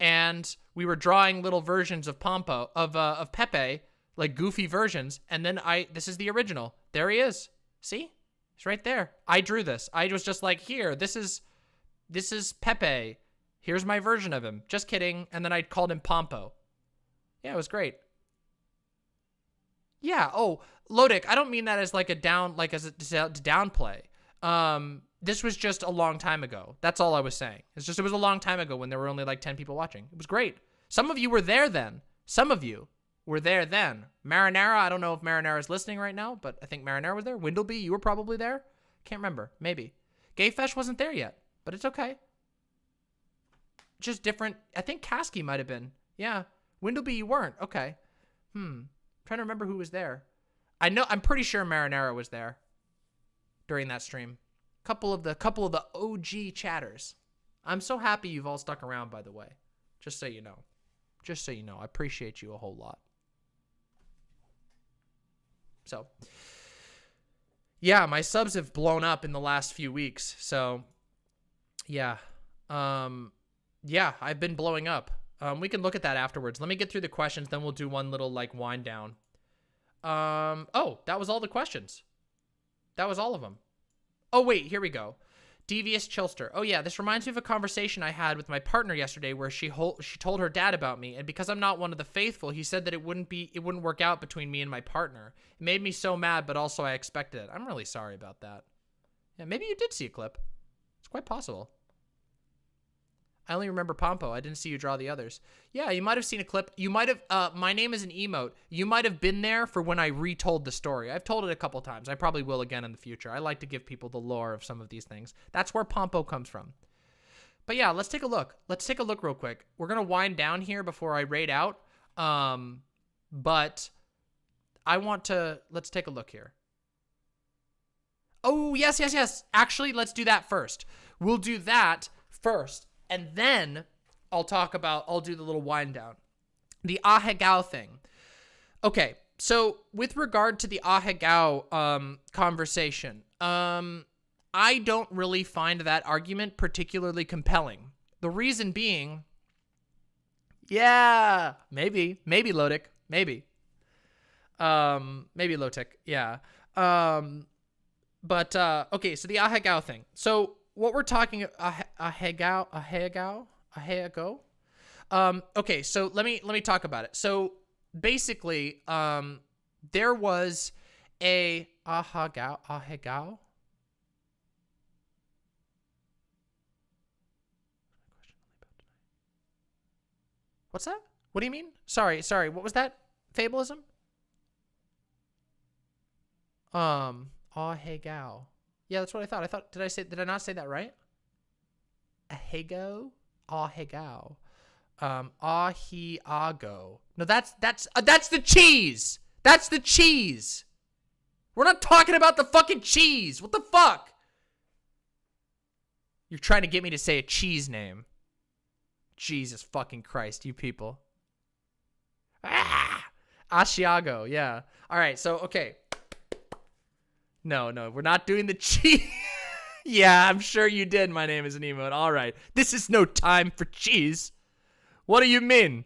and we were drawing little versions of Pompo, of Pepe, like goofy versions, and then this is the original. There he is. See? He's right there. I drew this. I was just like, here, this is Pepe. Here's my version of him. Just kidding. And then I called him Pompo. Yeah, it was great. Yeah. Oh, Lodic, I don't mean that as like as a downplay. This was just a long time ago. That's all I was saying. It was a long time ago when there were only like 10 people watching. It was great. Some of you were there then. Marinara, I don't know if Marinara is listening right now, but I think Marinara was there. Windleby, you were probably there. Can't remember. Maybe. Gayfesh wasn't there yet. But it's okay. Just different. I think Kasky might have been. Yeah. Windleby, you weren't. Okay. Trying to remember who was there. I'm pretty sure Marinara was there during that stream. Couple of the OG chatters. I'm so happy you've all stuck around, by the way. Just so you know. I appreciate you a whole lot. So, yeah, my subs have blown up in the last few weeks. So, yeah. I've been blowing up. We can look at that afterwards. Let me get through the questions, then we'll do one little like wind down. Oh, that was all the questions. That was all of them. Oh, wait, here we go. Devious Chilster. Oh yeah, this reminds me of a conversation I had with my partner yesterday where she told her dad about me, and because I'm not one of the faithful, he said that it wouldn't work out between me and my partner. It made me so mad, but also I expected it. I'm really sorry about that. Yeah, maybe you did see a clip. It's quite possible. I only remember Pompo. I didn't see you draw the others. Yeah, you might have seen a clip. You might have, my name is an emote. You might have been there for when I retold the story. I've told it a couple times. I probably will again in the future. I like to give people the lore of some of these things. That's where Pompo comes from. But yeah, let's take a look. Let's take a look real quick. We're going to wind down here before I raid out. But I want to, let's take a look here. Oh, yes. Actually, let's do that first. We'll do that first. And then I'll do the little wind down. The Ahegao thing. Okay, so with regard to the Ahegao conversation, I don't really find that argument particularly compelling. The reason being, yeah, maybe Lodic, maybe Lotic, yeah. But okay, so the Ahegao thing. So what we're talking Ahegao. Okay, so let me talk about it. So basically, there was a ahegao. What's that? What do you mean? Sorry. What was that? Fableism? Ahegao. Yeah, that's what I thought. Did I not say that right? Ahego? Ahegao. Ahiago. No, that's the cheese. That's the cheese. We're not talking about the fucking cheese. What the fuck? You're trying to get me to say a cheese name. Jesus fucking Christ, you people. Asiago, yeah. All right, so, okay. No, we're not doing the cheese. Yeah, I'm sure you did. My name is an emote. All right. This is no time for cheese. What do you mean?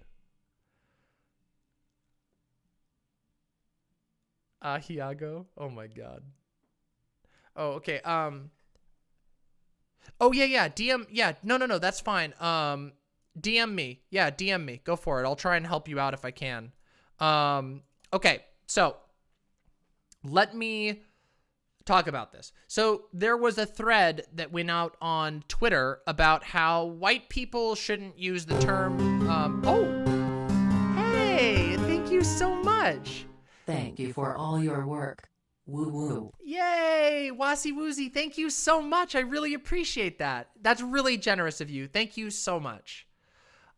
Ahiago? Oh my god. Oh, okay. Oh, yeah. DM. Yeah. No. That's fine. DM me. Yeah, DM me. Go for it. I'll try and help you out if I can. Okay. So, let me talk about this. So there was a thread that went out on Twitter about how white people shouldn't use the term, hey, thank you so much. Thank you for all your work. Woo woo. Yay, Wasi Woozy, thank you so much. I really appreciate that. That's really generous of you. Thank you so much.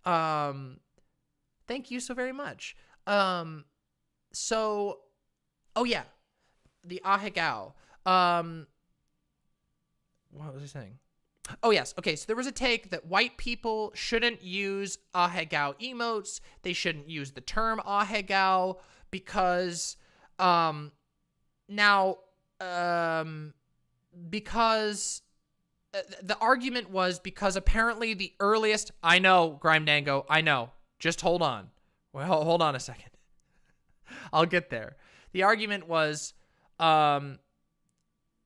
Thank you so very much. So, oh yeah, the ahegao. What was I saying? Oh, yes. Okay, so there was a take that white people shouldn't use ahegao emotes. They shouldn't use the term ahegao because, because the argument was because apparently the earliest, I know, Grime Dango, I know. Just hold on. Well, hold on a second. I'll get there. The argument was,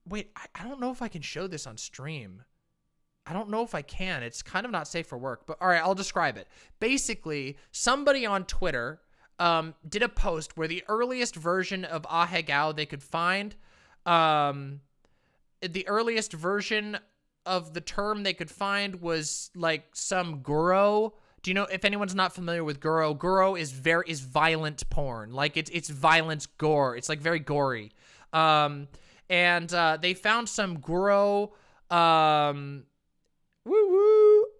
wait, I don't know if I can show this on stream. I don't know if I can. It's kind of not safe for work, but all right, I'll describe it. Basically, somebody on Twitter did a post where the earliest version of ahegao they could find, the earliest version of the term they could find was like some guro. Do you know, if anyone's not familiar with guro, guro is violent porn. Like it's violence gore. It's like very gory. And they found some guro,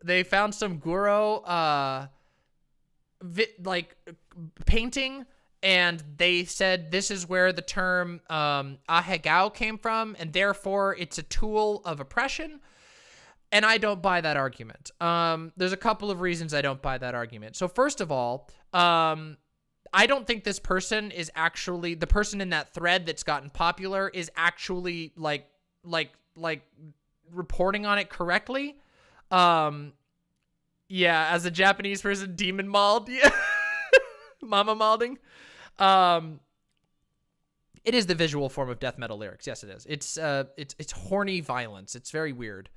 they found some guro, like painting, and they said this is where the term ahegao came from, and therefore it's a tool of oppression. And I don't buy that argument. There's a couple of reasons I don't buy that argument. So first of all, I don't think this person is actually, the person in that thread that's gotten popular is actually like reporting on it correctly. Yeah, as a Japanese person, demon mauled. Yeah. Mama malding. It is the visual form of death metal lyrics. Yes, it is. It's horny violence. It's very weird.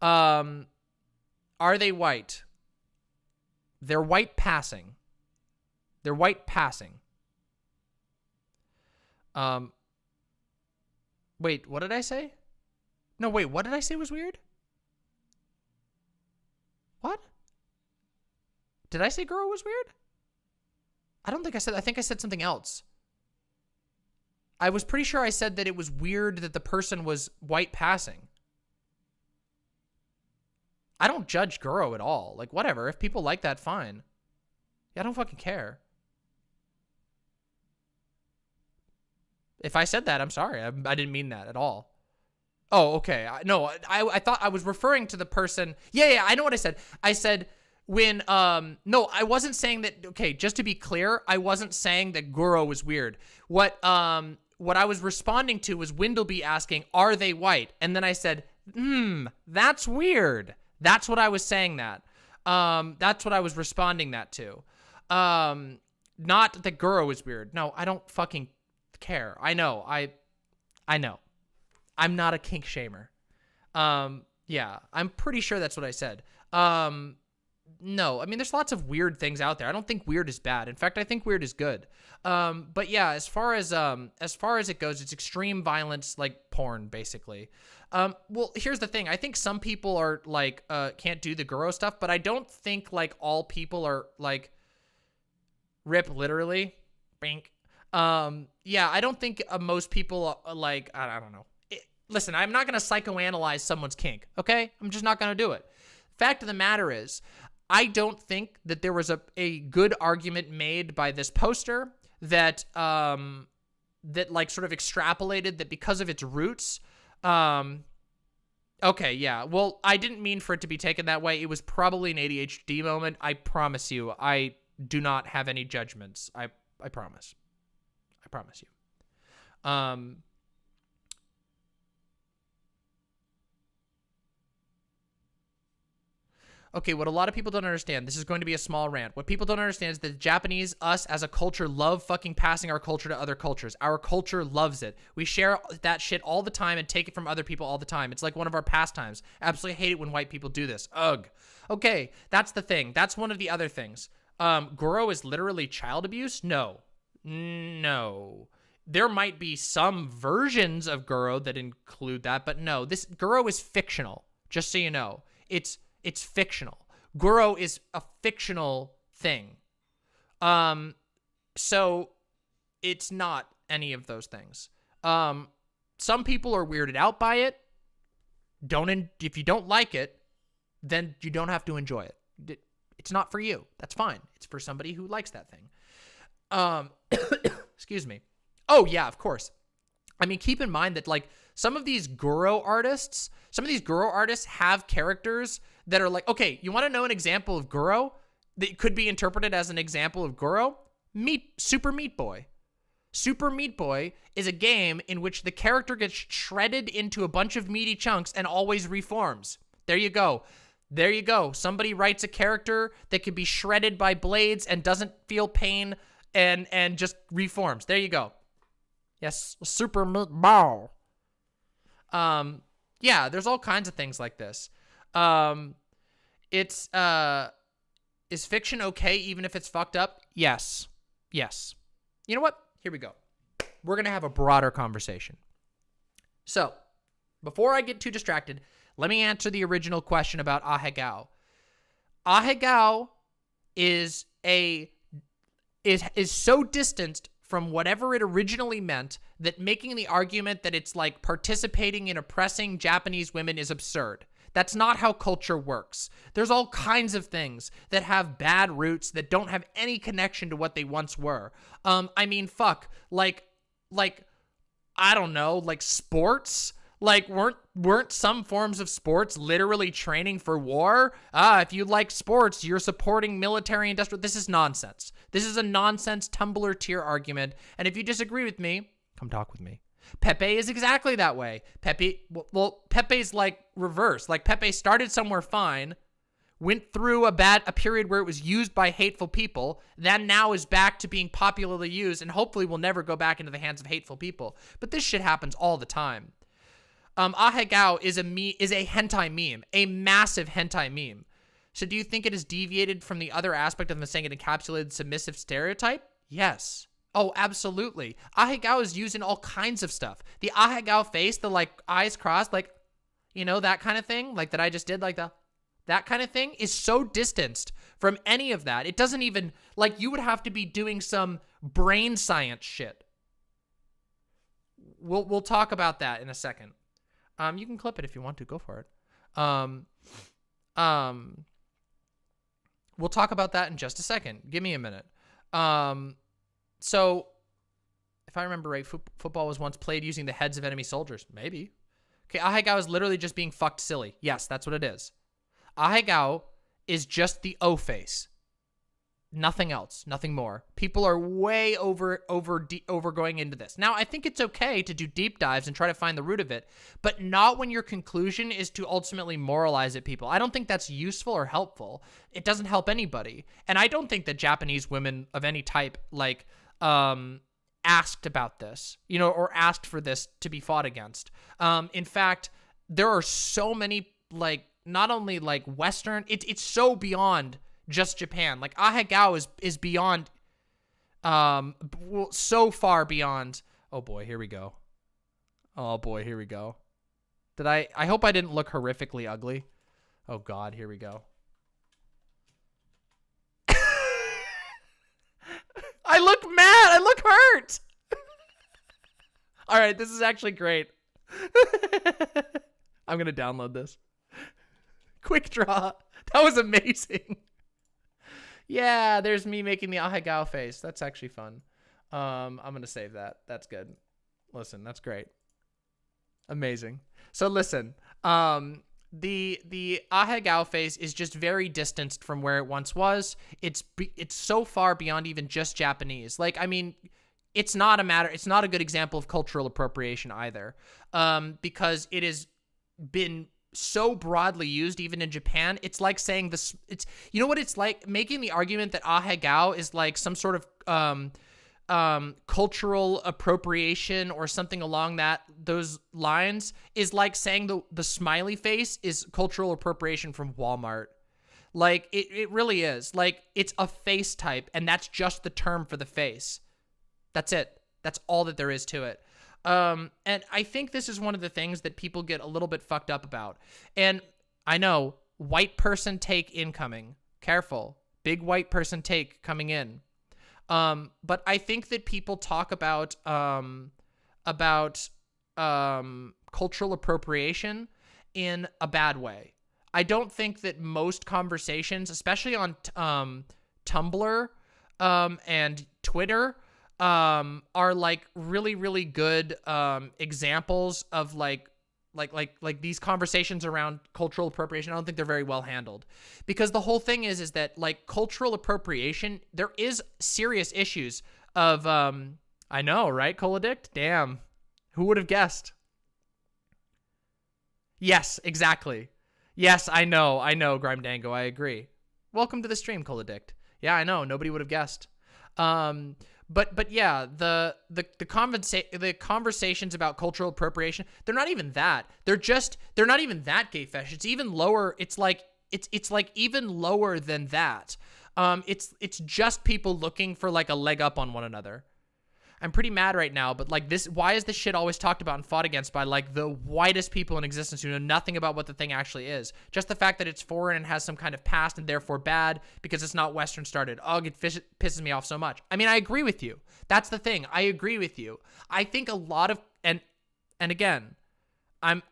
Are they white? They're white passing. They're white passing. Wait, what did I say? No, wait, what did I say was weird? What? Did I say girl was weird? I don't think I said, I think I said something else. I was pretty sure I said that it was weird that the person was white passing. I don't judge Guro at all. Like, whatever. If people like that, fine. Yeah, I don't fucking care. If I said that, I'm sorry. I didn't mean that at all. Oh, okay. No, I thought I was referring to the person. Yeah, I know what I said. I said when, no, I wasn't saying that, okay, just to be clear, I wasn't saying that Guro was weird. What I was responding to was Windleby asking, are they white? And then I said, that's weird. That's what I was saying that. That's what I was responding that to. Not that Guro is weird. No, I don't fucking care. I know. I know. I'm not a kink shamer. Yeah, I'm pretty sure that's what I said. no. I mean, there's lots of weird things out there. I don't think weird is bad. In fact, I think weird is good. But yeah, as far as it goes, it's extreme violence, like porn, basically. Well, here's the thing. I think some people are like, can't do the Guro stuff, but I don't think like all people are like, rip literally, bink. Yeah, I don't think most people are like, I don't know. Listen, I'm not going to psychoanalyze someone's kink, okay? I'm just not going to do it. Fact of the matter is, I don't think that there was a good argument made by this poster that that like sort of extrapolated that because of its roots. Okay, yeah. Well, I didn't mean for it to be taken that way. It was probably an ADHD moment. I promise you. I do not have any judgments. I promise. I promise you. Okay, what a lot of people don't understand, this is going to be a small rant. What people don't understand is that the Japanese, us as a culture, love fucking passing our culture to other cultures. Our culture loves it. We share that shit all the time and take it from other people all the time. It's like one of our pastimes. Absolutely hate it when white people do this. Ugh. Okay, that's the thing. That's one of the other things. Guro is literally child abuse? No. No. There might be some versions of Guro that include that, but no. This Guro is fictional, just so you know. It's fictional. Guro is a fictional thing. So it's not any of those things. Some people are weirded out by it. If you don't like it, then you don't have to enjoy it. It's not for you. That's fine. It's for somebody who likes that thing. Excuse me. Oh yeah, of course. I mean, keep in mind that like some of these Guro artists have characters that are like, okay, you want to know an example of Guro that could be interpreted as an example of Guro? Super Meat Boy. Super Meat Boy is a game in which the character gets shredded into a bunch of meaty chunks and always reforms. There you go. There you go. Somebody writes a character that can be shredded by blades and doesn't feel pain and just reforms. There you go. Yes, Super Meat Boy. Yeah, there's all kinds of things like this. Is fiction okay even if it's fucked up? Yes. Yes. You know what? Here we go. We're going to have a broader conversation. So, before I get too distracted, let me answer the original question about ahegao. Ahegao is so distanced from whatever it originally meant that making the argument that it's like participating in oppressing Japanese women is absurd. That's not how culture works. There's all kinds of things that have bad roots that don't have any connection to what they once were. I mean, fuck, like, I don't know, like sports? Like, weren't some forms of sports literally training for war? If you like sports, you're supporting military industrial. This is nonsense. This is a nonsense Tumblr tier argument. And if you disagree with me, come talk with me. Pepe is exactly that way. Pepe's like reverse. Like Pepe started somewhere fine, went through a period where it was used by hateful people, then now is back to being popularly used, and hopefully will never go back into the hands of hateful people. But this shit happens all the time. Ahegao is a hentai meme, a massive hentai meme. So do you think it is deviated from the other aspect of them saying it encapsulated submissive stereotype? Yes. Oh, absolutely. Ahegao is used in all kinds of stuff. The ahegao face, the like eyes crossed, like, you know, that kind of thing, like that I just did, like that kind of thing is so distanced from any of that. It doesn't even, like, you would have to be doing some brain science shit. We'll talk about that in a second. You can clip it if you want to. Go for it. We'll talk about that in just a second. Give me a minute. So, if I remember right, football was once played using the heads of enemy soldiers. Maybe. Okay, ahegao is literally just being fucked silly. Yes, that's what it is. Ahegao is just the O face. Nothing else. Nothing more. People are way over going into this. Now, I think it's okay to do deep dives and try to find the root of it, but not when your conclusion is to ultimately moralize at people. I don't think that's useful or helpful. It doesn't help anybody. And I don't think that Japanese women of any type, like, asked about this, you know, or asked for this to be fought against. In fact, there are so many, like, not only like Western, it's so beyond just Japan. Like ahegao is beyond, so far beyond. Oh boy, here we go. Oh boy, here we go. I hope I didn't look horrifically ugly. Oh God, here we go. I look mad. I look hurt. All right, this is actually great. I'm going to download this. Quick draw. That was amazing. Yeah, there's me making the ahegao face. That's actually fun. I'm going to save that. That's good. Listen, that's great. Amazing. So listen, the ahegao face is just very distanced from where it once was. It's so far beyond even just Japanese. Like, I mean, it's not a good example of cultural appropriation either, because it has been so broadly used even in Japan. It's like saying this. It's, you know what it's like, making the argument that ahegao is like some sort of cultural appropriation or something along those lines is like saying the smiley face is cultural appropriation from Walmart. Like it really is. Like it's a face type, and that's just the term for the face. That's it. That's all that there is to it. And I think this is one of the things that people get a little bit fucked up about. And I know, white person take incoming. Careful. Big white person take coming in. But I think that people talk about cultural appropriation in a bad way. I don't think that most conversations, especially on Tumblr and Twitter, are like really, really good examples of like these conversations around cultural appropriation. I don't think they're very well handled, because the whole thing is that like cultural appropriation, there is serious issues of I know, right, Coladict? Damn, who would have guessed? Yes, exactly. Yes, I know, Grime Dango, I agree. Welcome to the stream, Coladict. Yeah, I know, nobody would have guessed. But yeah, the conversations about cultural appropriation, they're not even that. They're not even that gay fesh. It's even lower. It's like even lower than that. It's just people looking for like a leg up on one another. I'm pretty mad right now, but like this, why is this shit always talked about and fought against by like the whitest people in existence who know nothing about what the thing actually is? Just the fact that it's foreign and has some kind of past and therefore bad because it's not Western started. Oh, it pisses me off so much. I mean, I agree with you. That's the thing. I agree with you. I think a lot of, and again, I'm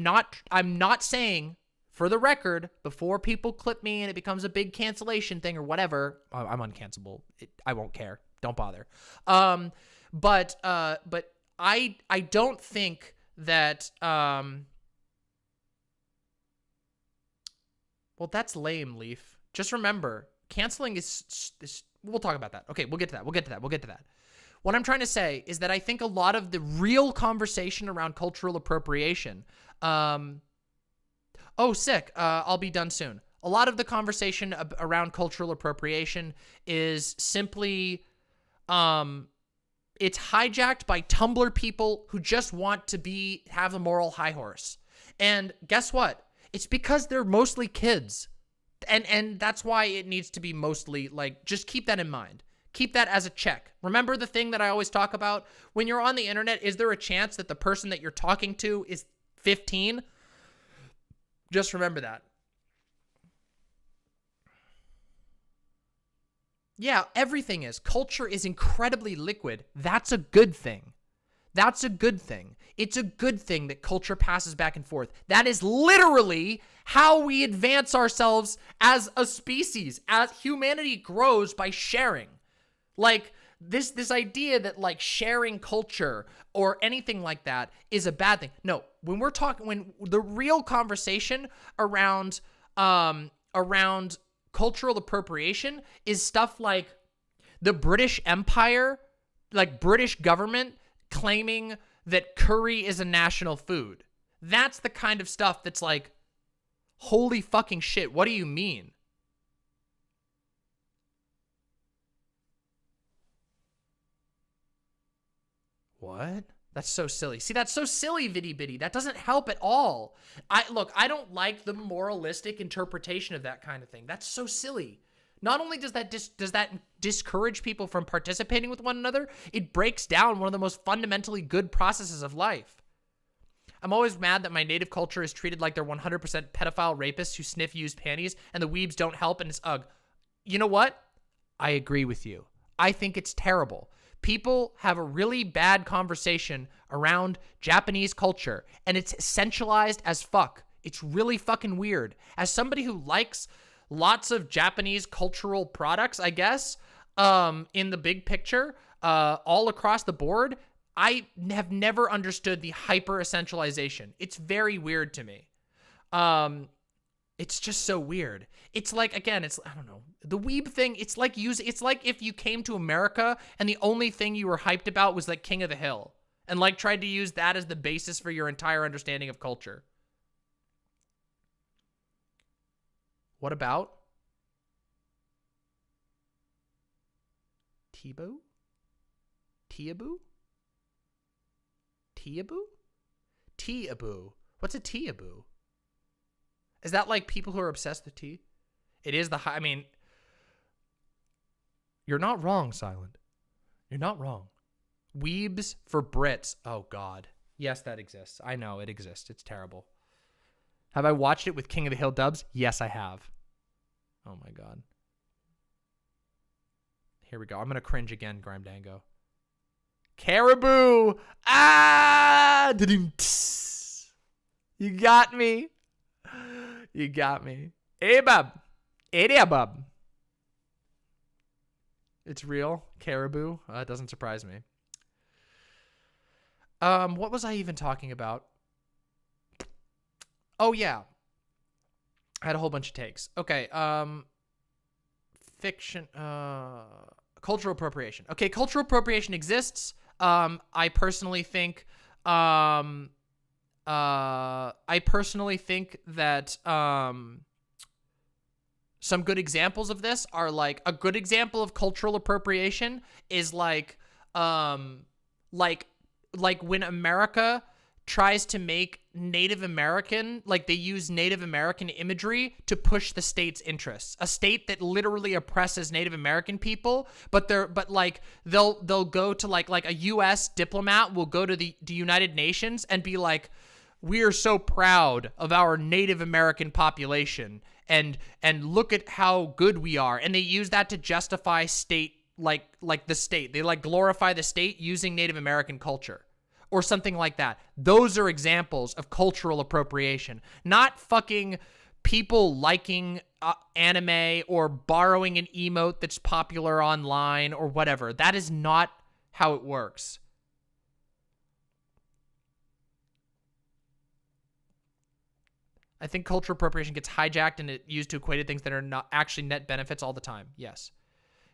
not saying, for the record, before people clip me and it becomes a big cancellation thing or whatever, I'm uncancelable. I won't care. Don't bother. But I don't think that, well, that's lame, Leaf. Just remember, canceling is we'll talk about that. Okay, we'll get to that. What I'm trying to say is that I think a lot of the real conversation around cultural appropriation, oh, sick, I'll be done soon. A lot of the conversation around cultural appropriation is simply, it's hijacked by Tumblr people who just want to have a moral high horse. And guess what? It's because they're mostly kids. And that's why it needs to be mostly, like, just keep that in mind. Keep that as a check. Remember the thing that I always talk about? When you're on the internet, is there a chance that the person that you're talking to is 15? Just remember that. Yeah, everything is. Culture is incredibly liquid. That's a good thing. That's a good thing. It's a good thing that culture passes back and forth. That is literally how we advance ourselves as a species, as humanity grows, by sharing. Like this idea that like sharing culture or anything like that is a bad thing. No, when the real conversation around cultural appropriation is stuff like the British Empire, like British government claiming that curry is a national food. That's the kind of stuff that's like, holy fucking shit, what do you mean? What? That's so silly. See, that's so silly, Viddy Bitty. That doesn't help at all. I don't like the moralistic interpretation of that kind of thing. That's so silly. Not only does that discourage people from participating with one another, it breaks down one of the most fundamentally good processes of life. I'm always mad that my native culture is treated like they're 100% pedophile rapists who sniff used panties, and the weebs don't help, and it's ugh. You know what? I agree with you. I think it's terrible. People have a really bad conversation around Japanese culture, and it's essentialized as fuck. It's really fucking weird. As somebody who likes lots of Japanese cultural products, I guess, in the big picture, all across the board, I have never understood the hyper-essentialization. It's very weird to me. It's just so weird. It's like, again, I don't know. The weeb thing, it's like if you came to America and the only thing you were hyped about was like King of the Hill and like tried to use that as the basis for your entire understanding of culture. What about Tiaboo? Tiaboo? Tiaboo? Tiaboo. What's a Tiaboo? Is that like people who are obsessed with tea? It is I mean, you're not wrong, Silent. You're not wrong. Weebs for Brits. Oh, God. Yes, that exists. I know it exists. It's terrible. Have I watched it with King of the Hill dubs? Yes, I have. Oh, my God. Here we go. I'm going to cringe again, Grime Dango. Caribou! Ah! You got me. You got me. Hey, bub. Hey there, bub. It's real. Caribou. It doesn't surprise me. What was I even talking about? Oh, yeah. I had a whole bunch of takes. Okay. Fiction. Cultural appropriation. Okay, cultural appropriation exists. I personally think that some good examples of this are like a good example of cultural appropriation is like when America tries to make Native American, like they use Native American imagery to push the state's interests. A state that literally oppresses Native American people, but they'll go to like a US diplomat will go to the United Nations and be like, we are so proud of our Native American population and look at how good we are. And they use that to justify state, like the state. They like glorify the state using Native American culture or something like that. Those are examples of cultural appropriation, not fucking people liking anime or borrowing an emote that's popular online or whatever. That is not how it works. I think cultural appropriation gets hijacked and it used to equate to things that are not actually net benefits all the time. Yes.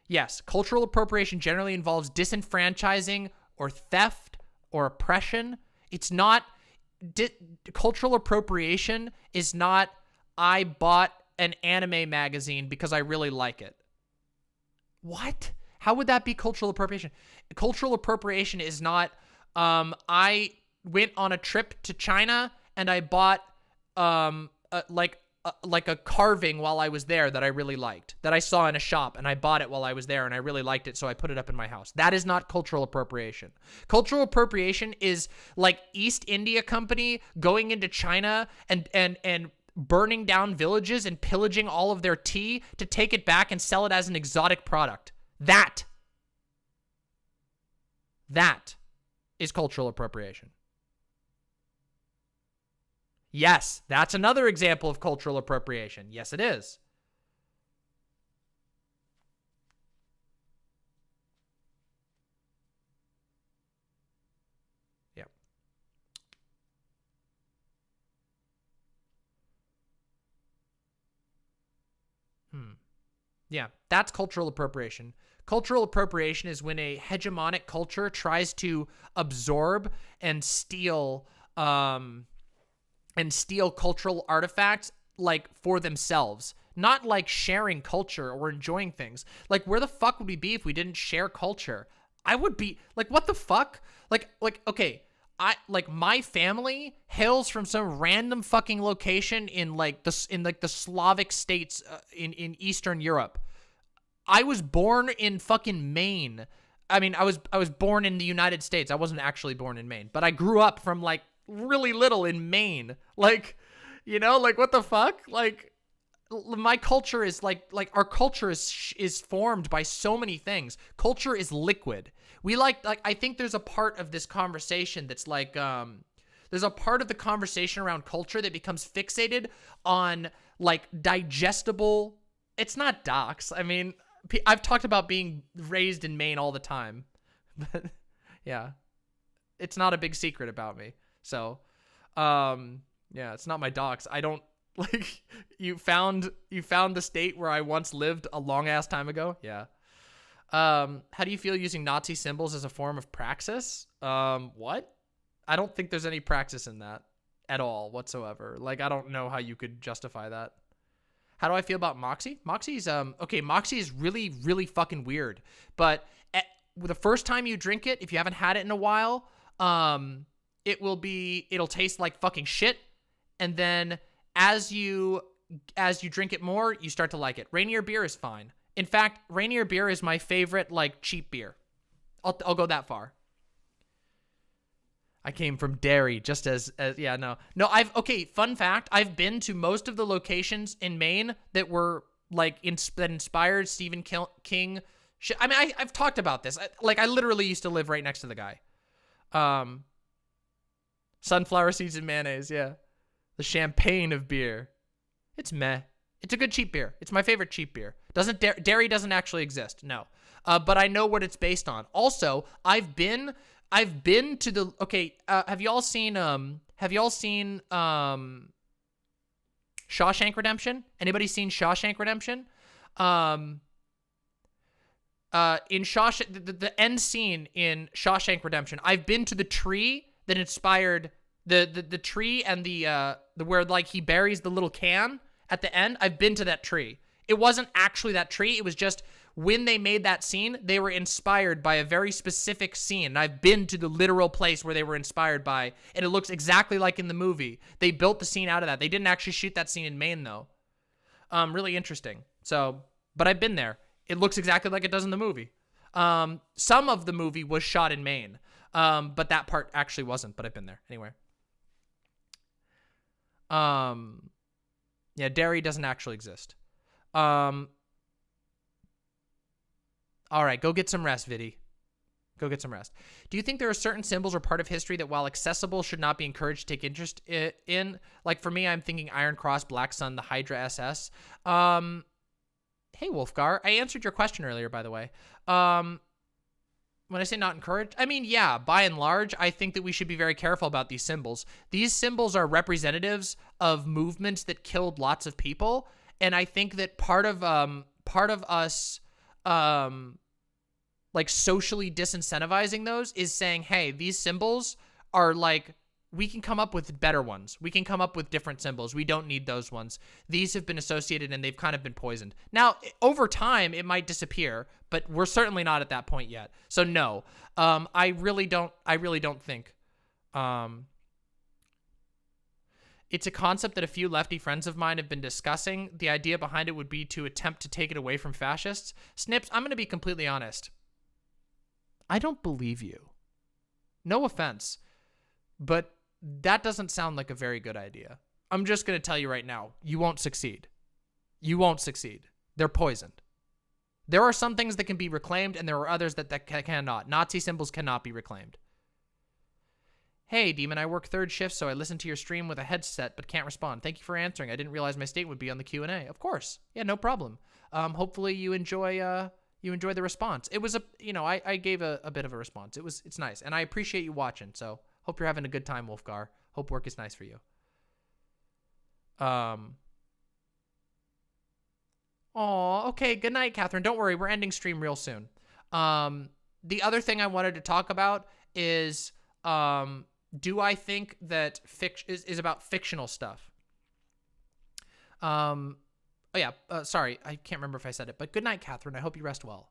Yes, cultural appropriation generally involves disenfranchising or theft or oppression. It's not... cultural appropriation is not, I bought an anime magazine because I really like it. What? How would that be cultural appropriation? Cultural appropriation is not, I went on a trip to China and I bought like a carving while I was there that I really liked, that I saw in a shop, and I bought it while I was there and I really liked it, so I put it up in my house. That is not cultural appropriation. Cultural appropriation is like East India Company going into China and burning down villages and pillaging all of their tea to take it back and sell it as an exotic product. That is cultural appropriation. Yes, that's another example of cultural appropriation. Yes, it is. Yep. Yeah, that's cultural appropriation. Cultural appropriation is when a hegemonic culture tries to absorb and steal cultural artifacts like for themselves, not like sharing culture or enjoying things. Like, where the fuck would we be if we didn't share culture? I would be like, what the fuck? Like, okay, my family hails from some random fucking location in like the Slavic states in Eastern Europe. I was born in fucking Maine. I mean, I was born in the United States. I wasn't actually born in Maine, but I grew up from like really little in Maine. Like, you know, like what the fuck? Like my culture is like our culture is formed by so many things. Culture is liquid. We like I think there's a part of this conversation that's like there's a part of the conversation around culture that becomes fixated on like digestible. It's not docs. I mean, I've talked about being raised in Maine all the time, but yeah, it's not a big secret about me. So, yeah, it's not my docs. I don't like you found the state where I once lived a long ass time ago. Yeah. How do you feel using Nazi symbols as a form of praxis? What? I don't think there's any praxis in that at all whatsoever. Like, I don't know how you could justify that. How do I feel about Moxie? Moxie's, okay, Moxie is really, really fucking weird. But the first time you drink it, if you haven't had it in a while, it'll taste like fucking shit. And then as you drink it more, you start to like it. Rainier beer is fine. In fact, Rainier beer is my favorite, like, cheap beer. I'll go that far. I came from Derry, just as yeah, no, okay, fun fact, I've been to most of the locations in Maine that were, like, that inspired Stephen King. I mean, I've talked about this. I literally used to live right next to the guy. Sunflower seeds and mayonnaise, yeah. The champagne of beer. It's meh. It's a good cheap beer. It's my favorite cheap beer. Dairy doesn't actually exist, no. But I know what it's based on. Also, I've been to the, okay, have y'all seen Shawshank Redemption? Anybody seen Shawshank Redemption? In Shawshank, the end scene in Shawshank Redemption, I've been to the tree that inspired the tree and the where, like, he buries the little can at the end. I've been to that tree. It wasn't actually that tree. It was just when they made that scene, they were inspired by a very specific scene. And I've been to the literal place where they were inspired by, and it looks exactly like in the movie. They built the scene out of that. They didn't actually shoot that scene in Maine, though. Really interesting. So, but I've been there. It looks exactly like it does in the movie. Some of the movie was shot in Maine, but that part actually wasn't, but I've been there. Anyway. Yeah, dairy doesn't actually exist. All right, go get some rest, Viddy. Go get some rest. Do you think there are certain symbols or part of history that, while accessible, should not be encouraged to take interest in? Like, for me, I'm thinking Iron Cross, Black Sun, the Hydra SS. Hey, Wolfgar, I answered your question earlier, by the way. When I say not encouraged, I mean, yeah, by and large, I think that we should be very careful about these symbols. These symbols are representatives of movements that killed lots of people, and I think that part of us like socially disincentivizing those is saying, hey, these symbols are like, we can come up with better ones. We can come up with different symbols. We don't need those ones. These have been associated and they've kind of been poisoned. Now, over time, it might disappear, but we're certainly not at that point yet. So no, I really don't think, it's a concept that a few lefty friends of mine have been discussing. The idea behind it would be to attempt to take it away from fascists. Snips, I'm going to be completely honest. I don't believe you. No offense, but that doesn't sound like a very good idea. I'm just going to tell you right now, you won't succeed. You won't succeed. They're poisoned. There are some things that can be reclaimed, and there are others that cannot. Nazi symbols cannot be reclaimed. Hey, Demon, I work third shift, so I listen to your stream with a headset, but can't respond. Thank you for answering. I didn't realize my state would be on the Q&A. Of course. Yeah, no problem. Hopefully you enjoy the response. It was I gave a bit of a response. It's nice, and I appreciate you watching, so hope you're having a good time, Wolfgar. Hope work is nice for you. Aw, okay, good night, Catherine. Don't worry, we're ending stream real soon. The other thing I wanted to talk about is, do I think that is about fictional stuff? Oh yeah, sorry, I can't remember if I said it, but good night, Catherine. I hope you rest well.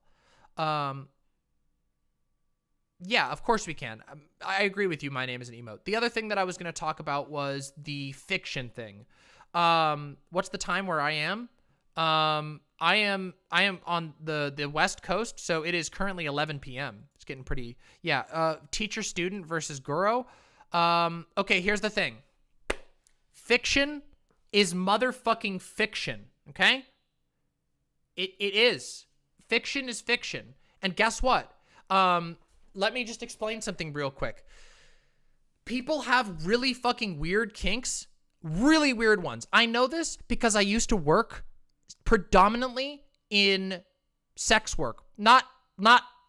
Yeah, of course we can. I agree with you. My name is an emote. The other thing that I was going to talk about was the fiction thing. What's the time where I am? I am on the West Coast, so it is currently 11 p.m. It's getting pretty, yeah. Teacher student versus guru. Okay, here's the thing. Fiction is motherfucking fiction, okay? It is. Fiction is fiction. And guess what? Let me just explain something real quick. People have really fucking weird kinks, really weird ones. I know this because I used to work predominantly in sex work. Not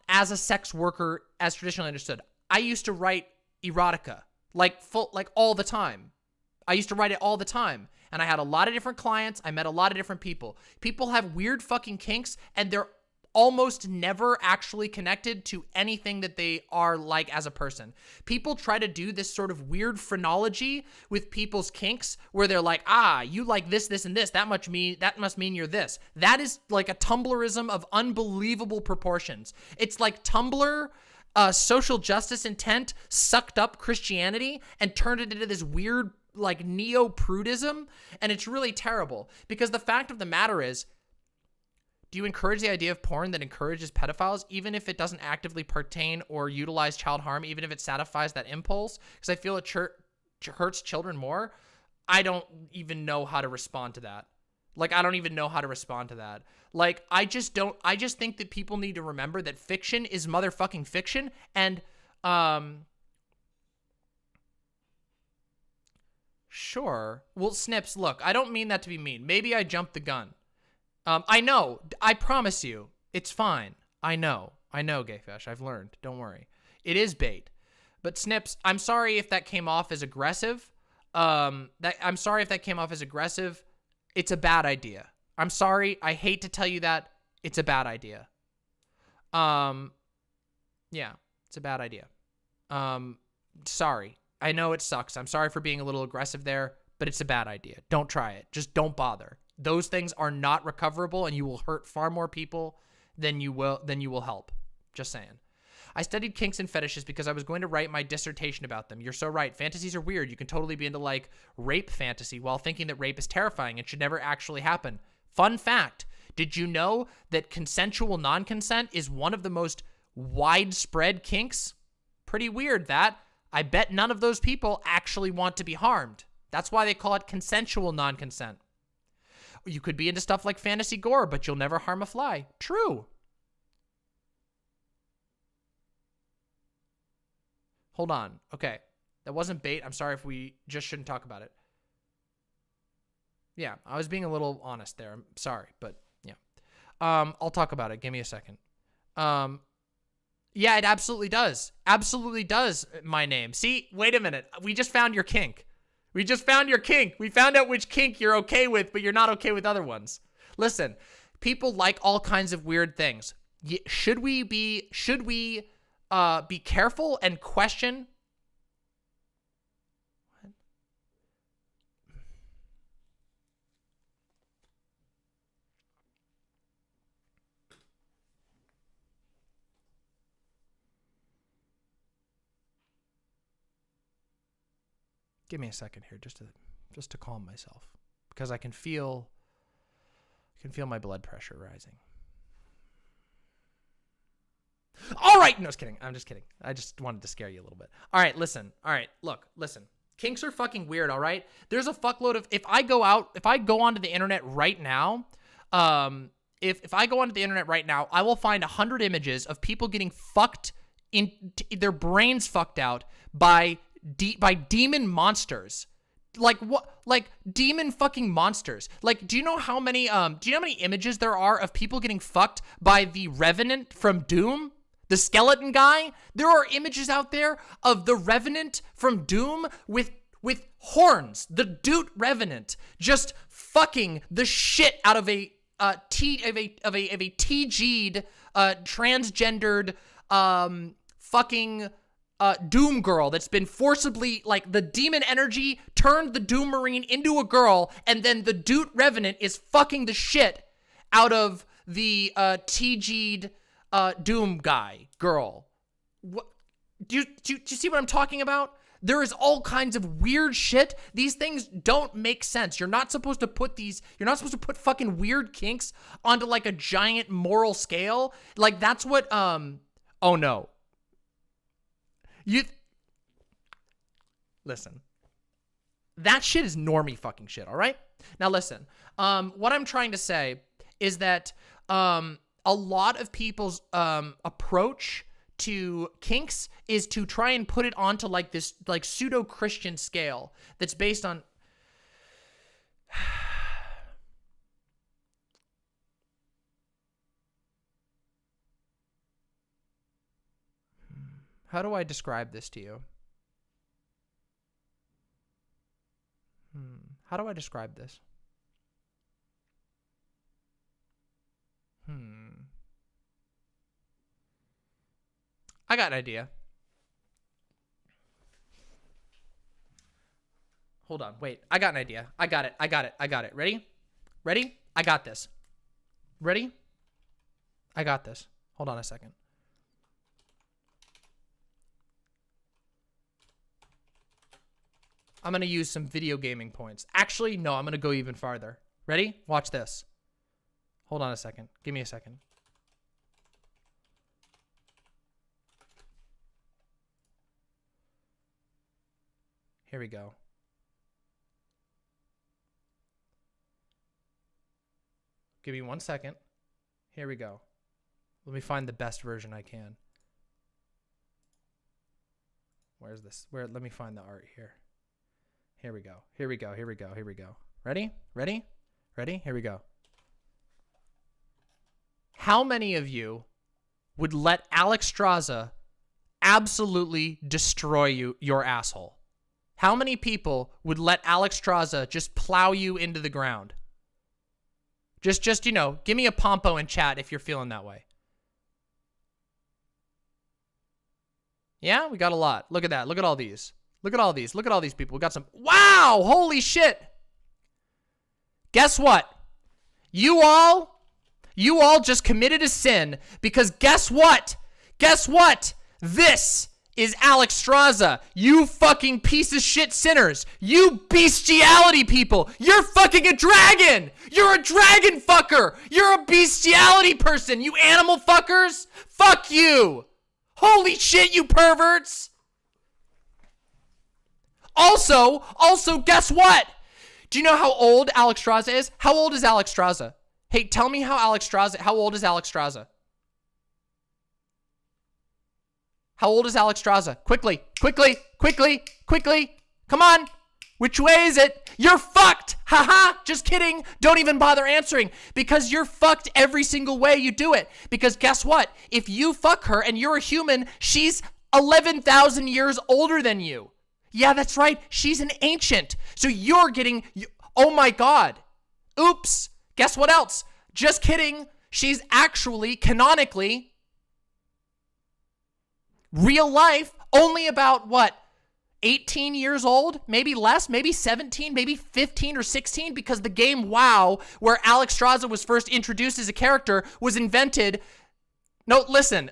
as a sex worker as traditionally understood. I used to write erotica, like all the time. I used to write it all the time. And I had a lot of different clients. I met a lot of different people. People have weird fucking kinks, and they're almost never actually connected to anything that they are like as a person. People try to do this sort of weird phrenology with people's kinks where they're like, you like this, this, and this. That must mean you're this. That is like a Tumblrism of unbelievable proportions. It's like Tumblr social justice intent sucked up Christianity and turned it into this weird like neo-prudism, and it's really terrible because the fact of the matter is, do you encourage the idea of porn that encourages pedophiles, even if it doesn't actively pertain or utilize child harm, even if it satisfies that impulse? Because I feel it hurts children more. I don't even know how to respond to that. Like, I don't even know how to respond to that. Like, I just think that people need to remember that fiction is motherfucking fiction, and, sure. Well, Snips, look, I don't mean that to be mean. Maybe I jumped the gun. I know. I promise you. It's fine. I know, Gayfish. I've learned. Don't worry. It is bait. But Snips, I'm sorry if that came off as aggressive. I'm sorry if that came off as aggressive. It's a bad idea. I'm sorry. I hate to tell you that. It's a bad idea. Yeah, it's a bad idea. Sorry. I know it sucks. I'm sorry for being a little aggressive there, but it's a bad idea. Don't try it. Just don't bother. Those things are not recoverable, and you will hurt far more people than you will help. Just saying. I studied kinks and fetishes because I was going to write my dissertation about them. You're so right. Fantasies are weird. You can totally be into like rape fantasy while thinking that rape is terrifying and should never actually happen. Fun fact. Did you know that consensual non-consent is one of the most widespread kinks? Pretty weird that. I bet none of those people actually want to be harmed. That's why they call it consensual non-consent. You could be into stuff like fantasy gore, but you'll never harm a fly. True. Hold on. Okay. That wasn't bait. I'm sorry if we just shouldn't talk about it. Yeah, I was being a little honest there. I'm sorry, but yeah. I'll talk about it. Give me a second. Yeah, it absolutely does. Absolutely does, my name. See, wait a minute. We just found your kink. We just found your kink. We found out which kink you're okay with, but you're not okay with other ones. Listen, people like all kinds of weird things. Should we be careful and question? What? Give me a second here, just to calm myself, because I can feel my blood pressure rising. All right, no, just kidding. I'm just kidding. I just wanted to scare you a little bit. All right, listen. All right, look, listen. Kinks are fucking weird. All right, there's a fuckload of. If I go onto the internet right now, if I go onto the internet right now, I will find 100 images of people getting fucked in their brains fucked out by demon monsters. Like what? Like demon fucking monsters. Like, do you know how many images there are of people getting fucked by the Revenant from Doom? The skeleton guy? There are images out there of the Revenant from Doom with horns. The Doot Revenant just fucking the shit out of a TG'd transgendered fucking Doom girl that's been forcibly, like, the demon energy turned the Doom Marine into a girl, and then the Doot Revenant is fucking the shit out of the TG'd Doom girl. Do you see what I'm talking about? There is all kinds of weird shit. These things don't make sense. You're not supposed to put fucking weird kinks onto like a giant moral scale. Like that's what, oh no. Listen. That shit is normie fucking shit, all right? Now listen, what I'm trying to say is that a lot of people's approach to kinks is to try and put it onto like this like pseudo-Christian scale that's based on how do I describe this to you? How do I describe this? I got an idea. Hold on, wait. I got an idea. I got it. Ready? I got this. Ready? I got this. Hold on a second. I'm going to use some video gaming points. Actually, no, I'm going to go even farther. Ready? Watch this. Hold on a second. Give me a second. Here we go. Give me 1 second. Here we go. Let me find the best version I can. Where's this? Let me find the art here. Here we go. Here we go. Ready? Here we go. How many of you would let Alex Straza absolutely destroy your asshole? How many people would let Alex Straza just plow you into the ground? Just you know, give me a pompo in chat if you're feeling that way. Yeah, we got a lot. Look at that. Look at all these. Look at all these people. We got some. Wow! Holy shit! Guess what? You all just committed a sin because guess what? This is Alex Straza. You fucking piece of shit sinners. You bestiality people. You're fucking a dragon. You're a dragon fucker. You're a bestiality person. You animal fuckers. Fuck you. Holy shit, you perverts. Also, guess what? Do you know how old Alex Straza is? How old is Alex Straza? Hey, tell me how old is Alex Straza? How old is Alex Straza? Quickly. Come on. Which way is it? You're fucked. Haha. Just kidding. Don't even bother answering because you're fucked every single way you do it. Because guess what? If you fuck her and you're a human, she's 11,000 years older than you. Yeah, that's right. She's an ancient. So you're getting, oh my God. Oops. Guess what else? Just kidding. She's actually, canonically, real life, only about, what, 18 years old? Maybe less, maybe 17, maybe 15 or 16, because the game WoW, where Alex Straza was first introduced as a character, was invented. No, listen.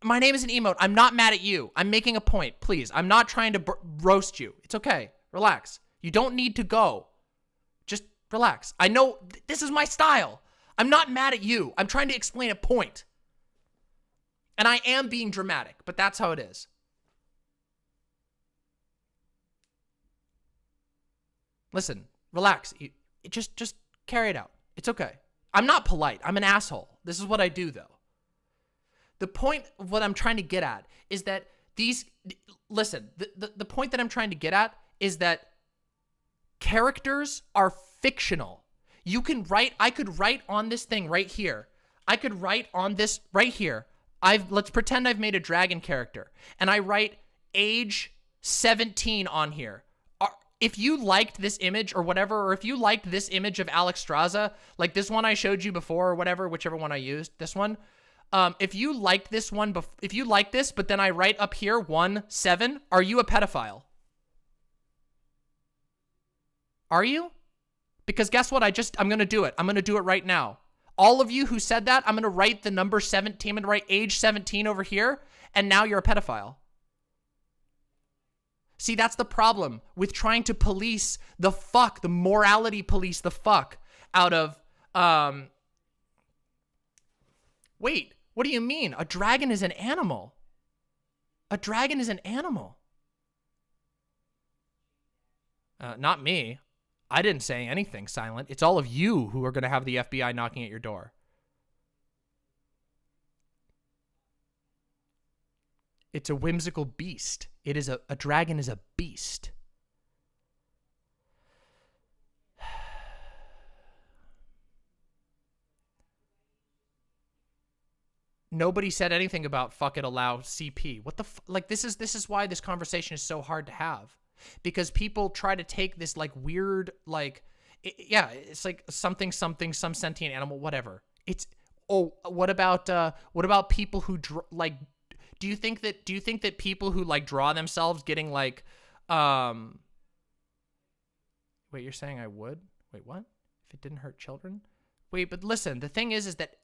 My name is an emote. I'm not mad at you. I'm making a point, please. I'm not trying to roast you. It's okay. Relax. You don't need to go. Just relax. I know this is my style. I'm not mad at you. I'm trying to explain a point. And I am being dramatic, but that's how it is. Listen, relax. Just carry it out. It's okay. I'm not polite. I'm an asshole. This is what I do, though. The point of what I'm trying to get at is that the point that I'm trying to get at is that characters are fictional. I could write on this thing right here. I could write on this right here. Let's pretend I've made a dragon character and I write age 17 on here. If you liked this image or whatever, or if you liked this image of Alex Straza, like this one I showed you before or whatever, whichever one I used, this one, if you liked this one, if you like this, but then I write up here 1-7, are you a pedophile? Are you? Because guess what? I'm going to do it. I'm going to do it right now. All of you who said that, I'm going to write the number 17. I'm going to write age 17 over here. and now you're a pedophile. See, that's the problem with trying to police the morality police the fuck out of, wait, what do you mean? A dragon is an animal. A dragon is an animal. Not me. I didn't say anything, Silent. It's all of you who are going to have the FBI knocking at your door. It's a whimsical beast. It is a dragon is a beast. Nobody said anything about fuck it, allow CP. What the like this is why this conversation is so hard to have, because people try to take this like weird like it's like something some sentient animal, whatever. It's what about people who like do you think that people who like draw themselves getting like wait, you're saying I would? Wait, what? If it didn't hurt children? Wait, but listen, the thing is that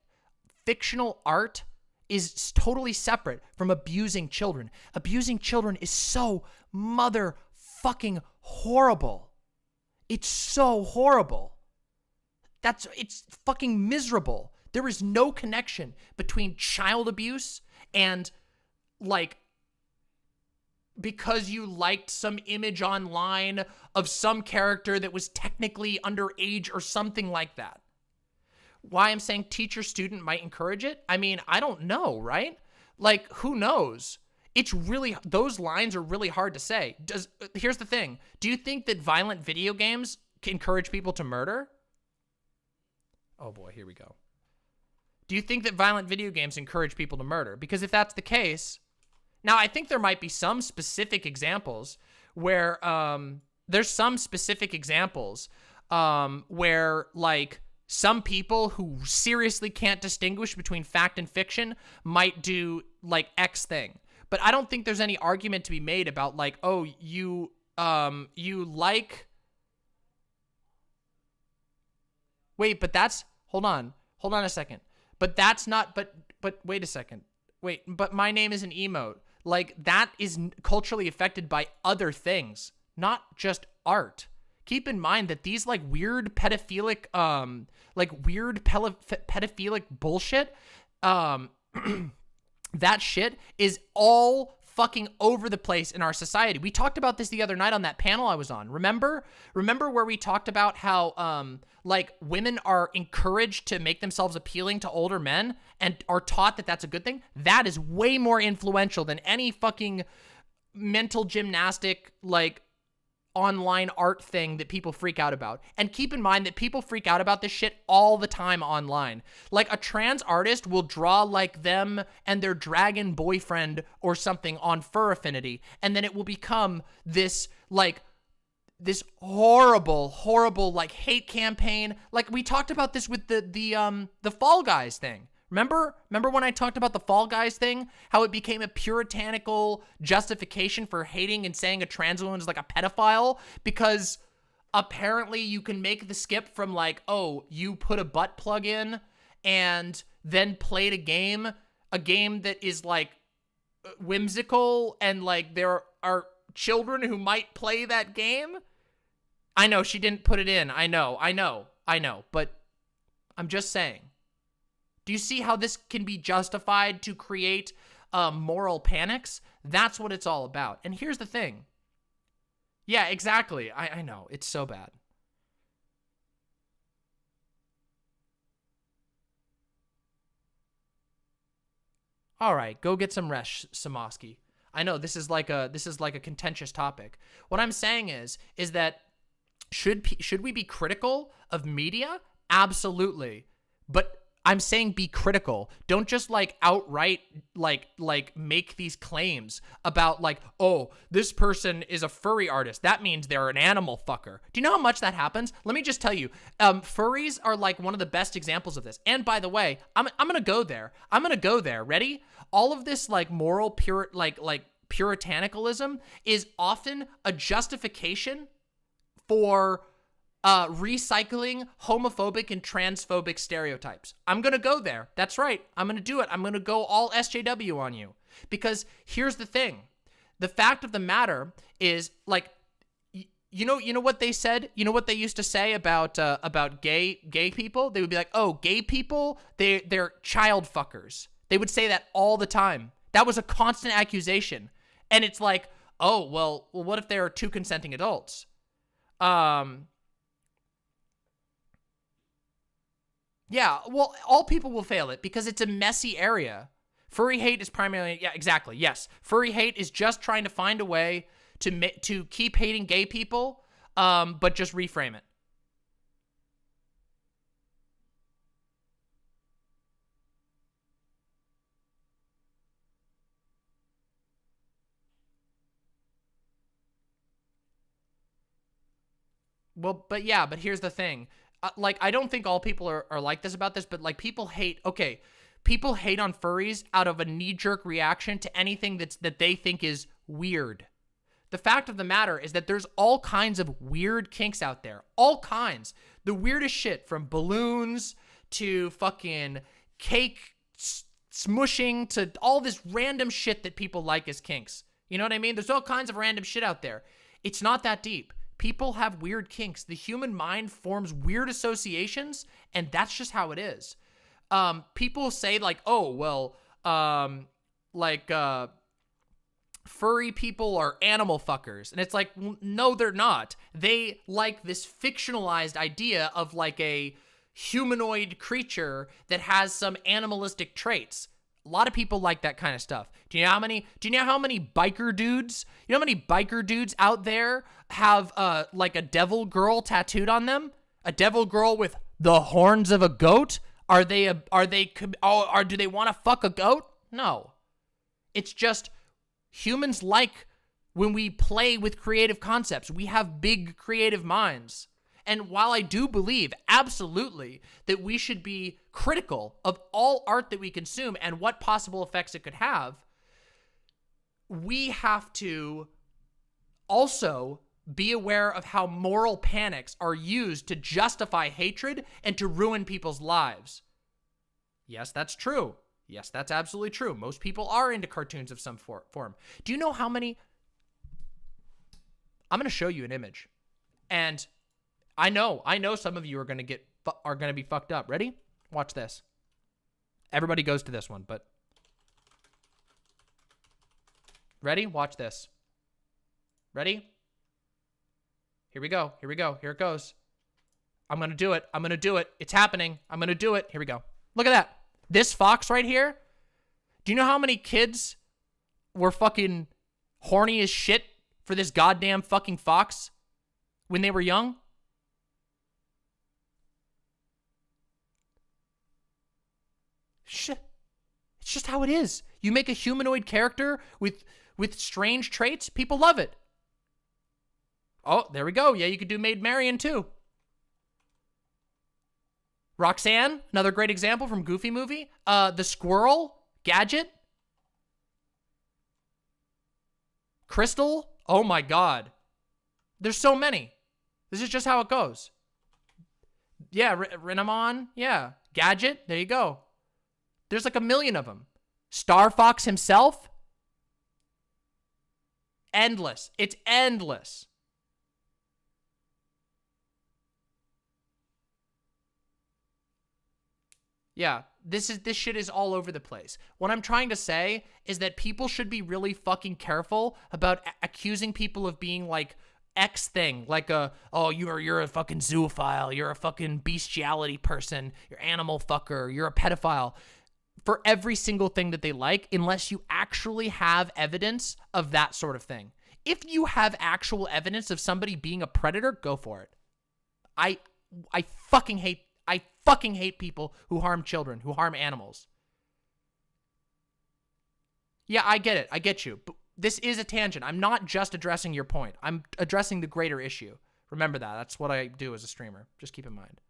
fictional art is totally separate from abusing children. Abusing children is so motherfucking horrible. It's so horrible. It's fucking miserable. There is no connection between child abuse and like because you liked some image online of some character that was technically underage or something like that. Why I'm saying teacher-student might encourage it? I mean, I don't know, right? Like, who knows? It's really, those lines are really hard to say. Here's the thing. Do you think that violent video games can encourage people to murder? Oh boy, here we go. Do you think that violent video games encourage people to murder? Because if that's the case, now I think there might be some specific examples where, there's some specific examples, where like, some people who seriously can't distinguish between fact and fiction might do like X thing. But I don't think there's any argument to be made about like, oh, you like, wait, but that's, hold on a second. But that's not, but wait a second. Wait, but my name is an emote. Like that is culturally affected by other things, not just art. Keep in mind that these like weird pedophilic, pedophilic bullshit, that shit is all fucking over the place in our society. We talked about this the other night on that panel I was on. Remember where we talked about how, like women are encouraged to make themselves appealing to older men and are taught that that's a good thing? That is way more influential than any fucking mental gymnastic, like, online art thing that people freak out about. And keep in mind that people freak out about this shit all the time online. Like a trans artist will draw like them and their dragon boyfriend or something on Fur Affinity, and then it will become this like this horrible like hate campaign. Like we talked about this with the Fall Guys thing. Remember when I talked about the Fall Guys thing? How it became a puritanical justification for hating and saying a trans woman is like a pedophile? Because apparently you can make the skip from like, oh, you put a butt plug in and then played a game that is like whimsical and like there are children who might play that game. I know she didn't put it in. I know. But I'm just saying. Do you see how this can be justified to create moral panics? That's what it's all about. And here's the thing. Yeah, exactly. I know. It's so bad. All right, go get some rest, Samoski. I know this is like a contentious topic. What I'm saying is that should we be critical of media? Absolutely. But I'm saying be critical. Don't just like outright like make these claims about like, oh, this person is a furry artist. That means they're an animal fucker. Do you know how much that happens? Let me just tell you. Furries are like one of the best examples of this. And by the way, I'm gonna go there. Ready? All of this like moral puritanicalism is often a justification for recycling homophobic and transphobic stereotypes. I'm going to go there. That's right. I'm going to do it. I'm going to go all SJW on you. Because here's the thing. The fact of the matter is, like, you know what they said? You know what they used to say about gay people? They would be like, "Oh, gay people, they're child fuckers." They would say that all the time. That was a constant accusation. And it's like, "Oh, well, what if there are two consenting adults?" Yeah, well, all people will fail it because it's a messy area. Furry hate is primarily, yeah, exactly, yes. Furry hate is just trying to find a way to keep hating gay people, but just reframe it. Well, but here's the thing. Like, I don't think all people are like this about this, but like people hate on furries out of a knee-jerk reaction to anything that they think is weird. The fact of the matter is that there's all kinds of weird kinks out there. All kinds. The weirdest shit, from balloons to fucking cake smushing to all this random shit that people like as kinks. You know what I mean? There's all kinds of random shit out there. It's not that deep. People have weird kinks. The human mind forms weird associations, and that's just how it is. People say like, "Oh, well, furry people are animal fuckers." And it's like, no, they're not. They like this fictionalized idea of like a humanoid creature that has some animalistic traits. A lot of people like that kind of stuff. Do you know how many biker dudes? You know how many biker dudes out there have like a devil girl tattooed on them? A devil girl with the horns of a goat? Do they want to fuck a goat? No. It's just humans like when we play with creative concepts. We have big creative minds. And while I do believe absolutely that we should be critical of all art that we consume and what possible effects it could have, we have to also be aware of how moral panics are used to justify hatred and to ruin people's lives. Yes, that's true. Yes, that's absolutely true. Most people are into cartoons of some form. Do you know how many? I'm going to show you an image. And I know some of you are going to be fucked up. Ready? Watch this. Everybody goes to this one, but ready? Watch this. Ready? Here we go. Here we go. Here it goes. I'm going to do it. I'm going to do it. It's happening. I'm going to do it. Here we go. Look at that. This fox right here. Do you know how many kids were fucking horny as shit for this goddamn fucking fox when they were young? Shit. It's just how it is. You make a humanoid character with strange traits, people love it. Oh, there we go. Yeah, you could do Maid Marian too. Roxanne, another great example from Goofy Movie. The squirrel, Gadget. Crystal, oh my god. There's so many. This is just how it goes. Yeah, Renamon, yeah. Gadget, there you go. There's like a million of them. Star Fox himself. Endless. It's endless. Yeah, this shit is all over the place. What I'm trying to say is that people should be really fucking careful about accusing people of being like X thing, like you're a fucking zoophile, you're a fucking bestiality person, you're animal fucker, you're a pedophile, for every single thing that they like, unless you actually have evidence of that sort of thing. If you have actual evidence of somebody being a predator, go for it. I fucking hate people who harm children, who harm animals. Yeah, I get it. I get you. But this is a tangent. I'm not just addressing your point. I'm addressing the greater issue. Remember that. That's what I do as a streamer. Just keep in mind.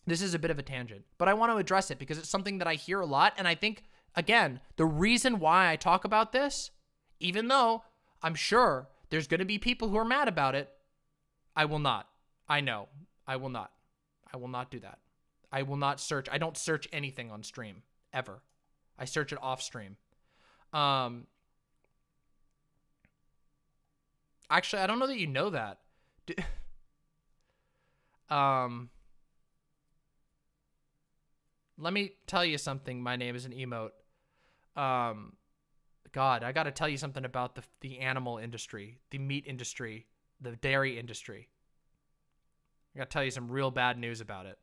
This is a bit of a tangent, but I want to address it because it's something that I hear a lot. And I think, again, the reason why I talk about this, even though I'm sure there's going to be people who are mad about it, I will not. I know. I will not. I will not do that. I will not search. I don't search anything on stream, ever. I search it off stream. Actually, I don't know that you know that. Let me tell you something. My name is an emote. God, I got to tell you something about the animal industry, the meat industry, the dairy industry. I got to tell you some real bad news about it.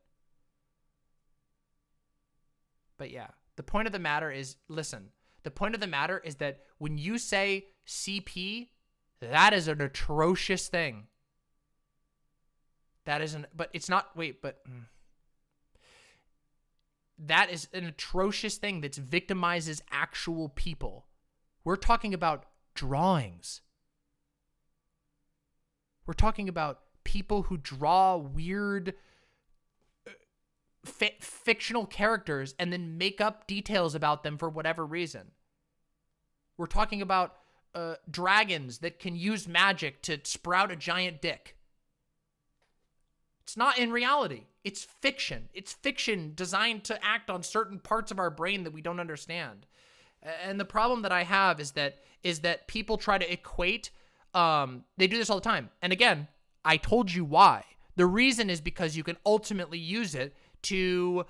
But yeah, the point of the matter is, listen, the point of the matter is that when you say CP, that is an atrocious thing. That isn't, but it's not, wait, but that is an atrocious thing that victimizes actual people. We're talking about drawings. We're talking about people who draw weird fictional characters and then make up details about them for whatever reason. We're talking about dragons that can use magic to sprout a giant dick. It's not in reality. It's fiction. It's fiction designed to act on certain parts of our brain that we don't understand. And the problem that I have is that people try to equate, they do this all the time. And again, I told you why. The reason is because you can ultimately use it to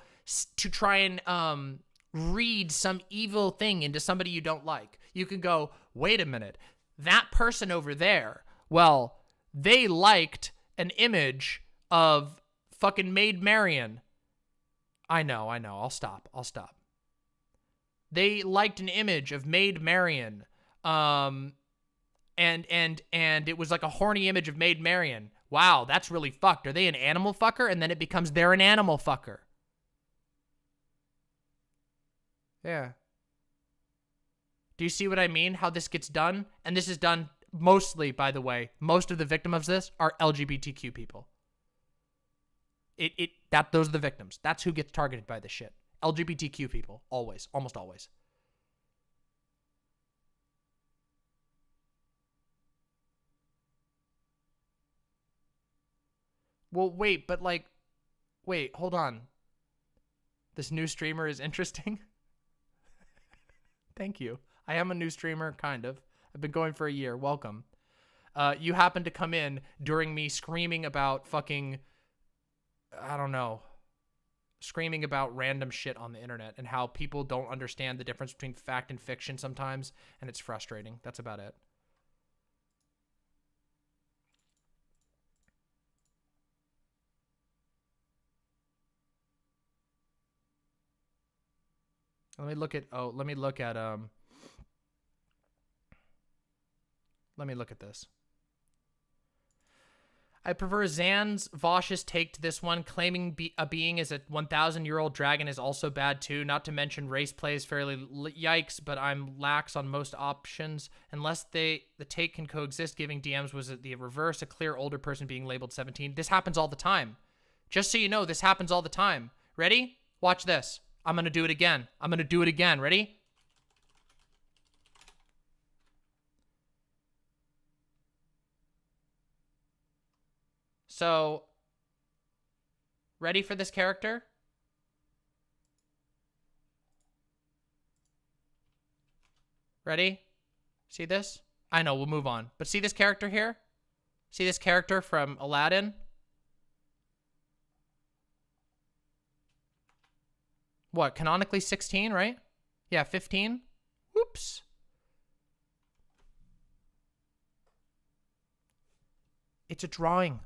try and read some evil thing into somebody you don't like. You can go, wait a minute, that person over there, well, they liked an image of fucking Maid Marian. I know, I'll stop. They liked an image of Maid Marian, and it was like a horny image of Maid Marian. Wow, that's really fucked. Are they an animal fucker? And then it becomes they're an animal fucker. Yeah. Do you see what I mean? How this gets done? And this is done mostly, by the way, most of the victims of this are LGBTQ people. Those are the victims. That's who gets targeted by this shit. LGBTQ people, always, almost always. Well, wait, but like, wait, hold on. This new streamer is interesting. Thank you. I am a new streamer, kind of. I've been going for a year. Welcome. You happen to come in during me screaming about fucking, I don't know, screaming about random shit on the internet and how people don't understand the difference between fact and fiction sometimes, and it's frustrating. That's about it. Let me look at this. I prefer Zan's Vosh's take to this one. Claiming a being as a 1,000-year-old dragon is also bad too. Not to mention race play is fairly yikes, but I'm lax on most options. Unless the take can coexist, giving DMs was the reverse. A clear older person being labeled 17. This happens all the time. Just so you know, this happens all the time. Ready? Watch this. I'm going to do it again. Ready? So, ready for this character? Ready? See this? I know, we'll move on. But see this character here? See this character from Aladdin? What, canonically 16, right? Yeah, 15. Whoops. It's a drawing.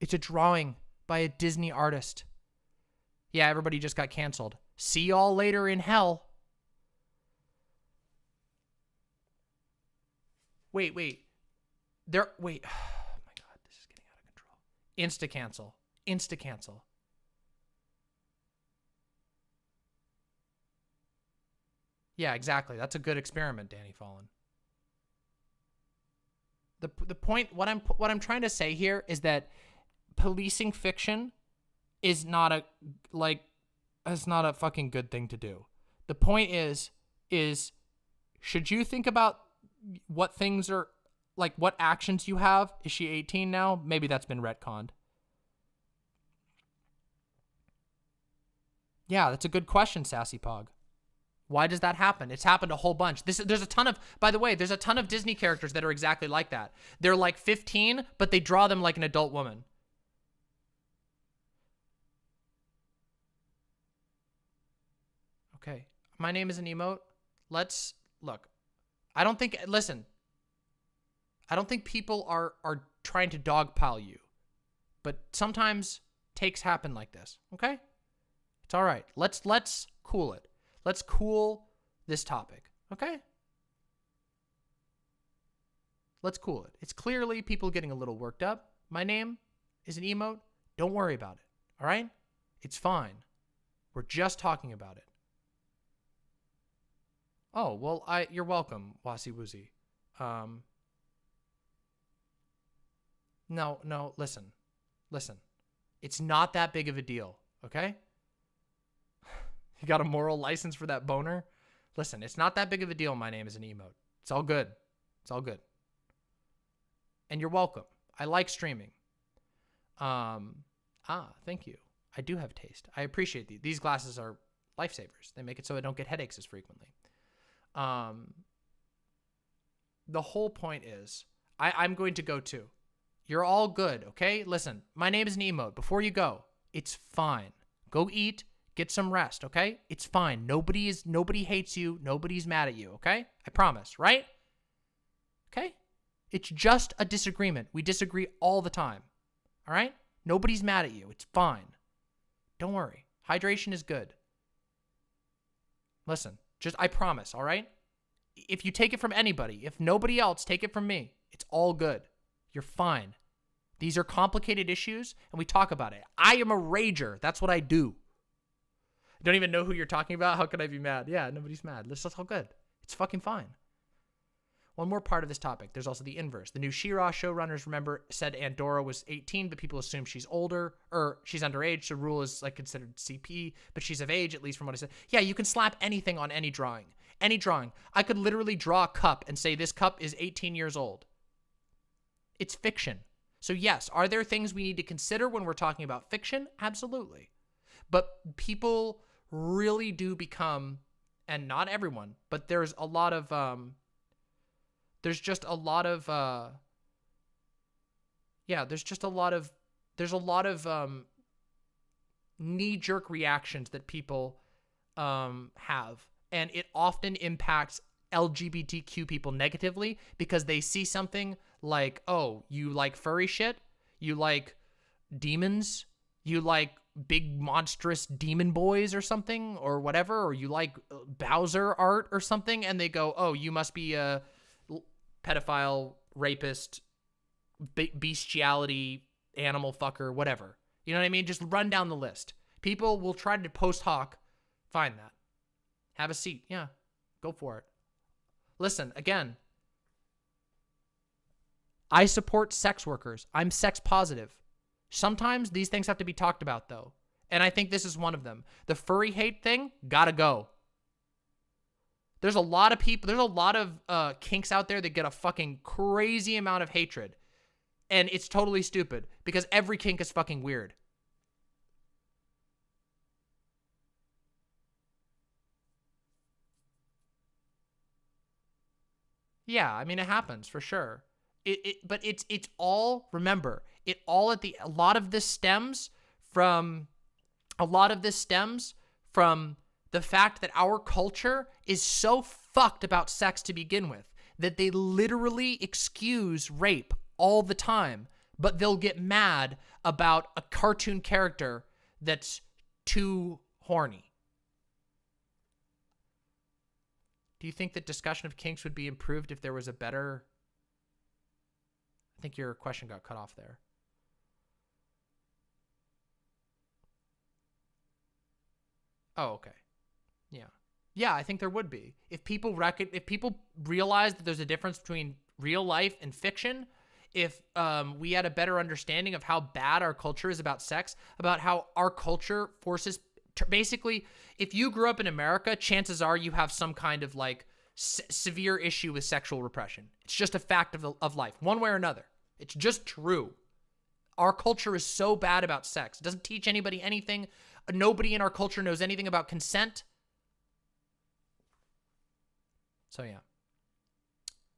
It's a drawing by a Disney artist. Yeah, everybody just got canceled. See y'all later in hell. Wait. Wait. Oh my God, this is getting out of control. Insta-cancel. Insta-cancel. Yeah, exactly. That's a good experiment, Danny Fallen. The point, what I'm trying to say here is that policing fiction is not a fucking good thing to do. The point is should you think about what things are, like what actions you have? Is she 18 now? Maybe that's been retconned. Yeah, that's a good question, Sassy Pog. Why does that happen? It's happened a whole bunch. There's a ton of, by the way, there's a ton of Disney characters that are exactly like that. They're like 15, but they draw them like an adult woman. Okay. My name is an emote. Let's look. I don't think people are trying to dogpile you, but sometimes takes happen like this. Okay. It's all right. Let's cool it. Let's cool this topic, okay? Let's cool it. It's clearly people getting a little worked up. My name is an emote. Don't worry about it, all right? It's fine. We're just talking about it. Oh, well, you're welcome, Wasi Woozy. No, listen. It's not that big of a deal, okay? You got a moral license for that boner? Listen, it's not that big of a deal. My name is an emote. It's all good. It's all good. And you're welcome. I like streaming. Thank you. I do have taste. I appreciate these. These glasses are lifesavers. They make it so I don't get headaches as frequently. The whole point is, I'm going to go too. You're all good, okay? Listen, my name is an emote. Before you go, it's fine. Go eat. Get some rest, okay? It's fine. Nobody hates you. Nobody's mad at you, okay? I promise, right? Okay? It's just a disagreement. We disagree all the time, all right? Nobody's mad at you. It's fine. Don't worry. Hydration is good. Listen, I promise, all right? If you take it from anybody, if nobody else, take it from me. It's all good. You're fine. These are complicated issues, and we talk about it. I am a rager. That's what I do. I don't even know who you're talking about. How could I be mad? Yeah, nobody's mad. That's all good. It's fucking fine. One more part of this topic. There's also the inverse. The new She-Ra showrunners, remember, said Andorra was 18, but people assume she's older, or she's underage, so Rule is like considered CP, but she's of age, at least from what I said. Yeah, you can slap anything on any drawing. Any drawing. I could literally draw a cup and say this cup is 18 years old. It's fiction. So yes, are there things we need to consider when we're talking about fiction? Absolutely. But people really do become, and not everyone, but there's a lot of, there's a lot of knee-jerk reactions that people have, and it often impacts LGBTQ people negatively because they see something like, oh, you like furry shit, you like demons, you like big monstrous demon boys or something or whatever, or you like Bowser art or something, and they go, oh, you must be a pedophile, rapist, bestiality, animal fucker, whatever. You know what I mean? Just run down the list. People will try to post hoc find that. Have a seat. Yeah, go for it. Listen, again, I support sex workers. I'm sex positive. Sometimes these things have to be talked about, though. And I think this is one of them. The furry hate thing, gotta go. There's a lot of people, there's a lot of kinks out there that get a fucking crazy amount of hatred. And it's totally stupid because every kink is fucking weird. Yeah, I mean, it happens for sure. But it's all, remember, a lot of this stems from the fact that our culture is so fucked about sex to begin with that they literally excuse rape all the time, but they'll get mad about a cartoon character that's too horny. Do you think that discussion of kinks would be improved if there was a better... I think your question got cut off there. Oh, okay. Yeah. Yeah, I think there would be. If people realize that there's a difference between real life and fiction, if we had a better understanding of how bad our culture is about sex, about how our culture forces... Basically, if you grew up in America, chances are you have some kind of like severe issue with sexual repression. It's just a fact of life, one way or another. It's just true. Our culture is so bad about sex. It doesn't teach anybody anything. Nobody in our culture knows anything about consent. So yeah.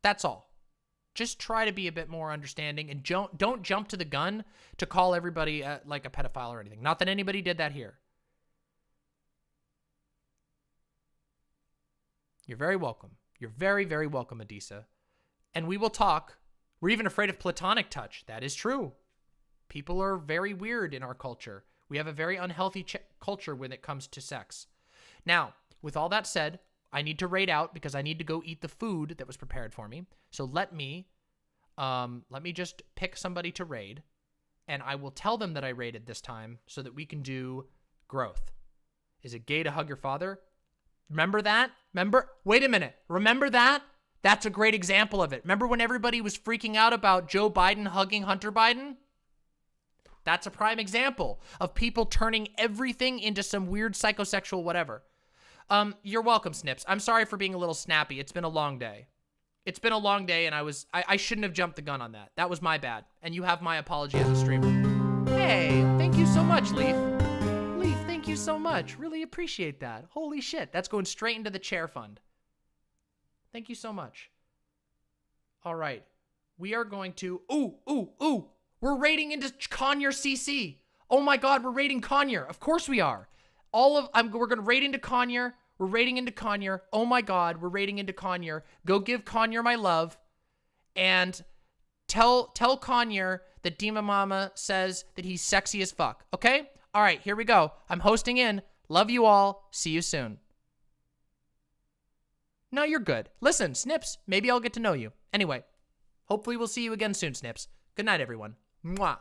That's all. Just try to be a bit more understanding and don't jump to the gun to call everybody like a pedophile or anything. Not that anybody did that here. You're very welcome. You're very, very welcome, Adisa. And we will talk. We're even afraid of platonic touch. That is true. People are very weird in our culture. We have a very unhealthy culture when it comes to sex. Now, with all that said, I need to raid out because I need to go eat the food that was prepared for me. So let me just pick somebody to raid, and I will tell them that I raided this time so that we can do growth. Is it gay to hug your father? Remember that? Wait a minute. Remember that? That's a great example of it. Remember when everybody was freaking out about Joe Biden hugging Hunter Biden? That's a prime example of people turning everything into some weird psychosexual whatever. You're welcome, Snips. I'm sorry for being a little snappy. It's been a long day. It's been a long day, and I shouldn't have jumped the gun on that. That was my bad. And you have my apology as a streamer. Hey, thank you so much, Leaf. Leaf, thank you so much. Really appreciate that. Holy shit. That's going straight into the chair fund. Thank you so much. All right. We are going to... Ooh. We're raiding into Conyer CC. Oh my God, we're raiding Conyer. Of course we are. We're going to raid into Conyer. We're raiding into Conyer. Oh my God, we're raiding into Conyer. Go give Conyer my love. And tell Conyer that Dima Mama says that he's sexy as fuck. Okay? All right, here we go. I'm hosting in. Love you all. See you soon. No, you're good. Listen, Snips, maybe I'll get to know you. Anyway, hopefully we'll see you again soon, Snips. Good night, everyone. Mwah.